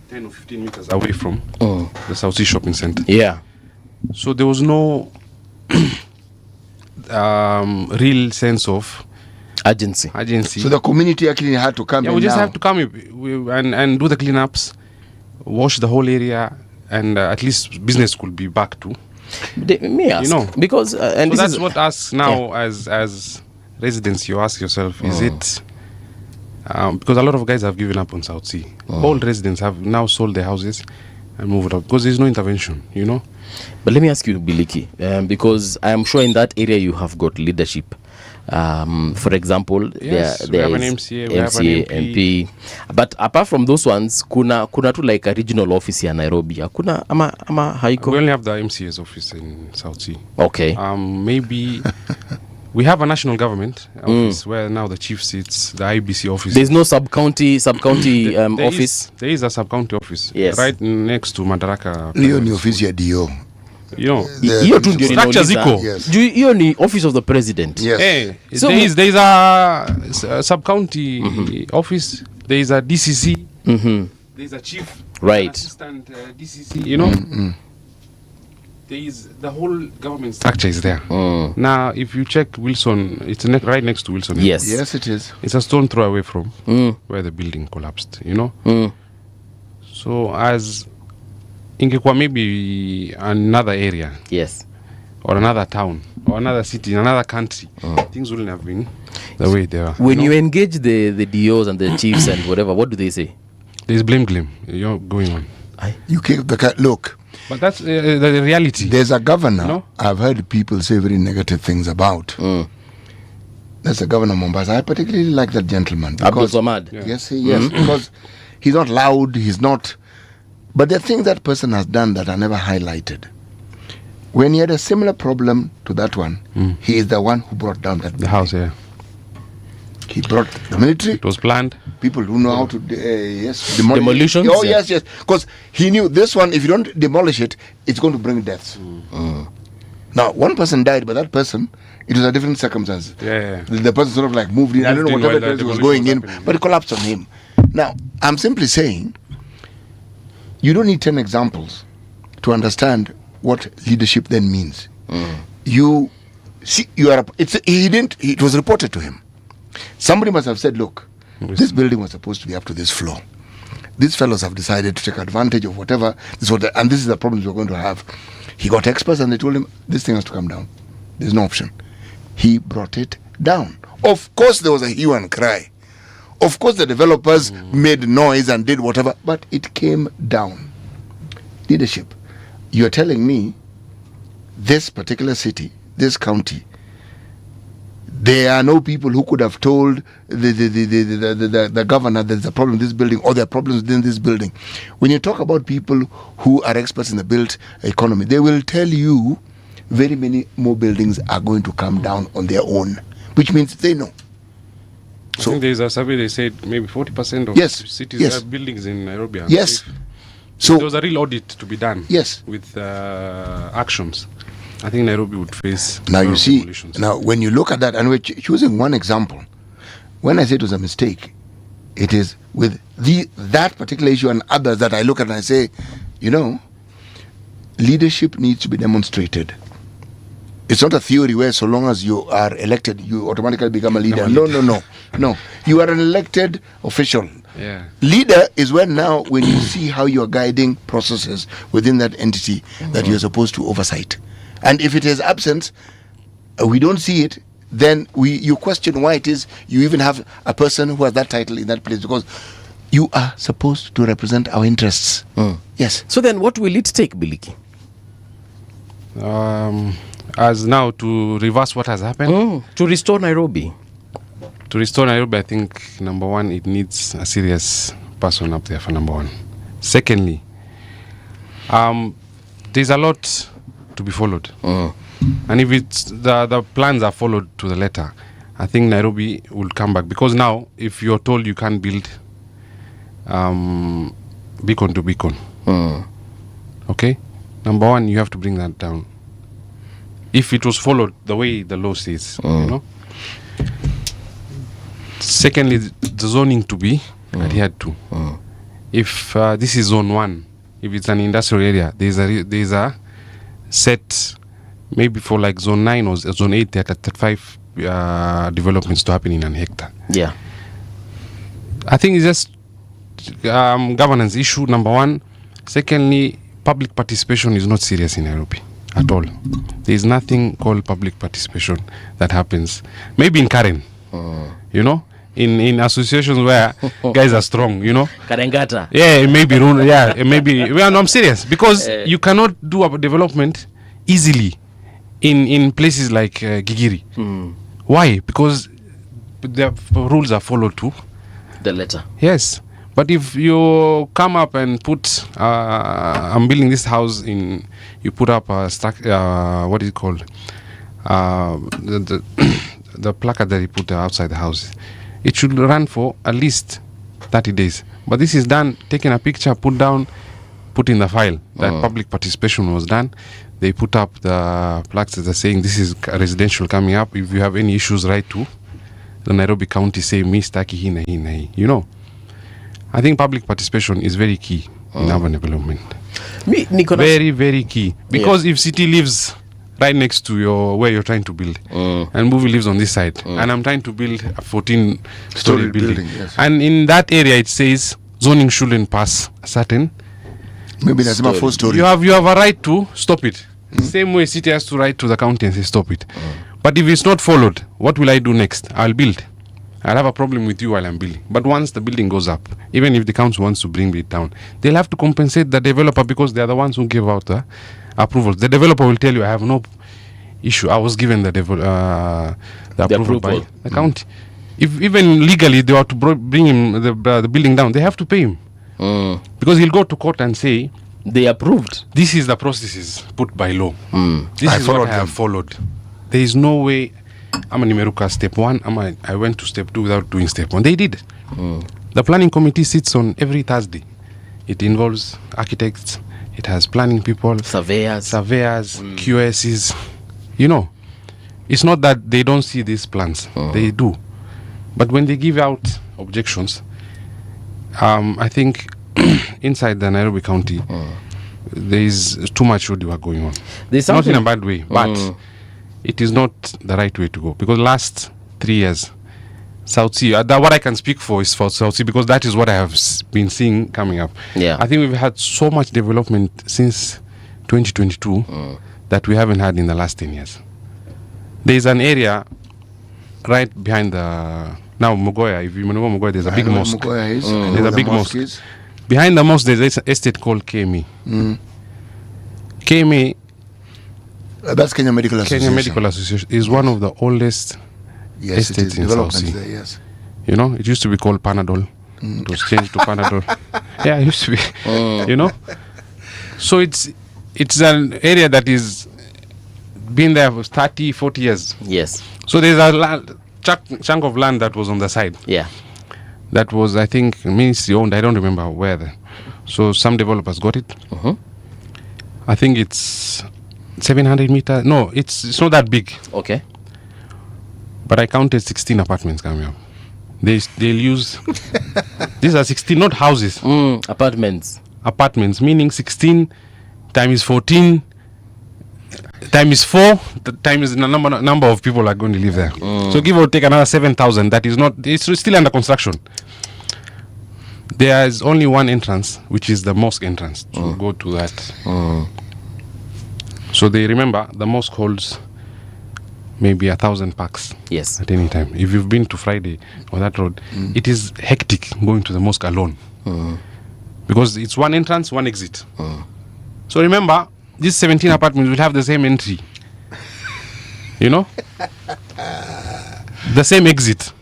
[SPEAKER 22] 10 or 15 meters away from the South Sea shopping center.
[SPEAKER 5] Yeah.
[SPEAKER 22] So there was no real sense of
[SPEAKER 5] urgency.
[SPEAKER 7] So the community actually had to come in.
[SPEAKER 22] We just have to come and do the cleanups, wash the whole area, and at least business could be back to.
[SPEAKER 5] May I ask?
[SPEAKER 22] You know,
[SPEAKER 5] because and
[SPEAKER 22] so
[SPEAKER 5] this
[SPEAKER 22] that's
[SPEAKER 5] is
[SPEAKER 22] what us now as residents, you ask yourself, is it because a lot of guys have given up on South Sea. All residents have now sold their houses and moved out because there's no intervention, you know.
[SPEAKER 5] But let me ask you, Biliki, because I am sure in that area you have got leadership. For example,
[SPEAKER 22] yes,
[SPEAKER 5] there
[SPEAKER 22] we have
[SPEAKER 5] is
[SPEAKER 22] an MCA, we have an MP.
[SPEAKER 5] But apart from those ones, kuna tu like a regional office here in Nairobi. Kuna ama haiko?
[SPEAKER 22] We only have the MCA's office in South Sea.
[SPEAKER 5] Okay.
[SPEAKER 22] Maybe we have a national government office where now the chief sits, the IBC office.
[SPEAKER 5] There's no sub-county office?
[SPEAKER 22] There is a sub-county office.
[SPEAKER 5] Yes.
[SPEAKER 22] Right next to Madaraka.
[SPEAKER 7] Hiyo ni ofisi ya DO.
[SPEAKER 22] You know,
[SPEAKER 5] hiyo tu ndio
[SPEAKER 22] structures iko.
[SPEAKER 5] Hiyo ni office of the president.
[SPEAKER 7] Yes.
[SPEAKER 22] Hey,
[SPEAKER 5] So
[SPEAKER 22] there is a sub-county office. There is a DCC. There is a chief.
[SPEAKER 5] Right.
[SPEAKER 22] Assistant DCC. You know. There is the whole government structure is there. Now, if you check Wilson, it's right next to Wilson.
[SPEAKER 5] Yes.
[SPEAKER 7] Yes, it is.
[SPEAKER 22] It's a stone throw away from where the building collapsed, you know. So as ingekuwa maybe another area,
[SPEAKER 5] yes,
[SPEAKER 22] or another town, or another city, in another country, things wouldn't have been the way they are.
[SPEAKER 5] When you engage the DOs and the chiefs and whatever, what do they say?
[SPEAKER 22] There's blame you're going on.
[SPEAKER 7] You kick the look.
[SPEAKER 22] But that's the reality.
[SPEAKER 7] There's a governor,
[SPEAKER 22] no?
[SPEAKER 7] I've heard people say very negative things about. That's the governor of Mombasa. I particularly like that gentleman.
[SPEAKER 5] Abdul Samad.
[SPEAKER 7] Yes, because he's not loud, he's not... But the thing that person has done that I never highlighted, when he had a similar problem to that one, he is the one who brought down that
[SPEAKER 22] the house, yeah.
[SPEAKER 7] He brought the military.
[SPEAKER 22] It was planned.
[SPEAKER 7] People who know how to,
[SPEAKER 5] demolitions.
[SPEAKER 7] Oh, yes. Because he knew this one, if you don't demolish it, it's going to bring deaths. Now, one person died, but that person, it was a different circumstance.
[SPEAKER 22] Yeah.
[SPEAKER 7] The person sort of like moved in. I don't know whatever direction was going in, but it collapsed on him. Now, I'm simply saying, you don't need 10 examples to understand what leadership then means. You see, it was reported to him. Somebody must have said, look, this building was supposed to be up to this floor. These fellows have decided to take advantage of whatever, and this is the problems we're going to have. He got experts and they told him, this thing has to come down. There's no option. He brought it down. Of course, there was a hue and cry. Of course, the developers made noise and did whatever, but it came down. Leadership. You're telling me this particular city, this county, There are no people who could have told the governor there's a problem in this building or there are problems within this building. When you talk about people who are experts in the built economy, they will tell you very many more buildings are going to come down on their own, which means they know.
[SPEAKER 22] I think there's a survey, they said maybe 40% of cities buildings in Nairobi are safe. So there was a real audit to be done with actions. I think Nairobi would face
[SPEAKER 7] now you see now when you look at that, and we're choosing one example. When I say it was a mistake, it is with that particular issue and others that I look at and I say, leadership needs to be demonstrated. It's not a theory where so long as you are elected you automatically become a leader. No, you are an elected official. Leader is when you see how you are guiding processes within that entity that you're supposed to oversight. And if it is absent, we don't see it, then you question why it is you even have a person who has that title in that place, because you are supposed to represent our interests. Yes.
[SPEAKER 5] So then what will it take, Biliki?
[SPEAKER 22] As now to reverse what has happened?
[SPEAKER 5] To restore Nairobi.
[SPEAKER 22] To restore Nairobi, I think, number one, it needs a serious person up there for number one. Secondly, there's a lot to be followed. And if it's the plans are followed to the letter, I think Nairobi will come back. Because now, if you're told you can't build beacon to beacon, okay? Number one, you have to bring that down. If it was followed the way the law says, Secondly, the zoning to be adhered to. If this is zone 1, if it's an industrial area, there's a set, maybe for like zone 9 or zone 8, there are 35 developments to happen in an hectare.
[SPEAKER 5] Yeah.
[SPEAKER 22] I think it's just governance issue, number one. Secondly, public participation is not serious in Nairobi at all. There is nothing called public participation that happens. Maybe in Karen, in associations where guys are strong,
[SPEAKER 5] Karengata.
[SPEAKER 22] Yeah, maybe. Well, no, I'm serious, because you cannot do a development easily in places like Gigiri. Why? Because the rules are followed to
[SPEAKER 5] the letter.
[SPEAKER 22] Yes. But if you come up and put, I'm building this house you put up a what is it called? The placard that you put outside the house, it should run for at least 30 days. But this is done, taking a picture, put in the file that public participation was done. They put up the plaques that are saying this is residential coming up. If you have any issues, write to the Nairobi County, say, me staki hina hina. I think public participation is very key in urban development. Very, very key. Because if city lives right next to where you're trying to build, and movie lives on this side, and I'm trying to build a 14-story building, and in that area it says zoning shouldn't pass a certain.
[SPEAKER 7] Maybe that's about 4-story.
[SPEAKER 22] You have a right to stop it. Same way city has to write to the county and say stop it. But if it's not followed, what will I do next? I'll build. I'll have a problem with you while I'm building. But once the building goes up, even if the council wants to bring it down, they'll have to compensate the developer, because they're the ones who give out the approvals. The developer will tell you, I have no issue. I was given the approval by the county. If even legally they were to bring him the building down, they have to pay him. Because he'll go to court and say,
[SPEAKER 5] they approved.
[SPEAKER 22] This is the processes put by law. This is what I have followed. There is no way I'm a Nimeruka step 1, I went to step 2 without doing step 1. They did. The planning committee sits on every Thursday. It involves architects, it has planning people, surveyors, QSs. It's not that they don't see these plans. They do. But when they give out objections, I think inside the Nairobi County, there is too much road work going on. Not in a bad way, but it is not the right way to go. Because last 3 years, South Sea, what I can speak for is for South Sea, because that is what I have been seeing coming up. I think we've had so much development since 2022 that we haven't had in the last 10 years. There is an area right behind now Mogoya, if you remember Mogoya, there's a big mosque. There's a big mosque. Behind the mosque, there's an estate called KME. KME,
[SPEAKER 7] that's Kenya Medical Association.
[SPEAKER 22] Kenya Medical Association is one of the oldest
[SPEAKER 7] Yes, it is.
[SPEAKER 22] estates in South
[SPEAKER 7] Developments
[SPEAKER 22] Sea.
[SPEAKER 7] there, yes.
[SPEAKER 22] You know, it used to be called Panadol. It was changed to Panadol. Yeah, it used to be. You know, so it's an area that is been there for 30, 40 years.
[SPEAKER 5] Yes.
[SPEAKER 22] So there's a chunk of land that was on the side.
[SPEAKER 5] Yeah.
[SPEAKER 22] That was, I think, Ministry owned. I don't remember where. So some developers got it. I think it's 700 meters. No, it's not that big.
[SPEAKER 5] Okay.
[SPEAKER 22] But I counted 16 apartments coming up. They'll use these are 16, not houses.
[SPEAKER 5] Apartments.
[SPEAKER 22] Apartments, meaning 16 times 14 times 4 times the number of people are going to live there. So give or take another 7,000. That is not. It's still under construction. There is only one entrance, which is the mosque entrance to go to that. So they remember the mosque holds maybe 1,000 packs.
[SPEAKER 5] Yes.
[SPEAKER 22] At any time. If you've been to Friday on that road, it is hectic going to the mosque alone. Because it's one entrance, one exit. So remember, these 17 apartments will have the same entry. You know? The same exit.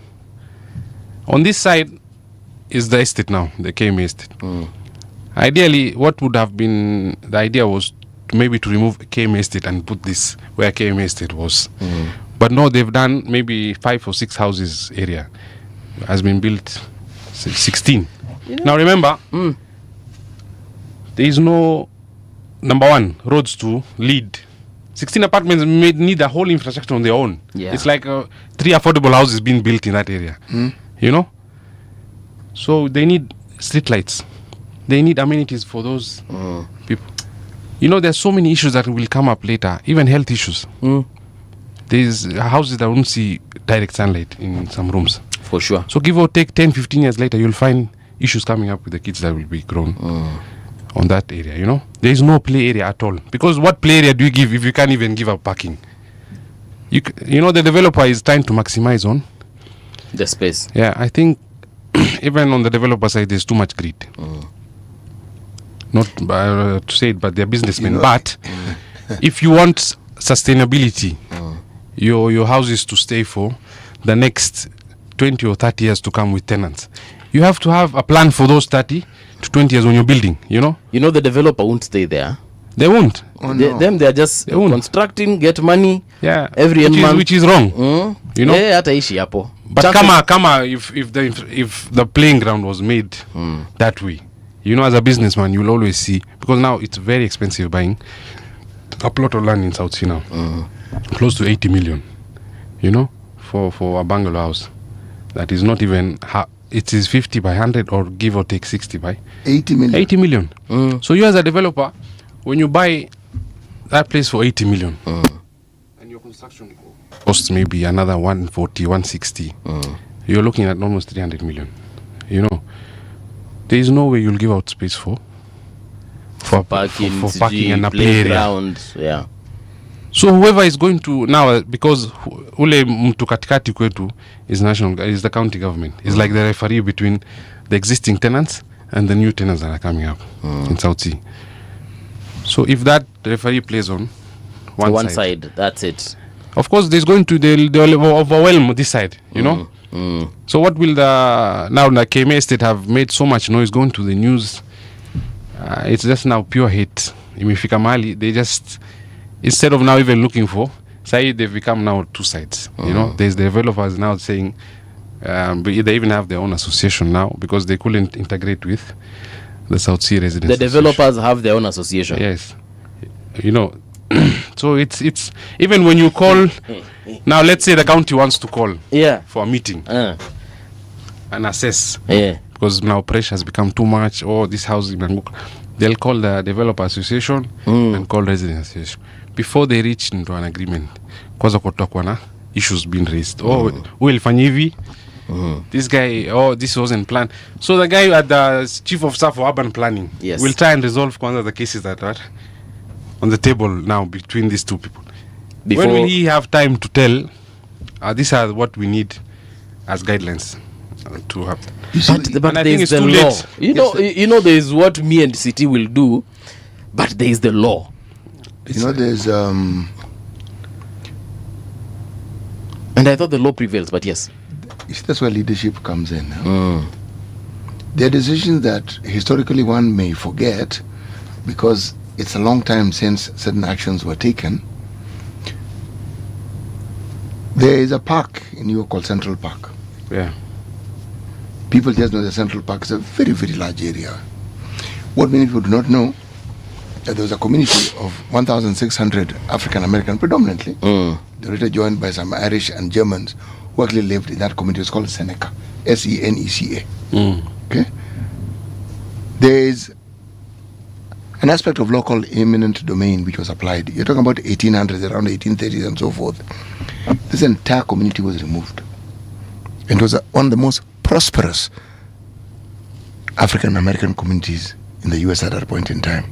[SPEAKER 22] On this side is the estate now, the KMA estate. Ideally, what would have been the idea was maybe to remove KMA estate and put this where KMA estate was. But no, they've done maybe 5 or 6 houses area. Has been built 16. Now remember, there is no, number one, roads to lead. 16 apartments need the whole infrastructure on their own.
[SPEAKER 5] Yeah.
[SPEAKER 22] It's like 3 affordable houses being built in that area. You know? So they need street lights. They need amenities for those people. You know, there's so many issues that will come up later, even health issues. There's houses that won't see direct sunlight in some rooms.
[SPEAKER 5] For sure.
[SPEAKER 22] So give or take 10, 15 years later, you'll find issues coming up with the kids that will be grown on that area, you know. There is no play area at all. Because what play area do you give if you can't even give up parking? You know, the developer is trying to maximize on
[SPEAKER 5] the space.
[SPEAKER 22] Yeah, I think even on the developer side, there's too much greed. Not to say it, but they're businessmen.
[SPEAKER 7] You know,
[SPEAKER 22] but if you want sustainability, your houses to stay for the next 20 or 30 years to come with tenants, you have to have a plan for those 30 to 20 years when you're building, you know?
[SPEAKER 5] You know, the developer won't stay there.
[SPEAKER 22] They won't.
[SPEAKER 5] They're just constructing, get money every month.
[SPEAKER 22] Which is wrong. You know?
[SPEAKER 5] Hataishi hapo.
[SPEAKER 22] But kama if the playing ground was made that way, you know, as a businessman, you'll always see, because now it's very expensive buying a plot of land in South Sea now. Close to 80 million, you know, for a bungalow house. That is not even, it is 50 by 100 or give or take 60 by
[SPEAKER 7] 80 million.
[SPEAKER 22] 80 million. So you as a developer, when you buy that place for 80 million, and your construction costs maybe another 140, 160, you're looking at almost 300 million, you know. There is no way you'll give out space for parking and a play area.
[SPEAKER 5] Yeah.
[SPEAKER 22] So whoever is going to now, because ule mtu katikati kwetu is the county government. It's like the referee between the existing tenants and the new tenants that are coming up in South Sea. So if that referee plays on one
[SPEAKER 5] side, that's it.
[SPEAKER 22] Of course, they'll overwhelm this side, you know. So what will the KMA estate have made so much noise going to the news? It's just now pure hate. Imefika mahali, they just, instead of now even looking for, say they've become now two sides. You know, there's the developers now saying, they even have their own association now because they couldn't integrate with the South Sea residents.
[SPEAKER 5] The developers have their own association.
[SPEAKER 22] Yes, you know. So it's even when you call now, let's say the county wants to call for a meeting and assess because now pressure has become too much, or this house they'll call the developer association and call resident association before they reach into an agreement, kwanza kutakuwa na issues being raised. We'll fanya hivi, this guy, this wasn't planned. So the guy at the chief of staff for urban planning will try and resolve kwanza the cases that are on the table now between these two people. When will he have time to tell these are what we need as guidelines to have?
[SPEAKER 5] But there is the law. You know, there is what me and city will do, but there is the law.
[SPEAKER 7] You know, there's
[SPEAKER 5] And I thought the law prevails, but yes.
[SPEAKER 7] That's where leadership comes in. There are decisions that historically one may forget because it's a long time since certain actions were taken. There is a park in New York called Central Park.
[SPEAKER 22] Yeah.
[SPEAKER 7] People just know the Central Park is a very, very large area. What many people do not know, that there was a community of 1,600 African American predominantly. They were later joined by some Irish and Germans who actually lived in that community. It's called Seneca, Seneca. Okay. There is an aspect of local eminent domain which was applied. You're talking about 1800s, around 1830s and so forth. This entire community was removed. It was one of the most prosperous African American communities in the US at that point in time,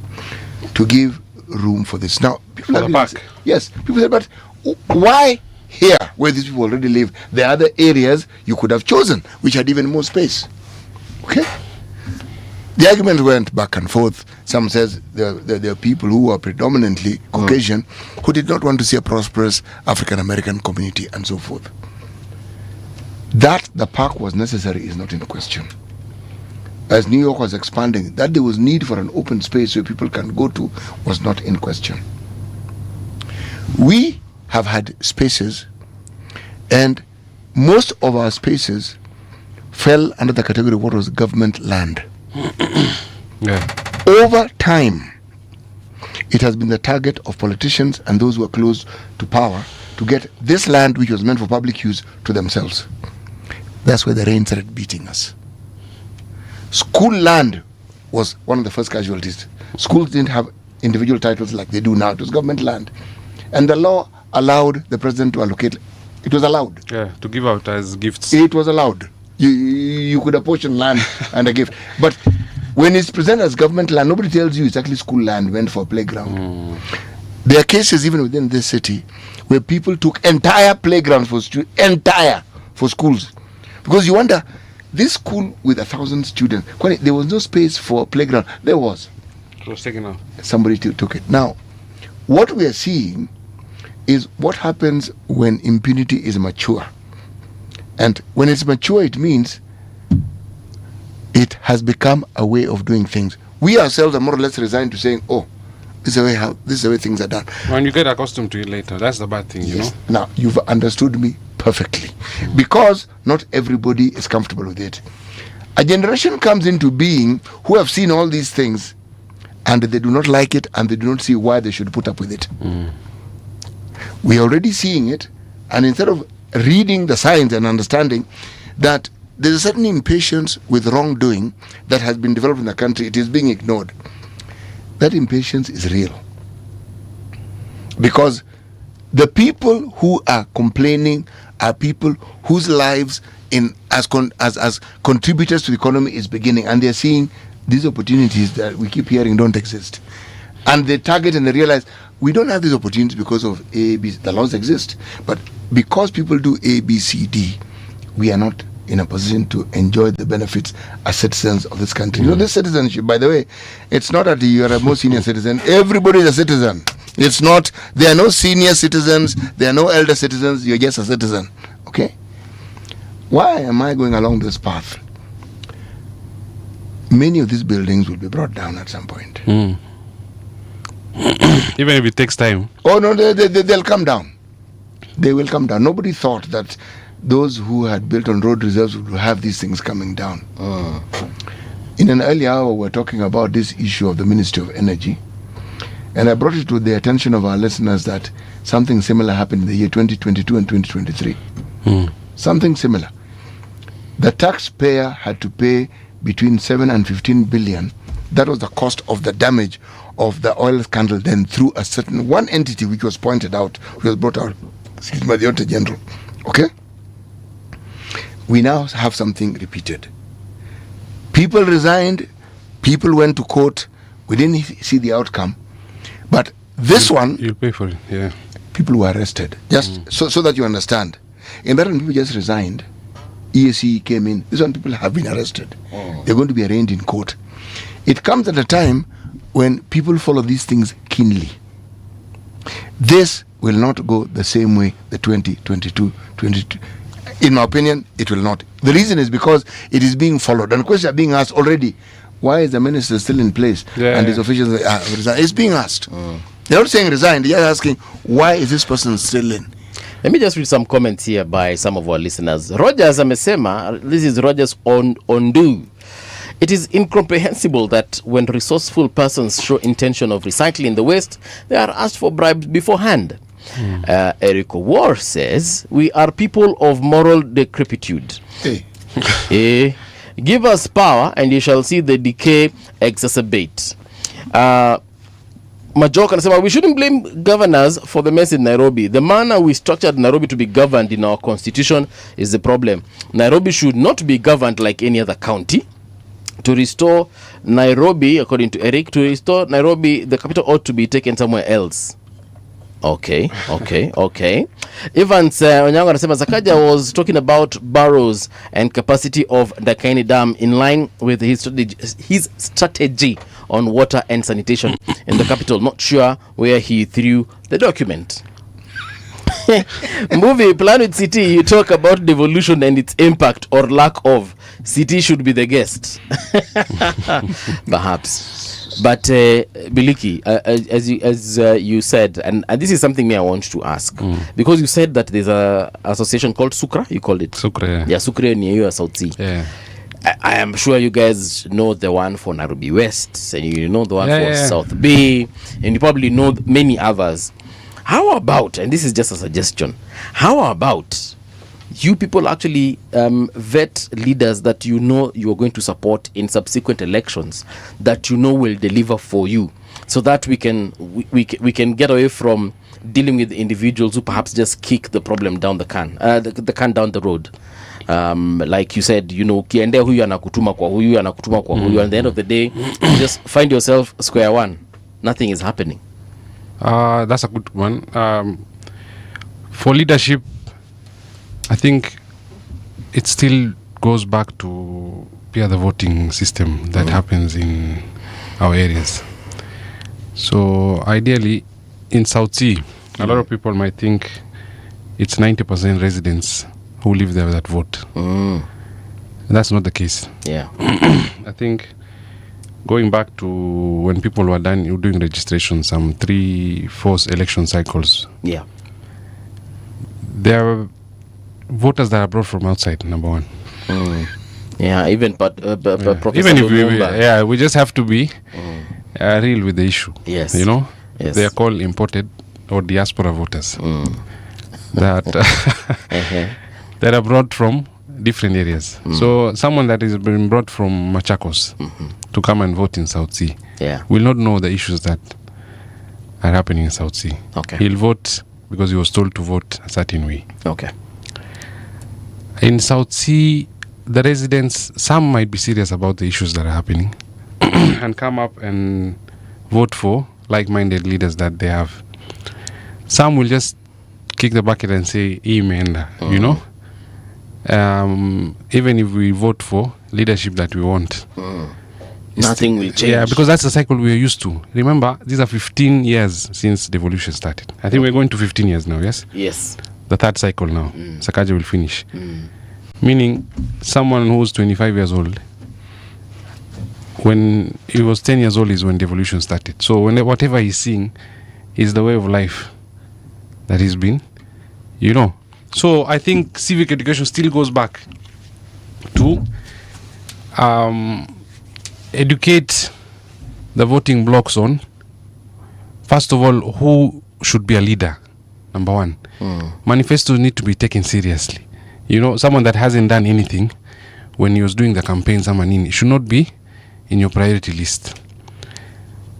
[SPEAKER 7] to give room for this. Now, people yes, people say, but why here, where these people already live? There are other areas you could have chosen, which had even more space. Okay? The arguments went back and forth. Some says there are people who are predominantly Caucasian who did not want to see a prosperous African American community and so forth. That the park was necessary is not in question. As New York was expanding, that there was need for an open space where people can go to was not in question. We have had spaces, and most of our spaces fell under the category of what was government land. Over time, it has been the target of politicians and those who are close to power to get this land, which was meant for public use, to themselves. That's where the rain started beating us. School land was one of the first casualties. Schools didn't have individual titles like they do now. It was government land. And the law allowed the president to allocate. It was allowed.
[SPEAKER 22] Yeah, to give out as gifts.
[SPEAKER 7] It was allowed. You could apportion land and a gift. But when it's presented as government land, nobody tells you it's actually school land meant for a playground. There are cases even within this city where people took entire playgrounds for schools. Because you wonder, this school with 1,000 students, there was no space for playground. There was.
[SPEAKER 22] It was taken out.
[SPEAKER 7] Somebody took it. Now, what we are seeing is what happens when impunity is mature. And when it's mature, it means it has become a way of doing things. We ourselves are more or less resigned to saying, oh, this is the way things are done.
[SPEAKER 22] When you get accustomed to it later, that's the bad thing, you know?
[SPEAKER 7] Now, you've understood me perfectly. Because not everybody is comfortable with it. A generation comes into being who have seen all these things and they do not like it and they do not see why they should put up with it. We are already seeing it, and instead of reading the signs and understanding that there's a certain impatience with wrongdoing that has been developed in the country, it is being ignored. That impatience is real. Because the people who are complaining are people whose lives as contributors to the economy is beginning, and they're seeing these opportunities that we keep hearing don't exist. And they target and they realize we don't have these opportunities because of A, B. The laws exist, but because people do A, B, C, D, we are not in a position to enjoy the benefits as citizens of this country. You know, this citizenship, by the way, it's not that you are a more senior citizen. Everybody is a citizen. It's not, there are no senior citizens, there are no elder citizens, you're just a citizen. Okay? Why am I going along this path? Many of these buildings will be brought down at some point.
[SPEAKER 22] Even if it takes time.
[SPEAKER 7] Oh, no, they'll come down. They will come down. Nobody thought that those who had built on road reserves would have these things coming down. In an early hour, we were talking about this issue of the Ministry of Energy. And I brought it to the attention of our listeners that something similar happened in the year 2022 and 2023. Something similar. The taxpayer had to pay between 7 and 15 billion. That was the cost of the damage of the oil scandal then through a certain one entity which was pointed out, which was brought out, by the Auditor General. Okay? We now have something repeated. People resigned, people went to court, we didn't see the outcome. But this one,
[SPEAKER 22] you'll pay for it, yeah.
[SPEAKER 7] People were arrested. Just so that you understand. In that one, people just resigned. EACC came in. This one, people have been arrested. They're going to be arraigned in court. It comes at a time when people follow these things keenly. This will not go the same way the 2022. In my opinion, it will not. The reason is because it is being followed. And questions are being asked already. Why is the minister still in place? And his officials resign? It's being asked. They're not saying resign. They're asking, why is this person still in?
[SPEAKER 5] Let me just read some comments here by some of our listeners. Rogers amesema, this is Rogers Ondu. It is incomprehensible that when resourceful persons show intention of recycling the waste, they are asked for bribes beforehand. Eric War says, we are people of moral decrepitude. Give us power and you shall see the decay exacerbate. Majok anasema, we shouldn't blame governors for the mess in Nairobi. The manner we structured Nairobi to be governed in our constitution is the problem. Nairobi should not be governed like any other county. To restore Nairobi, according to Eric, to restore Nairobi, the capital ought to be taken somewhere else. Okay. Evans Onyango anasema Sakaja was talking about barrows and capacity of Ndakaini Dam in line with his strategy on water and sanitation in the capital. Not sure where he threw the document. Movie Planet City, you talk about devolution and its impact or lack of. City should be the guest. Perhaps. But Biliki, as you said, and this is something I want to ask, because you said that there's a association called Sukra, you called it?
[SPEAKER 22] Sukra.
[SPEAKER 5] Yeah, Sukra near you, South Sea.
[SPEAKER 22] Yeah.
[SPEAKER 5] I am sure you guys know the one for Nairobi West, and you know the one for South Bay, and you probably know many others. How about, and this is just a suggestion, how about you people actually vet leaders that you know you are going to support in subsequent elections, that you know will deliver for you, so that we can get away from dealing with individuals who perhaps just kick the problem down the can down the road. Like you said, you know, kiende huyu anakutuma kwa huyu anakutuma kwa huyu, and at the end of the day you just find yourself square one. Nothing is happening.
[SPEAKER 22] That's a good one. For leadership, I think it still goes back to the voting system that happens in our areas. So ideally, in South Sea, a lot of people might think it's 90% residents who live there that vote. That's not the case.
[SPEAKER 5] Yeah.
[SPEAKER 22] I think going back to when people were doing registration, some 3-4 election cycles.
[SPEAKER 5] Yeah.
[SPEAKER 22] There are voters that are brought from outside, number one.
[SPEAKER 5] Yeah, even Professor
[SPEAKER 22] even if we just have to be real with the issue.
[SPEAKER 5] Yes.
[SPEAKER 22] You know,
[SPEAKER 5] yes.
[SPEAKER 22] They are called imported or diaspora voters that that are brought from different areas. So someone that is been brought from Machakos to come and vote in South Sea will not know the issues that are happening in South Sea.
[SPEAKER 5] Okay.
[SPEAKER 22] He'll vote because he was told to vote a certain way.
[SPEAKER 5] Okay.
[SPEAKER 22] In South Sea, the residents, some might be serious about the issues that are happening and come up and vote for like-minded leaders that they have. Some will just kick the bucket and say, Imenda, you know? Even if we vote for leadership that we want.
[SPEAKER 5] Nothing will change.
[SPEAKER 22] Yeah, because that's the cycle we are used to. Remember, these are 15 years since devolution started. I think we're going to 15 years now, yes?
[SPEAKER 5] Yes.
[SPEAKER 22] The third cycle now. Sakaja will finish. Meaning, someone who's 25 years old, when he was 10 years old is when devolution started. So whatever he's seeing is the way of life that he's been, you know. So I think civic education still goes back to educate the voting blocks on, first of all, who should be a leader, number one. Manifestos need to be taken seriously. You know, someone that hasn't done anything when he was doing the campaign, someone should not be in your priority list.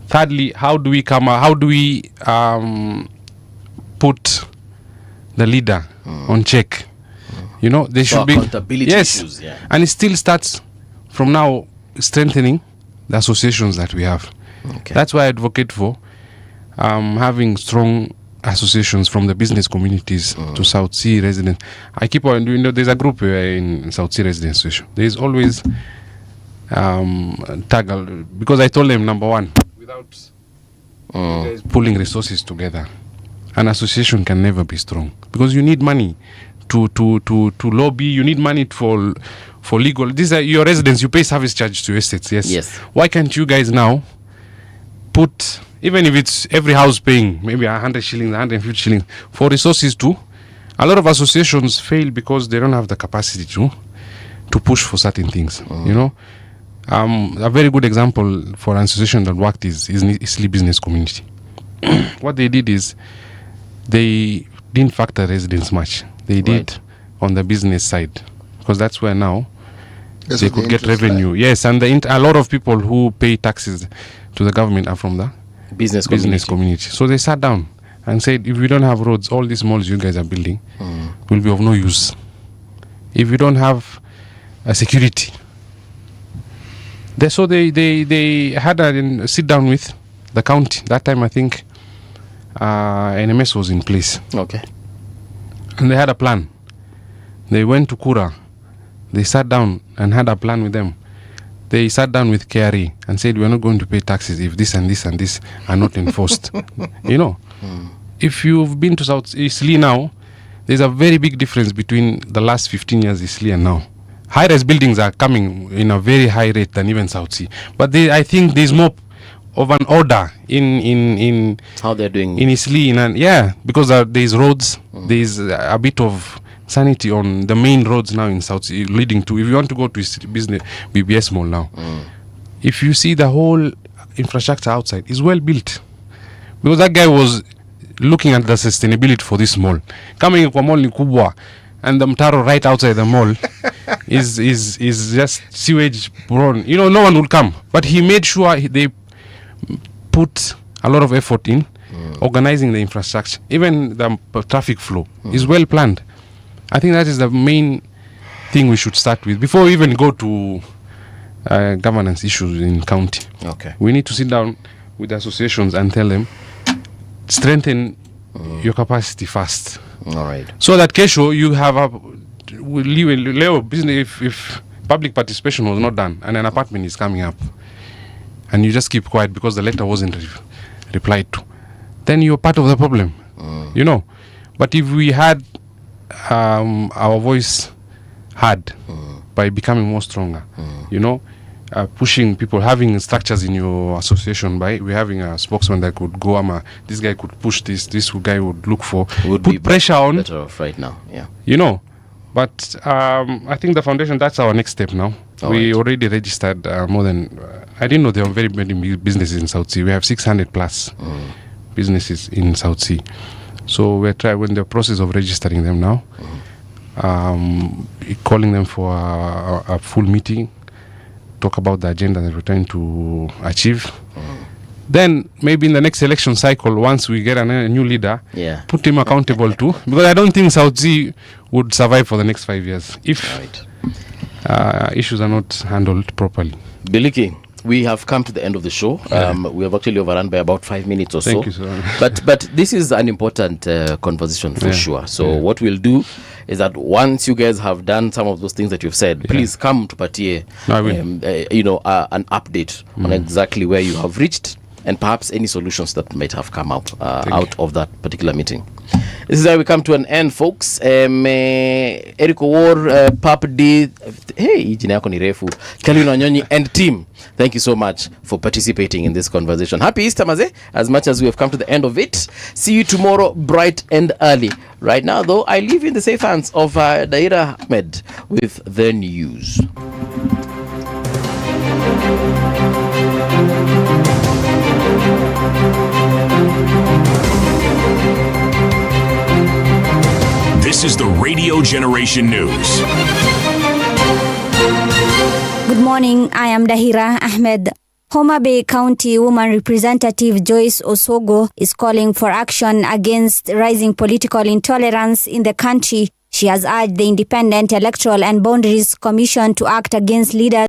[SPEAKER 22] Thirdly, how do we put the leader on check? You know, they should be
[SPEAKER 5] accountability issues,
[SPEAKER 22] and it still starts from now strengthening the associations that we have. That's why I advocate for having strong associations from the business communities to South Sea residents. I keep on doing, there's a group in South Sea Residents Association. There's always taggle, because I told them, number one, without pulling resources together an association can never be strong because you need money to lobby. You need money for legal. These are your residents. You pay service charge to your estates. Yes. Why can't you guys now put, even if it's every house paying maybe 100 shillings, 150 shillings for resources too? A lot of associations fail because they don't have the capacity to push for certain things. You know, a very good example for an association that worked is Eastleigh Business Community. What they did is they didn't factor residents much. They did on the business side because that's where now they could get revenue. Yes, and a lot of people who pay taxes to the government are from the business community. So they sat down and said, if we don't have roads, all these malls you guys are building will be of no use. If we don't have a security, they had a sit down with the county. That time I think NMS was in place. Okay. And they had a plan. They went to Kura. They sat down and had a plan with them. They sat down with KRA and said, we're not going to pay taxes if this and this and this are not enforced. You know, if you've been to South Eastleigh now, there's a very big difference between the last 15 years Eastleigh and now. High-rise buildings are coming in a very high rate than even South Sea. But I think there's more of an order in
[SPEAKER 5] how they're doing
[SPEAKER 22] in Eastleigh, because there's roads, there's a bit of sanity on the main roads now in South Sea, leading to, if you want to go to business BBS Mall now, if you see the whole infrastructure outside is well built, because that guy was looking at the sustainability for this mall. Coming kwa mall ni kubwa, and the mtaro right outside the mall is just sewage prone. You know, no one will come, but he made sure they put a lot of effort in organizing the infrastructure. Even the traffic flow is well planned. I think that is the main thing we should start with before we even go to governance issues in county. Okay, we need to sit down with the associations and tell them, strengthen your capacity first.
[SPEAKER 5] All right.
[SPEAKER 22] So that kesho you have a business. If public participation was not done and an apartment is coming up, and you just keep quiet because the letter wasn't replied to, then you're part of the problem. You know. But if we had our voice heard by becoming more stronger, you know, pushing people, having structures in your association, by we having a spokesman that could go, this guy could push this guy would look for, would put pressure on.
[SPEAKER 5] Better off right now, yeah.
[SPEAKER 22] You know, but I think the foundation, that's our next step now. We already registered more than, I didn't know there were very many businesses in South Sea. We have 600 plus businesses in South Sea. So we're in the process of registering them now, calling them for a full meeting, talk about the agenda that we're trying to achieve. Then maybe in the next election cycle, once we get a new leader, put him accountable too, because I don't think South Sea would survive for the next 5 years if issues are not handled properly.
[SPEAKER 5] Biliki, we have come to the end of the show. We have actually overrun by about 5 minutes or so.
[SPEAKER 22] Thank you, sir.
[SPEAKER 5] But this is an important conversation for sure. So what we'll do is that once you guys have done some of those things that you've said, please come to Patie, an update on exactly where you have reached and perhaps any solutions that might have come out of that particular meeting. This is where we come to an end, folks. Eric War, Pap D, hey, jina yako ni refu, Kelvin Wanyonyi and team, thank you so much for participating in this conversation. Happy Easter, Maze, as much as we have come to the end of it. See you tomorrow bright and early. Right now, though, I leave you in the safe hands of Daira Ahmed with the news.
[SPEAKER 1] This is the Radio Generation News.
[SPEAKER 2] Good morning, I am Dahira Ahmed. Homa Bay County Woman Representative Joyce Osogo is calling for action against rising political intolerance in the country. She has urged the Independent Electoral and Boundaries Commission to act against leaders